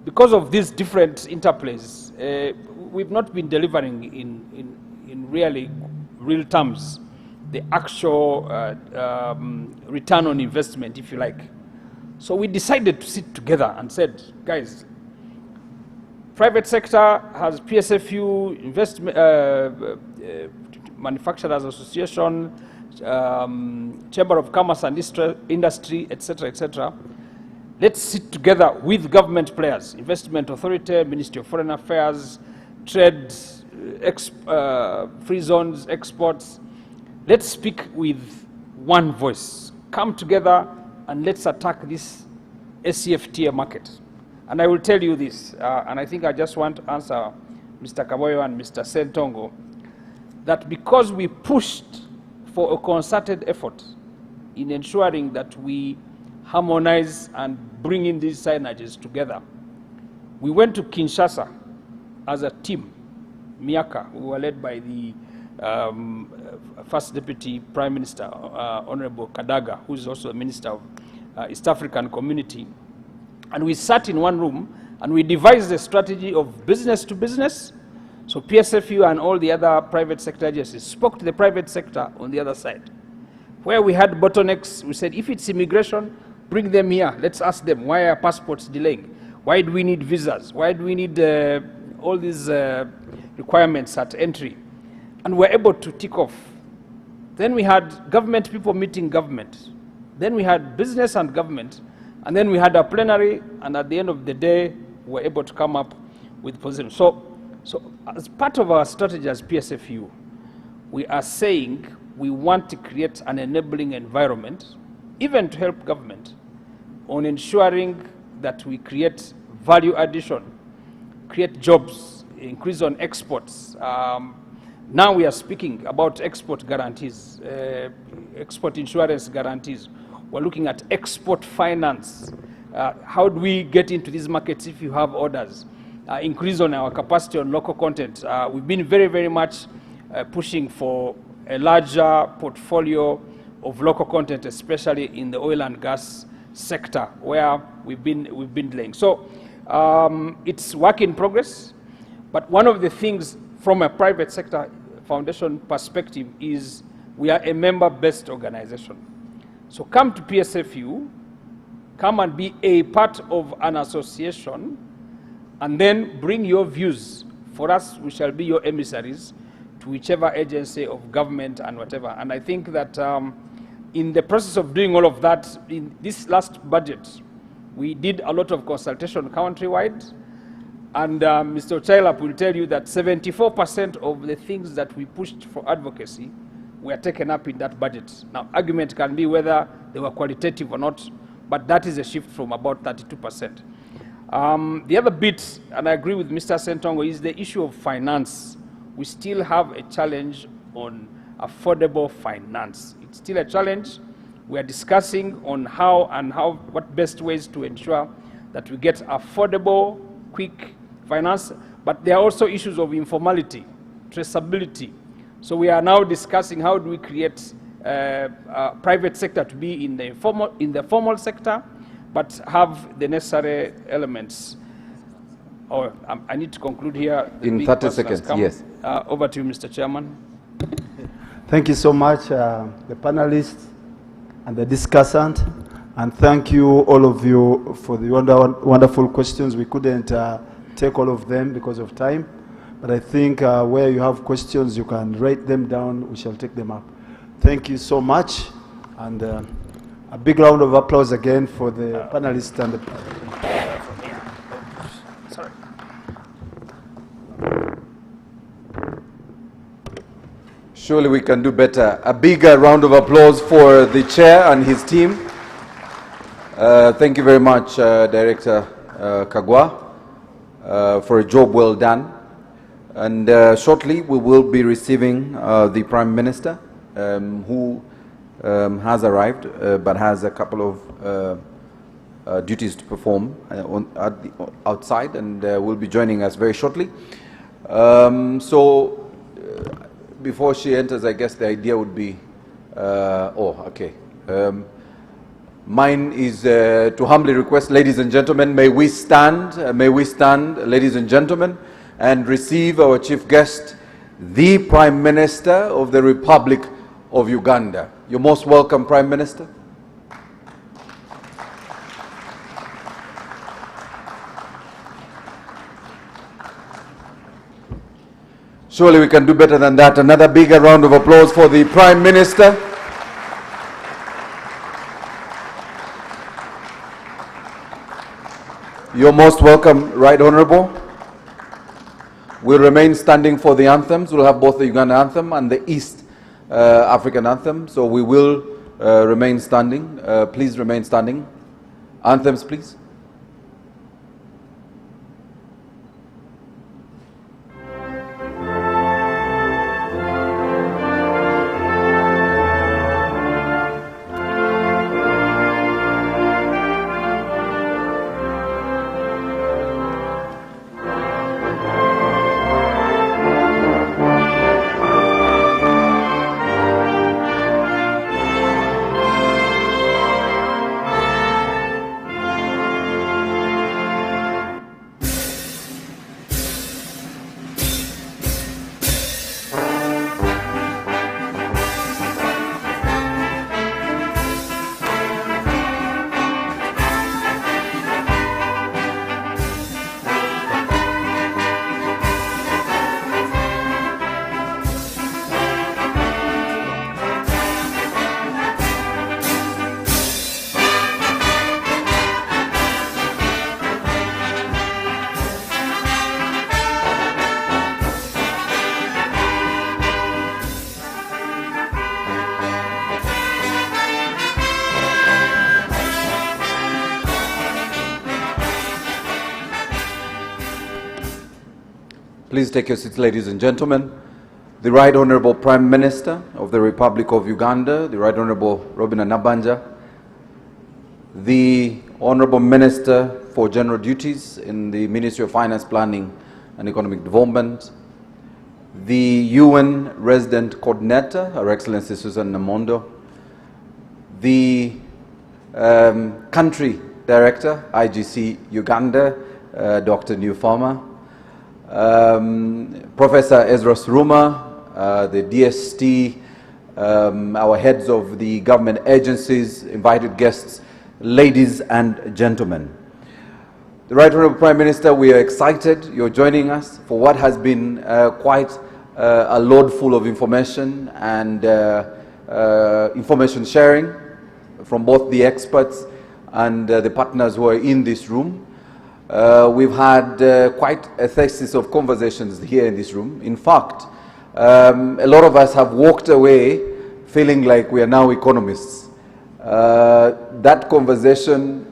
Because of these different interplays, we've not been delivering in really real terms the actual return on investment, if you like. So we decided to sit together and said, guys, private sector has PSFU, Manufacturers Association, Chamber of Commerce and Industry, etc., etc. Let's sit together with government players, Investment Authority, Ministry of Foreign Affairs, Trade, Free Zones, exports. Let's speak with one voice. Come together and let's attack this SCFTA market. And I will tell you this, and I think I just want to answer Mr. Kaboyo and Mr. Sentongo, that because we pushed for a concerted effort in ensuring that we harmonize and bring in these synergies together, we went to Kinshasa as a team, Miaka. We were led by the First Deputy Prime Minister, Honorable Kadaga, who is also the Minister of East African Community. And we sat in one room and we devised a strategy of business to business. So PSFU and all the other private sector agencies spoke to the private sector on the other side. Where we had bottlenecks, we said, if it's immigration, bring them here. Let's ask them, why are passports delaying? Why do we need visas? Why do we need all these requirements at entry? And we're able to tick off. Then we had government people meeting government. Then we had business and government. And then we had a plenary, and at the end of the day, we were able to come up with positions. So as part of our strategy as PSFU, we are saying we want to create an enabling environment, even to help government, on ensuring that we create value addition, create jobs, increase on exports. Now we are speaking about export guarantees, export insurance guarantees. We're looking at export finance. How do we get into these markets if you have orders? Increase on our capacity on local content. We've been very, very much pushing for a larger portfolio of local content, especially in the oil and gas sector, where we've been delaying. So it's work in progress. But one of the things from a private sector foundation perspective is we are a member-based organization. So come to PSFU, come and be a part of an association, and then bring your views. For us, we shall be your emissaries to whichever agency of government and whatever. And I think that in the process of doing all of that, in this last budget, we did a lot of consultation countrywide. And Mr. Chailap will tell you that 74% of the things that we pushed for advocacy were taken up in that budget. Now, argument can be whether they were qualitative or not, but that is a shift from about 32%. The other bit, and I agree with Mr. Sentongo, is the issue of finance. We still have a challenge on affordable finance. It's still a challenge. We are discussing on what best ways to ensure that we get affordable, quick finance, but there are also issues of informality, traceability. So we are now discussing how do we create private sector to be in the formal sector, but have the necessary elements. I need to conclude here. In 30 seconds, yes. Over to you, Mr. Chairman. Thank you so much, the panelists and the discussant, and thank you, all of you, for the wonderful questions. We couldn't take all of them because of time, but I think where you have questions, you can write them down. We shall take them up. Thank you so much, and a big round of applause again for the panelists and the... Sorry. Surely we can do better. A bigger round of applause for the chair and his team. Thank you very much, Director Kagwa, for a job well done. And shortly we will be receiving the Prime Minister, who has arrived but has a couple of duties to perform outside, and will be joining us very shortly. Before she enters, I guess the idea would be, mine is to humbly request, ladies and gentlemen, may we stand, ladies and gentlemen, and receive our chief guest, the Prime Minister of the Republic of Uganda. You're most welcome, Prime Minister. Surely we can do better than that. Another bigger round of applause for the Prime Minister. You're most welcome, Right Honourable. We'll remain standing for the anthems. We'll have both the Uganda anthem and the East African anthem. So we will remain standing. Please remain standing. Anthems, please. Please take your seats, ladies and gentlemen. The Right Honorable Prime Minister of the Republic of Uganda, the Right Honorable Robin Nabanja, the Honorable Minister for General Duties in the Ministry of Finance, Planning and Economic Development, the UN Resident Coordinator, Her Excellency Susan Namondo, the Country Director, IGC Uganda, Dr. Newfarmer, Professor Ezra Suruma, the DST, our heads of the government agencies, invited guests, ladies and gentlemen. The Right Honourable Prime Minister, we are excited you're joining us for what has been quite a load full of information and information sharing from both the experts and the partners who are in this room. We've had quite a thesis of conversations here in this room. In fact, a lot of us have walked away feeling like we are now economists. That conversation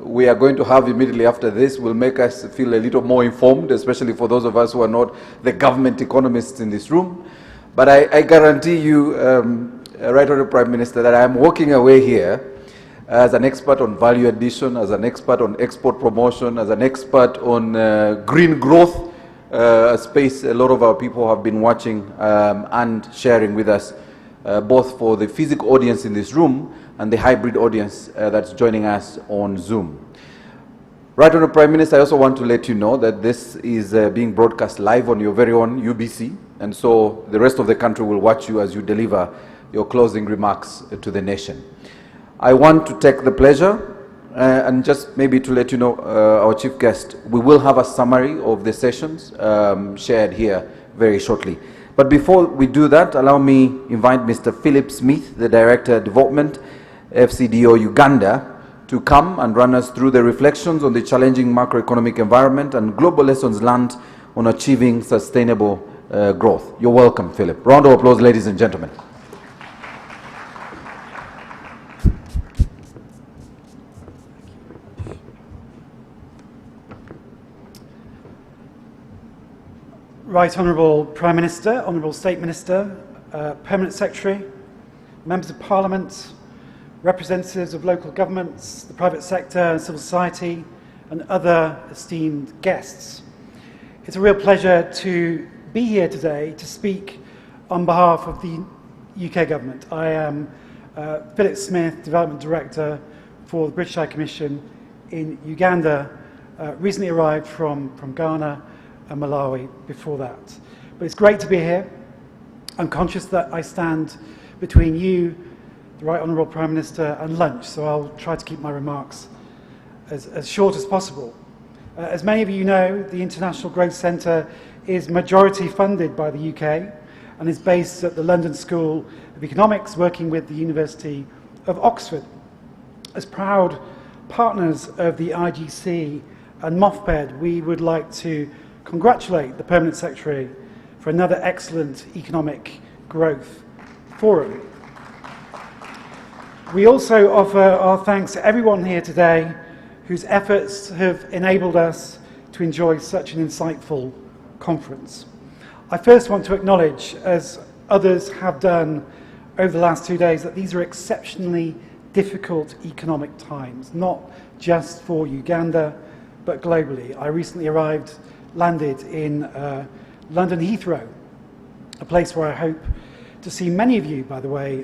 we are going to have immediately after this will make us feel a little more informed, especially for those of us who are not the government economists in this room. But I guarantee you, Right Honourable Prime Minister, that I am walking away here as an expert on value addition, as an expert on export promotion, as an expert on green growth, a space a lot of our people have been watching and sharing with us, both for the physical audience in this room and the hybrid audience that's joining us on Zoom. Right Honourable Prime Minister, I also want to let you know that this is being broadcast live on your very own UBC, and so the rest of the country will watch you as you deliver your closing remarks to the nation. I want to take the pleasure and just maybe to let you know, our chief guest, we will have a summary of the sessions shared here very shortly. But before we do that, allow me invite Mr. Philip Smith, the Director of Development, FCDO Uganda, to come and run us through the reflections on the challenging macroeconomic environment and global lessons learned on achieving sustainable growth. You're welcome, Philip. Round of applause, ladies and gentlemen. Right Honourable Prime Minister, Honourable State Minister, Permanent Secretary, Members of Parliament, representatives of local governments, the private sector and civil society, and other esteemed guests. It's a real pleasure to be here today to speak on behalf of the UK government. I am Philip Smith, Development Director for the British High Commission in Uganda, recently arrived from Ghana and Malawi before that. But it's great to be here. I'm conscious that I stand between you, the Right Honourable Prime Minister, and lunch, so I'll try to keep my remarks as short as possible. As many of you know, the International Growth Centre is majority funded by the UK and is based at the London School of Economics, working with the University of Oxford. As proud partners of the IGC and MOFPED, we would like to congratulate the Permanent Secretary for another excellent economic growth forum. We also offer our thanks to everyone here today whose efforts have enabled us to enjoy such an insightful conference. I first want to acknowledge, as others have done over the last 2 days, that these are exceptionally difficult economic times, not just for Uganda, but globally. I recently landed in London Heathrow, a place where I hope to see many of you, by the way,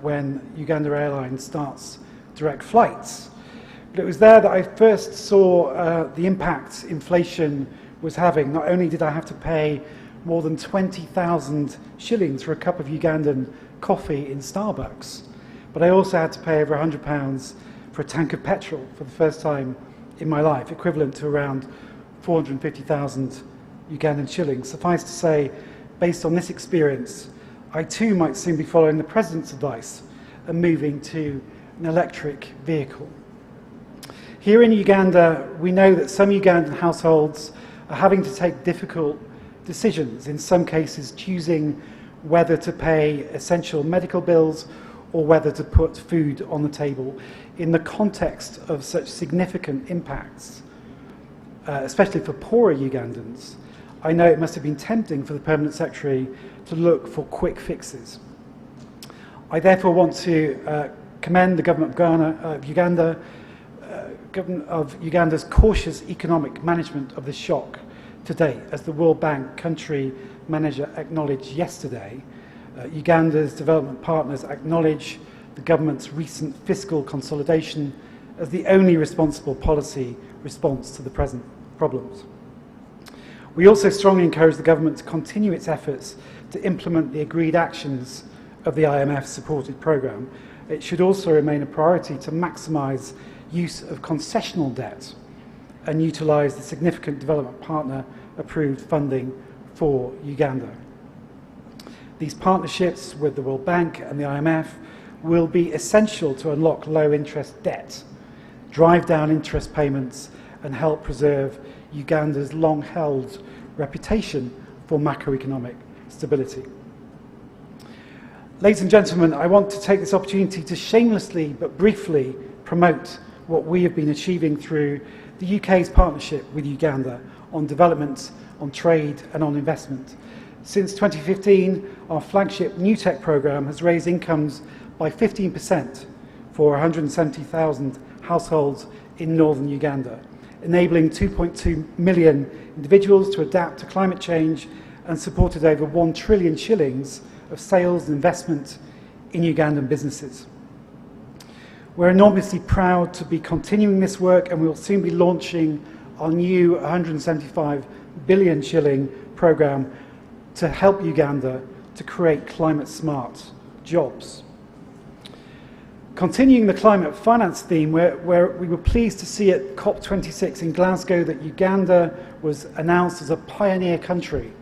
when Uganda Airlines starts direct flights. But it was there that I first saw the impact inflation was having. Not only did I have to pay more than 20,000 shillings for a cup of Ugandan coffee in Starbucks, but I also had to pay over £100 for a tank of petrol for the first time in my life, equivalent to around 450,000 Ugandan shillings. Suffice to say, based on this experience, I too might soon be following the President's advice and moving to an electric vehicle. Here in Uganda, we know that some Ugandan households are having to take difficult decisions, in some cases choosing whether to pay essential medical bills or whether to put food on the table in the context of such significant impacts, especially for poorer Ugandans. I know it must have been tempting for the Permanent Secretary to look for quick fixes. I therefore want to commend the government of Uganda's cautious economic management of the shock to date. As the World Bank country manager acknowledged yesterday, Uganda's development partners acknowledge the government's recent fiscal consolidation as the only responsible policy response to the present problems. We also strongly encourage the government to continue its efforts to implement the agreed actions of the IMF-supported programme. It should also remain a priority to maximise use of concessional debt and utilise the significant development partner-approved funding for Uganda. These partnerships with the World Bank and the IMF will be essential to unlock low-interest debt, drive down interest payments, and help preserve Uganda's long-held reputation for macroeconomic stability. Ladies and gentlemen, I want to take this opportunity to shamelessly but briefly promote what we have been achieving through the UK's partnership with Uganda on development, on trade and on investment. Since 2015, our flagship New Tech programme has raised incomes by 15% for 170,000 households in northern Uganda, enabling 2.2 million individuals to adapt to climate change and supported over 1 trillion shillings of sales and investment in Ugandan businesses. We're enormously proud to be continuing this work, and we'll soon be launching our new 175 billion shilling programme to help Uganda to create climate-smart jobs. Continuing the climate finance theme, where we were pleased to see at COP26 in Glasgow that Uganda was announced as a pioneer country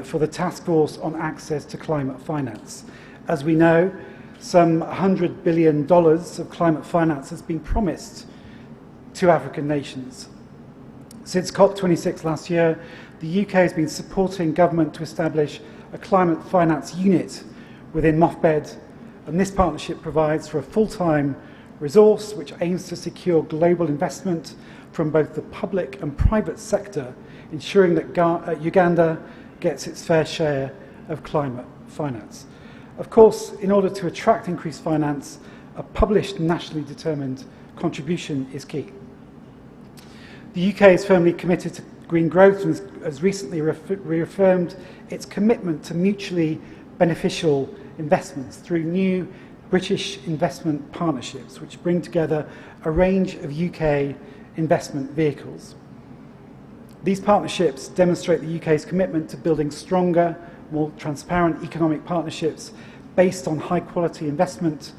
for the Task Force on Access to Climate Finance. As we know, some $100 billion of climate finance has been promised to African nations. Since COP26 last year, the UK has been supporting government to establish a climate finance unit within MOFBED, and this partnership provides for a full-time resource which aims to secure global investment from both the public and private sector, ensuring that Uganda gets its fair share of climate finance. Of course, in order to attract increased finance, a published nationally determined contribution is key. The UK is firmly committed to green growth and has recently reaffirmed its commitment to mutually beneficial investments through new British investment partnerships, which bring together a range of UK investment vehicles. These partnerships demonstrate the UK's commitment to building stronger, more transparent economic partnerships based on high-quality investment,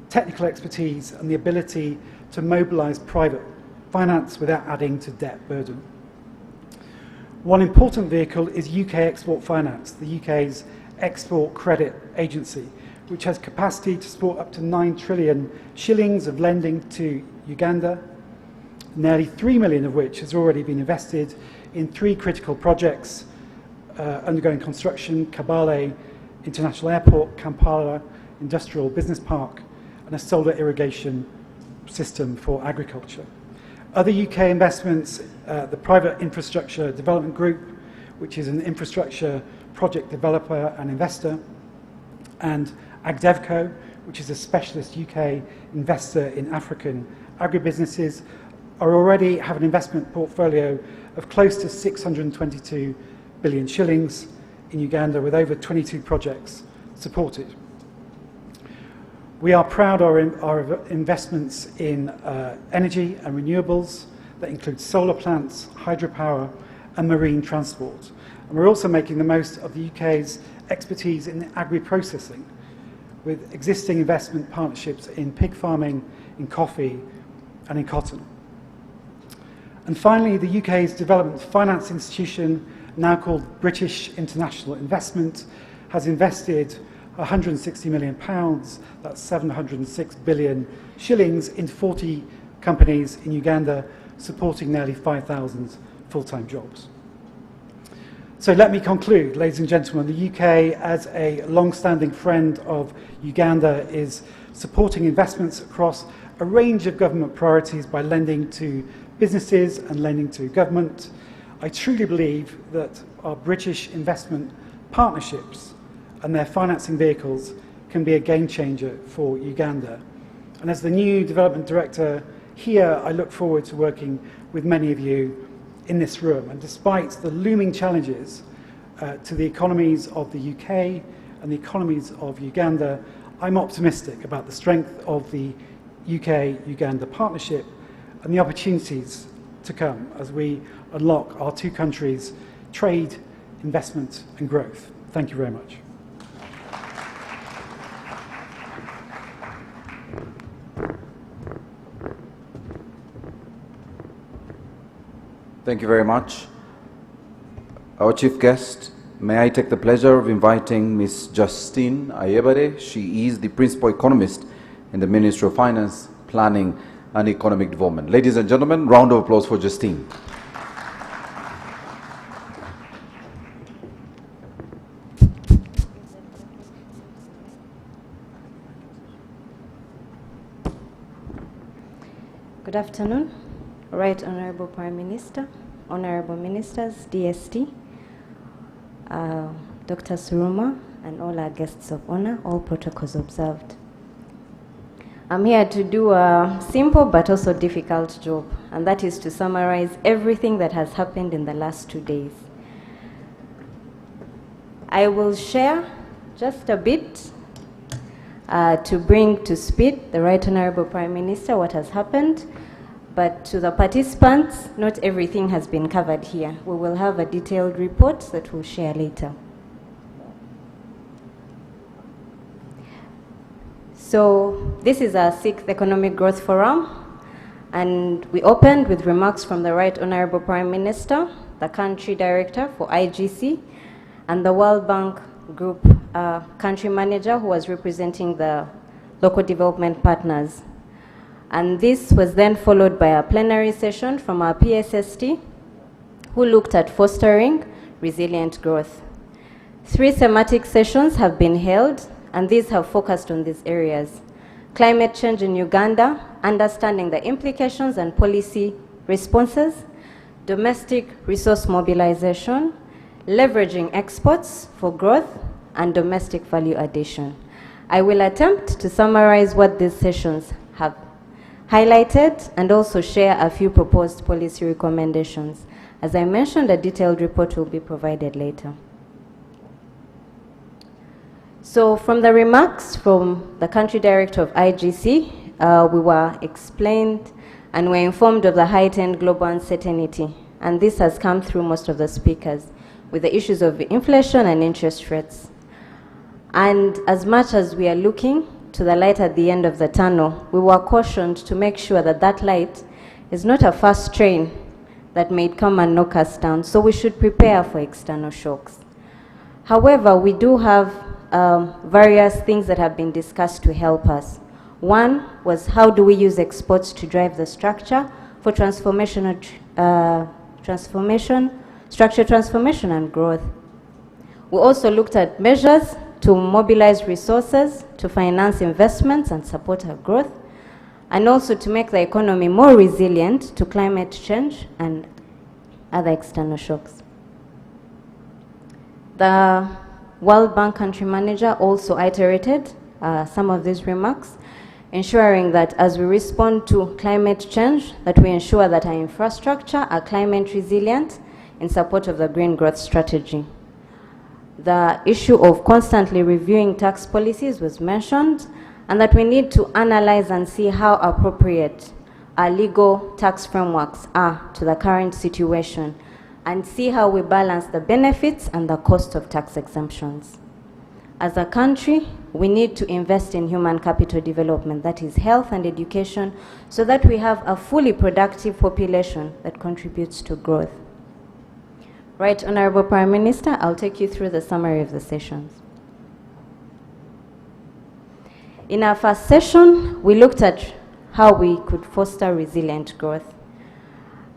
technical expertise, and the ability to mobilise private finance without adding to debt burden. One important vehicle is UK Export Finance, the UK's export credit agency, which has capacity to support up to 9 trillion shillings of lending to Uganda, nearly 3 million of which has already been invested in 3 critical projects undergoing construction: Kabale International Airport, Kampala Industrial Business Park, and a solar irrigation system for agriculture. Other UK investments, the Private Infrastructure Development Group, which is an infrastructure project developer and investor, and Agdevco, which is a specialist UK investor in African agribusinesses, already have an investment portfolio of close to 622 billion shillings in Uganda, with over 22 projects supported. We are proud of our investments in energy and renewables that include solar plants, hydropower, and marine transport. And we're also making the most of the UK's expertise in agri-processing, with existing investment partnerships in pig farming, in coffee, and in cotton. And finally, the UK's development finance institution, now called British International Investment, has invested £160 million, that's 706 billion shillings, in 40 companies in Uganda, supporting nearly 5,000 full-time jobs. So let me conclude, ladies and gentlemen. The UK, as a long-standing friend of Uganda, is supporting investments across a range of government priorities by lending to businesses and lending to government. I truly believe that our British investment partnerships and their financing vehicles can be a game changer for Uganda. And as the new development director here, I look forward to working with many of you in this room. And despite the looming challenges to the economies of the UK and the economies of Uganda, I'm optimistic about the strength of the UK-Uganda partnership and the opportunities to come as we unlock our two countries' trade, investment and growth. Thank you very much. Thank you very much. Our chief guest, may I take the pleasure of inviting Ms. Justine Ayebare. She is the principal economist in the Ministry of Finance, Planning and Economic Development. Ladies and gentlemen, round of applause for Justine. Good afternoon. Right Honorable Prime Minister, Honorable Ministers, DST, Dr. Suruma, and all our guests of honor, all protocols observed. I'm here to do a simple but also difficult job, and that is to summarize everything that has happened in the last 2 days. I will share just a bit to bring to speed the Right Honorable Prime Minister what has happened. But to the participants, not everything has been covered here. We will have a detailed report that we'll share later. So this is our 6th Economic Growth Forum, and we opened with remarks from the Right Honorable Prime Minister, the Country Director for IGC, and the World Bank Group Country Manager who was representing the local development partners. And this was then followed by a plenary session from our PSST, who looked at fostering resilient growth. 3 thematic sessions have been held, and these have focused on these areas: climate change in Uganda, understanding the implications and policy responses, domestic resource mobilization, leveraging exports for growth, and domestic value addition. I will attempt to summarize what these sessions have highlighted and also share a few proposed policy recommendations. As I mentioned, a detailed report will be provided later. So from the remarks from the Country Director of IGC, we were explained and were informed of the heightened global uncertainty, and this has come through most of the speakers, with the issues of inflation and interest rates. And as much as we are looking to the light at the end of the tunnel, we were cautioned to make sure that that light is not a fast train that may come and knock us down, so we should prepare for external shocks. However, we do have various things that have been discussed to help us. One was, how do we use exports to drive the structure for structure transformation and growth. We also looked at measures to mobilize resources to finance investments and support our growth, and also to make the economy more resilient to climate change and other external shocks. The World Bank Country Manager also iterated some of these remarks, ensuring that as we respond to climate change, that we ensure that our infrastructure are climate resilient in support of the Green Growth Strategy. The issue of constantly reviewing tax policies was mentioned, and that we need to analyze and see how appropriate our legal tax frameworks are to the current situation, and see how we balance the benefits and the cost of tax exemptions. As a country, we need to invest in human capital development, that is health and education, so that we have a fully productive population that contributes to growth. Right Honorable Prime Minister, I'll take you through the summary of the sessions. In our first session, we looked at how we could foster resilient growth.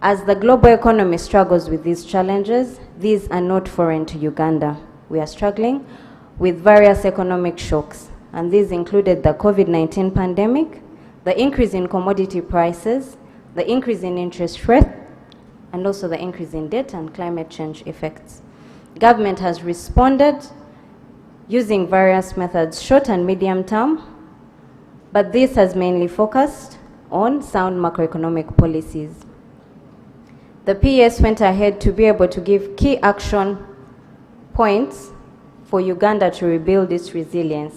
As the global economy struggles with these challenges, these are not foreign to Uganda. We are struggling with various economic shocks, and these included the COVID-19 pandemic, the increase in commodity prices, the increase in interest rates, and also the increase in debt and climate change effects. Government has responded using various methods, short and medium term, but this has mainly focused on sound macroeconomic policies. The PES went ahead to be able to give key action points for Uganda to rebuild its resilience.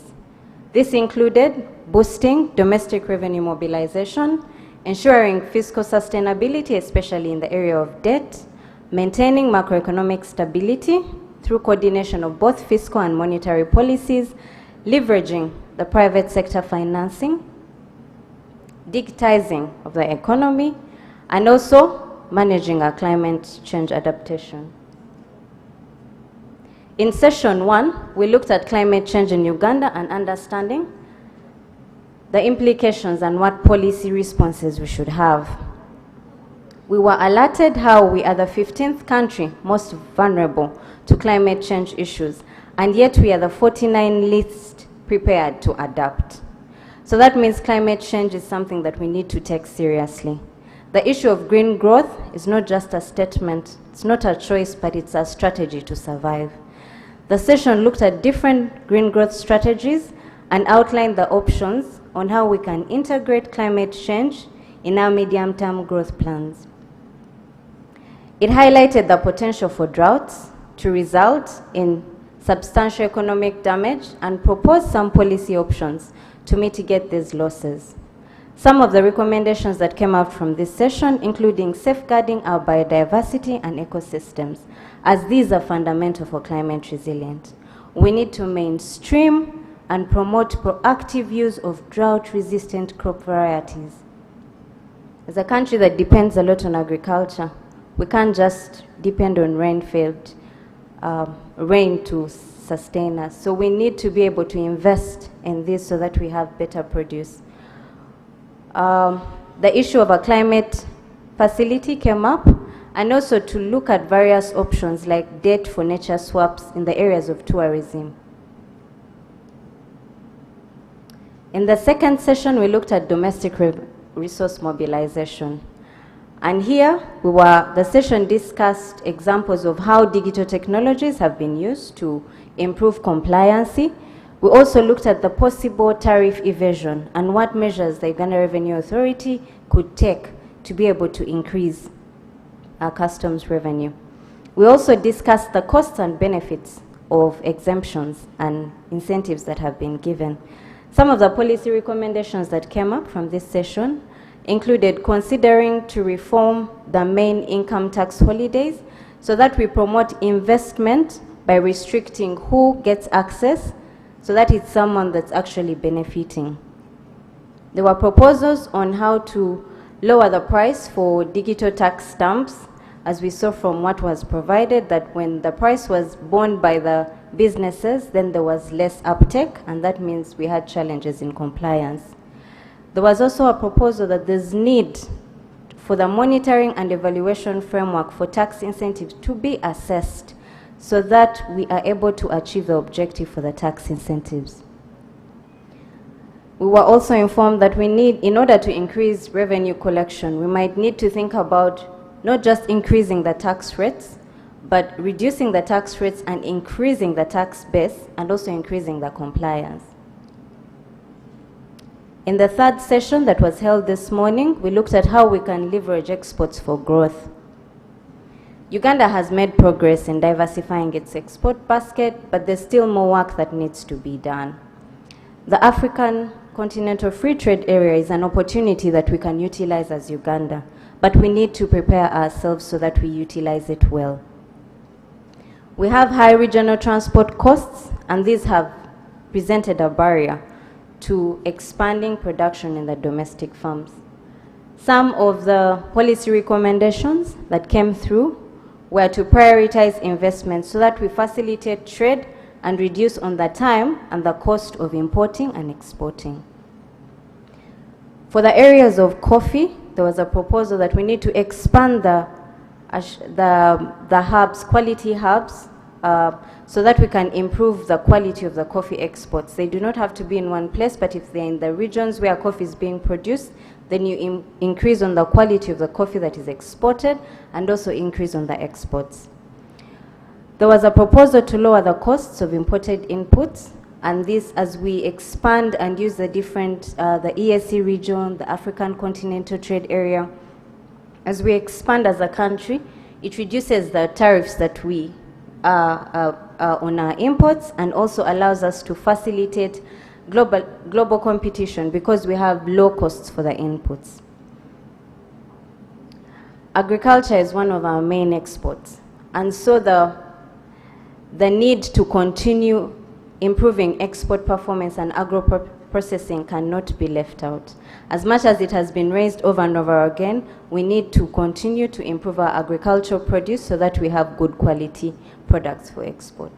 This included boosting domestic revenue mobilization, ensuring fiscal sustainability, especially in the area of debt, maintaining macroeconomic stability through coordination of both fiscal and monetary policies, leveraging the private sector financing, digitizing of the economy, and also managing our climate change adaptation. In session 1, we looked at climate change in Uganda and understanding the implications and what policy responses we should have. We were alerted how we are the 15th country most vulnerable to climate change issues, and yet we are the 49th least prepared to adapt. So that means climate change is something that we need to take seriously. The issue of green growth is not just a statement, it's not a choice, but it's a strategy to survive. The session looked at different green growth strategies and outlined the options on how we can integrate climate change in our medium-term growth plans. It highlighted the potential for droughts to result in substantial economic damage and proposed some policy options to mitigate these losses. Some of the recommendations that came out from this session, including safeguarding our biodiversity and ecosystems, as these are fundamental for climate resilience. We need to mainstream and promote proactive use of drought-resistant crop varieties. As a country that depends a lot on agriculture, we can't just depend on rain to sustain us. So we need to be able to invest in this so that we have better produce. The issue of a climate facility came up, and also to look at various options like debt for nature swaps in the areas of tourism. In the second session, we looked at domestic resource mobilization. And here, the session discussed examples of how digital technologies have been used to improve compliancy. We also looked at the possible tariff evasion and what measures the Uganda Revenue Authority could take to be able to increase our customs revenue. We also discussed the costs and benefits of exemptions and incentives that have been given. Some of the policy recommendations that came up from this session included considering to reform the main income tax holidays so that we promote investment by restricting who gets access so that it's someone that's actually benefiting. There were proposals on how to lower the price for digital tax stamps, as we saw from what was provided, that when the price was borne by the businesses, then there was less uptake, and that means we had challenges in compliance. There was also a proposal that there's need for the monitoring and evaluation framework for tax incentives to be assessed so that we are able to achieve the objective for the tax incentives. We were also informed that we need, in order to increase revenue collection, we might need to think about not just increasing the tax rates, but reducing the tax rates and increasing the tax base and also increasing the compliance. In the third session that was held this morning, we looked at how we can leverage exports for growth. Uganda has made progress in diversifying its export basket, but there's still more work that needs to be done. The African Continental Free Trade Area is an opportunity that we can utilize as Uganda, but we need to prepare ourselves so that we utilize it well. We have high regional transport costs, and these have presented a barrier to expanding production in the domestic farms. Some of the policy recommendations that came through were to prioritize investments so that we facilitate trade and reduce on the time and the cost of importing and exporting. For the areas of coffee, there was a proposal that we need to expand the hubs, quality hubs, so that we can improve the quality of the coffee exports. They do not have to be in one place, but if they're in the regions where coffee is being produced, then you increase on the quality of the coffee that is exported and also increase on the exports. There was a proposal to lower the costs of imported inputs, and this, as we expand and use the different, the EAC region, the African Continental Trade Area, as we expand as a country, it reduces the tariffs that we on our imports, and also allows us to facilitate global competition because we have low costs for the inputs. Agriculture is one of our main exports, and so the need to continue improving export performance and agro-processing cannot be left out. As much as it has been raised over and over again, we need to continue to improve our agricultural produce so that we have good quality products for export.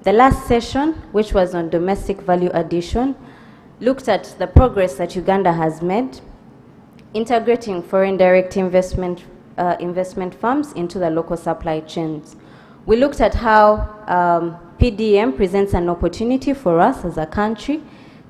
The last session, which was on domestic value addition, looked at the progress that Uganda has made integrating foreign direct investment firms into the local supply chains. We looked at how PDM presents an opportunity for us as a country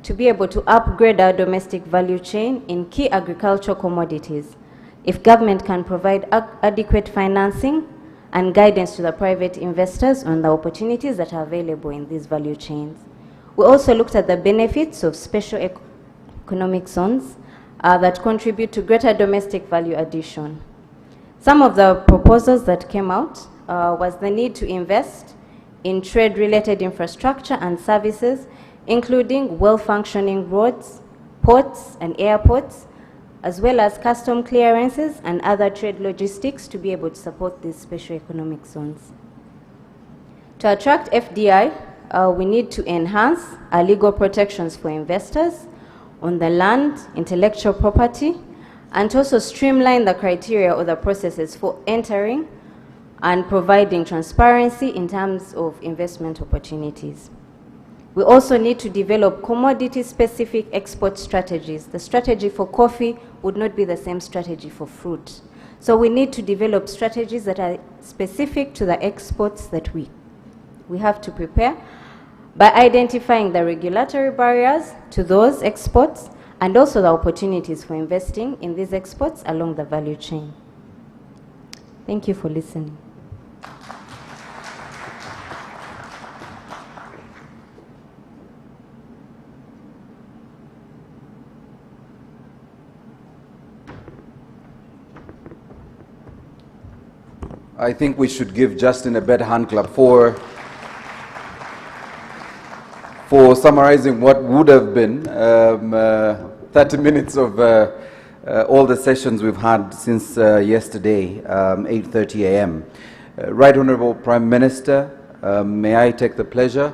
to be able to upgrade our domestic value chain in key agricultural commodities if government can provide adequate financing and guidance to the private investors on the opportunities that are available in these value chains. We also looked at the benefits of special economic zones that contribute to greater domestic value addition. Some of the proposals that came out was the need to invest in trade-related infrastructure and services, including well-functioning roads, ports, and airports, as well as custom clearances and other trade logistics to be able to support these special economic zones. To attract FDI, we need to enhance our legal protections for investors on the land, intellectual property, and to also streamline the criteria or the processes for entering and providing transparency in terms of investment opportunities. We also need to develop commodity-specific export strategies. The strategy for coffee would not be the same strategy for fruit. So we need to develop strategies that are specific to the exports that we have to prepare by identifying the regulatory barriers to those exports and also the opportunities for investing in these exports along the value chain. Thank you for listening. I think we should give Justin a better hand clap for summarizing what would have been 30 minutes of all the sessions we've had since yesterday, 8:30 a.m. Right Honorable Prime Minister, may I take the pleasure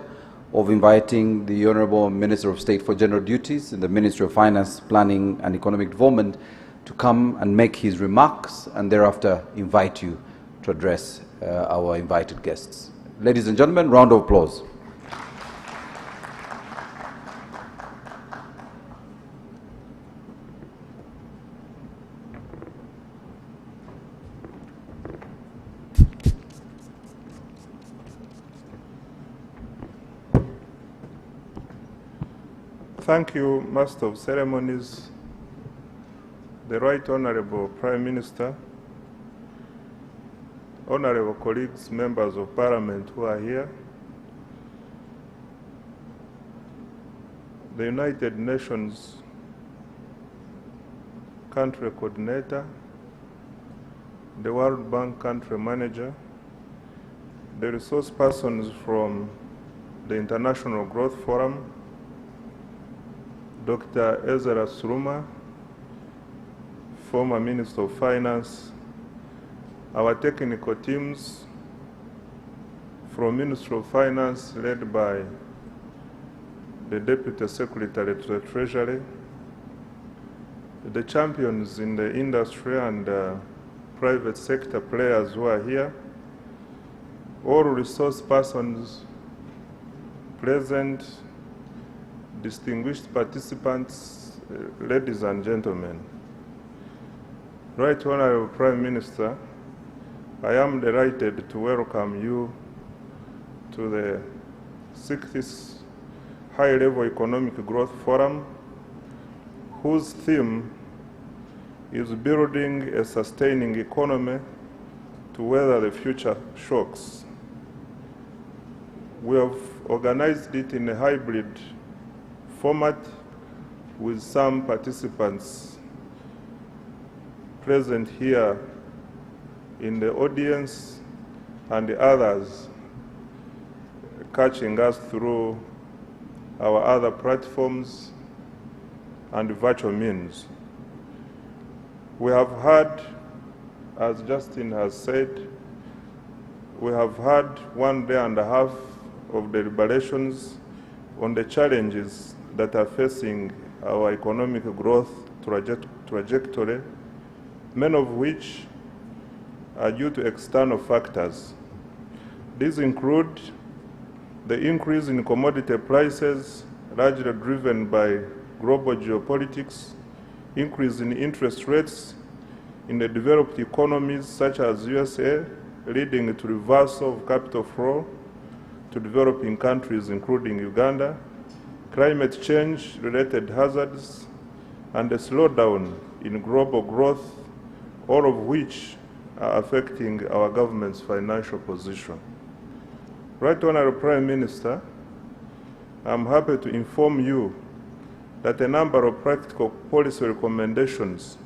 of inviting the Honorable Minister of State for General Duties in the Ministry of Finance, Planning and Economic Development to come and make his remarks and thereafter invite you to address our invited guests. Ladies and gentlemen, round of applause. Thank you, Master of Ceremonies, the Right Honorable Prime Minister, honorable colleagues, members of Parliament who are here, the United Nations Country Coordinator, the World Bank Country Manager, the resource persons from the International Growth Forum, Dr. Ezra Suruma, former Minister of Finance, our technical teams from Ministry of Finance led by the Deputy Secretary to the Treasury, the champions in the industry and private sector players who are here, all resource persons present, distinguished participants, ladies and gentlemen. Right Honorable Prime Minister, I am delighted to welcome you to the 60th High-Level Economic Growth Forum, whose theme is building a sustaining economy to weather the future shocks. We have organized it in a hybrid format with some participants present here in the audience and the others catching us through our other platforms and virtual means. We have had, as Justin has said, we have had 1.5 days of deliberations on the challenges that are facing our economic growth trajectory, many of which are due to external factors. These include the increase in commodity prices, largely driven by global geopolitics, increase in interest rates in the developed economies such as USA, leading to reversal of capital flow to developing countries including Uganda, climate change-related hazards, and a slowdown in global growth, all of which are affecting our government's financial position. Right Honorable Prime Minister, I'm happy to inform you that a number of practical policy recommendations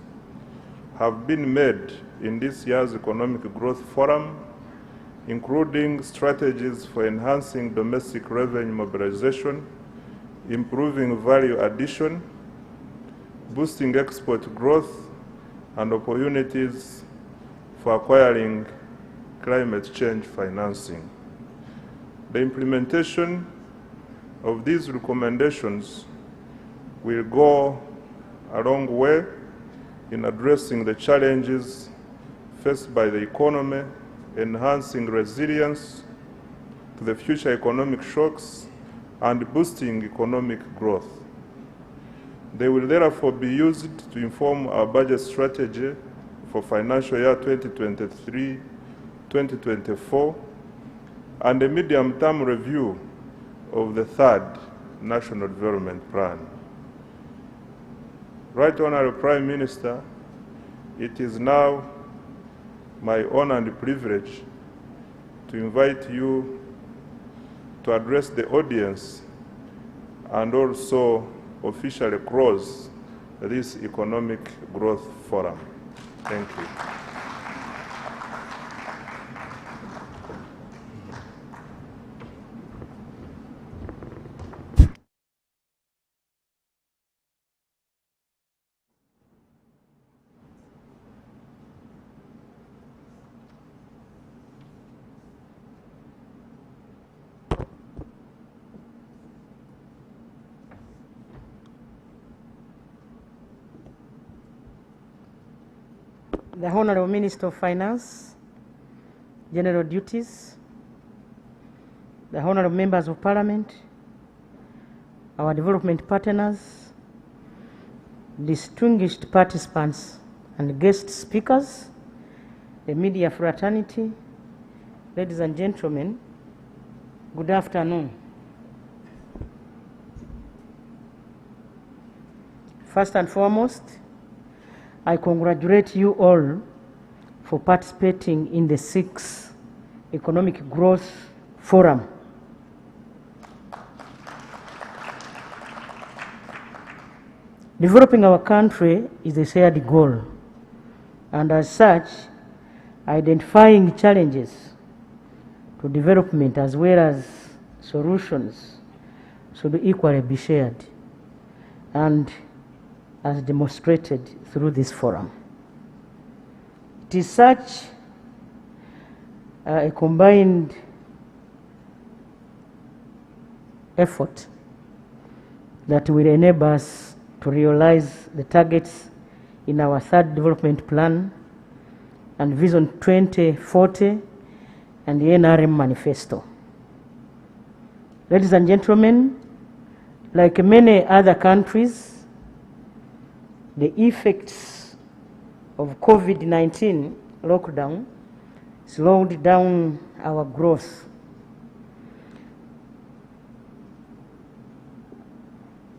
have been made in this year's Economic Growth Forum, including strategies for enhancing domestic revenue mobilization, improving value addition, boosting export growth, and opportunities for acquiring climate change financing. The implementation of these recommendations will go a long way in addressing the challenges faced by the economy, enhancing resilience to the future economic shocks, and boosting economic growth. They will therefore be used to inform our budget strategy for financial year 2023-2024 and a medium-term review of the third National Development Plan. Right Honorable Prime Minister, it is now my honor and privilege to invite you to address the audience and also officially close this Economic Growth Forum. Thank you. The Honorable Minister of Finance, General Duties, the Honorable Members of Parliament, our development partners, distinguished participants and guest speakers, the media fraternity, ladies and gentlemen, good afternoon. First and foremost, I congratulate you all for participating in the 6th Economic Growth Forum. Developing our country is a shared goal, and as such, identifying challenges to development as well as solutions should equally be shared, and as demonstrated through this forum. It is such a combined effort that will enable us to realize the targets in our third development plan and Vision 2040 and the NRM manifesto. Ladies and gentlemen, like many other countries, the effects of COVID-19 lockdown slowed down our growth.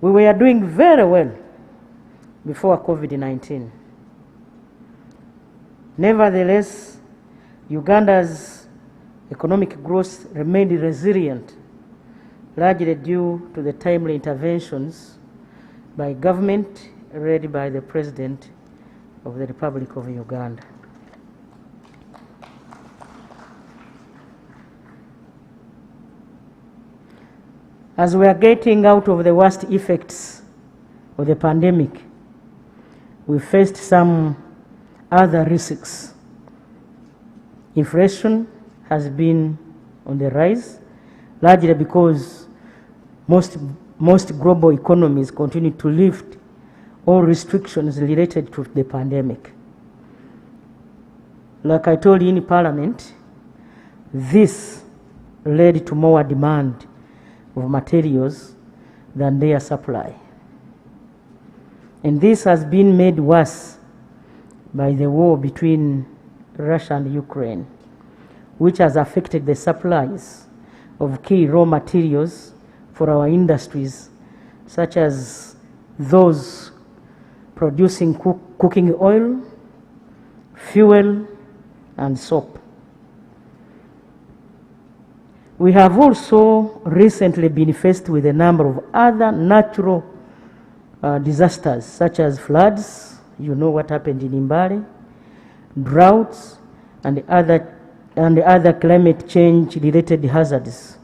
We were doing very well before COVID-19. Nevertheless, Uganda's economic growth remained resilient, largely due to the timely interventions by government led by the President of the Republic of Uganda. As we are getting out of the worst effects of the pandemic, we faced some other risks. Inflation has been on the rise, largely because most global economies continue to lift all restrictions related to the pandemic. Like I told you in Parliament, this led to more demand of materials than their supply. And this has been made worse by the war between Russia and Ukraine, which has affected the supplies of key raw materials for our industries, such as those producing cooking oil, fuel, and soap. We have also recently been faced with a number of other natural disasters, such as floods, you know what happened in Mbale, droughts, and other climate change related hazards.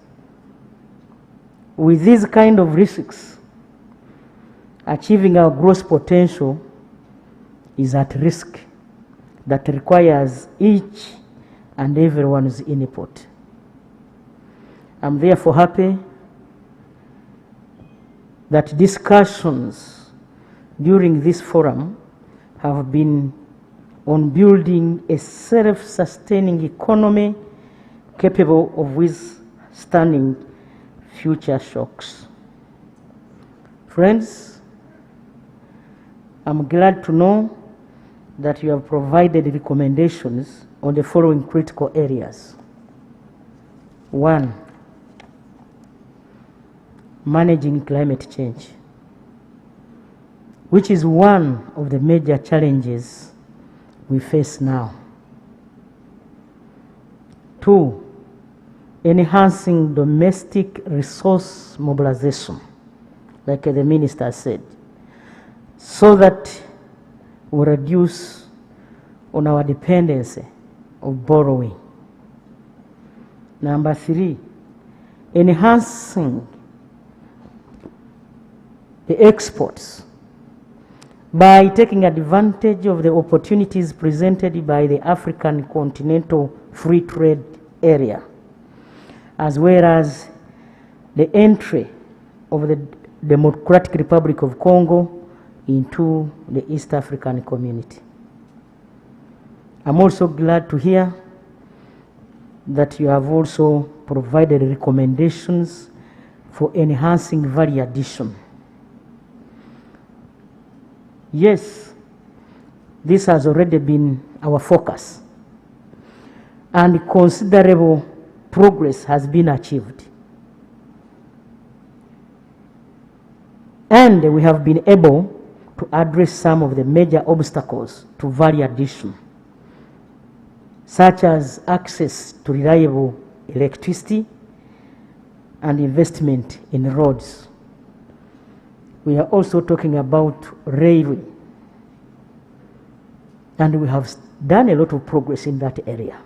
With these kind of risks, achieving our growth potential is at risk that requires each and everyone's input. I'm therefore happy that discussions during this forum have been on building a self-sustaining economy capable of withstanding future shocks. Friends, I'm glad to know that you have provided recommendations on the following critical areas. 1, managing climate change, which is one of the major challenges we face now. 2, enhancing domestic resource mobilization, like the minister said, so that we reduce on our dependency of borrowing. Number 3, enhancing the exports by taking advantage of the opportunities presented by the African Continental Free Trade Area, as well as the entry of the Democratic Republic of Congo into the East African community. I'm also glad to hear that you have also provided recommendations for enhancing value addition. Yes, this has already been our focus, and considerable progress has been achieved. And we have been able to address some of the major obstacles to value addition, such as access to reliable electricity and investment in roads. We are also talking about railway, and we have done a lot of progress in that area.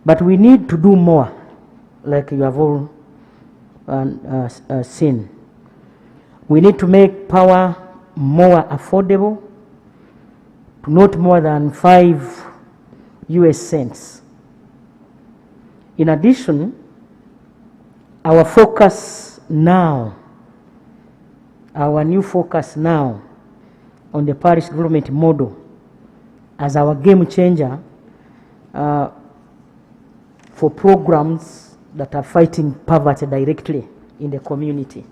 But we need to do more, like you have all seen. We need to make power more affordable, to not more than 5 US cents. In addition, our new focus now on the Parish Development Model as our game changer for programs that are fighting poverty directly in the community,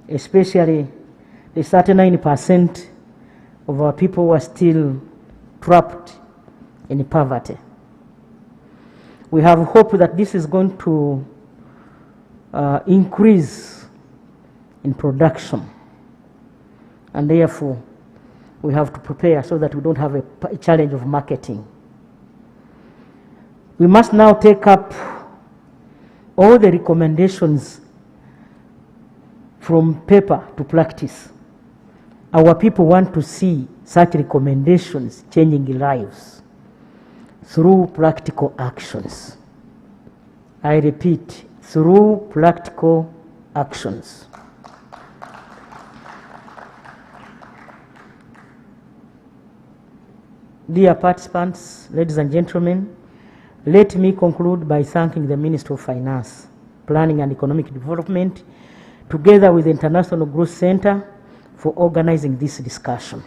especially the 39% of our people who are still trapped in poverty. We have hope that this is going to increase in production and therefore we have to prepare so that we don't have a challenge of marketing. We must now take up all the recommendations from paper to practice. Our people want to see such recommendations changing lives through practical actions. I repeat, through practical actions. Dear participants, ladies and gentlemen, let me conclude by thanking the Ministry of Finance, Planning and Economic Development, together with the International Growth Center, for organizing this discussion.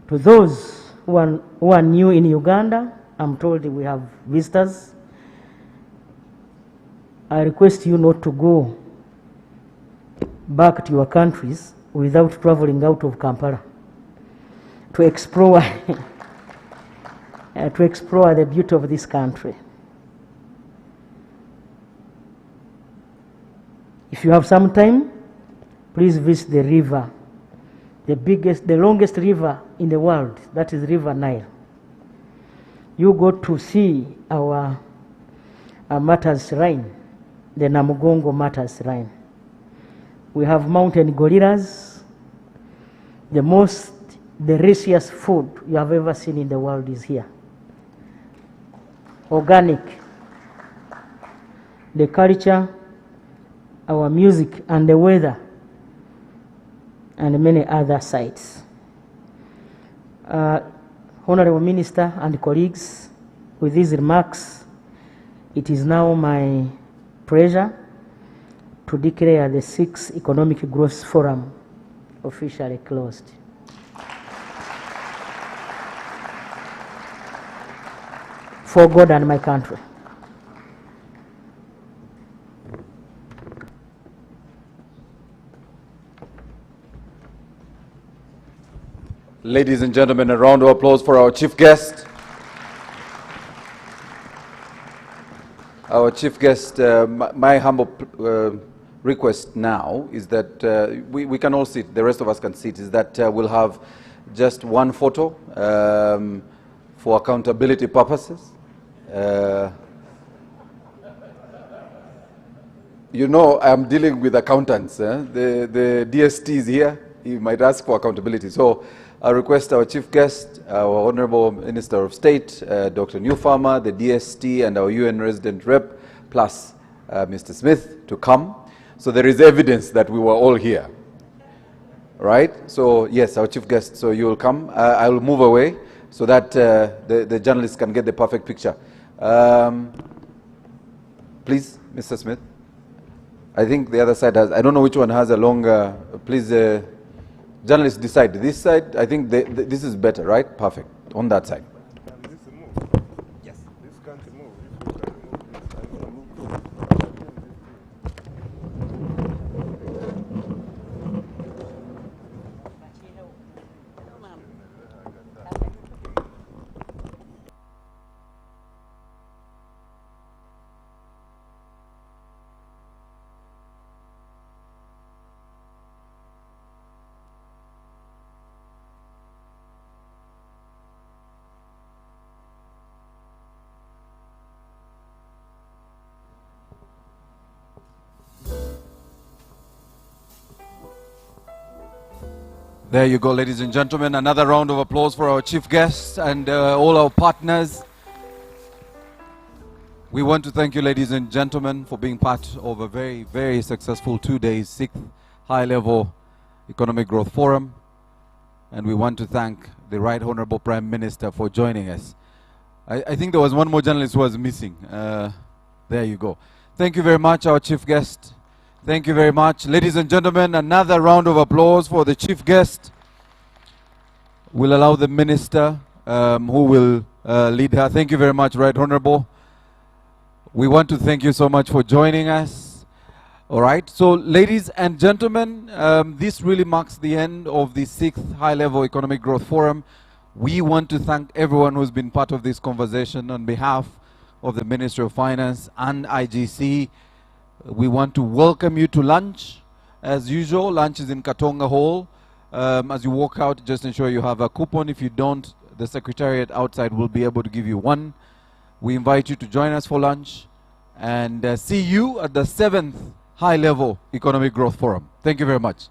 To those who are new in Uganda, I'm told we have visitors. I request you not to go back to your countries without traveling out of Kampala to explore the beauty of this country. If you have some time, please visit the river, the longest river in the world, that is River Nile. You go to see our martyrs' shrine, the Namugongo martyrs' shrine. We have mountain gorillas. The delicious food you have ever seen in the world is here. Organic. The culture, our music, and the weather, and many other sites. Honorable Minister and colleagues, with these remarks, it is now my pleasure to declare the 6th Economic Growth Forum officially closed. For God and my country. Ladies and gentlemen, a round of applause for our chief guest. Our chief guest, my humble request now is that we can all sit, the rest of us can sit, is that we'll have just one photo for accountability purposes. You know, I'm dealing with accountants. The DST is here. He might ask for accountability. So I request our chief guest, our Honorable Minister of State, Dr. Newfarmer, the DST, and our UN resident rep, plus Mr. Smith, to come. So there is evidence that we were all here. Right? So yes, our chief guest, so you will come. I will move away so that the journalists can get the perfect picture. Please, Mr. Smith. I think the other side has, I don't know which one has a longer, please, journalists decide. This side, I think this is better, right? Perfect. On that side. Yes. This can't move. There you go, ladies and gentlemen. Another round of applause for our chief guests and all our partners. We want to thank you, ladies and gentlemen, for being part of a very, very successful 2 days, 6th High-Level Economic Growth Forum. And we want to thank the Right Honorable Prime Minister for joining us. I think there was one more journalist who was missing. There you go. Thank you very much, our chief guest. Thank you very much. Ladies and gentlemen, another round of applause for the chief guest. We'll allow the minister who will lead her. Thank you very much, Right Honorable. We want to thank you so much for joining us. All right, so ladies and gentlemen, this really marks the end of the 6th High-Level Economic Growth Forum. We want to thank everyone who's been part of this conversation on behalf of the Ministry of Finance and IGC. We want to welcome you to lunch As usual, lunch is in Katonga Hall. As you walk out, just ensure you have a coupon. If you don't, the secretariat outside will be able to give you one. We invite you to join us for lunch and see you at the 7th High Level Economic Growth Forum. Thank you very much.